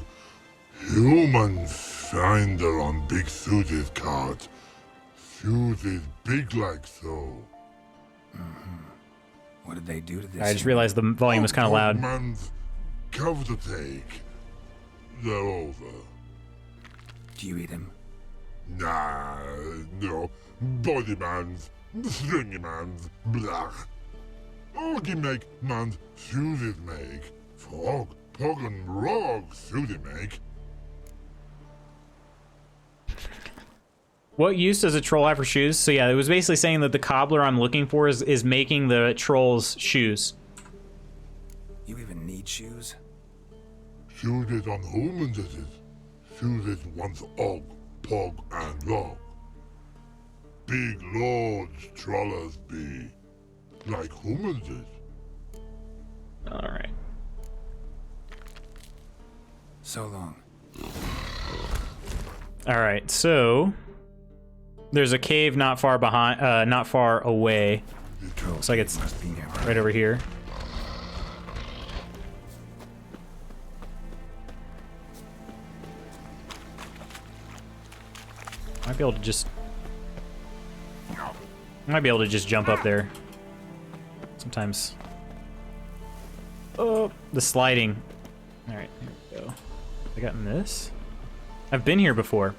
Human finder on big suited cart. Suit is big like so. What did they do to this? I just realized the volume was kind of loud. Man's cover to take. They're over. Do you eat him? Nah, no. Body man's, stringy man's, blah. Oggy make man's suited make. Frog, Pog and Rog suited make. What use does a troll have for shoes? So yeah, it was basically saying that the cobbler I'm looking for is making the troll's shoes. You even need shoes? Suited on humans it is. Suited once Og, Pog and Log. Big lords trollers be. Like humans is. Alright. So long. Alright, so there's a cave not far behind, not far away. Looks like it's Must be nearby. right over here. Might be able to just jump up there. Sometimes. Oh, the sliding. Alright, here we go. I gotten this? I've been here before.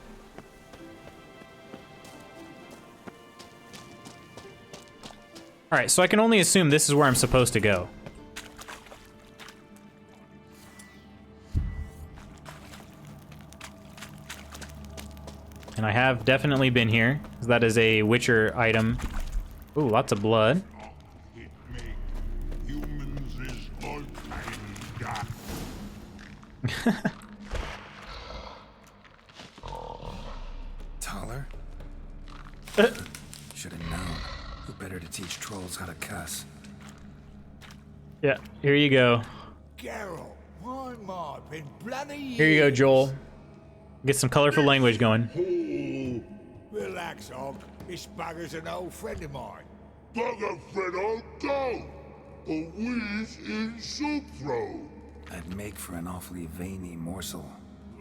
Alright, so I can only assume this is where I'm supposed to go. And I have definitely been here, 'cause that is a Witcher item. Ooh, lots of blood. It make humans is all kind of Taller? Should have known. Who better to teach trolls how to cuss? Yeah, here you go. Geralt, my mod, been bloody Here you go, Joel. Get some colorful language going. Relax, Og. This bugger's an old friend of mine. Bugger friend old go. A wheeze in soup throw. I'd make for an awfully veiny morsel.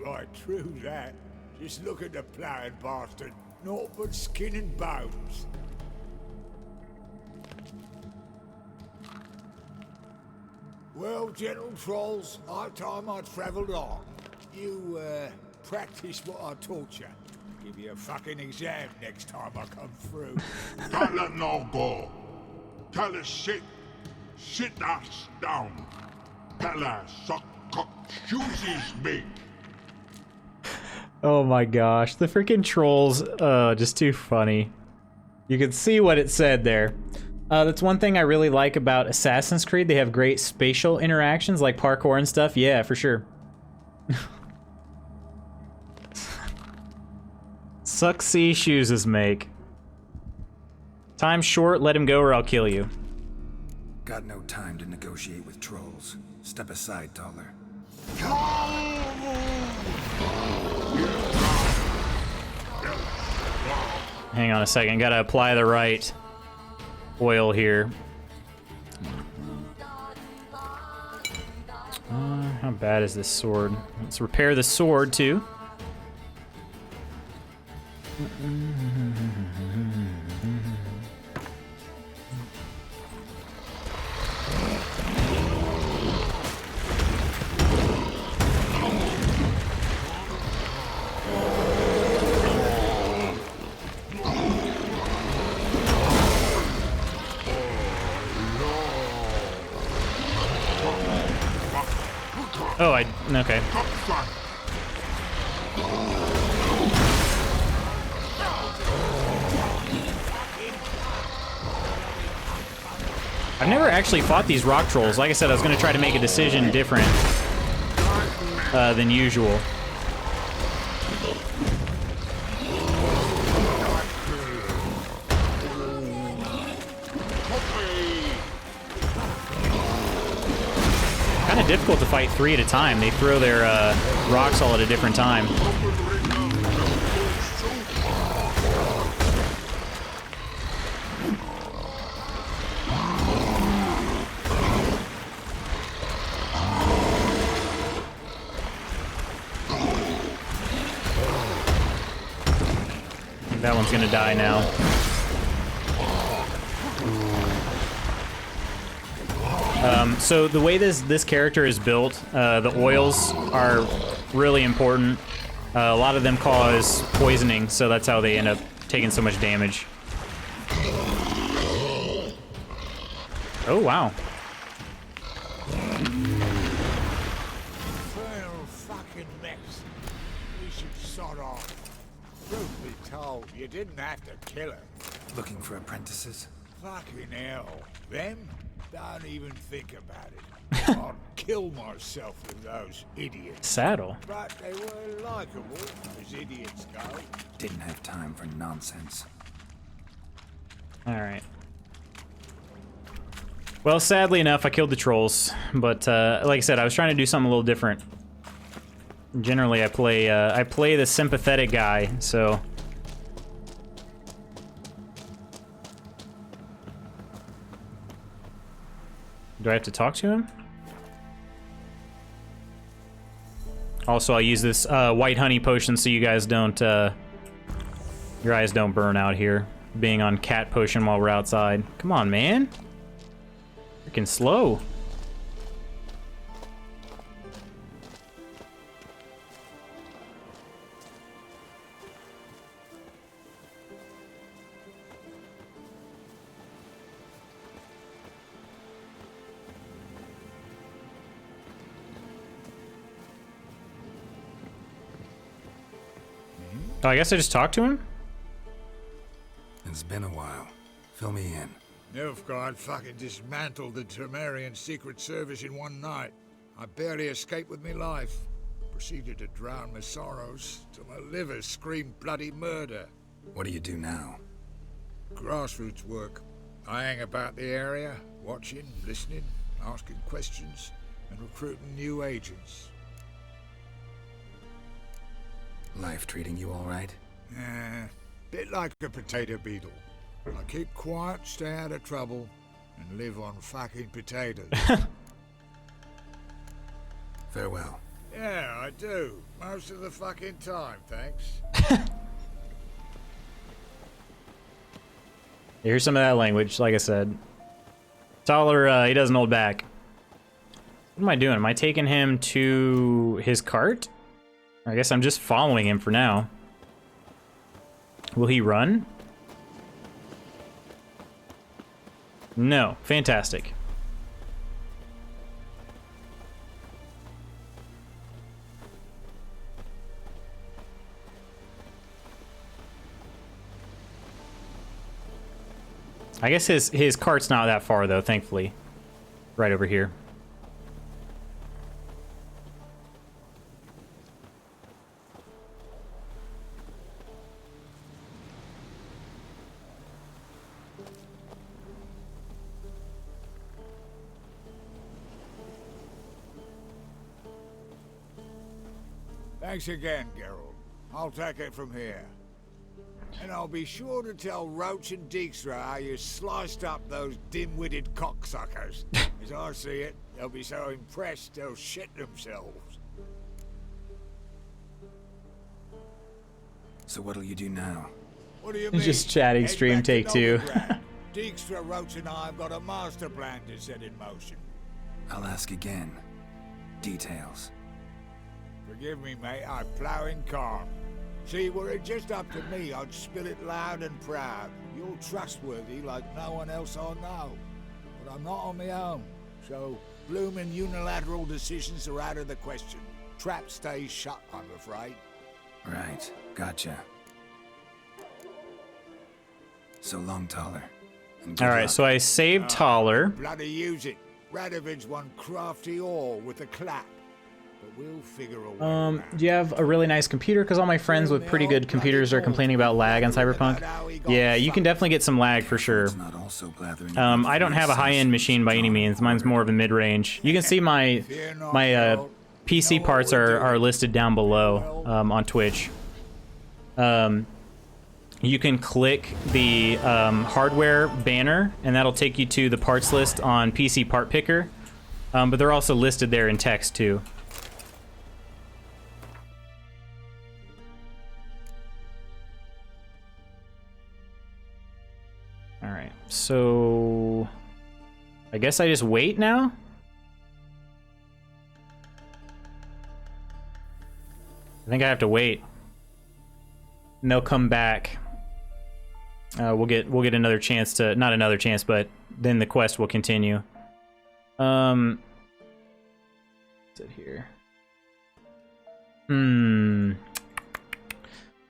Right, true that. Just look at the ploughing bastard. Naught but skin and bones. Well, gentle trolls, high time I travelled on. You, practice what I taught you. Give you a fucking exam next time I come through. Tell it no go. Tell it sit. Sit ass down. Tell her suck cock shoes me. Oh my gosh, the freaking trolls, just too funny. You can see what it said there. That's one thing I really like about Assassin's Creed. They have great spatial interactions like parkour and stuff. Yeah, for sure. Sucksy shoes is make. Time short, let him go or I'll kill you. Got no time to negotiate with trolls. Step aside, Taller. Hang on a second, gotta apply the right oil here. How bad is this sword? Let's repair the sword too. Oh, okay. I've never actually fought these rock trolls. Like I said, I was going to try to make a decision different than usual. kind of difficult to fight 3 at a time. They throw their rocks all at a different time. That one's gonna die now. So the way this character is built, the oils are really important. A lot of them cause poisoning, so that's how they end up taking so much damage. Oh, wow. Infernal fucking mess. We should sod off. Truth be told, you didn't have to kill her. Looking for apprentices? Fucking hell. Them? Don't even think about it. I'd kill myself with those idiots. Saddle. But they were likable, as idiots go. Didn't have time for nonsense. Alright. Well, sadly enough, I killed the trolls. But, like I said, I was trying to do something a little different. Generally, I play the sympathetic guy, so... Do I have to talk to him? Also, I'll use this white honey potion so you guys don't, your eyes don't burn out here. Being on cat potion while we're outside. Come on, man. Freaking slow. Oh, I guess I just talked to him? It's been a while. Fill me in. Nilfgaard fucking dismantled the Tremerian Secret Service in one night. I barely escaped with my life. Proceeded to drown my sorrows till my liver screamed bloody murder. What do you do now? Grassroots work. I hang about the area, watching, listening, asking questions, and recruiting new agents. Life treating you all right? Bit like a potato beetle. I keep quiet, stay out of trouble, and live on fucking potatoes. Farewell. Yeah, I do. Most of the fucking time, thanks. Here's some of that language, like I said. Toller, he doesn't hold back. What am I doing? Am I taking him to his cart? I guess I'm just following him for now. Will he run? No. Fantastic. I guess his cart's not that far, though, thankfully. Right over here. Thanks again, Geralt. I'll take it from here. And I'll be sure to tell Roach and Dijkstra how you sliced up those dim-witted cocksuckers. As I see it, they'll be so impressed they'll shit themselves. So what'll you do now? What do you mean? Just chatting, Head stream back to take 2. Novigrad. Dijkstra, Roach and I have got a master plan to set in motion. I'll ask again. Details. Forgive me, mate, I plough in calm. See, were it just up to me, I'd spill it loud and proud. You're trustworthy like no one else I know. But I'm not on my own, so bloomin' unilateral decisions are out of the question. Trap stays shut, I'm afraid. Right, gotcha. So long, Toller. Alright, so I saved Toller. Bloody use it. Radovid's one crafty ore with a clap. but we'll figure a way. Do you have a really nice computer? Because all my friends with pretty good computers are complaining about lag on Cyberpunk. Yeah, you can definitely get some lag for sure. I don't have a high-end machine by any means. Mine's more of a mid-range. You can see my PC parts are listed down below on Twitch. You can click the hardware banner, and that'll take you to the parts list on PC Part Picker. But they're also listed there in text too. All right, so I guess I just wait now. I think I have to wait, and they'll come back. We'll get another chance to, not another chance, but then the quest will continue. What's it here?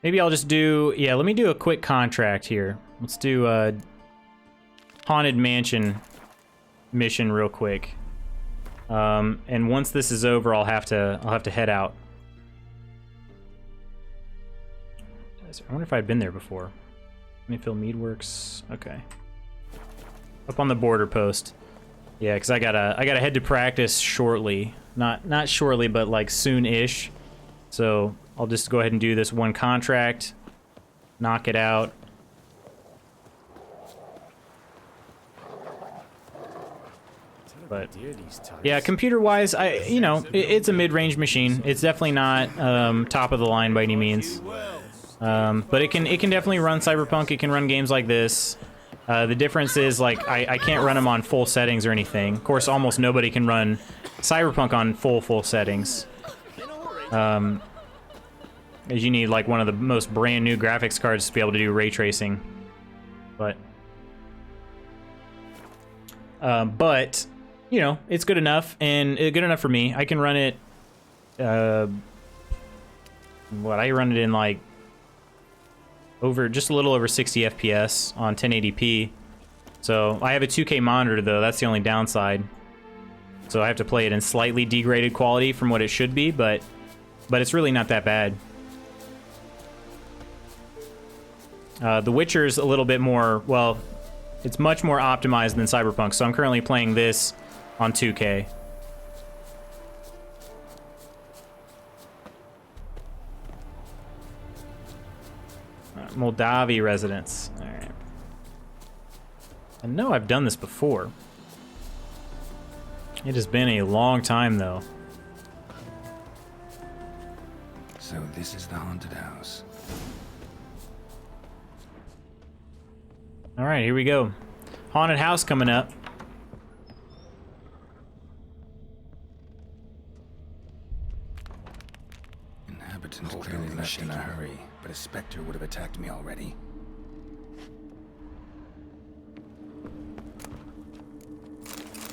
Maybe I'll just do, yeah, let me do a quick contract here. Let's do a Haunted Mansion mission real quick. And once this is over, I'll have to head out. I wonder if I'd been there before. Mayfield Meadworks. Okay. Up on the border post. Yeah, because I gotta head to practice shortly. Not shortly, but like soon-ish. So I'll just go ahead and do this one contract, knock it out. But yeah, computer-wise, it's a mid-range machine. It's definitely not top of the line by any means. But it can definitely run Cyberpunk. It can run games like this. The difference is, like, I can't run them on full settings or anything. Of course, almost nobody can run Cyberpunk on full settings. As you need, like, one of the most brand new graphics cards to be able to do ray tracing. But, you know, it's good enough, and good enough for me. I can run it, I run it in, like, just a little over 60 FPS on 1080p. So I have a 2K monitor though, that's the only downside. So I have to play it in slightly degraded quality from what it should be, but it's really not that bad. The Witcher's a little bit more, well, it's much more optimized than Cyberpunk, so I'm currently playing this on 2K. Moldavi residence. All right. I know I've done this before. It has been a long time, though. So this is the haunted house. All right, here we go. Haunted house coming up. Inhabitants clearly left in a hurry, but a specter would have attacked me already.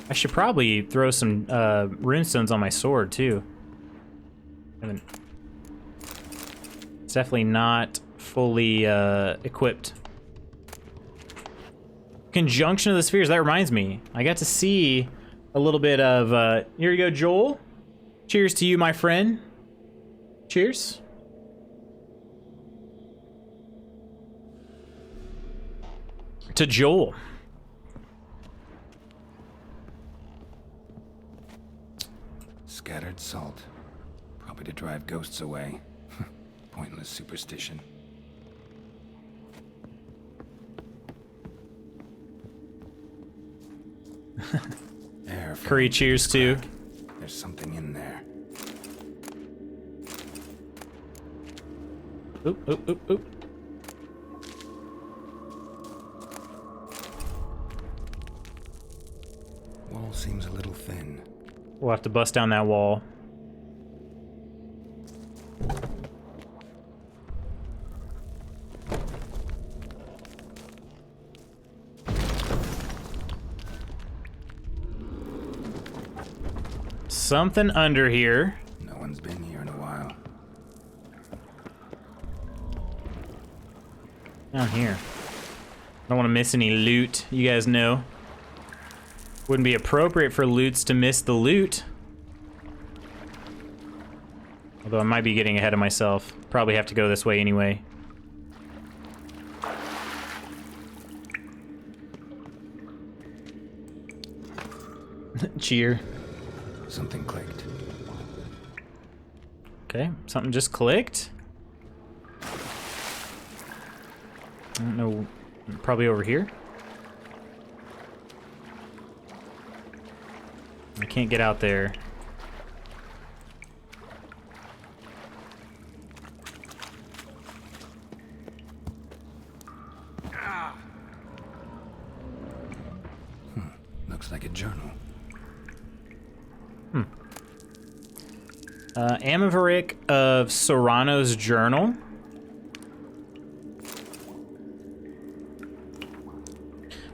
I should probably throw some runestones on my sword too. It's definitely not fully equipped. Conjunction of the spheres, that reminds me. I got to see a little bit of, here you go, Joel. Cheers to you, my friend. Cheers. To Joel. Scattered salt. Probably to drive ghosts away. Pointless superstition. Curry cheers too. There's something in there. Oop, oop, oop, oop. Wall seems a little thin. We'll have to bust down that wall. Something under here. No one's been here in a while. Down here. Don't want to miss any loot, you guys know. Wouldn't be appropriate for loots to miss the loot. Although I might be getting ahead of myself. Probably have to go this way anyway. Cheer. Something clicked. Okay, something just clicked. I don't know, probably over here. I can't get out there. Looks like a journal. Amaveric of Serrano's journal.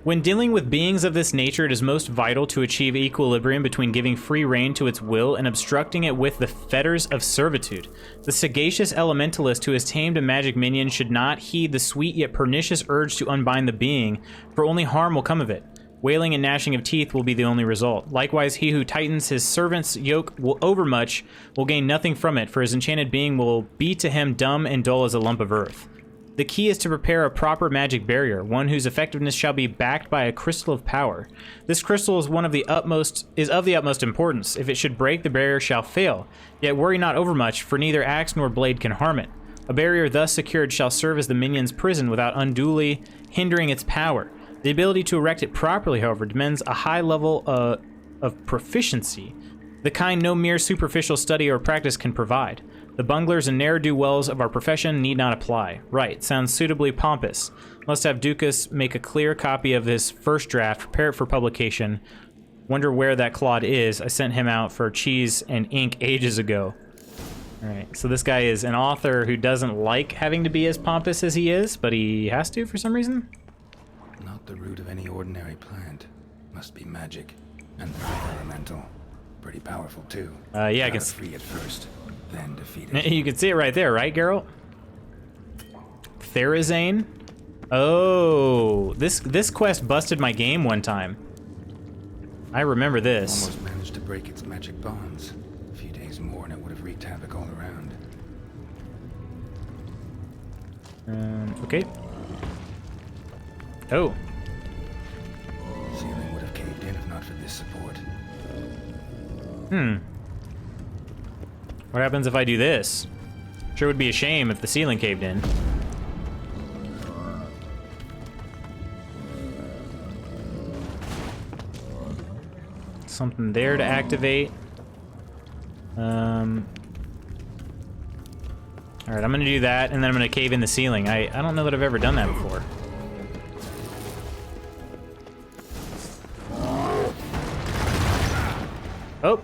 When dealing with beings of this nature, it is most vital to achieve equilibrium between giving free rein to its will and obstructing it with the fetters of servitude. The sagacious elementalist who has tamed a magic minion should not heed the sweet yet pernicious urge to unbind the being, for only harm will come of it. Wailing and gnashing of teeth will be the only result. Likewise, he who tightens his servant's yoke overmuch will gain nothing from it, for his enchanted being will be to him dumb and dull as a lump of earth. The key is to prepare a proper magic barrier, one whose effectiveness shall be backed by a crystal of power. This crystal is of the utmost importance. If it should break, the barrier shall fail. Yet worry not overmuch, for neither axe nor blade can harm it. A barrier thus secured shall serve as the minion's prison without unduly hindering its power. The ability to erect it properly, however, demands a high level of proficiency, the kind no mere superficial study or practice can provide. The bunglers and ne'er-do-wells of our profession need not apply. Right, sounds suitably pompous. Must have Dukas make a clear copy of his first draft, prepare it for publication. Wonder where that Claude is. I sent him out for cheese and ink ages ago. Alright, so this guy is an author who doesn't like having to be as pompous as he is, but he has to for some reason. Not the root of any ordinary plant. Must be magic. And very elemental. Pretty powerful, too. Yeah, I can free it first, then defeat it. You can see it right there, right, Geralt? Therazane? Oh, this quest busted my game one time. I remember this. Almost managed to break its magic bonds. A few days more and it would have wreaked havoc all around. Okay. Oh. Ceiling would have caved in if not for this support. What happens if I do this? Sure would be a shame if the ceiling caved in. Something there to activate. Alright, I'm gonna do that, and then I'm gonna cave in the ceiling. I don't know that I've ever done that before. Oh!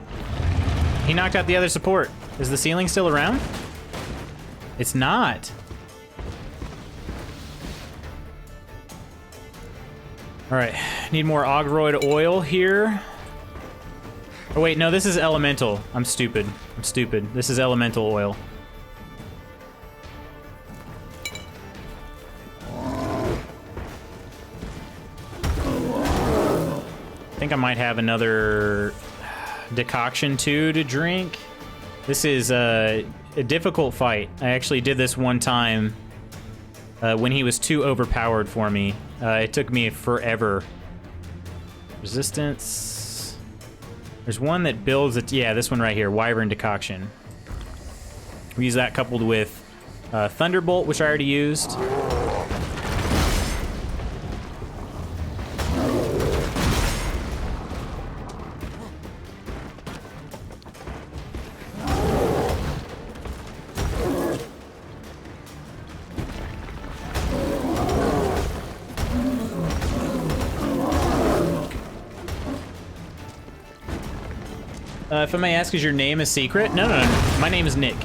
He knocked out the other support. Is the ceiling still around? It's not. Alright, need more Ogroid oil here. Oh wait, no, this is elemental. I'm stupid. This is elemental oil. I think I might have another decoction too to drink. This is a difficult fight. I actually did this one time when he was too overpowered for me. It took me forever. Resistance. There's one that builds it. Yeah, this one right here, Wyvern Decoction. We use that coupled with Thunderbolt, which I already used. If I may ask, is your name a secret? No. My name is Nick.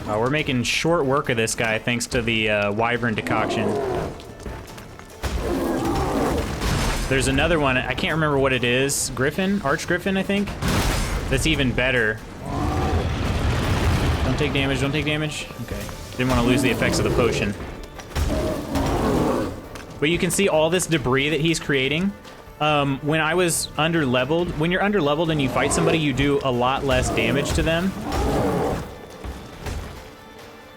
We're making short work of this guy thanks to the Wyvern Decoction. There's another one. I can't remember what it is. Griffin? Archgriffin, I think? That's even better. Don't take damage, don't take damage. Okay. Didn't want to lose the effects of the potion. But you can see all this debris that he's creating. When I was under-leveled, when you're under-leveled and you fight somebody, you do a lot less damage to them.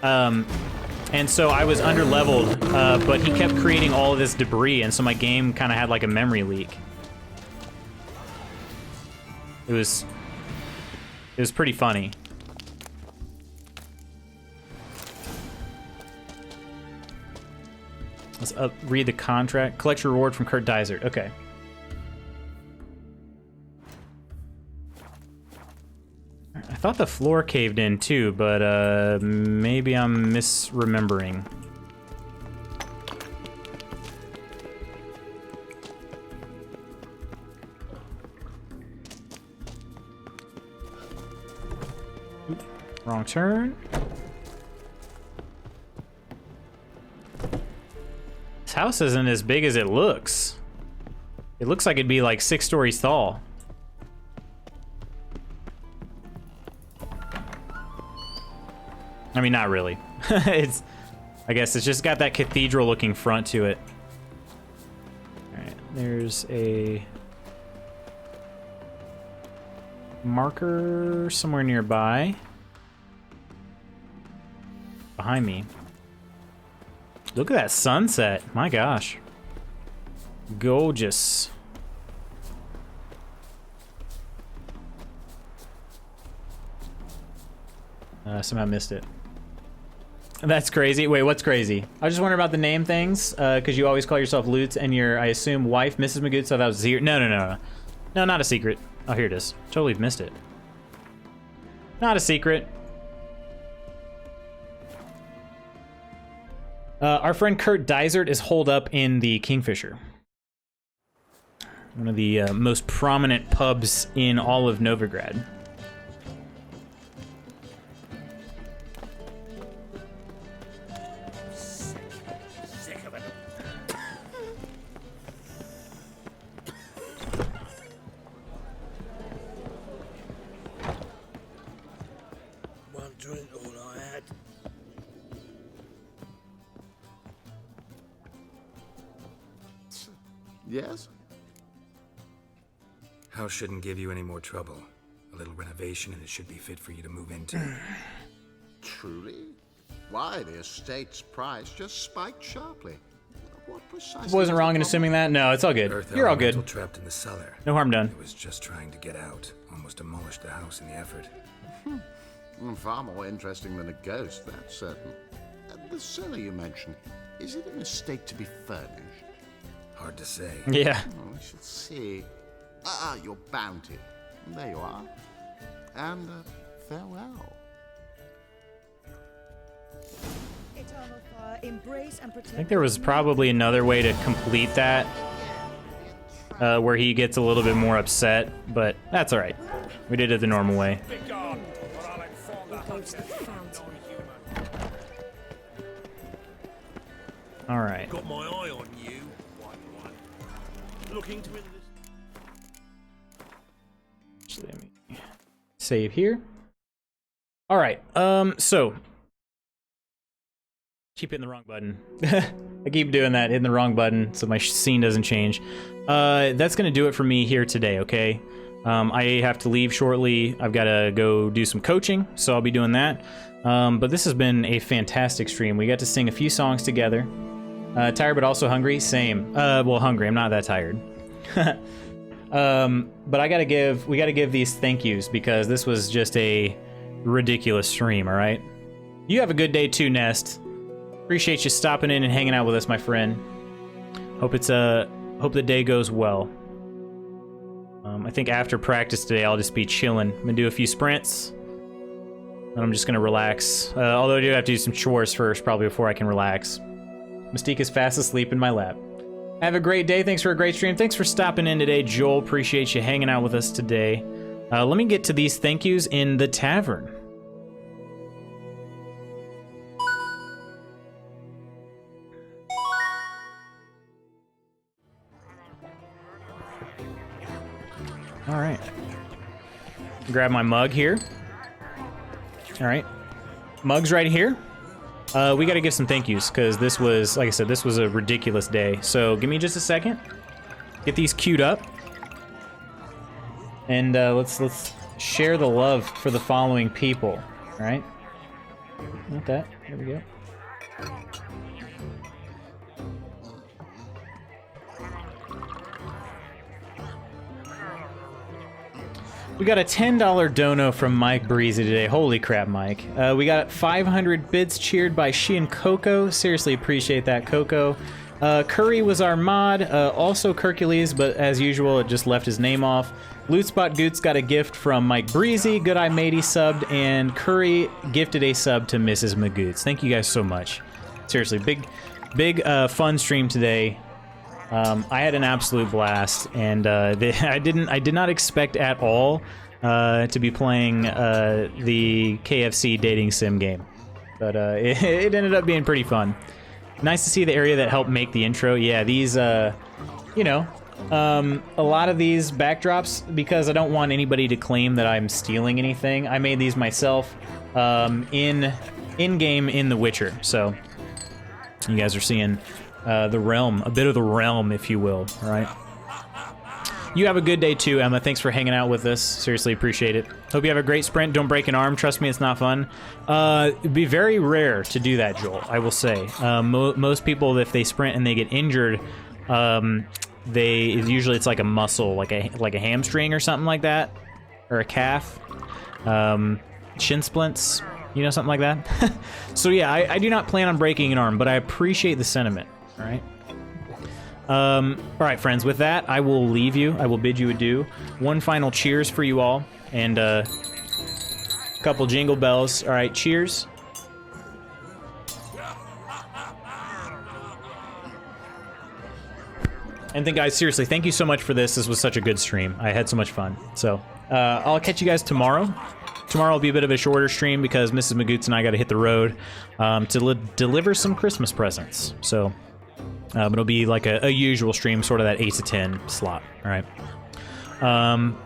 And so I was under-leveled, but he kept creating all of this debris, and so my game kind of had like a memory leak. It was pretty funny. Let's read the contract. Collect your reward from Kurt Dysart. Okay. I thought the floor caved in too, but maybe I'm misremembering. Oop, wrong turn. This house isn't as big as it looks. It looks like it'd be like 6 stories tall. I mean, not really. I guess it's just got that cathedral looking front to it. Alright, there's a marker somewhere nearby. Behind me. Look at that sunset. My gosh. Gorgeous. Somehow missed it. That's crazy. Wait, what's crazy? I was just wondering about the name things, because you always call yourself Lutz and your, I assume, wife, Mrs. Magoo, so that was zero. No, not a secret. Oh, here it is. Totally missed it. Not a secret. Our friend Kurt Dysart is holed up in the Kingfisher. One of the most prominent pubs in all of Novigrad. Yes? House shouldn't give you any more trouble. A little renovation and it should be fit for you to move into. Truly? Why, the estate's price just spiked sharply. What precisely? Wasn't wrong in assuming that? No, it's all good. You're all good. Trapped in the cellar. No harm done. It was just trying to get out. Almost demolished the house in the effort. Far more interesting than a ghost, that's certain. The cellar you mentioned, is it an estate to be furnished? Hard to say. Yeah. We shall see. Your bounty. There you are. And farewell. Eternal fire, embrace and protect. I think there was probably another way to complete that, where he gets a little bit more upset, but that's all right. We did it the normal way. All right. Got my eye on you, white one. Looking to win this. Let me save here. All right. So keep hitting the wrong button. I keep doing that, hitting the wrong button, so my scene doesn't change. That's gonna do it for me here today. Okay. I have to leave shortly. I've got to go do some coaching, so I'll be doing that. But this has been a fantastic stream. We got to sing a few songs together. Tired but also hungry? Same. Well, hungry. I'm not that tired. But we gotta give these thank yous because this was just a ridiculous stream, all right? You have a good day too, Nest. Appreciate you stopping in and hanging out with us, my friend. Hope the day goes well. I think after practice today, I'll just be chilling. I'm gonna do a few sprints. And I'm just gonna relax. Although I do have to do some chores first, probably before I can relax. Mystique is fast asleep in my lap. Have a great day. Thanks for a great stream. Thanks for stopping in today, Joel. Appreciate you hanging out with us today. Let me get to these thank yous in the tavern. All right. Grab my mug here. All right. mugs right here. We got to give some thank yous because this was, like I said, this was a ridiculous day. So give me just a second. Get these queued up. And let's share the love for the following people. All right. Not that. There we go. We got a $10 dono from Mike Breezy today. Holy crap, Mike. We got 500 bits cheered by She and Coco. Seriously appreciate that, Coco. Curry was our mod. Also Hercules, but as usual, it just left his name off. Lootspot Goots got a gift from Mike Breezy. Good Eye Matey subbed, and Curry gifted a sub to Mrs. Magoots. Thank you guys so much. Seriously, big fun stream today. I had an absolute blast, and I did not expect at all to be playing the KFC dating sim game, but it ended up being pretty fun. Nice to see the area that helped make the intro. Yeah, these, you know, a lot of these backdrops, because I don't want anybody to claim that I'm stealing anything. I made these myself in-game in The Witcher, so you guys are seeing the realm, a bit of the realm, if you will, all right? You have a good day too, Emma. Thanks for hanging out with us. Seriously appreciate it. Hope you have a great sprint. Don't break an arm. Trust me, it's not fun. It'd be very rare to do that, Joel, I will say. Most people, if they sprint and they get injured, usually it's like a muscle, like a hamstring or something like that, or a calf, shin splints, you know, something like that. So yeah, I do not plan on breaking an arm, but I appreciate the sentiment. All right. All right, friends. With that, I will leave you. I will bid you adieu. One final cheers for you all, and a couple jingle bells. All right, cheers. And then, guys, seriously, thank you so much for this. This was such a good stream. I had so much fun. So I'll catch you guys tomorrow. Tomorrow will be a bit of a shorter stream because Mrs. Magoots and I got to hit the road to deliver some Christmas presents. So it'll be like a usual stream, sort of that 8 to 10 slot. All right.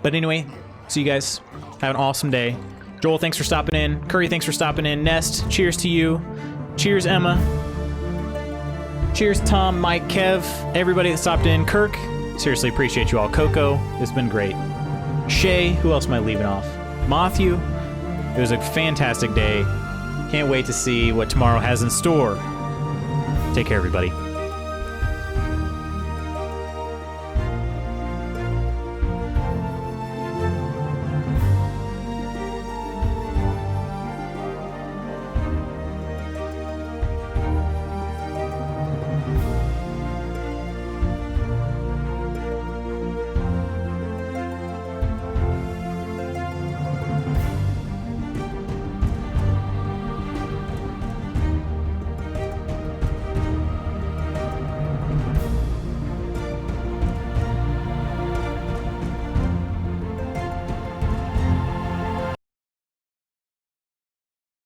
But anyway, see you guys. Have an awesome day. Joel, thanks for stopping in. Curry, thanks for stopping in. Nest, cheers to you. Cheers, Emma. Cheers, Tom, Mike, Kev, everybody that stopped in. Kirk, seriously appreciate you all. Coco, it's been great. Shay, who else am I leaving off? Matthew, it was a fantastic day. Can't wait to see what tomorrow has in store. Take care, everybody.